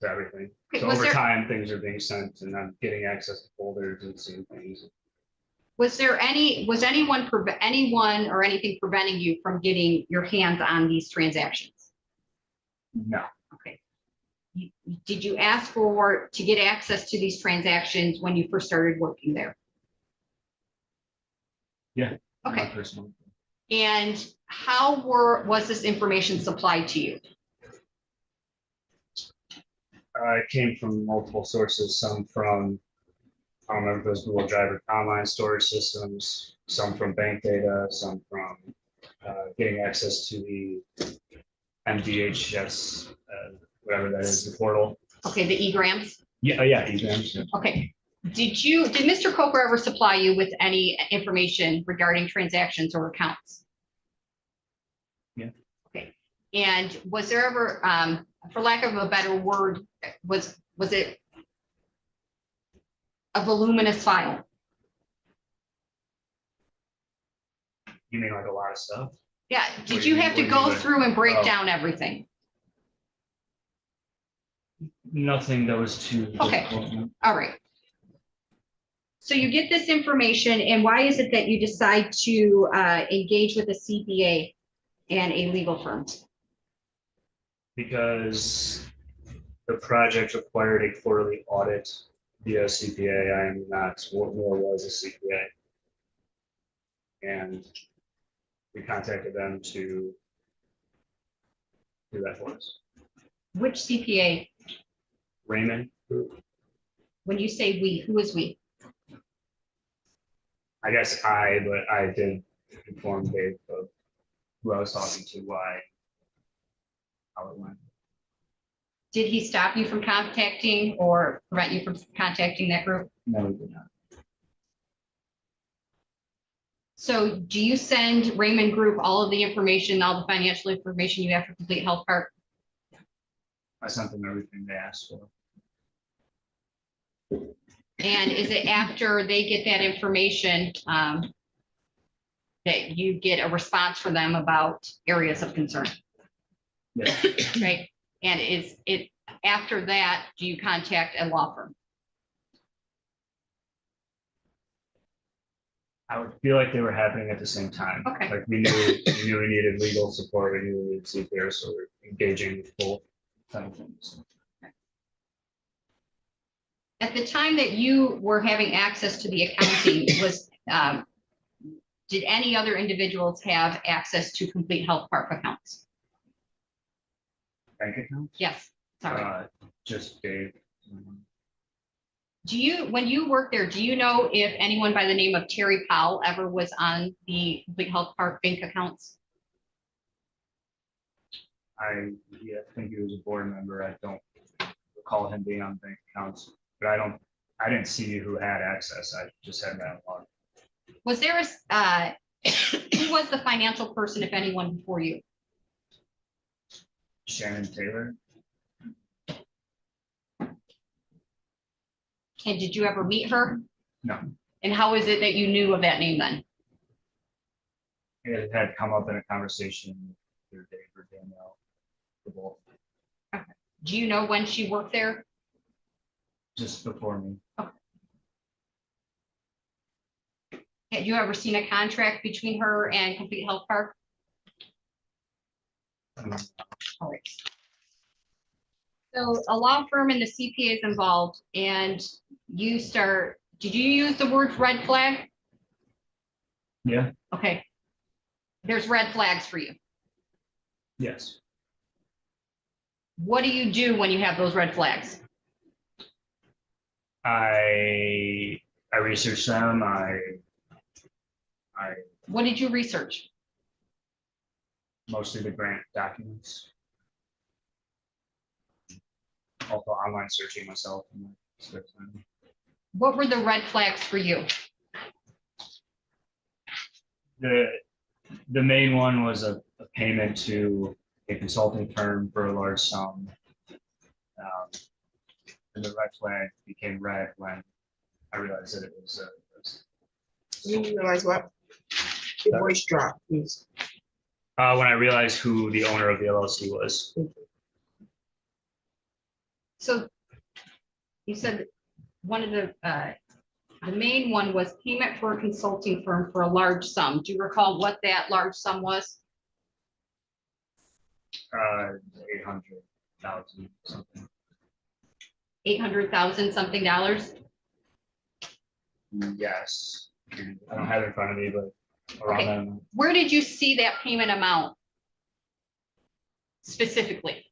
to everything. Okay, So was over there- time, things are being sent and I'm getting access to folders and seeing things. Was anyone or anything preventing you from getting your hands on these transactions? No, Okay. Did you ask to get access to these transactions when you first started working there? Yeah. Okay, not personally. and how was this information supplied to you? It came from multiple sources, some from, I don't remember those Google Drive or online storage systems, some from bank data, some from getting access to the MDHS, whatever that is, the portal. Okay, the egrams? Yeah, exams. Yeah. Okay. Did Mr. Coker ever supply you with any information regarding transactions or accounts? Yeah. Okay. And was there ever, for lack of a better word, was it a voluminous file? You mean like a lot of stuff? Yeah. What Did do you you have to mean- go what do you mean? through and break Oh. down everything? Nothing that was too Okay. difficult. No. All right. So you get this information, and why is it that you decide to engage with a CPA and a legal firm? Because the project required a quarterly audit via CPA. I am not, nor was a CPA. And we contacted them to do that for us. Which CPA? Raymond, When you say we, who is we? but I did inform Dave of who I was talking to, why, how it went. Did he stop you from contacting or prevent you from contacting that group? No, we did not. So do you send Raymond Group all of the information, all the financial information you have for Complete Health Park? I sent them everything they asked for. And is it after they get that information that you get a response from them about areas of concern? Yes. Right? And is it after that, do you contact a law firm? I would feel like they were happening at the same time. Okay. Like we knew we needed legal support, we knew we needed CPR, so we're engaging with both functions. At the time that you were having access to the accounting, did any other individuals have access to Complete Health Park accounts? Bank account? Yes, sorry. Just Dave. When you worked there, do you know if anyone by the name of Terry Powell ever was on the Complete Health Park bank accounts? I think he was a board member. I don't recall him being on bank accounts, but I didn't see who had access. I just had that log. Was there who was the financial person, if anyone, before you? Shannon Taylor. And did you ever meet her? No. And how is it that you knew of that name then? It had come up in a conversation with Dave or Danielle. the both, Do you know when she worked there? Just before me. Had you ever seen a contract between her and Complete Health Park? All right. So a law firm and the CPA is involved and you start, did you use the word red flag? Yeah. Okay. There's red flags for you. Yes. What do you do when you have those red flags? I researched them. I What did you research? mostly the grant documents. Also online searching myself. And stuff. What were the red flags for you? The main one was a payment to a consulting firm for a large sum. And the red flag became red when I realized that it was You realize what? Your voice dropped, please. when I realized who the owner of the LLC was. So you said one of the main one was payment for a consulting firm for a large sum. Do you recall what that large sum was? 800,000 something. 800,000 something dollars? Yes. I don't have it in front of me, but around Okay. that amount. Where did you see that payment amount specifically?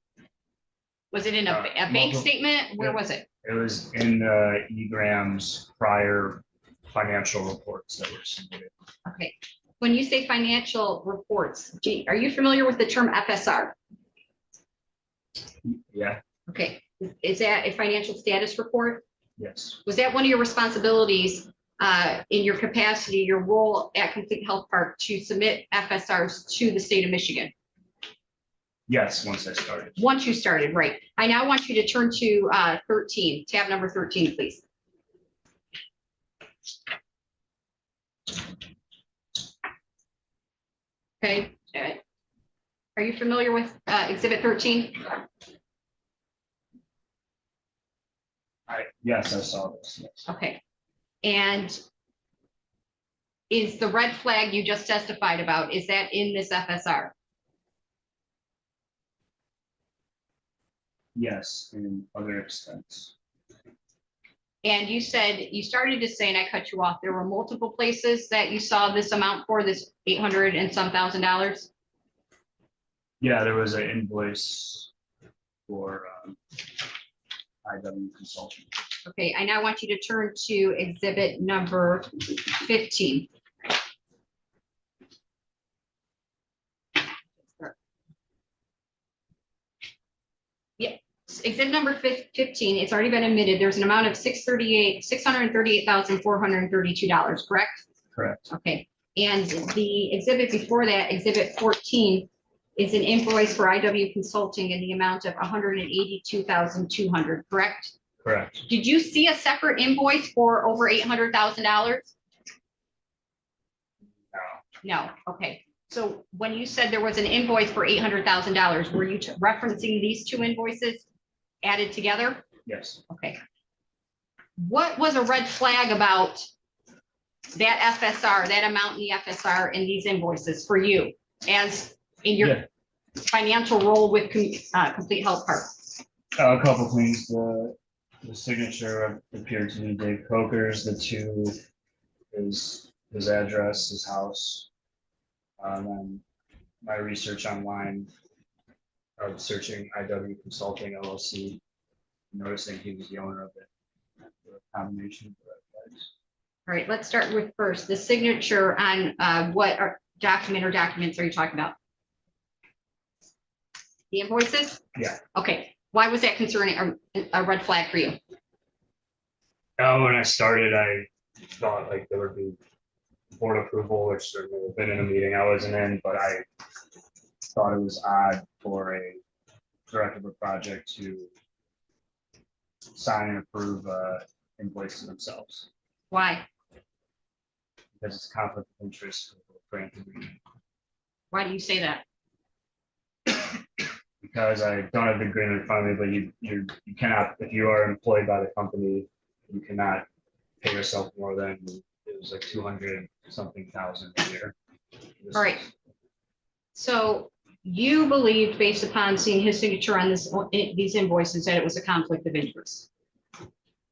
Was it in a bank Multiple- statement? Where yeah. was it? It was in the eGram's prior financial reports that were submitted. Okay. When you say financial reports, are you familiar with the term FSR? Yeah, Okay. Is that a financial status report? yes, Was that one of your responsibilities in your capacity, your role at Complete Health Park to submit FSRs to the state of Michigan? yes, once I started. Once you started, right. I now want you to turn to 13, tab number 13, please. Okay. Are you familiar with Exhibit 13? Yes, I saw this, yes. Okay. And is the red flag you just testified about, is that in this FSR? Yes, in other extents. And you said, you started to say, and I cut you off, there were multiple places that you saw this amount for, this 800 and some $1,000? Yeah, there was an invoice for IW Consulting. Okay, I now want you to turn to exhibit number 15. Yeah, exhibit number 15, it's already been admitted. There's an amount of $638,432, correct? Correct, Okay, and the exhibit before that, exhibit 14, is an invoice for IW Consulting in the amount of $182,200, correct? correct. Did you see a separate invoice for over $800,000? No, No, okay. So when you said there was an invoice for $800,000, were you referencing these two invoices added together? yes. Okay. What was a red flag about that FSR, that amount in the FSR in these invoices for you as in your Yeah. financial role with Complete Health Park? A couple things, the signature appeared to be Dave Coker's, the two is his address, his house. And my research online of searching IW Consulting LLC, noticing he was the owner of it. The combination of red flags. All right, let's start with first, the signature on what document or documents are you talking about? The invoices? Yeah. Okay, why was that concerning a red flag for you? When I started, I thought like there would be board approval, which there may have been in a meeting I wasn't in, but I thought it was odd for a director of a project to sign and approve a invoices themselves, Why? because it's a conflict of interest with the grant agreement. Why do you say that? Because I don't have the agreement in front of me, but you cannot, if you are employed by the company, you cannot pay yourself more than, it was like 200 something thousand a year. All right. So you believed, based upon seeing his signature on these invoices, that it was a conflict of interest.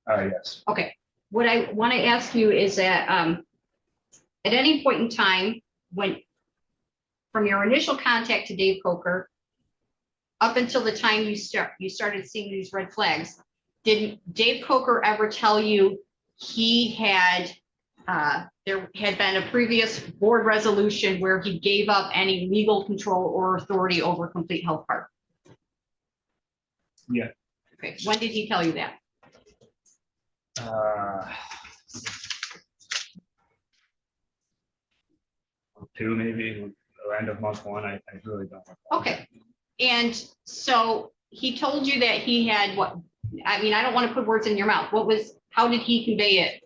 Yes, Okay, what I want to ask you is that at any point in time, when, from your initial contact to Dave Coker, up until the time you started seeing these red flags, did Dave Coker ever tell you he had, there had been a previous board resolution where he gave up any legal control or authority over Complete Health Park? Yeah. Okay, when did he tell you that? Two, maybe, or end of month one, I really don't know. Okay, and so he told you that he had what, I mean, I don't want to put words in your mouth. What was, how did he convey it?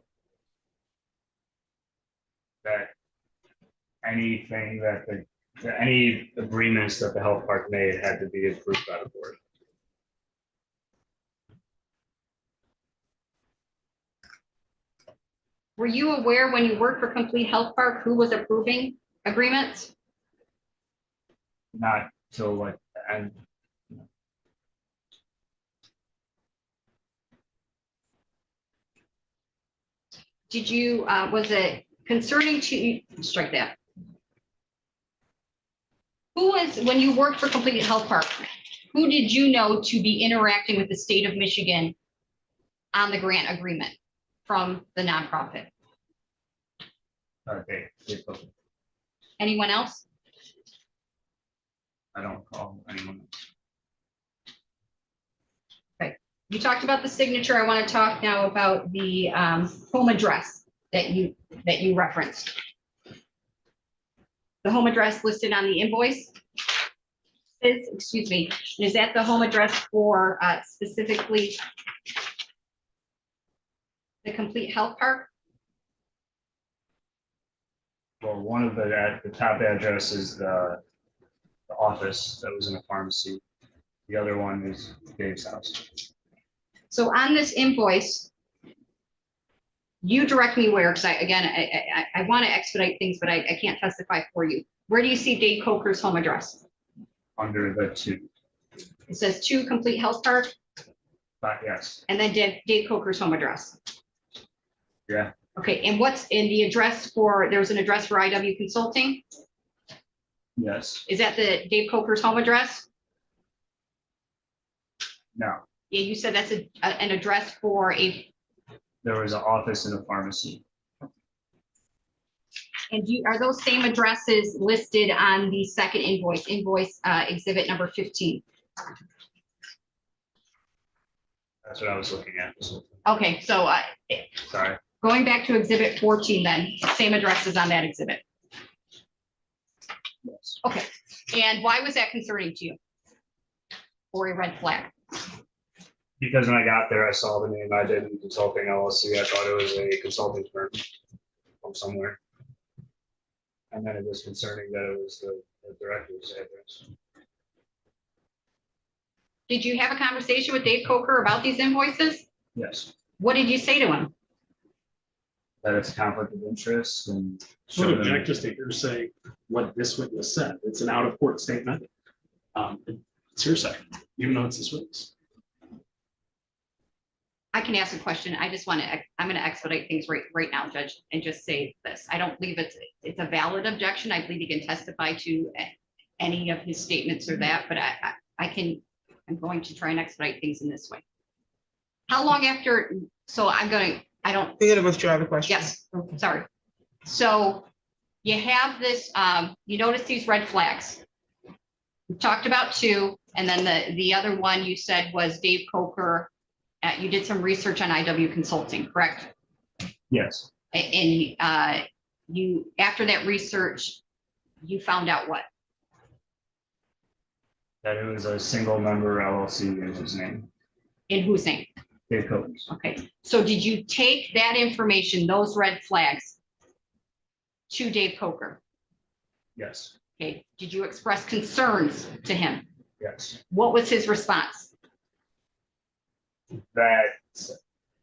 That anything that any agreements that the health park made had to be approved by the board. Were you aware when you worked for Complete Health Park, who was approving agreements? Not till like the end. Did you, was it concerning to you, strike that? Who was, when you worked for Complete Health Park, who did you know to be interacting with the state of Michigan on the grant agreement from the nonprofit? Okay, Anyone else? I don't call anyone. You talked about the signature. I want to talk now about the home address that you referenced. The home address listed on the invoice is, excuse me, is that the home address for specifically the Complete Health Park? Well, one of the top address is the office that was in a pharmacy. The other one is Dave's house. So on this invoice, you direct me where, because I want to expedite things, but I can't testify for you. Where do you see Dave Coker's home address? Under the two, It says 2 Complete Health Park, but yes, and then Dave Coker's home address. yeah, Okay, and what's in the address for, there's an address for IW Consulting? yes, Is that the Dave Coker's home address? no. Yeah, you said that's an address for a, There was an office in a pharmacy. and are those same addresses listed on the second invoice, exhibit number 15? That's what I was looking at. Okay, so Sorry. going back to exhibit 14 then, same addresses on that exhibit. Yes. Okay, and why was that concerning to you? Or a red flag? Because when I got there, I saw the name IW Consulting LLC. I thought it was a consulting firm from somewhere. And then it was concerning that it was the director's address. Did you have a conversation with Dave Coker about these invoices? Yes, What did you say to him? that it's a conflict of interest and. Would show them- object just to hear say what this witness said. It's an out of court statement. It's hearsay, even though it's this witness. I can ask a question. I just want to, I'm going to expedite things right now, Judge, and just say this. I don't believe it's a valid objection. I believe he can testify to any of his statements or that, but I'm going to try and expedite things in this way. How long after, so I don't, You're gonna withdraw the question? yes, sorry. So you have this, you notice these red flags. We talked about 2, and then the other one you said was Dave Coker. You did some research on IW Consulting, correct? Yes, And you, after that research, you found out what? that it was a single member LLC is his name. In whose name? Dave Coates. Okay, so did you take that information, those red flags, to Dave Coker? Yes, Okay, did you express concerns to him? yes. What was his response? That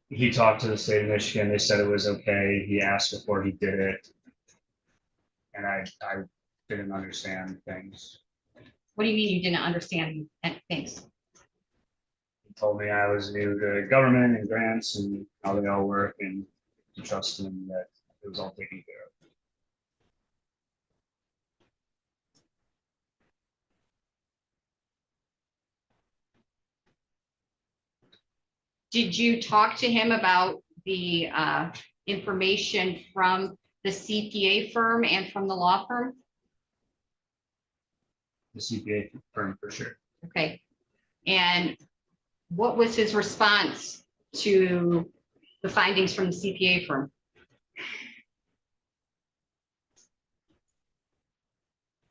he talked to the state of Michigan. They said it was okay. He asked before he did it. And I didn't understand things. What do you mean you didn't understand things? He told me I was new to government and grants and how they all work and to trust him that it was all taken care of. Did you talk to him about the information from the CPA firm and from the law firm? The CPA firm for sure. Okay, and what was his response to the findings from the CPA firm?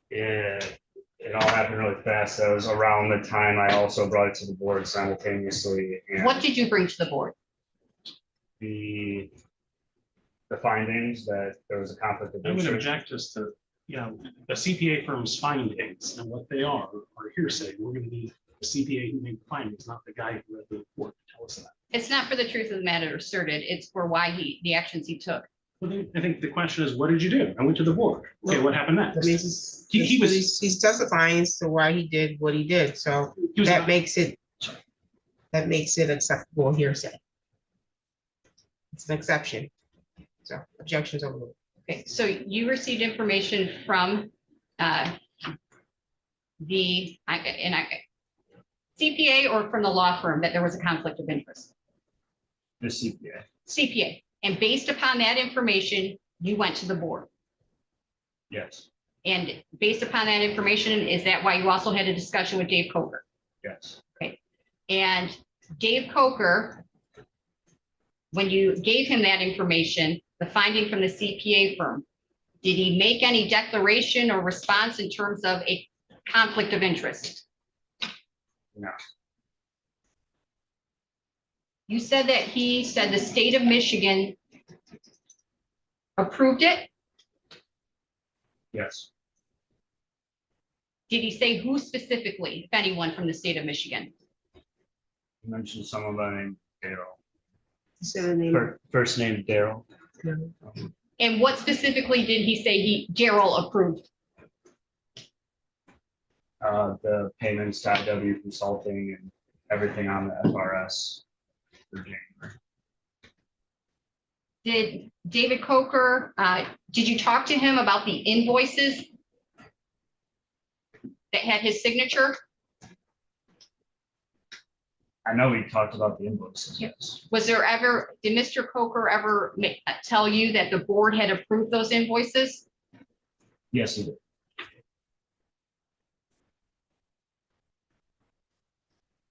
It all happened really fast. That was around the time I also brought it to the board simultaneously. And What did you bring to the board? the findings that there was a conflict of I would interest. object just to, the CPA firm's findings and what they are hearsay. We're gonna need the CPA who made the findings, not the guy who read the report to tell us that. It's not for the truth of the matter asserted, it's for why the actions he took. Well, then, I think the question is, what did you do? I went to the board. Okay, what happened I next? mean, He was- he's testifying as to why he did what he did, so He was that makes it acceptable hearsay. It's an exception. So objections overruled. Okay, so you received information from CPA or from the law firm that there was a conflict of interest? The CPA. CPA, and based upon that information, you went to the board. Yes, And based upon that information, is that why you also had a discussion with Dave Coker? yes, And Dave Coker, when you gave him that information, the finding from the CPA firm, did he make any declaration or response in terms of a conflict of interest? no, You said that he said the state of Michigan approved it. yes. Did he say who specifically, if anyone from the state of Michigan? You mentioned someone by the name Daryl. He said the name. First name Daryl. And what specifically did he say Daryl approved? The payments to IW Consulting and everything on the FRS for January. Did David Coker, did you talk to him about the invoices that had his signature? I know we talked about the invoices, yes. Was there ever, did Mr. Coker ever tell you that the board had approved those invoices? Yes, he did.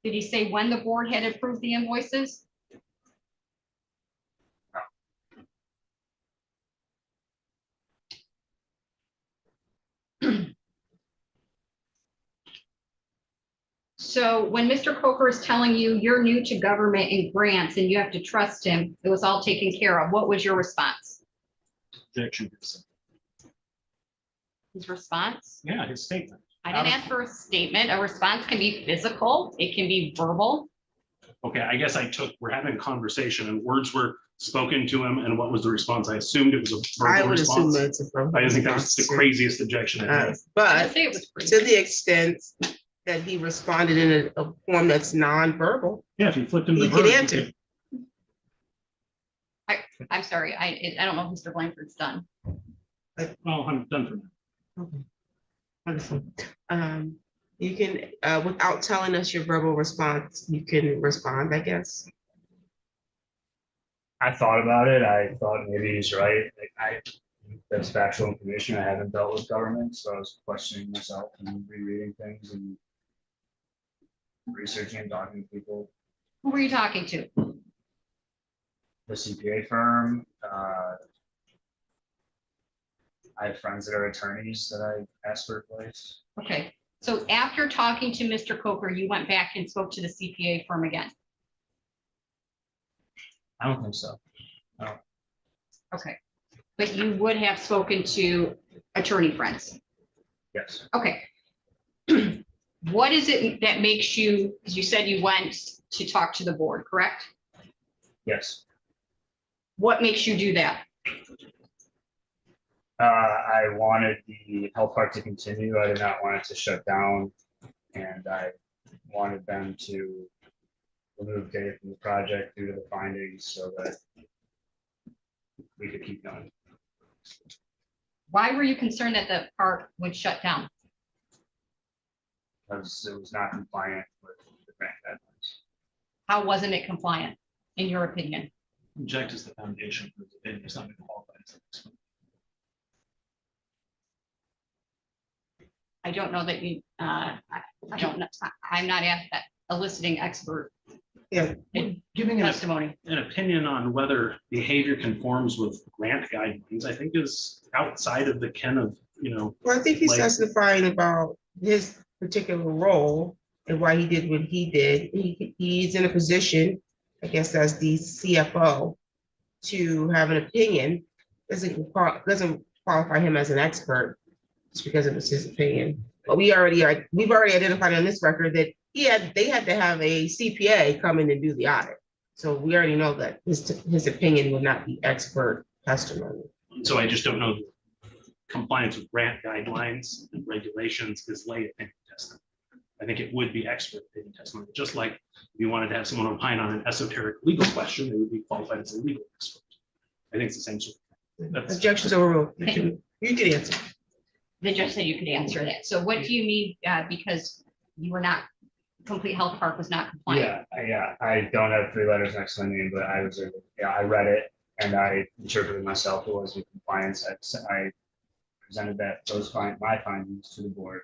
Did he say when the board had approved the invoices? So when Mr. Coker is telling you you're new to government and grants and you have to trust him, it was all taken care of, what was your response? Objection. His response? Yeah, his statement. I didn't ask for a statement. A response can be physical, it can be verbal. Okay, I guess we're having a conversation and words were spoken to him, and what was the response? I assumed it was a I verbal would assume response. that it's a verbal. I think that was the response. craziest objection I Uh, had. But I'd say it was pretty. to the extent that he responded in a form that's nonverbal, Yeah, if you flipped him he the could verb, you answer. could- I'm sorry, I don't know if Mr. Blanford's done. Well, I'm done for now. Okay. Wonderful. You can, without telling us your verbal response, you can respond, I guess. I thought about it. I thought maybe he's right. That's factual information. I haven't dealt with government, so I was questioning myself and rereading things and researching and talking to people. Who were you talking to? The CPA firm. I have friends that are attorneys that I asked for advice. Okay, so after talking to Mr. Coker, you went back and spoke to the CPA firm again. I don't think so. Okay. But you would have spoken to attorney friends. Yes. Okay. What is it that makes you, because you said you went to talk to the board, correct? Yes. What makes you do that? I wanted the health park to continue. I did not want it to shut down. And I wanted them to remove Dave from the project due to the findings so that we could keep going. Why were you concerned that the park would shut down? Because it was not compliant with the grant deadlines. How wasn't it compliant, in your opinion? Object is the foundation for his opinion, it's not been qualified as an expert. I don't know that you, I don't know, I'm not eliciting expert Yeah. Giving testimony. an opinion on whether behavior conforms with grant guidelines, I think is outside of the ken of, Well, I think he's Like- testifying about his particular role and why he did what he did. He's in a position, I guess, as the CFO, to have an opinion. Doesn't qualify him as an expert just because it was his opinion. But we've already identified on this record that they had to have a CPA come in and do the audit. So we already know that his opinion would not be expert testimony. so I just don't know compliance with grant guidelines and regulations is lay opinion testimony. I think it would be expert opinion testimony, just like if you wanted to have someone opine on an esoteric legal question, they would be qualified as a legal expert. I think it's the same sort of thing. That's- Objections overruled. You can answer. The judge said you could answer that. So what do you mean, because you were not, Complete Health Park was not compliant? Yeah, I don't have 3 letters next to my name, but I read it and I interpreted myself. It was in compliance. I presented my findings to the board.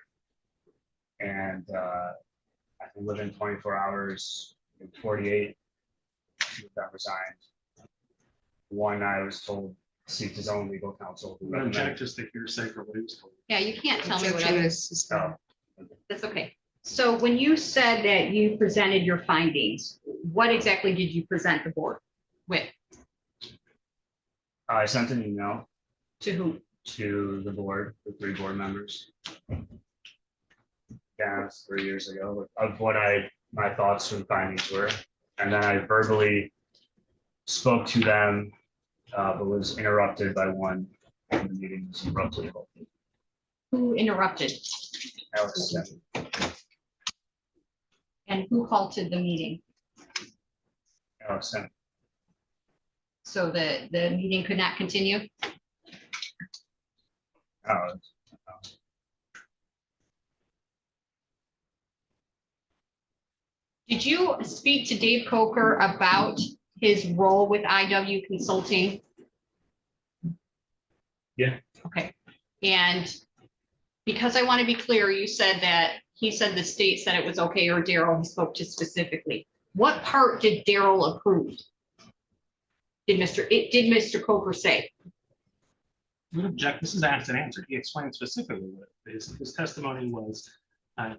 And I think within 24 hours, 48, she got resigned. One, I was told seek his own legal counsel. who But object recommended- is the hearsay for what he was told. Yeah, you can't tell me what Objection I, is. Oh, that's okay. So when you said that you presented your findings, what exactly did you present the board with? I sent an email To whom? to the board, the 3 board members. Yeah, it's 3 years ago, of what my thoughts and findings were. And then I verbally spoke to them, but was interrupted by one. The meeting was interrupted. Who interrupted? Alex said, And who halted the meeting? Alex said, So the meeting could not continue? oh, Did you speak to Dave Coker about his role with IW Consulting? Yeah. Okay, and because I want to be clear, you said that he said the state said it was okay, or Daryl spoke to specifically. What part did Daryl approve? Did Mr. Coker say? Would object, this is asked and answered. He explained specifically what his testimony was, that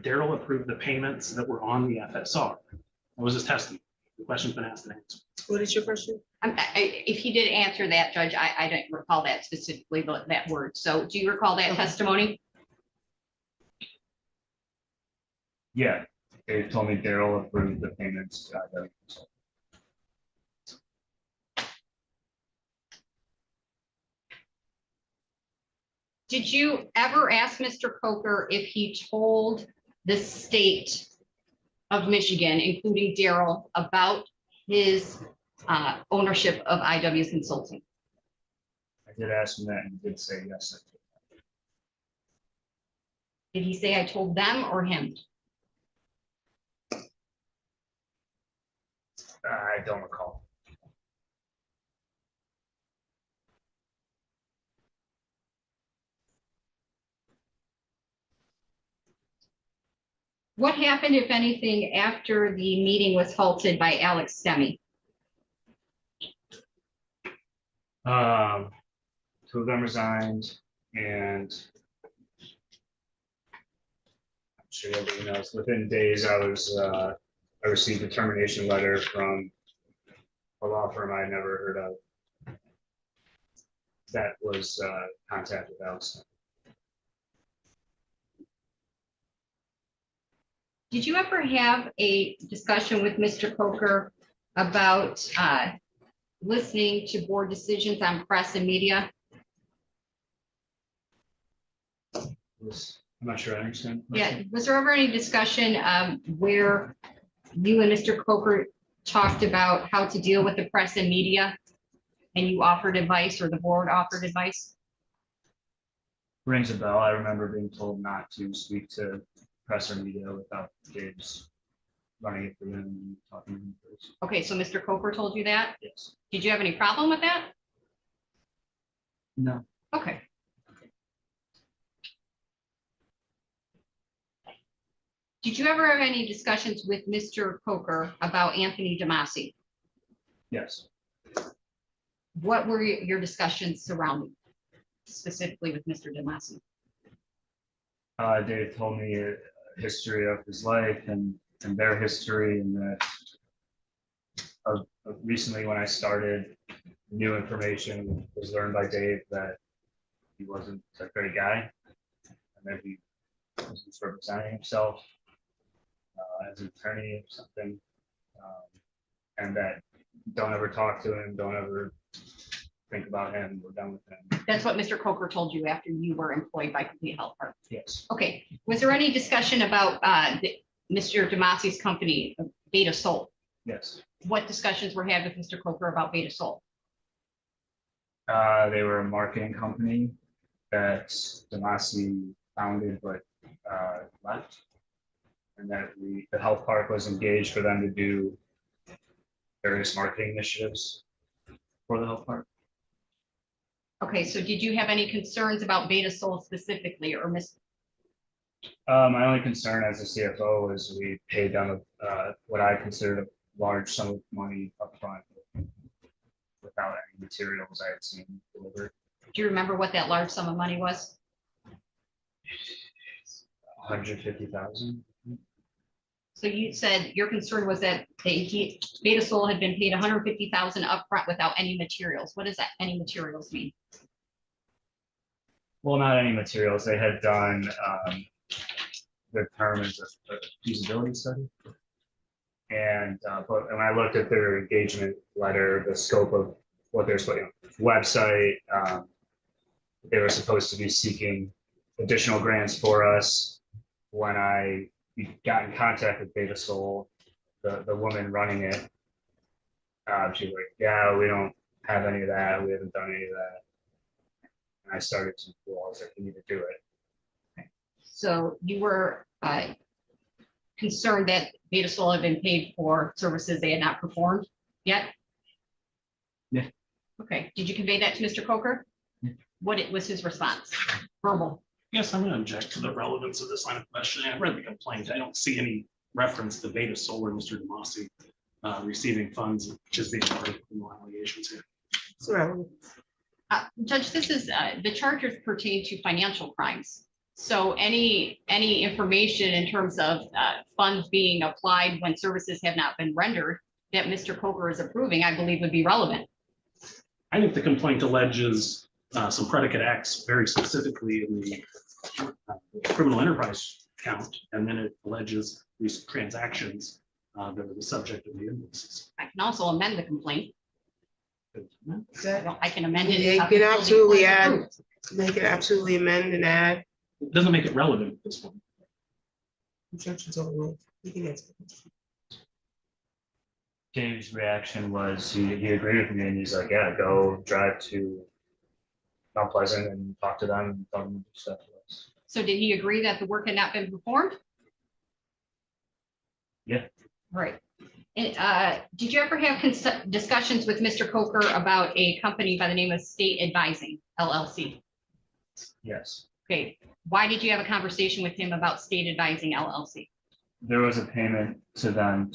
Daryl approved the payments that were on the FSR. That was his testimony. The question's been asked and answered. What is your question? If he did answer that, Judge, I don't recall that specifically, that word. So do you recall that testimony? yeah, they told me Daryl approved the payments to IW Consulting. Did you ever ask Mr. Coker if he told the state of Michigan, including Daryl, about his ownership of IW Consulting? I did ask him that and he did say yes. Did he say I told them or him? I don't recall. What happened, if anything, after the meeting was halted by Alex Stemme? 2 of them resigned and I'm sure everybody knows, within days I received a termination letter from a law firm I never heard of that was contacted us. Did you ever have a discussion with Mr. Coker about listening to board decisions on press and media? I'm not sure I understand. the Yeah, question. was there ever any discussion where you and Mr. Coker talked about how to deal with the press and media? And you offered advice, or the board offered advice? Rings a bell. I remember being told not to speak to press or media without Dave's running it for them and talking to him first. Okay, so Mr. Coker told you that? Yes. Did you have any problem with that? No. Okay. Did you ever have any discussions with Mr. Coker about Anthony Damasi? Yes. What were your discussions surrounding specifically with Mr. Damasi? Dave told me a history of his life and their history, and that recently when I started, new information was learned by Dave that he wasn't a great guy, and that he was misrepresenting himself as an attorney or something, and that don't ever talk to him, don't ever think about him, we're done with him. That's what Mr. Coker told you after you were employed by Complete Health Partners. Yes. Okay, was there any discussion about Mr. Damasi's company, Beta Sol? Yes. What discussions were had with Mr. Coker about Beta Sol? They were a marketing company that Damasi founded but left. And that the health park was engaged for them to do various marketing initiatives for the health park. Okay, so did you have any concerns about Beta Sol specifically, or Miss? My only concern as a CFO is we paid them what I considered a large sum of money upfront without any materials I had seen delivered. Do you remember what that large sum of money was? $150,000. So you said your concern was that Beta Sol had been paid $150,000 upfront without any materials. What does that any materials mean? Well, not any materials. They had done the term is a feasibility study. And but when I looked at their engagement letter, the scope of what they're supposed website, they were supposed to be seeking additional grants for us. When I got in contact with Beta Sol, the woman running it, she was like, yeah, we don't have any of that. We haven't done any of that. And I started to realize that we need to do it. So you were concerned that Beta Sol had been paid for services they had not performed yet? Yeah. Okay, did you convey that to Mr. Coker? Yeah. What was his response? Verbal. Yes, I'm going to object to the relevance of this line of questioning. I read the complaint. I don't see any reference to Beta Sol or Mr. Damasi receiving funds, which is being part of criminal allegations here. So, Judge, this is, the charges pertain to financial crimes. So any information in terms of funds being applied when services have not been rendered that Mr. Coker is approving, I believe would be relevant. I think the complaint alleges some predicate acts very specifically in the criminal enterprise count, and then it alleges these transactions that are the subject of the invoices. I can also amend the complaint. I can amend it. Yeah, you can absolutely add, they can absolutely amend and add. It doesn't make it relevant at this point. Instructions overruled. You can answer. Dave's reaction was he agreed with me and he's like, yeah, go drive to Mount Pleasant and talk to them and tell them to do stuff for us. So did he agree that the work had not been performed? Yeah. Right. And did you ever have discussions with Mr. Coker about a company by the name of State Advising LLC? Yes. Okay, why did you have a conversation with him about State Advising LLC? There was a payment to them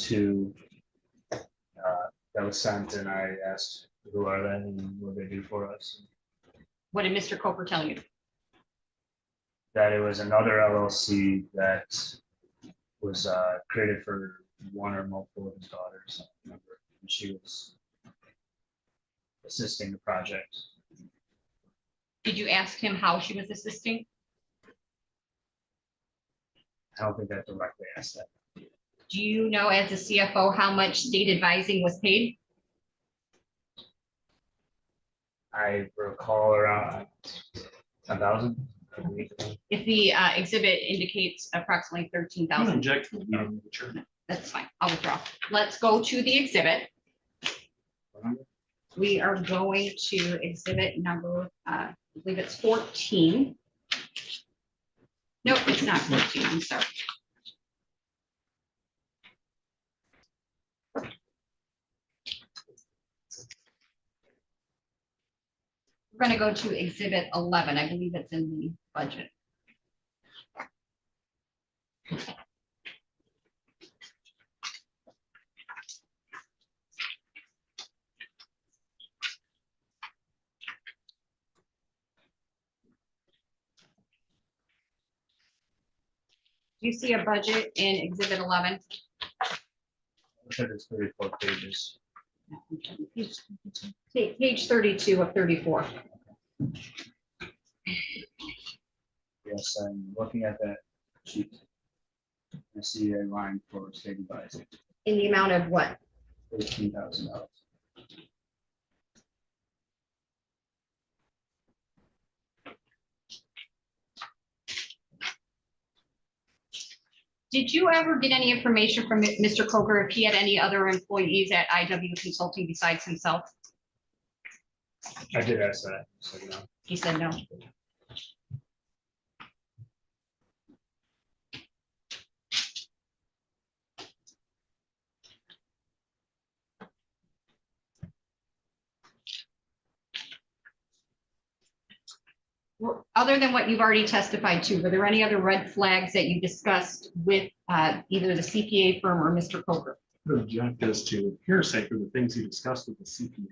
that was sent, and I asked who are they and what they do for us. What did Mr. Coker tell you? That it was another LLC that was created for one or multiple of his daughters. I don't remember. And she was assisting the project. Did you ask him how she was assisting? I don't think that directly asked that. Do you know as a CFO how much state advising was paid? I recall around 10,000. I believe. If the exhibit indicates approximately 13,000, Object. Sure. that's fine, I'll withdraw. Let's go to the exhibit. We are going to exhibit number, I believe it's 14. Nope, it's not 14, I'm sorry. We're going to go to exhibit 11. I believe it's in the budget. Do you see a budget in exhibit 11? I said it's 34 pages. Page 32 of 34. Yes, I'm looking at that sheet. I see a line for state advising, In the amount of what? $13,000. Did you ever get any information from Mr. Coker if he had any other employees at IW Consulting besides himself? I did ask that, so no. He said no. Other than what you've already testified to, were there any other red flags that you discussed with either the CPA firm or Mr. Coker? Object as to hearsay for the things he discussed with the CPA.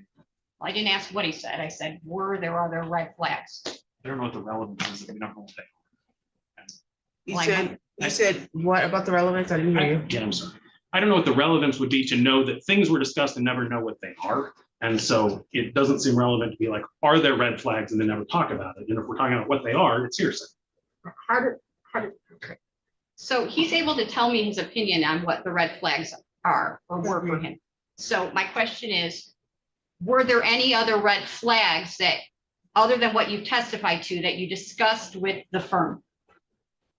I didn't ask what he said. I said, were there other red flags? I don't know what the relevance is. We don't know what they You said what about the relevance? I didn't hear you. Yeah, I'm sorry. I don't know what the relevance would be to know that things were discussed and never know what they are. And so it doesn't seem relevant to be like, are there red flags and then never talk about it? And if we're talking about what they are, it's hearsay. Okay. So he's able to tell me his opinion on what the red flags are or were for him. So my question is, were there any other red flags that, other than what you testified to, that you discussed with the firm?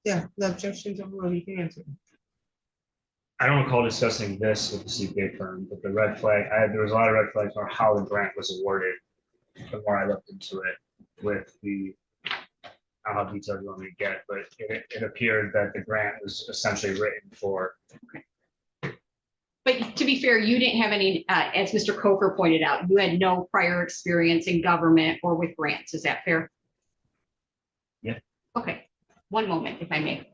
Yeah, the objections are well, you can answer. I don't recall discussing this with the CPA firm, but the red flag, there was a lot of red flags on how the grant was awarded. The more I looked into it with the, I don't know how detailed you want me to get, but it appeared that the grant was essentially written for. But to be fair, you didn't have any, as Mr. Coker pointed out, you had no prior experience in government or with grants. Is that fair? Yeah. Okay, one moment, if I may.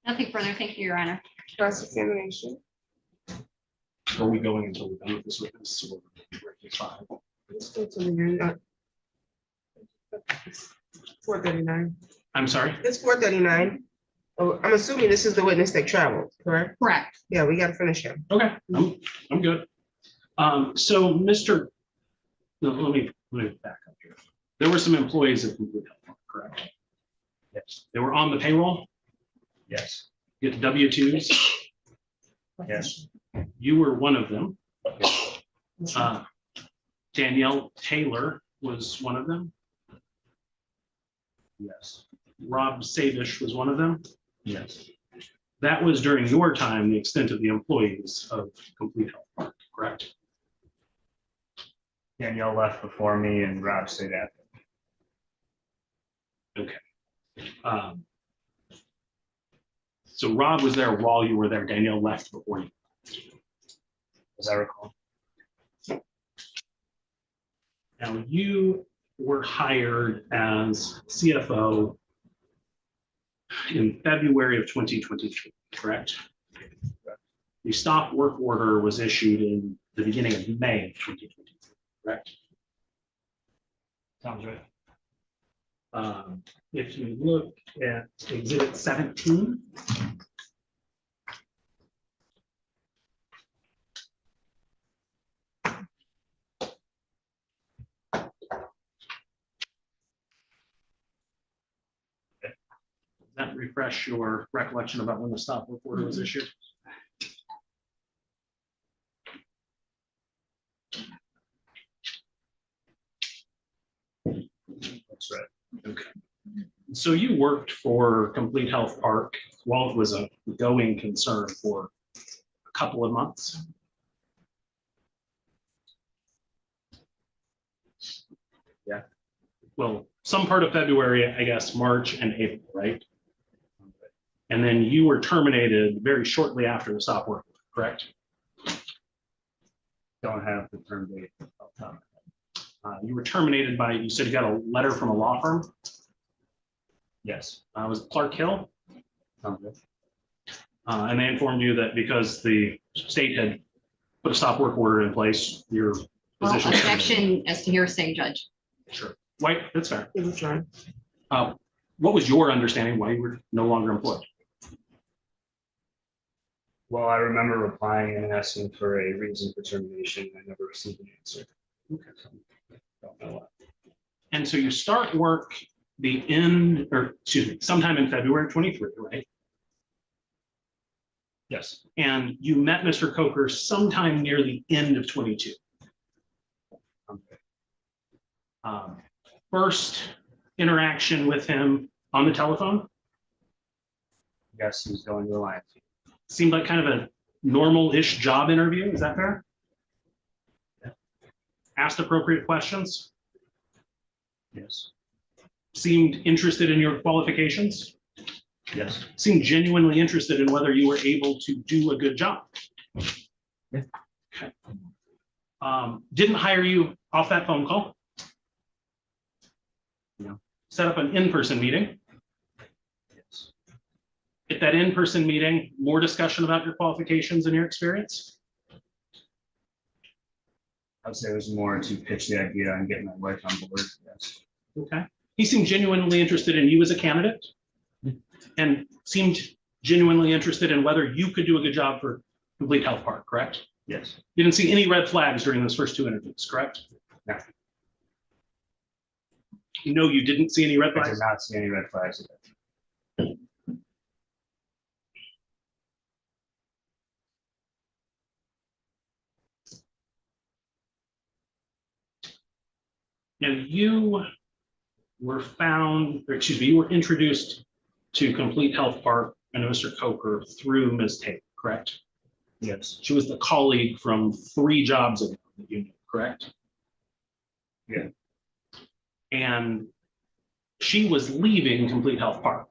Nothing further. Thank you, Your Honor. Cross-examination. Are we going until we're done with this witness? Or it's fine? Let's go to the 439. I'm sorry. It's 439. Oh, I'm assuming this is the witness that traveled, correct? Correct. Yeah, we gotta finish him. Okay, I'm good. So Mr. No, let me back up here. There were some employees of Complete Health, correct? Yes. They were on the payroll, Yes. get the W-2s. Yes. You were one of them. Danielle Taylor was one of them. Yes. Rob Savish was one of them. Yes. That was during your time, the extent of the employees of Complete Health Park, correct? Danielle left before me and Rob stayed after. So Rob was there while you were there. Danielle left before you. as I recall. Now you were hired as CFO in February of 2023, correct? The stop work order was issued in the beginning of May of 2023, correct? Sounds right. If you look at exhibit 17. Does that refresh your recollection about when the stop work order was issued? That's right. Okay. So you worked for Complete Health Park while it was a going concern for a couple of months. Yeah. Well, some part of February, I guess, March and April, right? And then you were terminated very shortly after the stop work, correct? Don't have the term date. off the top of my head. You were terminated by, you said you got a letter from a law firm. Yes. Was it Clark Hill? Sounds good. And they informed you that because the state had put a stop work order in place, your Well, position. was terminated. objection as to hearsay, Judge. Sure. White, that's fair. It was John. What was your understanding why you were no longer employed? Well, I remember replying and asking for a reason for termination. I never received an answer. Okay. So, don't know what. And so you start work sometime in February 23, right? Yes. And you met Mr. Coker sometime near the end of 22. Okay. First interaction with him on the telephone Yes, he's going to the line. seemed like kind of a normal-ish job interview. Is that fair? Yeah. Asked appropriate questions, Yes. seemed interested in your qualifications, Yes. seemed genuinely interested in whether you were able to do a good job. Yeah. Okay. Didn't hire you off that phone call. No. Set up an in-person meeting. Yes. At that in-person meeting, more discussion about your qualifications and your experience. I would say it was more to pitch the idea and get my wife on board. Yes. Okay. He seemed genuinely interested in you as a candidate and seemed genuinely interested in whether you could do a good job for Complete Health Park, correct? Yes. You didn't see any red flags during those first two interviews, correct? No. You know you didn't see any red I did flags? not see any red flags. And you were you were introduced to Complete Health Park and Mr. Coker through Ms. Tate, correct? Yes. She was the colleague from 3 jobs ago that you knew, correct? Yeah. And she was leaving Complete Health Park.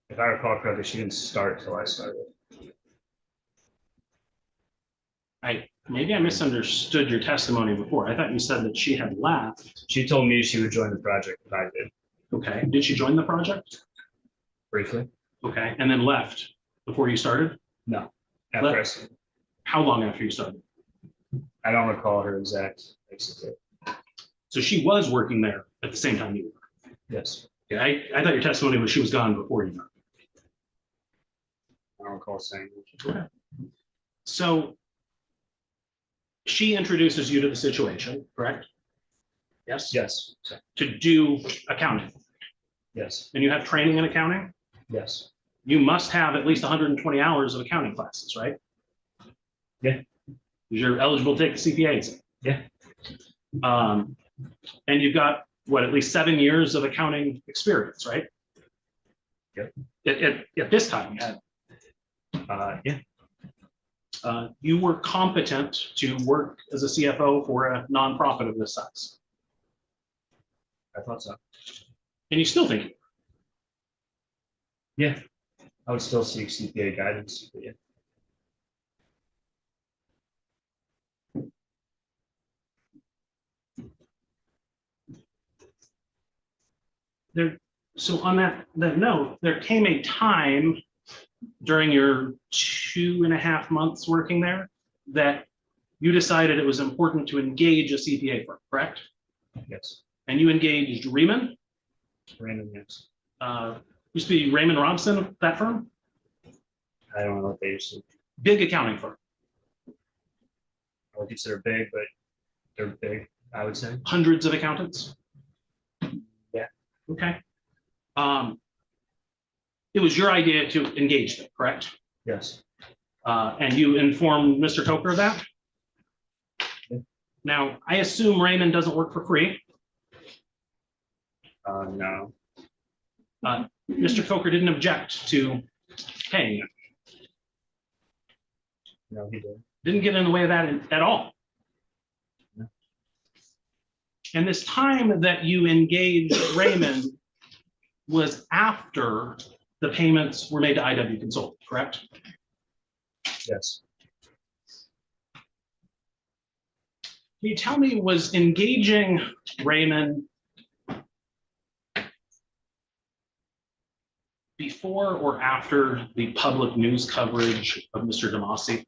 If I recall correctly, she didn't start till I started. Maybe I misunderstood your testimony before. I thought you said that she had left. She told me she would join the project if I did, Okay, did she join the project? briefly. Okay, and then left before you started? No. After I, s- How long after you started? I don't recall her exact exit date. So she was working there at the same time you were. Yes. Yeah, I thought your testimony was she was gone before you were. I don't recall saying. So she introduces you to the situation, correct? Yes? Yes. To do accounting, Yes. and you have training in accounting? Yes. You must have at least 120 hours of accounting classes, right? Yeah. You're eligible to take the CPA exam. Yeah. And you've got, what, at least 7 years of accounting experience, right? Yep. At this time, you had. Yeah. You were competent to work as a CFO for a nonprofit of this size. I thought so. And you still think, Yeah, I would still seek CPA guidance, but yeah. there, so on that note, there came a time during your 2.5 months working there that you decided it was important to engage a CPA firm, correct? Yes, And you engaged Riemann, random, yes. used to be Raymond Robson, that firm, I don't know what they used to, big accounting firm, I would consider big, but they're big, I would say. hundreds of accountants. Yeah. Okay. It was your idea to engage them, correct? Yes, And you informed Mr. Coker of that? Yeah. Now, I assume Raymond doesn't work for free. no, Mr. Coker didn't object to paying it. no, he did. Didn't get in the way of that at all. No. And this time that you engaged Raymond was after the payments were made to IW Consult, correct? Yes, Can you tell me, was engaging Raymond before or after the public news coverage of Mr. Demasi?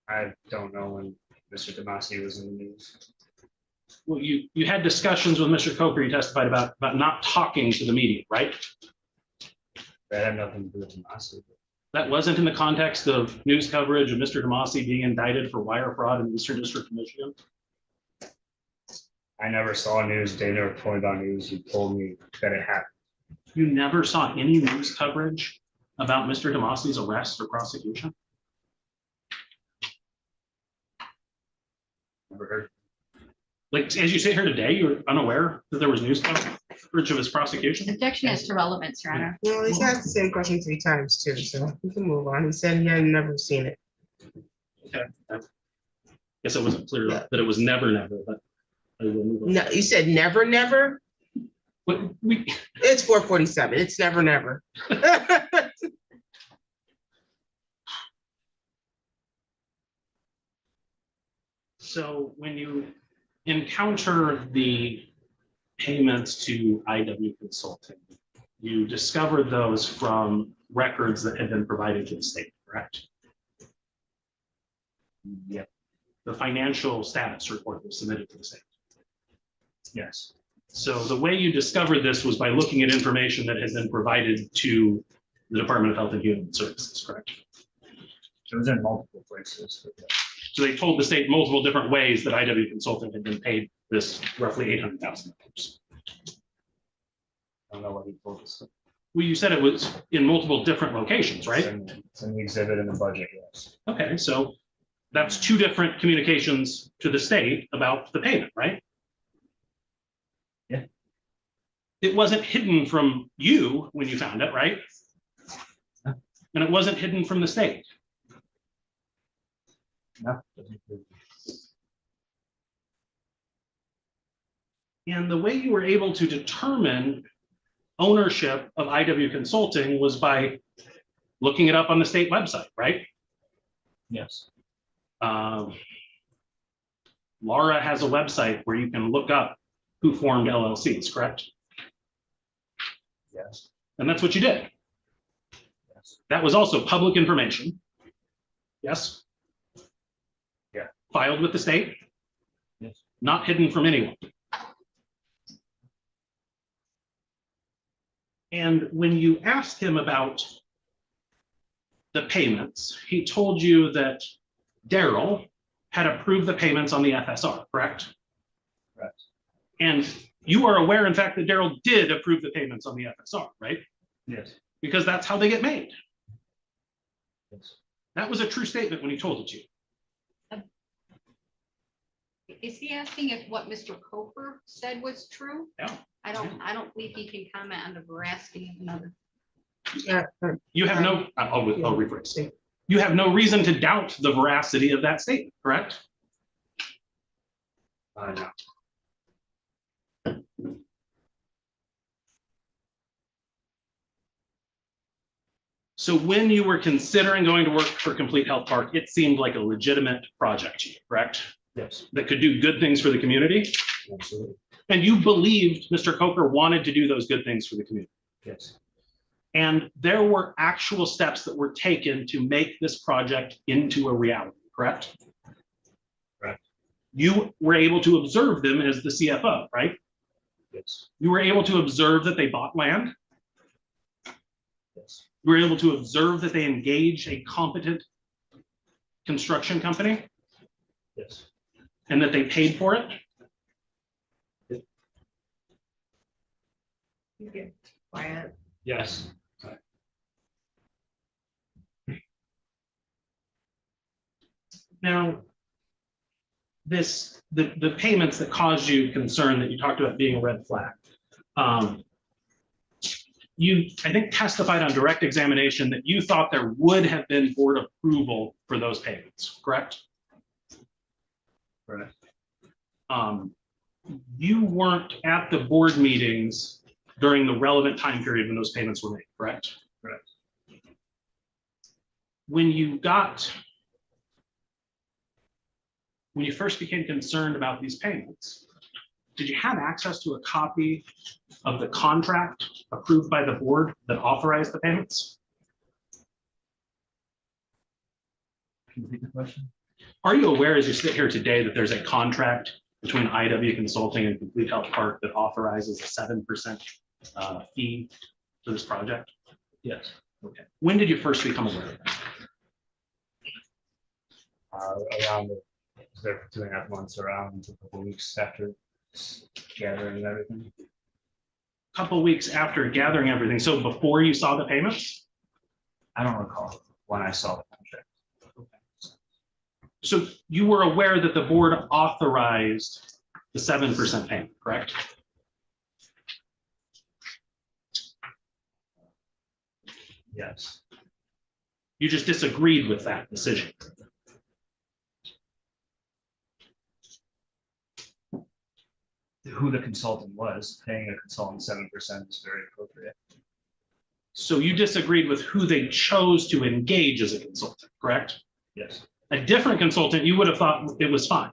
I don't know when Mr. Demasi was in the news. Well, you had discussions with Mr. Coker, you testified about not talking to the media, right? That had nothing to do with Demasi. That wasn't in the context of news coverage of Mr. Demasi being indicted for wire fraud in the Eastern District of Michigan? I never saw news. They never told me about news. He told me that it happened. You never saw any news coverage about Mr. Demasi's arrest or prosecution? Never heard. Like, as you sit here today, you're unaware that there was news coverage of his prosecution? Objection is to relevance, Your Honor. Well, he's asked the same question 3 times too, so we can move on. He said he had never seen it. Okay. Guess it wasn't clear that it was never, but I will move on. No, you said never, never? But It's 4:47. It's never, never. So when you encounter the payments to IW Consulting, you discovered those from records that had been provided to the state, correct? Yep. The financial status report was submitted to the state. Yes. So the way you discovered this was by looking at information that had been provided to the Department of Health and Human Services, correct? It was in multiple places. But yeah. So they told the state multiple different ways that IW Consulting had been paid this roughly $800,000. I don't know what he told us. Well, you said it was in multiple different locations, right? It's in the exhibit in the budget, yes. Okay, so that's 2 different communications to the state about the payment, right? Yeah. It wasn't hidden from you when you found it, right? No. And it wasn't hidden from the state. No. And the way you were able to determine ownership of IW Consulting was by looking it up on the state website, right? Yes. Laura has a website where you can look up who formed LLCs, correct? Yes. And that's what you did. Yes. That was also public information. Yes? Yeah. Filed with the state, Yes. not hidden from anyone. And when you asked him about the payments, he told you that Daryl had approved the payments on the FSR, correct? Correct. And you are aware, in fact, that Daryl did approve the payments on the FSR, right? Yes. Because that's how they get made. Yes. That was a true statement when he told it to you. Is he asking if what Mr. Coker said was true? Yeah. I don't believe he can comment on the veracity of another. You have no, I'll rephrase. You have no reason to doubt the veracity of that statement, correct? No. So when you were considering going to work for Complete Health Park, it seemed like a legitimate project to you, correct? Yes, That could do good things for the community? absolutely. And you believed Mr. Coker wanted to do those good things for the community. Yes, And there were actual steps that were taken to make this project into a reality, correct? Correct. You were able to observe them as the CFO, right? yes, You were able to observe that they bought land. yes, You were able to observe that they engaged a competent construction company yes, and that they paid for it. You get quiet. yes. Now, the payments that caused you concern that you talked about being a red flag. You, I think, testified on direct examination that you thought there would have been board approval for those payments, correct? Correct. You weren't at the board meetings during the relevant time period when those payments were made, correct? Correct. When you first became concerned about these payments, did you have access to a copy of the contract approved by the board that authorized the payments? Can you repeat the question? Are you aware as you sit here today that there's a contract between IW Consulting and Complete Health Park that authorizes a 7% fee for this project? Yes. Okay. When did you first become aware of that? Around there for 2.5 months, around a couple weeks after gathering and everything. Couple weeks after gathering everything, so before you saw the payments? I don't recall when I saw the contract. So you were aware that the board authorized the 7% payment, correct? Yes. You just disagreed with that decision. Who the consultant was, paying a consultant 7% is very appropriate. So you disagreed with who they chose to engage as a consultant, correct? Yes. A different consultant, you would have thought it was fine.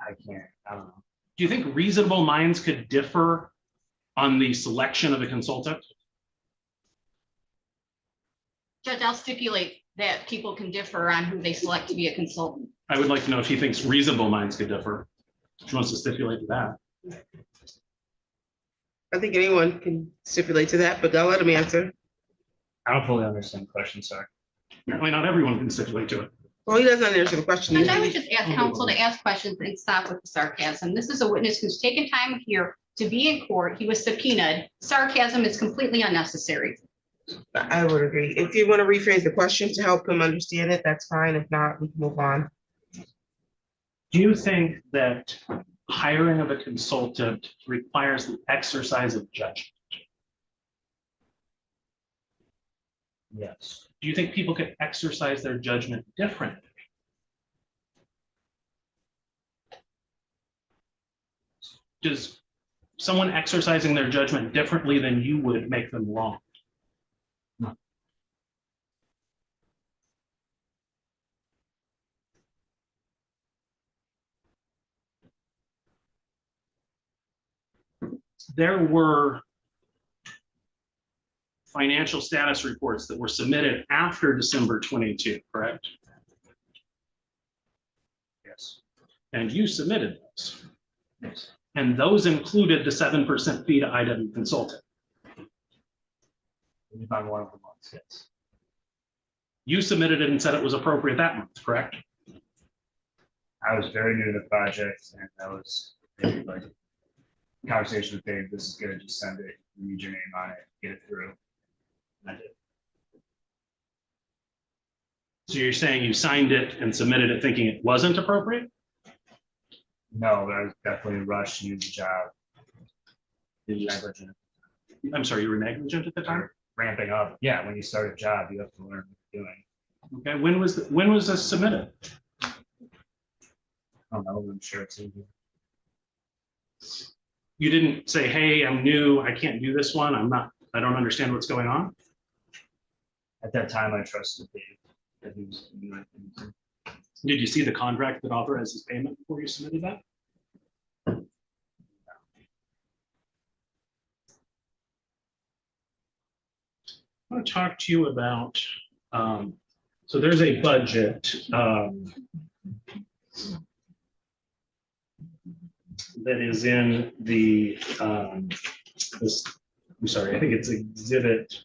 I don't know. Do you think reasonable minds could differ on the selection of a consultant? Judge, I'll stipulate that people can differ on who they select to be a consultant. I would like to know if he thinks reasonable minds could differ. If he wants to stipulate to that. I think anyone can stipulate to that, but I'll let him answer. I don't fully understand the question, sorry. Apparently not everyone can stipulate to it. Well, he doesn't answer the question. Judge, I would just ask counsel to ask questions and stop with the sarcasm. This is a witness who's taken time here to be in court. He was subpoenaed. Sarcasm is completely unnecessary. I would agree. If you want to rephrase the question to help him understand it, that's fine. If not, we can move on. Do you think that hiring of a consultant requires the exercise of judgment? Yes. Do you think people could exercise their judgment differently? Does someone exercising their judgment differently than you would make them wrong? No. There were financial status reports that were submitted after December 22, correct? Yes. And you submitted those. Yes. And those included the 7% fee to IW Consulting. If I'm one of the months, yes. You submitted it and said it was appropriate that month, correct? I was very new to the project and that was maybe like conversation with Dave, this is good, just send it, we need your name on it, get it through. And I did. So you're saying you signed it and submitted it thinking it wasn't appropriate? No, but I was definitely rushed to use the job. Negligent. I'm sorry, you were negligent at the time? Ramping up. Yeah, when you start a job, you have to learn what you're doing. Okay, when was this submitted? I don't know, I'm sure it's in here. You didn't say, hey, I'm new, I can't do this one, I don't understand what's going on? At that time, I trusted Dave. That he was doing the right thing. Did you see the contract that authorizes payment before you submitted that? I want to talk to you about, so there's a budget that is in the, this, I'm sorry, I think it's exhibit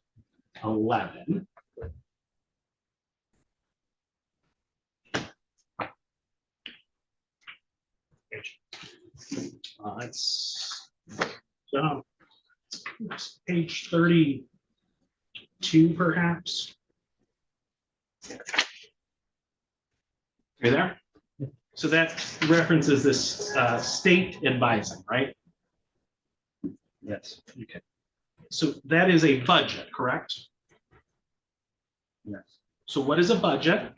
11. It's page 32, perhaps. Are you there? So that references this state advising, right? Yes. Okay. So that is a budget, correct? Yes. So what is a budget?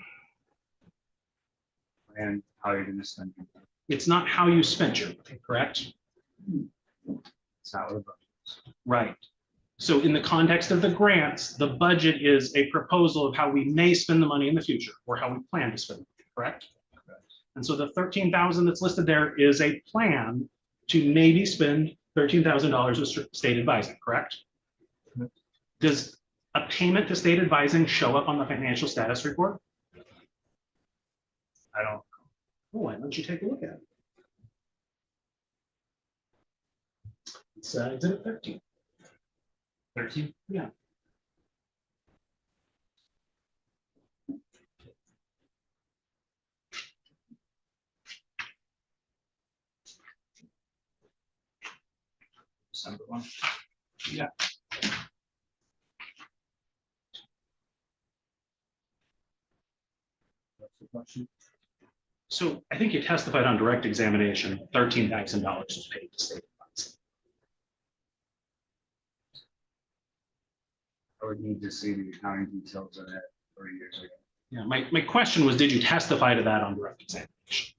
And how you're going to spend it. It's not how you spent your money, correct? It's not what a budget is. Right. So in the context of the grants, the budget is a proposal of how we may spend the money in the future or how we plan to spend it, correct? Correct. And so the 13,000 that's listed there is a plan to maybe spend $13,000 with state advising, correct? Correct. Does a payment to state advising show up on the financial status report? I don't. Oh, why don't you take a look at it? It's exhibit 13. 13? Yeah. December 1. Yeah. That's the question. So I think you testified on direct examination, $13,000 was paid to state advising. I would need to see the accounting details of that 3 years ago. Yeah, my question was, did you testify to that on direct examination?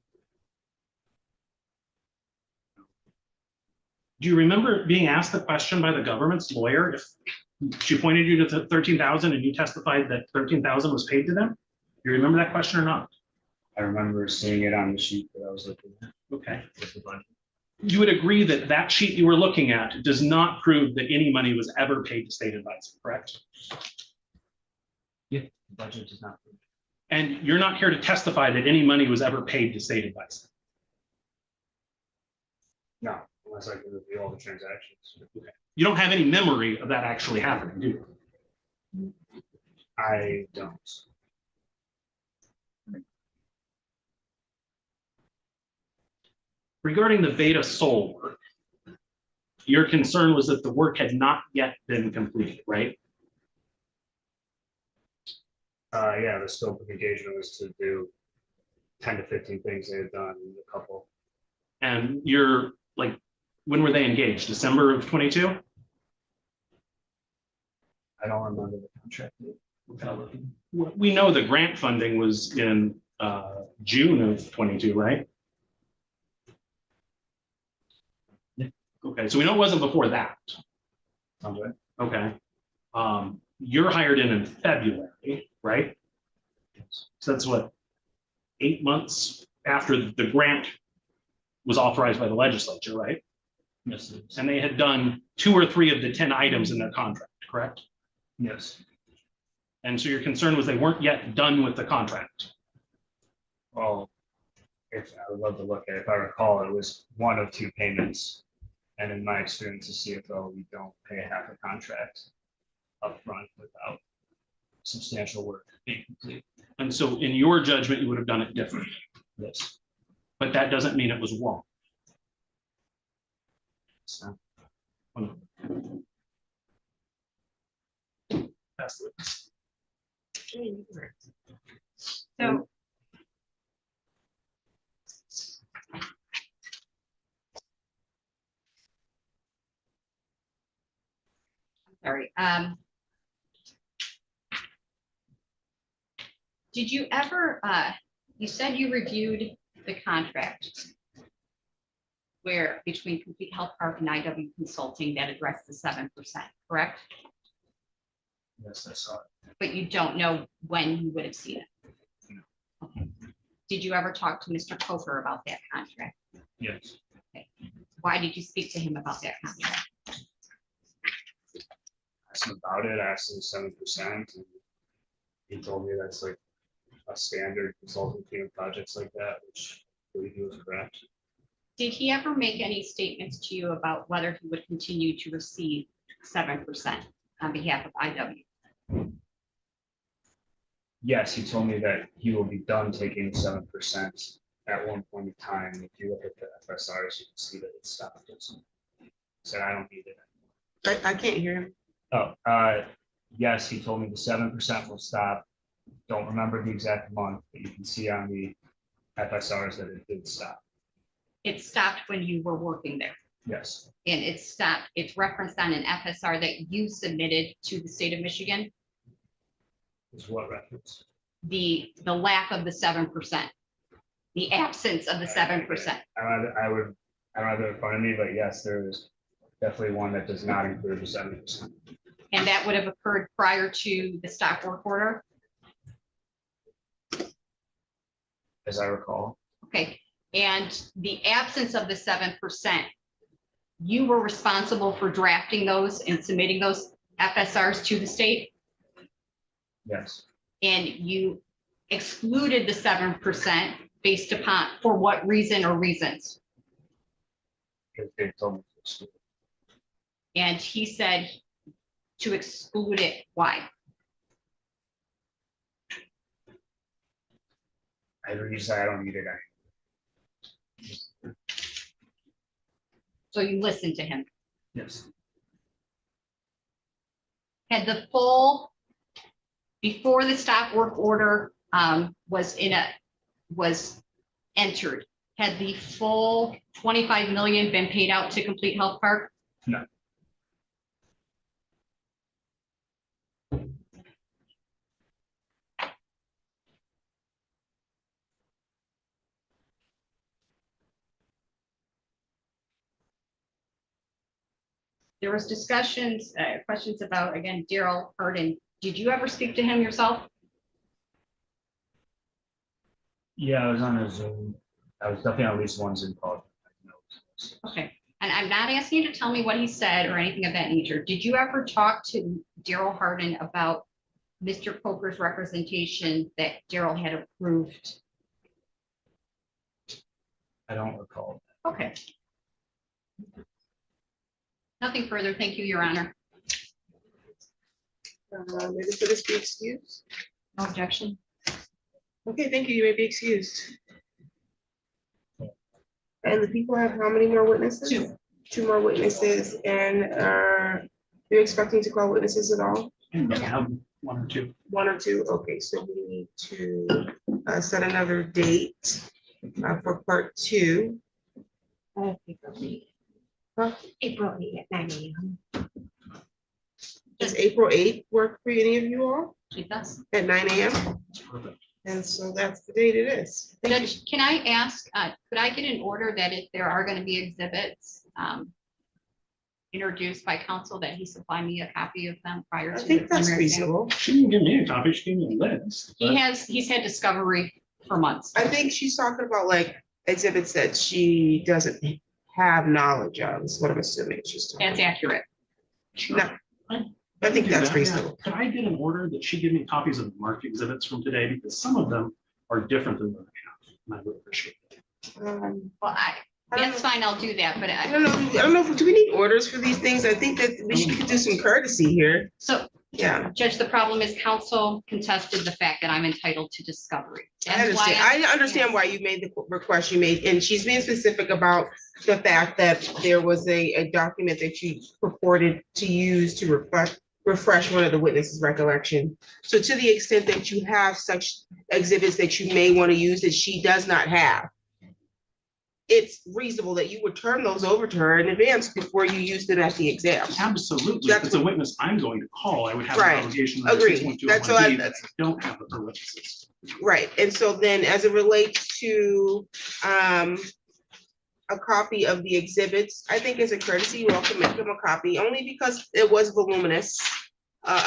Do you remember being asked the question by the government's lawyer if she pointed you to the 13,000 and you testified that 13,000 was paid to them? Do you remember that question or not? I remember seeing it on the sheet that I was looking at. Okay. With the budget. You would agree that that sheet you were looking at does not prove that any money was ever paid to state advising, correct? Yeah, the budget does not. And you're not here to testify that any money was ever paid to state advising. No, unless I can review all the transactions. Okay. You don't have any memory of that actually happening, do you? I don't. Regarding the Beta Sol work, your concern was that the work had not yet been completed, right? Yeah, the scope of engagement was to do 10 to 15 things they had done in a couple. And you're like, when were they engaged? December of 22? I don't remember the contract. We know the grant funding was in June of 22, right? Yeah. Okay, so we know it wasn't before that. Sounds right. Okay. You're hired in February, right? So that's what, 8 months after the grant was authorized by the legislature, right? Yes. It is. And they had done 2 or 3 of the 10 items in their contract, correct? Yes. And so your concern was they weren't yet done with the contract. Well, if I would love to look at it, if I recall, it was 1 of 2 payments. And in my experience as CFO, we don't pay half a contract upfront without substantial work being complete. And so in your judgment, you would have done it different, Yes. but that doesn't mean it was wrong. So, That's it. So. Sorry. Did you ever, you said you reviewed the contract. where between Complete Health Park and IW Consulting that addressed the 7%, correct? Yes, I saw it. But you don't know when you would have seen it. Okay. Did you ever talk to Mr. Coker about that contract? Yes. Why did you speak to him about that contract? Asked him about it, asked him 7%. And he told me that's like a standard consulting fee in projects like that, which I believe he was correct. Did he ever make any statements to you about whether he would continue to receive 7% on behalf of IW? Yes, he told me that he will be done taking 7% at one point in time. If you look at the FSRs, you can see that it stopped. Said I don't need it. I can't hear him. Oh, yes, he told me the 7% will stop. Don't remember the exact month, but you can see on the FSRs that it did stop. It stopped when you were working there, Yes, and it stopped, it's referenced on an FSR that you submitted to the state of Michigan, is what reference? the lack of the 7%, the absence of the 7%. I don't have it in front of me, but yes, there is definitely one that does not include the 7%. And that would have occurred prior to the stop work order. As I recall. Okay, and the absence of the 7%, you were responsible for drafting those and submitting those FSRs to the state, Yes, and you excluded the 7% based upon, for what reason or reasons? because they told me to exclude it. And he said to exclude it, why? I really say I don't need it. So you listened to him. Yes, Had the full, before the stop work order was entered, had the full 25 million been paid out to Complete Health Park? No. There was discussions, questions about, again, Daryl Hardin. Did you ever speak to him yourself? yeah, I was on a Zoom. I was definitely on at least one Zoom call. Okay, and I'm not asking you to tell me what he said or anything of that nature. Did you ever talk to Daryl Hardin about Mr. Coker's representation that Daryl had approved? I don't recall. Okay. Nothing further. Thank you, Your Honor. Maybe for this be excused. No objection. Okay, thank you. You may be excused. And the people have how many more witnesses? Two more witnesses, and you're expecting to call witnesses at all? And have one or two. One or two? Okay, so we need to set another date for part 2. April 8 at 9 a.m. Does April 8th work for any of you all It does. at 9 a.m.? Perfect. And so that's the date it is. Thank you. Judge, can I ask, could I get an order that if there are going to be exhibits introduced by counsel, that he supply me a copy of them prior I to? think the that's preliminary exam? reasonable. She didn't give me a copy, she gave me a list. He's had discovery for months. I think she's talking about like exhibits that she doesn't have knowledge of, is what I'm assuming she's talking. That's accurate. Sure. No, I think Do that's that, yeah. reasonable. Could I get an order that she give me copies of the marked exhibits from today, because some of them are different than what I have, and I would appreciate it. Well, I don't that's know. fine. I'll do that, but I don't know, do we need orders for these things? I think that we should do some courtesy here. so, Yeah, Judge, the problem is counsel contested the fact that I'm entitled to discovery. I That's why understand. I understand why you made the request you made, and she's being specific about the fact that there was a document that you purported to use to refresh one of the witnesses' recollection. So to the extent that you have such exhibits that you may want to use that she does not have, it's reasonable that you would turn those over to her in advance before you use them at the exam. Absolutely, if it's a witness I'm going to call, I would have an Right. obligation. under Agreed. 6.2 That's of my why- deed that I don't have with her witnesses. Right, and so then as it relates to a copy of the exhibits. I think as a courtesy, you all can make him a copy, only because it was voluminous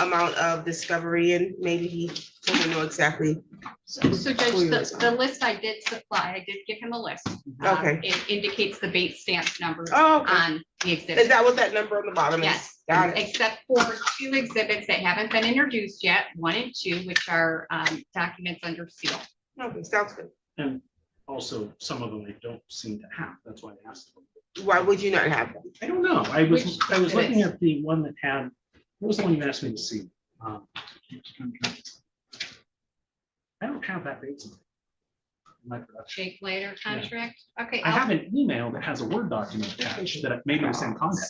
amount of discovery, and maybe he doesn't know exactly. So Judge, the list I did supply, I did give him a list. Okay. It indicates the bait stamps numbers Oh, okay. on the Is exhibit. that what that number on the bottom is? Yes, Got it. except for 2 exhibits that haven't been introduced yet, 1 and 2, which are documents under seal. Okay, sounds good. And also, some of them I don't seem to have. That's why I asked. Why would you not have them? I don't know. I was Which looking exhibits? at the one that had, what was the one you asked me to see? I don't have that date. in my production. Jake Later contract. Okay. I have an email that has a Word document attached that may be the same content.